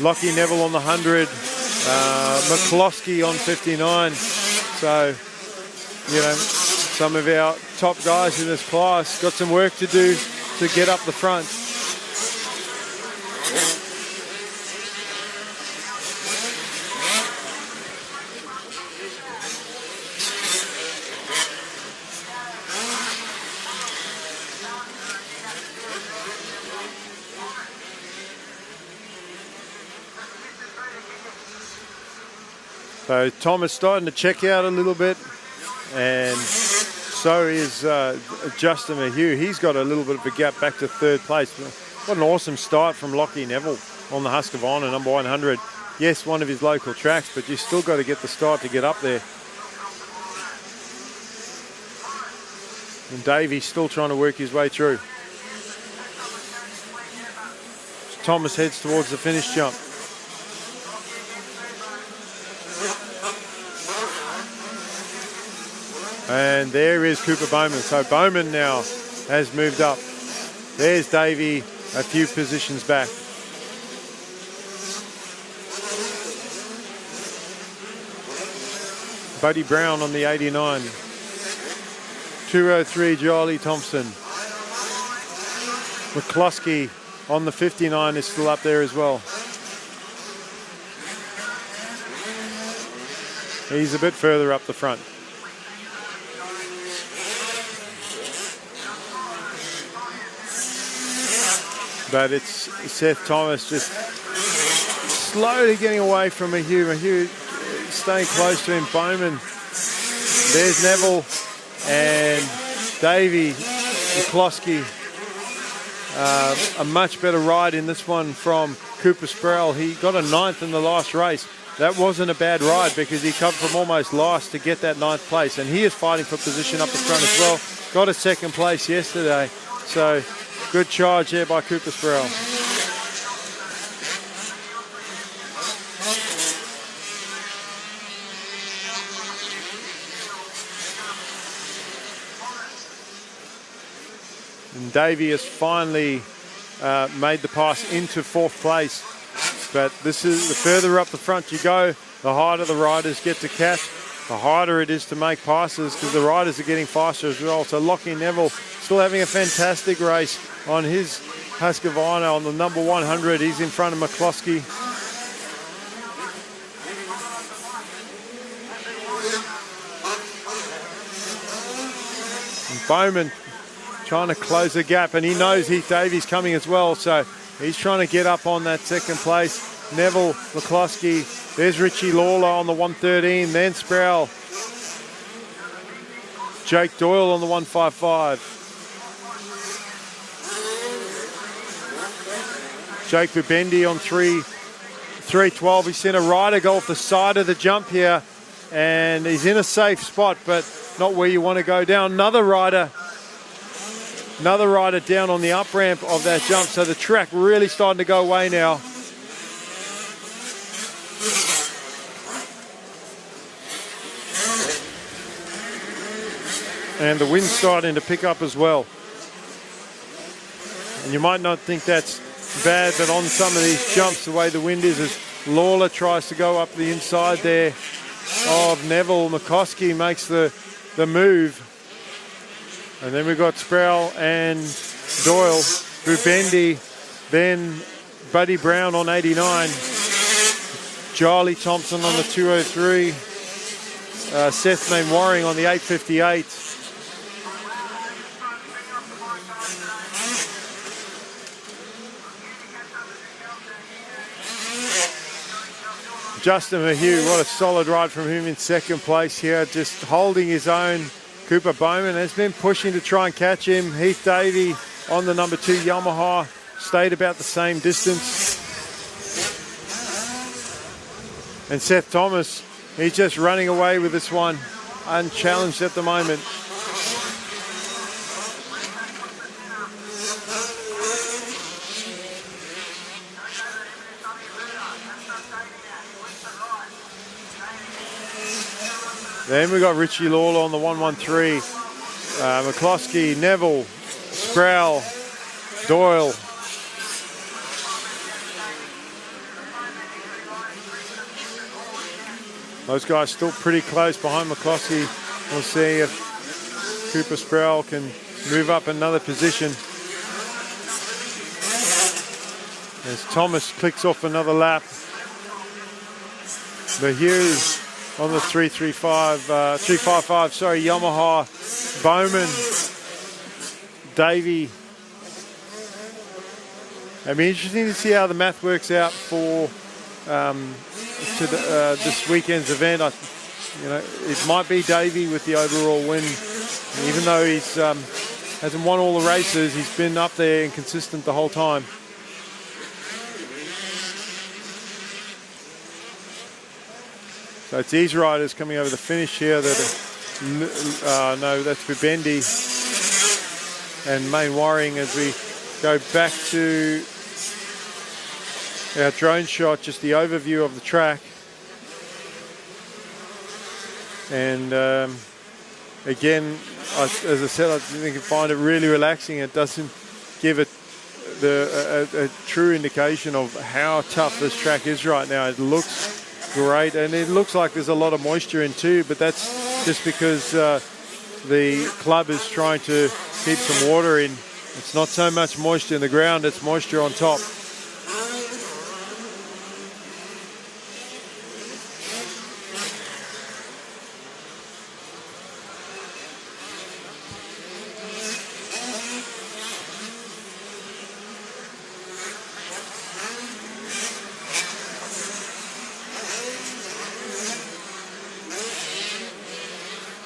Lockie Neville on the 100, McCloskey on 59. So, some of our top guys in this class got some work to do to get up the front. So Thomas starting to check out a little bit, and so is Justin Mahue. He's got a little bit of a gap back to 3rd place. What an awesome start from Lockie Neville on the Husqvarna, number 100. Yes, one of his local tracks, but you still got to get the start to get up there. And Davey's still trying to work his way through. Thomas heads towards the finish jump. And there is Cooper Bowman. So Bowman now has moved up. There's Davey a few positions back. Buddy Brown on the 89. 203 Jolly Thompson. McCloskey on the 59 is still up there as well. He's a bit further up the front. But it's Seth Thomas just slowly getting away from Mahue. Mahue staying close to him. Bowman. There's Neville and Davey McCloskey. A much better ride in this one from Cooper Sproul. He got a 9th in the last race. That wasn't a bad ride because he come from almost last to get that 9th place. And he is fighting for position up the front as well. Got a 2nd place yesterday. So good charge there by Cooper Sproul. And Davey has finally made the pass into 4th place. But this is the further up the front you go, the harder the riders get to catch, the harder it is to make passes because the riders are getting faster as well. So Lockie Neville still having a fantastic race on his Husqvarna on the number 100. He's in front of McCloskey. And Bowman trying to close the gap, and he knows Heath Davies coming as well, so he's trying to get up on that 2nd place. Neville, McCloskey, there's Richie Lawler on the 113, then Sproul. Jake Doyle on the 155. Jake Bubendi on 312. He's seen a rider go off the side of the jump here, and he's in a safe spot, but not where you want to go down. Another rider down on the up ramp of that jump, so the track really starting to go away now. And the wind's starting to pick up as well. And you might not think that's bad, but on some of these jumps, the way the wind is, as Lawler tries to go up the inside there of Neville, McCloskey makes the move. And then we've got Sproul and Doyle, Bubendi, then Buddy Brown on 89, Charlie Thompson on the 203, Seth Mainwaring on the 858. Justin Mahue, what a solid ride from him in 2nd place here, just holding his own. Cooper Bowman has been pushing to try and catch him. Heath Davey on the number 2 Yamaha stayed about the same distance. And Seth Thomas, he's just running away with this one, unchallenged at the moment. Then we got Richie Lawler on the 113, McCloskey, Neville, Sproul, Doyle. Those guys still pretty close behind McCloskey. We'll see if Cooper Sproul can move up another position. As Thomas clicks off another lap. Mahue on the 355, Yamaha. Bowman, Davey. It'll be interesting to see how the math works out for this weekend's event. It might be Davey with the overall win. And even though he's hasn't won all the races, he's been up there and consistent the whole time. So it's these riders coming over the finish here that no, that's Bubendi and Mainwaring as we go back to our drone shot, just the overview of the track. And again, as I said, I think you find it really relaxing. It doesn't give it a true indication of how tough this track is right now. It looks great, and it looks like there's a lot of moisture in too, but that's just because the club is trying to keep some water in. It's not so much moisture in the ground, it's moisture on top.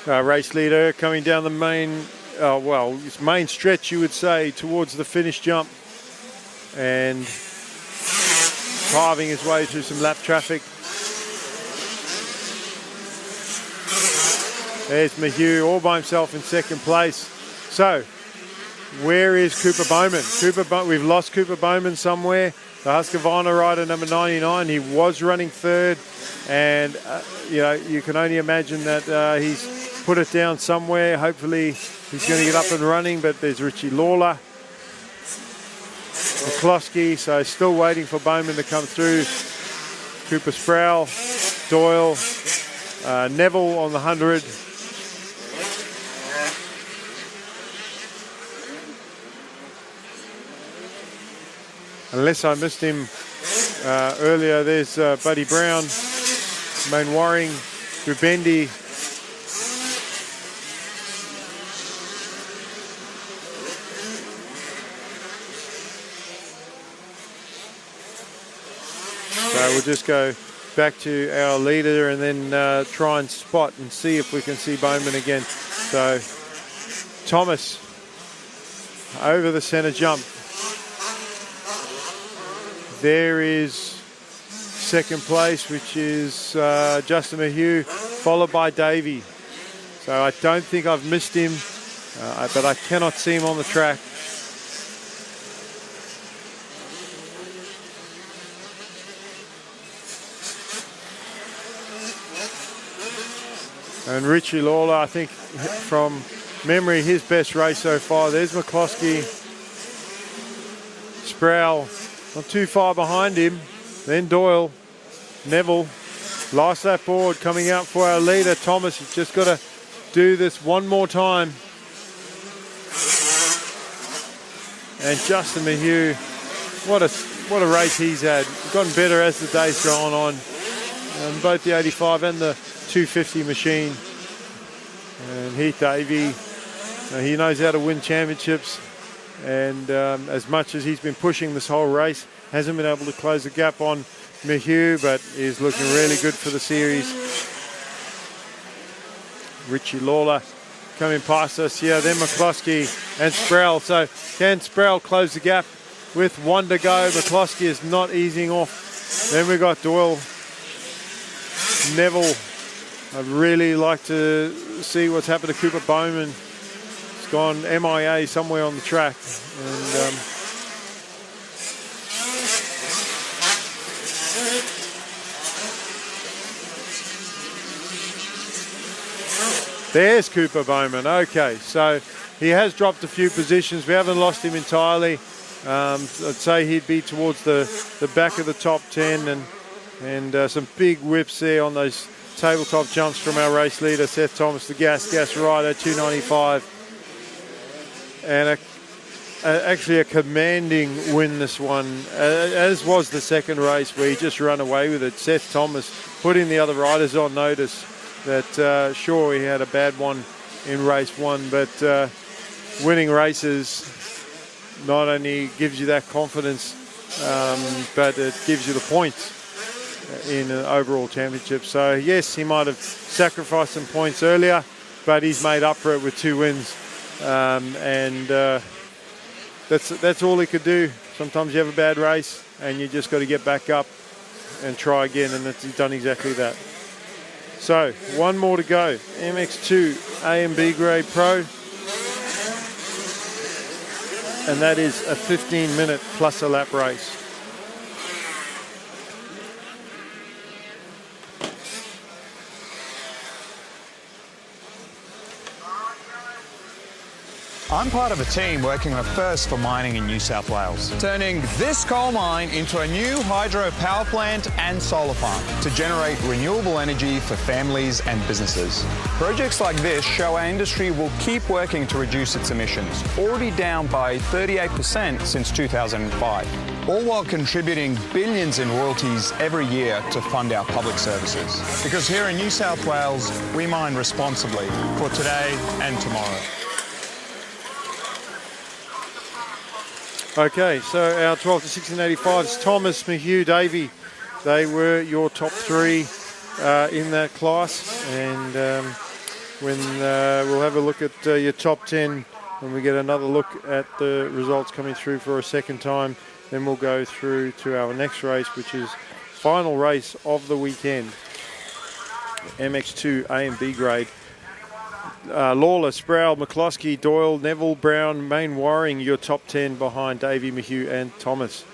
Race leader coming down the main, it's main stretch, you would say, towards the finish jump, and carving his way through some lap traffic. There's Mahue all by himself in second place. So, where is Cooper Bowman? We've lost Cooper Bowman somewhere. The Husqvarna rider, number 99, he was running third, and you can only imagine that he's put it down somewhere. Hopefully he's going to get up and running, but there's Richie Lawler. McCloskey, so still waiting for Bowman to come through. Cooper Sproul, Doyle, Neville on the 100. Unless I missed him earlier, there's Buddy Brown, Main Waring, Rubendi. So we'll just go back to our leader and then try and spot and see if we can see Bowman again. So Thomas over the centre jump. There is second place, which is Justin Mayhew, followed by Davey. So I don't think I've missed him, but I cannot see him on the track. And Richie Lawler, I think from memory, his best race so far. There's McCloskey. Sproul, not too far behind him. Then Doyle, Neville. Last lap board coming out for our leader, Thomas. He's just got to do this one more time. And Justin Mayhew, what a race he's had. He's gotten better as the day's gone on. Both the 85 and the 250 machine. And Heath Davey, he knows how to win championships. And as much as he's been pushing this whole race, hasn't been able to close the gap on Mayhew, but is looking really good for the series. Richie Lawler coming past us here, then McCloskey and Sproul. So can Sproul close the gap with one to go? McCloskey is not easing off. Then we've got Doyle, Neville. I'd really like to see what's happened to Cooper Bowman. He's gone MIA somewhere on the track. And there's Cooper Bowman. Okay, so he has dropped a few positions. We haven't lost him entirely. I'd say he'd be towards the back of the top 10, and some big whips there on those tabletop jumps from our race leader, Seth Thomas, the gas rider, 295. And actually a commanding win, this one, as was the second race where he just ran away with it. Seth Thomas putting the other riders on notice that sure, he had a bad one in race one, but winning races not only gives you that confidence, but it gives you the points in an overall championship. So yes, he might have sacrificed some points earlier, but he's made up for it with 2 wins. And that's all he could do. Sometimes you have a bad race and you just got to get back up and try again, and he's done exactly that. So one more to go. MX2 A and B grade Pro, and that is a 15-minute plus a lap race. I'm part of a team working on a first for mining in New South Wales, turning this coal mine into a new hydro power plant and solar farm to generate renewable energy for families and businesses. Projects like this show our industry will keep working to reduce its emissions, already down by 38% since 2005, all while contributing billions in royalties every year to fund our public services. Because here in New South Wales, we mine responsibly for today and tomorrow. Okay, so our 12 to 1685s, Thomas, Mayhew, Davey, they were your top 3 in that class. And when we'll have a look at your top 10 when we get another look at the results coming through for a second time, then we'll go through to our next race, which is final race of the weekend, MX2 A and B grade. Lawler, Sproul, McCloskey, Doyle, Neville, Brown, Main Waring, your top 10 behind Davey, Mayhew and Thomas.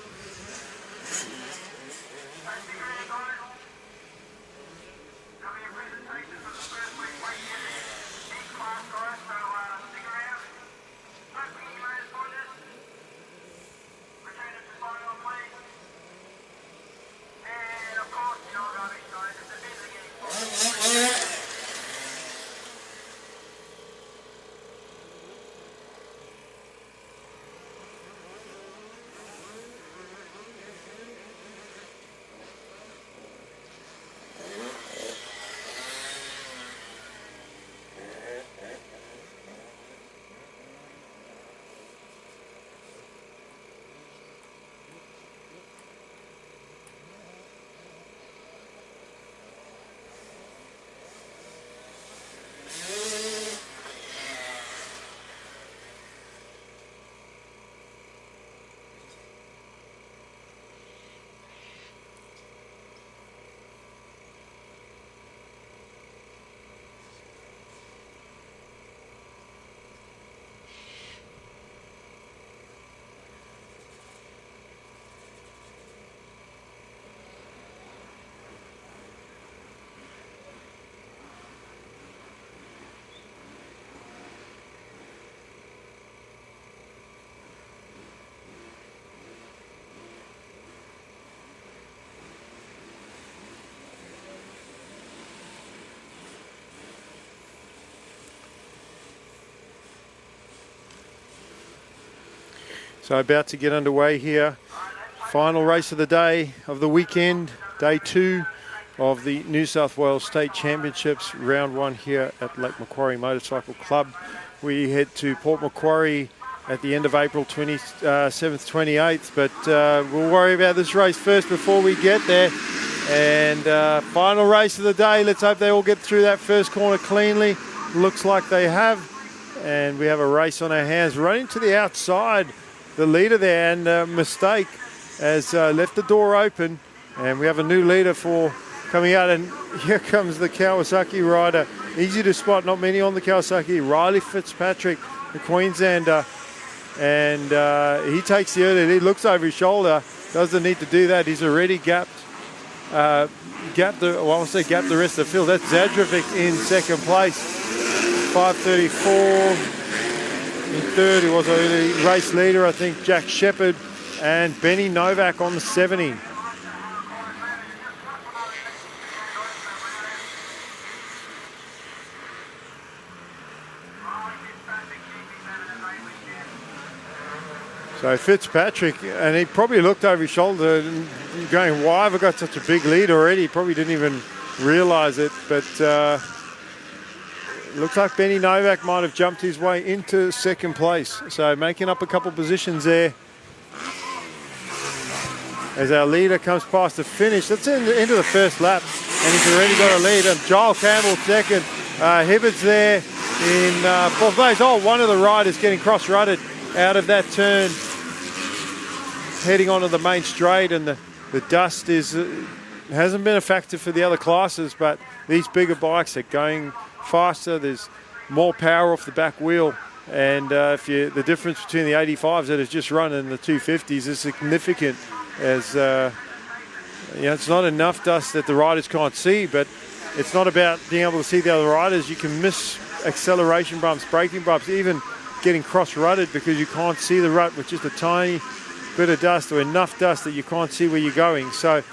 So about to get underway here. Final race of the day, of the weekend, day 2 of the New South Wales State Championships, round 1 here at Lake Macquarie Motorcycle Club. We head to Port Macquarie at the end of April 27th, 28th, but we'll worry about this race first before we get there. And final race of the day, let's hope they all get through that first corner cleanly. Looks like they have, and we have a race on our hands. Running to the outside, the leader there, and mistake has left the door open, and we have a new leader for coming out, and here comes the Kawasaki rider. Easy to spot, not many on the Kawasaki. Riley Fitzpatrick, the Queenslander, and he takes the early lead, looks over his shoulder, doesn't need to do that. He's already gapped the rest of the field. That's Zadrovic in second place, 5:34. In third, he was a race leader, I think, Jack Shepherd, and Benny Novak on the 70. So Fitzpatrick, and he probably looked over his shoulder and going, why have I got such a big lead already? He probably didn't even realise it, but looks like Benny Novak might have jumped his way into second place. So making up a couple positions there as our leader comes past the finish. That's into the first lap, and he's already got a lead. And Joel Campbell second. Hibbard's there in fourth place. Oh, one of the riders getting cross-rutted out of that turn, heading onto the main straight, and the dust hasn't been a factor for the other classes, but these bigger bikes are going faster. There's more power off the back wheel, and the difference between the 85s that has just run and the 250s is significant, as it's not enough dust that the riders can't see, but it's not about being able to see the other riders. You can miss acceleration bumps, braking bumps, even getting cross-rutted because you can't see the rut with just a tiny bit of dust, or enough dust that you can't see where you're going. So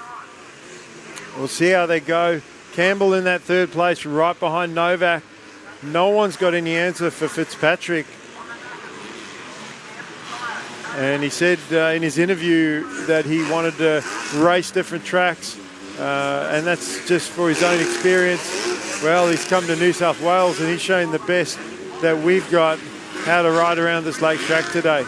we'll see how they go. Campbell in that third place, right behind Novak. No one's got any answer for Fitzpatrick. And he said in his interview that he wanted to race different tracks, and that's just for his own experience. Well, he's come to New South Wales and he's shown the best that we've got how to ride around this lake track today.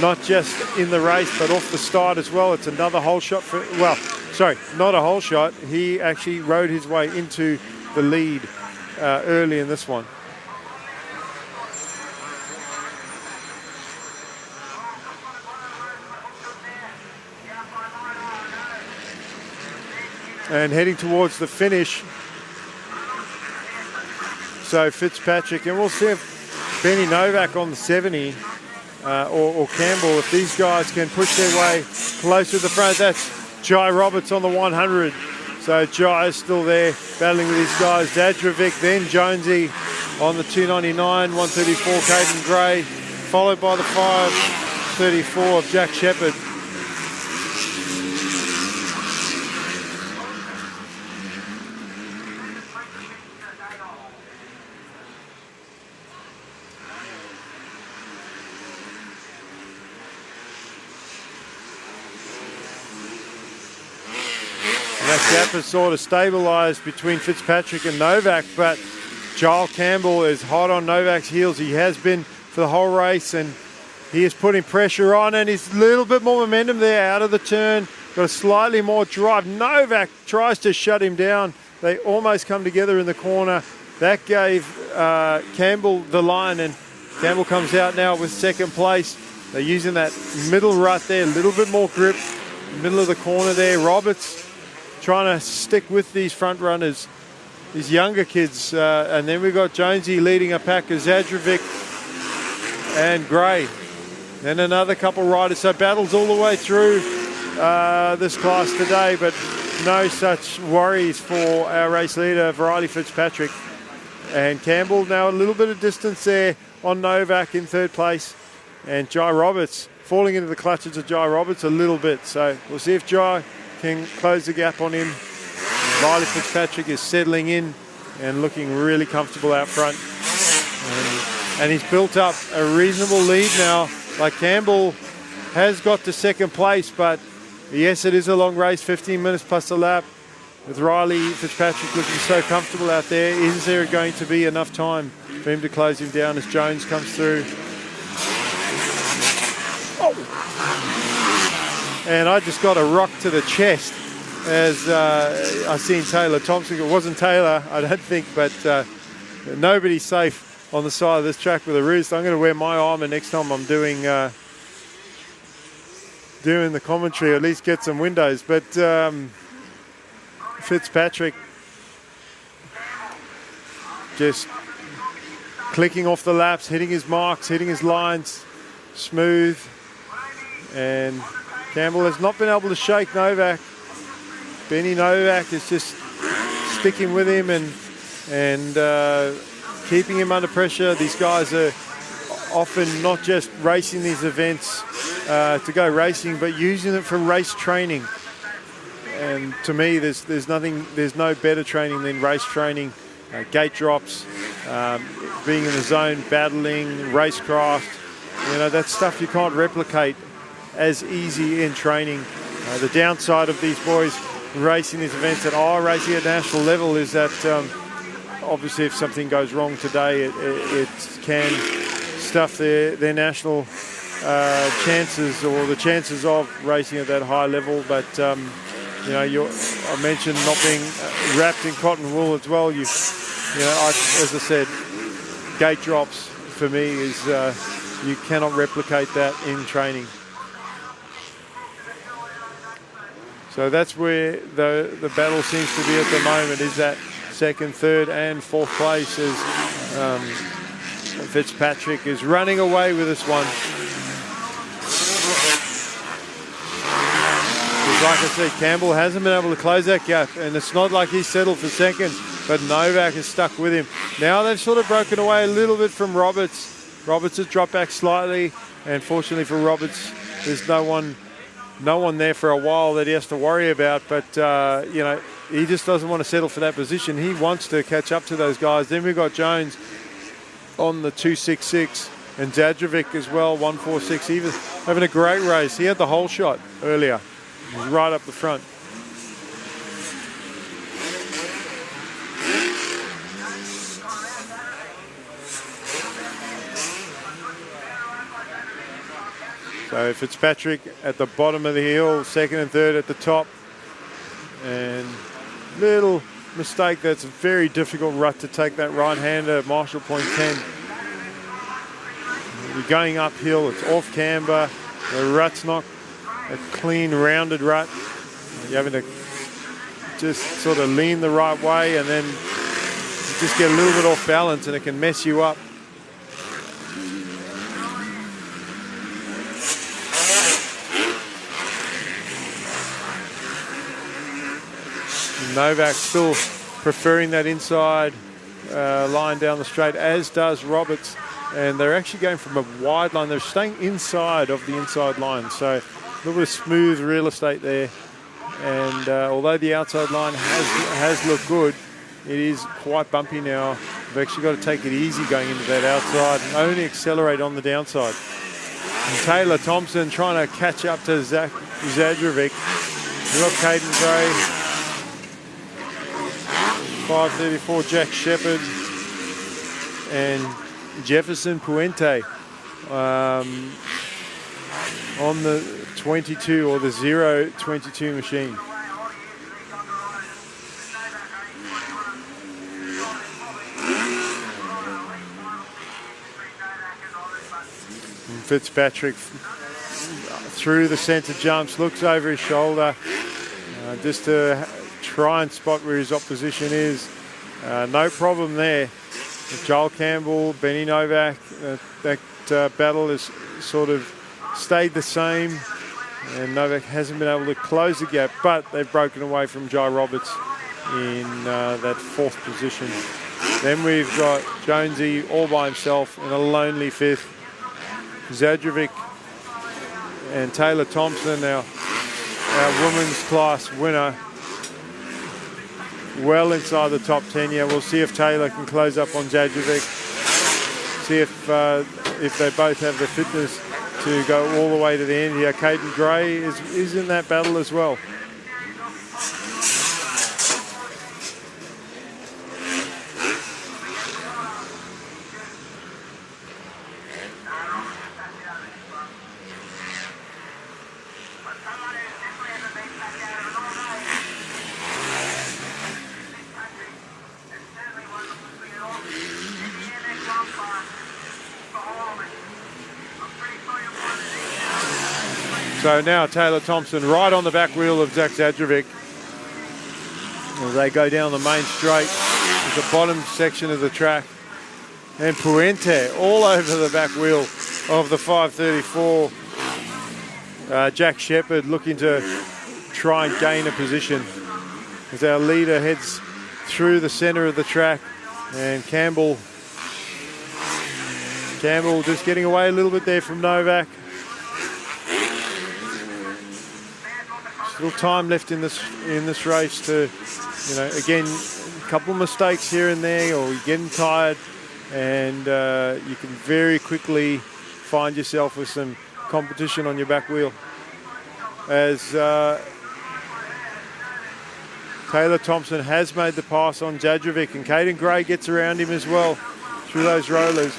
Not just in the race, but off the start as well. It's another hole shot for, well, sorry, not a hole shot. He actually rode his way into the lead early in this one. And heading towards the finish. So Fitzpatrick, and we'll see if Benny Novak on the 70 or Campbell, if these guys can push their way close to the front. That's Jai Roberts on the 100. So Jai is still there battling with these guys. Dadrovic, then Jonesy on the 299, 134 Caden Gray, followed by the 534 of Jack Shepherd. Gap has sort of stabilised between Fitzpatrick and Novak, but Joel Campbell is hot on Novak's heels. He has been for the whole race, and he is putting pressure on, and he's a little bit more momentum there out of the turn. Got a slightly more drive. Novak tries to shut him down. They almost come together in the corner. That gave Campbell the line, and Campbell comes out now with second place. They're using that middle rut there, a little bit more grip, middle of the corner there. Roberts trying to stick with these front runners, these younger kids. And then we've got Jonesy leading a pack of Zadrovic and Gray. Then another couple riders. So battles all the way through this class today, but no such worries for our race leader, Riley Fitzpatrick. And Campbell now a little bit of distance there on Novak in third place. And Jai Roberts falling into the clutches of Jai Roberts a little bit. So we'll see if Jai can close the gap on him. Riley Fitzpatrick is settling in and looking really comfortable out front. And he's built up a reasonable lead now Like Campbell has got to second place, but yes, it is a long race, 15 minutes plus a lap. With Riley Fitzpatrick looking so comfortable out there, is there going to be enough time for him to close him down as Jones comes through? Oh. And I just got a rock to the chest as I seen Taylor Thompson. It wasn't Taylor, I don't think, but nobody's safe on the side of this track with a roost. I'm going to wear my armour next time I'm doing the commentary, or at least get some windows. But Fitzpatrick just clicking off the laps, hitting his marks, hitting his lines, smooth. And Campbell has not been able to shake Novak. Benny Novak is just sticking with him and keeping him under pressure. These guys are often not just racing these events to go racing, but using it for race training. And to me, there's no better training than race training. Gate drops, being in the zone, battling, racecraft. You know, that's stuff you can't replicate as easy in training. The downside of these boys racing these events that are racing at national level is that obviously if something goes wrong today, it can stuff their national chances, or the chances of racing at that high level. But you know, I mentioned not being wrapped in cotton wool as well. As I said, gate drops for me is you cannot replicate that in training. So that's where the battle seems to be at the moment, is that second, third and fourth place, as Fitzpatrick is running away with this one. Like I said, Campbell hasn't been able to close that gap, and it's not like he's settled for second, but Novak is stuck with him. Now they've sort of broken away a little bit from Roberts. Roberts has dropped back slightly, and fortunately for Roberts, there's no one there for a while that he has to worry about. But you know, he just doesn't want to settle for that position. He wants to catch up to those guys. Then we've got Jones on the 266 and Zadrovic as well, 146. He was having a great race. He had the whole shot earlier. He was right up the front. So Fitzpatrick at the bottom of the hill, second and third at the top. And little mistake, that's a very difficult rut to take, that right-hander, Marshall Point 10. You're going uphill, it's off camber, the rut's not a clean, rounded rut. You're having to just sort of lean the right way, and then you just get a little bit off balance and it can mess you up. Novak still preferring that inside line down the straight, as does Roberts. And they're actually going from a wide line. They're staying inside of the inside line. So a little bit of smooth real estate there. And although the outside line has looked good, it is quite bumpy now. We've actually got to take it easy going into that outside and only accelerate on the downside. And Taylor Thompson trying to catch up to Zadrovic. We've got Caden Gray. 534 Jack Shepherd and Jefferson Puente on the 22 or the 022 machine. And Fitzpatrick through the centre jumps, looks over his shoulder just to try and spot where his opposition is. No problem there. Joel Campbell, Benny Novak, that battle has sort of stayed the same, and Novak hasn't been able to close the gap, but they've broken away from Jai Roberts in that fourth position. Then we've got Jonesy all by himself in a lonely fifth. Zadrovic and Taylor Thompson, our women's class winner, well inside the top 10 here. We'll see if Taylor can close up on Zadrovic. See if they both have the fitness to go all the way to the end here. Caden Gray is in that battle as well. So now Taylor Thompson right on the back wheel of Zach Zadrovic as they go down the main straight to the bottom section of the track. And Puente all over the back wheel of the 534. Jack Shepherd looking to try and gain a position as our leader heads through the centre of the track. And Campbell just getting away a little bit there from Novak. Still time left in this race to, again, a couple of mistakes here and there, or you're getting tired, and you can very quickly find yourself with some competition on your back wheel. As Taylor Thompson has made the pass on Zadrovic, and Caden Gray gets around him as well through those rollers.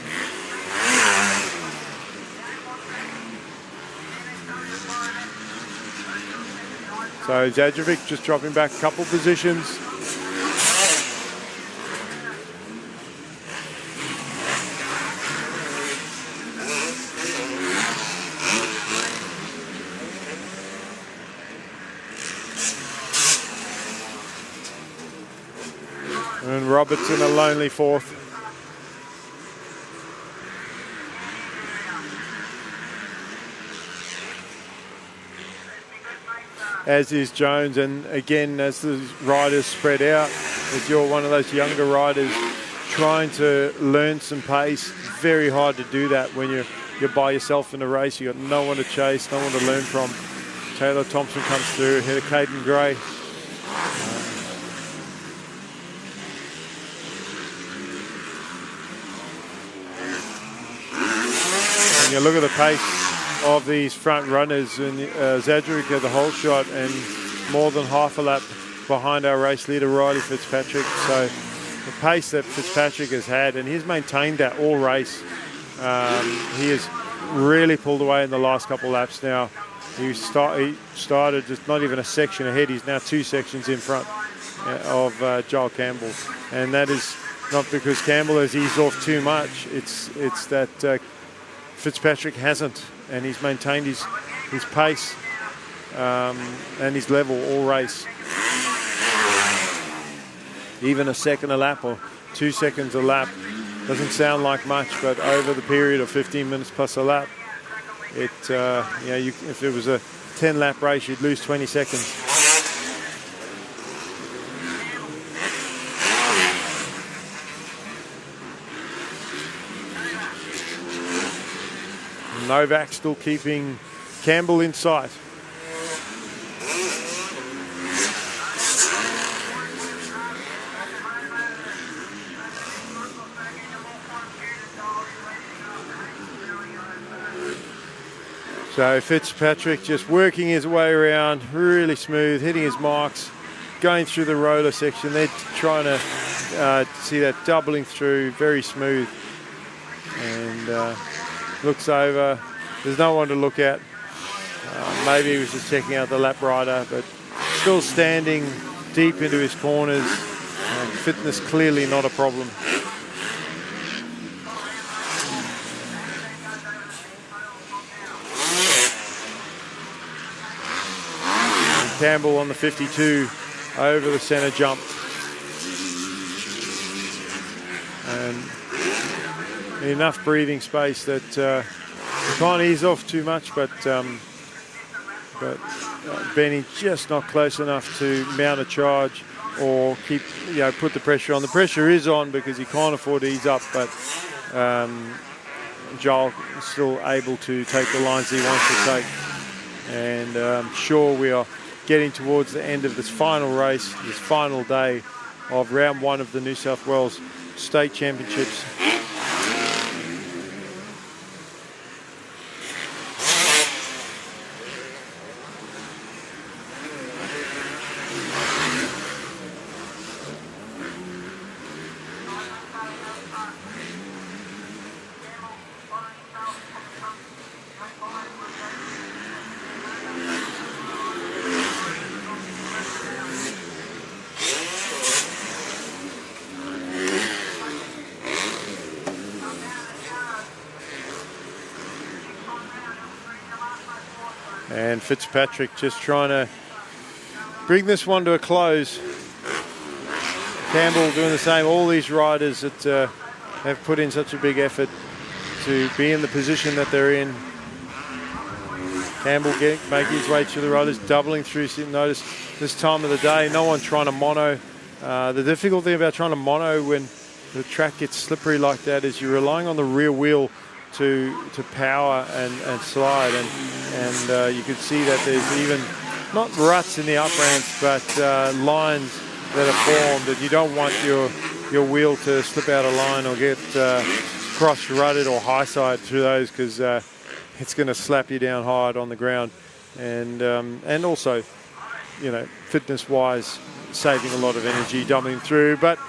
So Zadrovic just dropping back a couple positions. And Robertson a lonely fourth. As is Jones, and again, as the riders spread out, if you're one of those younger riders trying to learn some pace, very hard to do that when you're by yourself in a race. You've got no one to chase, no one to learn from. Taylor Thompson comes through ahead of Caden Gray. And you look at the pace of these front runners, and Zadrovic had the whole shot and more than half a lap behind our race leader Riley Fitzpatrick. So the pace that Fitzpatrick has had, and he's maintained that all race. He has really pulled away in the last couple of laps now. He started just not even a section ahead. He's now 2 sections in front of Joel Campbell, and that is not because Campbell has eased off too much. It's that Fitzpatrick hasn't, and he's maintained his pace and his level all race. Even a second a lap or 2 seconds a lap doesn't sound like much, but over the period of 15 minutes plus a lap, if it was a 10-lap race, you'd lose 20 seconds. Novak still keeping Campbell in sight. So Fitzpatrick just working his way around, really smooth, hitting his marks, going through the roller section. They're trying to see that doubling through, very smooth. And looks over. There's no one to look at. Maybe he was just checking out the lap rider, but still standing deep into his corners. Fitness clearly not a problem. And Campbell on the 52 over the centre jump. And enough breathing space that you can't ease off too much, but Benny just not close enough to mount a charge or keep, put the pressure on. The pressure is on because he can't afford to ease up, but Joel is still able to take the lines he wants to take. And I'm sure we are getting towards the end of this final race, this final day of round 1 of the New South Wales State Championships. And Fitzpatrick just trying to bring this one to a close. Campbell doing the same. All these riders that have put in such a big effort to be in the position that they're in. Campbell making his way through the riders, doubling through. Notice this time of the day, no one trying to mono. The difficult thing about trying to mono when the track gets slippery like that is you're relying on the rear wheel to power and slide. And you can see that there's even, not ruts in the up ramps, but lines that are formed, and you don't want your wheel to slip out of line or get cross-rutted or high-side through those, because it's going to slap you down hard on the ground. And also, you know, fitness-wise, saving a lot of energy, doubling through. But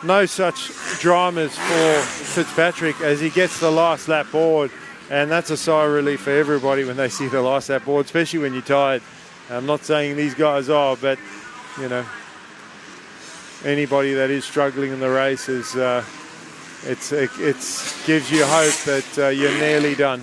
no such dramas for Fitzpatrick as he gets the last lap board, and that's a sigh of relief for everybody when they see the last lap board, especially when you're tired. I'm not saying these guys are, but, you know, anybody that is struggling in the race is, it gives you hope that you're nearly done.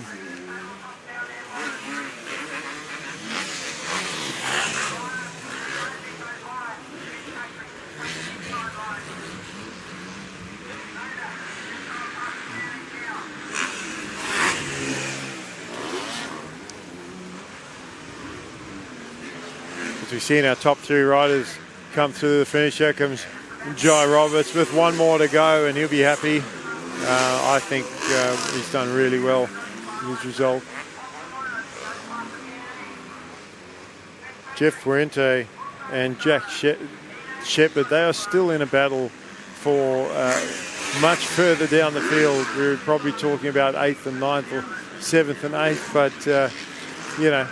As we've seen our top three riders come through the finish, here comes Jai Roberts with one more to go, and he'll be happy. I think he's done really well in his result. Jeff Fuente and Jack Shepherd, they are still in a battle for much further down the field. We're probably talking about 8th and 9th or 7th and 8th, but you know,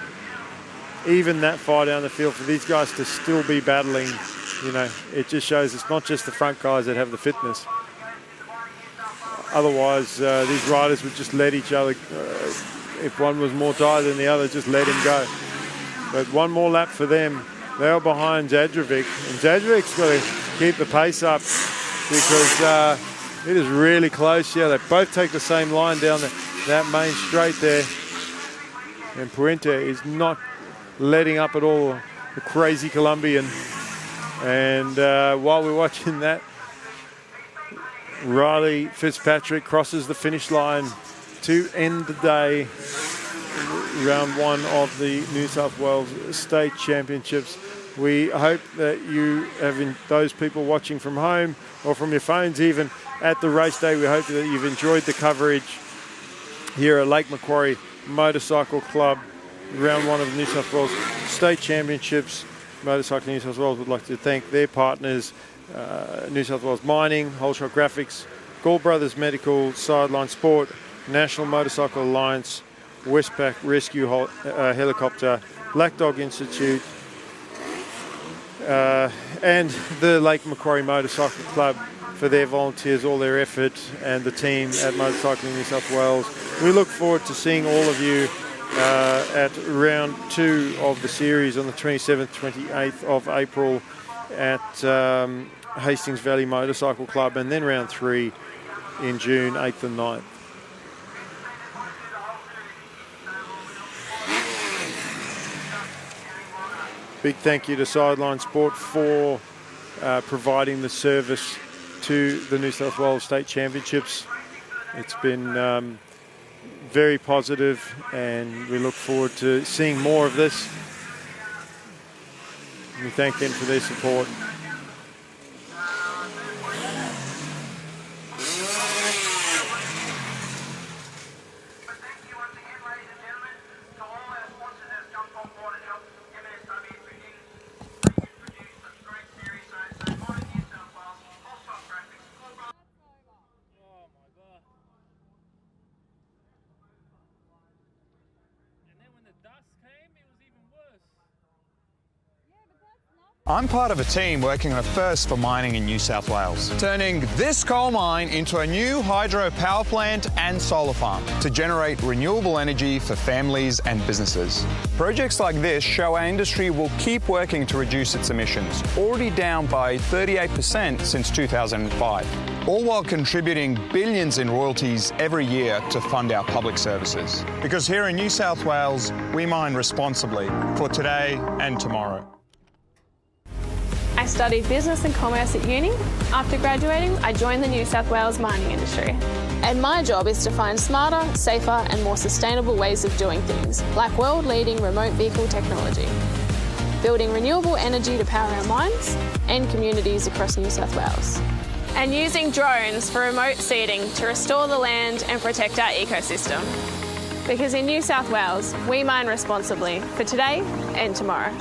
even that far down the field for these guys to still be battling, you know, it just shows it's not just the front guys that have the fitness. Otherwise, these riders would just let each other, if one was more tired than the other, just let him go. But one more lap for them. They are behind Zadrovic, and Zadrovic's got to keep the pace up because it is really close here. They both take the same line down that main straight there. And Puente is not letting up at all, the crazy Colombian. And while we're watching that, Riley Fitzpatrick crosses the finish line to end the day, round one of the New South Wales State Championships. We hope that you have, those people watching from home or from your phones even at the race day, we hope that you've enjoyed the coverage here at Lake Macquarie Motorcycle Club, round one of the New South Wales State Championships. Motorcycle New South Wales would like to thank their partners, New South Wales Mining, Holeshot Graphics, Gall Brothers Medical, Sideline Sport, National Motorcycle Alliance, Westpac Rescue Helicopter, Black Dog Institute, and the Lake Macquarie Motorcycle Club for their volunteers, all their effort, and the team at Motorcycling New South Wales. We look forward to seeing all of you at round two of the series on the 27th, 28th of April at Hastings Valley Motorcycle Club, and then round three in June, 8th and 9th. Big thank you to Sideline Sport for providing the service to the New South Wales State Championships. It's been very positive, and we look forward to seeing more of this. We thank them for their support. Dust came, it was even worse. Yeah, but that's nothing. I'm part of a team working on a first for mining in New South Wales, turning this coal mine into a new hydro power plant and solar farm to generate renewable energy for families and businesses. Projects like this show our industry will keep working to reduce its emissions, already down by 38% since 2005, all while contributing billions in royalties every year to fund our public services. Because here in New South Wales, we mine responsibly for today and tomorrow. I studied business and commerce at uni. After graduating, I joined the New South Wales mining industry. And my job is to find smarter, safer and more sustainable ways of doing things, like world-leading remote vehicle technology, building renewable energy to power our mines and communities across New South Wales, and using drones for remote seeding to restore the land and protect our ecosystem. Because in New South Wales, we mine responsibly for today and tomorrow.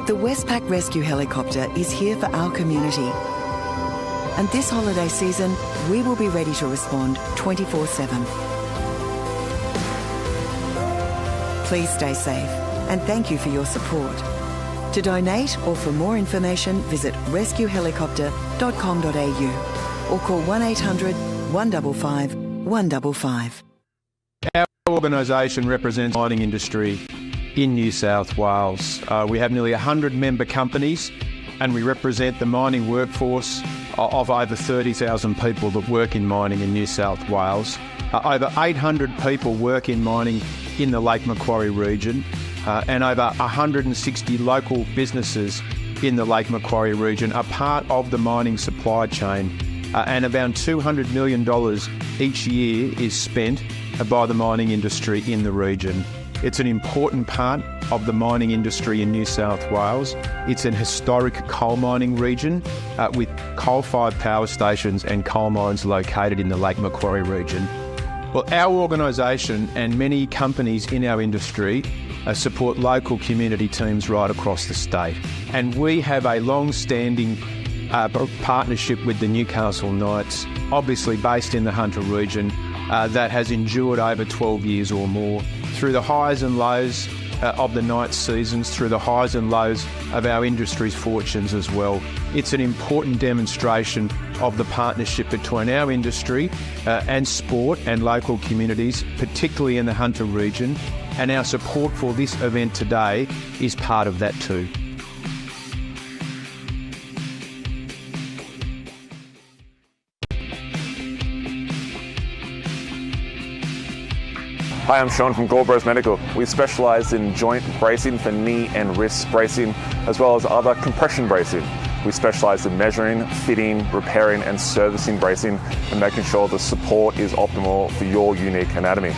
The Westpac Rescue Helicopter is here for our community. And this holiday season, we will be ready to respond 24/7. Please stay safe and thank you for your support. To donate or for more information, visit rescuehelicopter.com.au or call 1800 155 155. Our organisation represents the mining industry in New South Wales. We have nearly 100 member companies and we represent the mining workforce of over 30,000 people that work in mining in New South Wales. Over 800 people work in mining in the Lake Macquarie region and over 160 local businesses in the Lake Macquarie region are part of the mining supply chain and around $200 million each year is spent by the mining industry in the region. It's an important part of the mining industry in New South Wales. It's an historic coal mining region with coal-fired power stations and coal mines located in the Lake Macquarie region. Well, our organisation and many companies in our industry support local community teams right across the state. And we have a long-standing partnership with the Newcastle Knights, obviously based in the Hunter region, that has endured over 12 years or more. Through the highs and lows of the Knights seasons, through the highs and lows of our industry's fortunes as well. It's an important demonstration of the partnership between our industry and sport and local communities, particularly in the Hunter region, and our support for this event today is part of that too. Hi, I'm Sean from Goggle Medical. We specialise in joint bracing for knee and wrist bracing, as well as other compression bracing. We specialise in measuring, fitting, repairing and servicing bracing and making sure the support is optimal for your unique anatomy.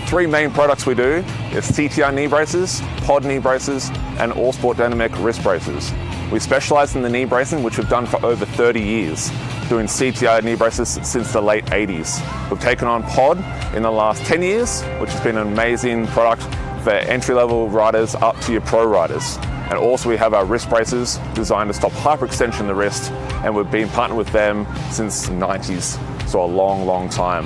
Three main products we do is CTI knee braces, pod knee braces and All Sport Dynamic wrist braces. We specialise in the knee bracing, which we've done for over 30 years, doing CTI knee braces since the late 80s. We've taken on pod in the last 10 years, which has been an amazing product for entry-level riders up to your pro riders. And also we have our wrist braces designed to stop hyperextension in the wrist, and we've been partnered with them since the 90s, so a long, long time.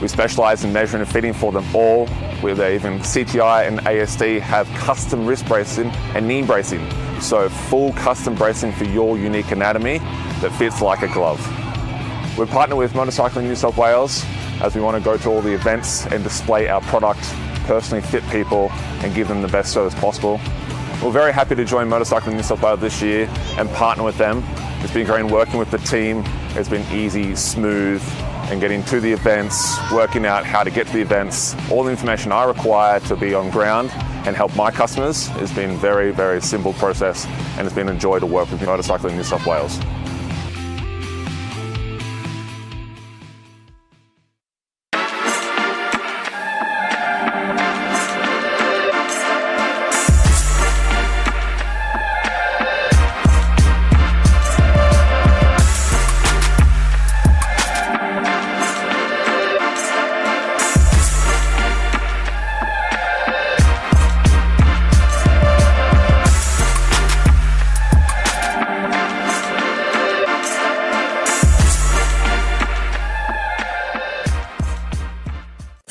We specialise in measuring and fitting for them all, where even CTI and ASD have custom wrist bracing and knee bracing. So full custom bracing for your unique anatomy that fits like a glove. We're partnered with Motorcycling New South Wales as we want to go to all the events and display our product, personally fit people and give them the best service possible. We're very happy to join Motorcycling New South Wales this year and partner with them. It's been great working with the team. It's been easy, smooth, and getting to the events, working out how to get to the events. All the information I require to be on ground and help my customers has been a very, very simple process, and it's been a joy to work with Motorcycling New South Wales.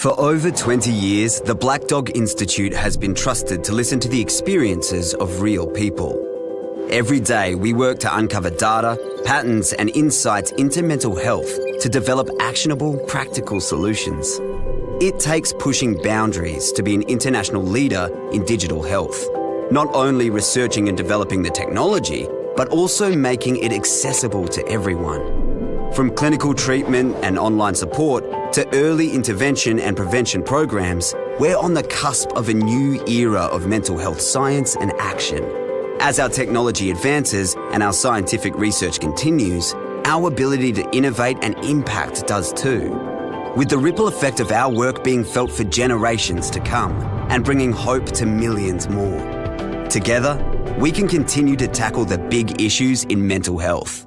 For over 20 years, the Black Dog Institute has been trusted to listen to the experiences of real people. Every day, we work to uncover data, patterns, and insights into mental health to develop actionable, practical solutions. It takes pushing boundaries to be an international leader in digital health, not only researching and developing the technology, but also making it accessible to everyone. From clinical treatment and online support to early intervention and prevention programs, we're on the cusp of a new era of mental health science and action. As our technology advances and our scientific research continues, our ability to innovate and impact does too, with the ripple effect of our work being felt for generations to come and bringing hope to millions more. Together, we can continue to tackle the big issues in mental health.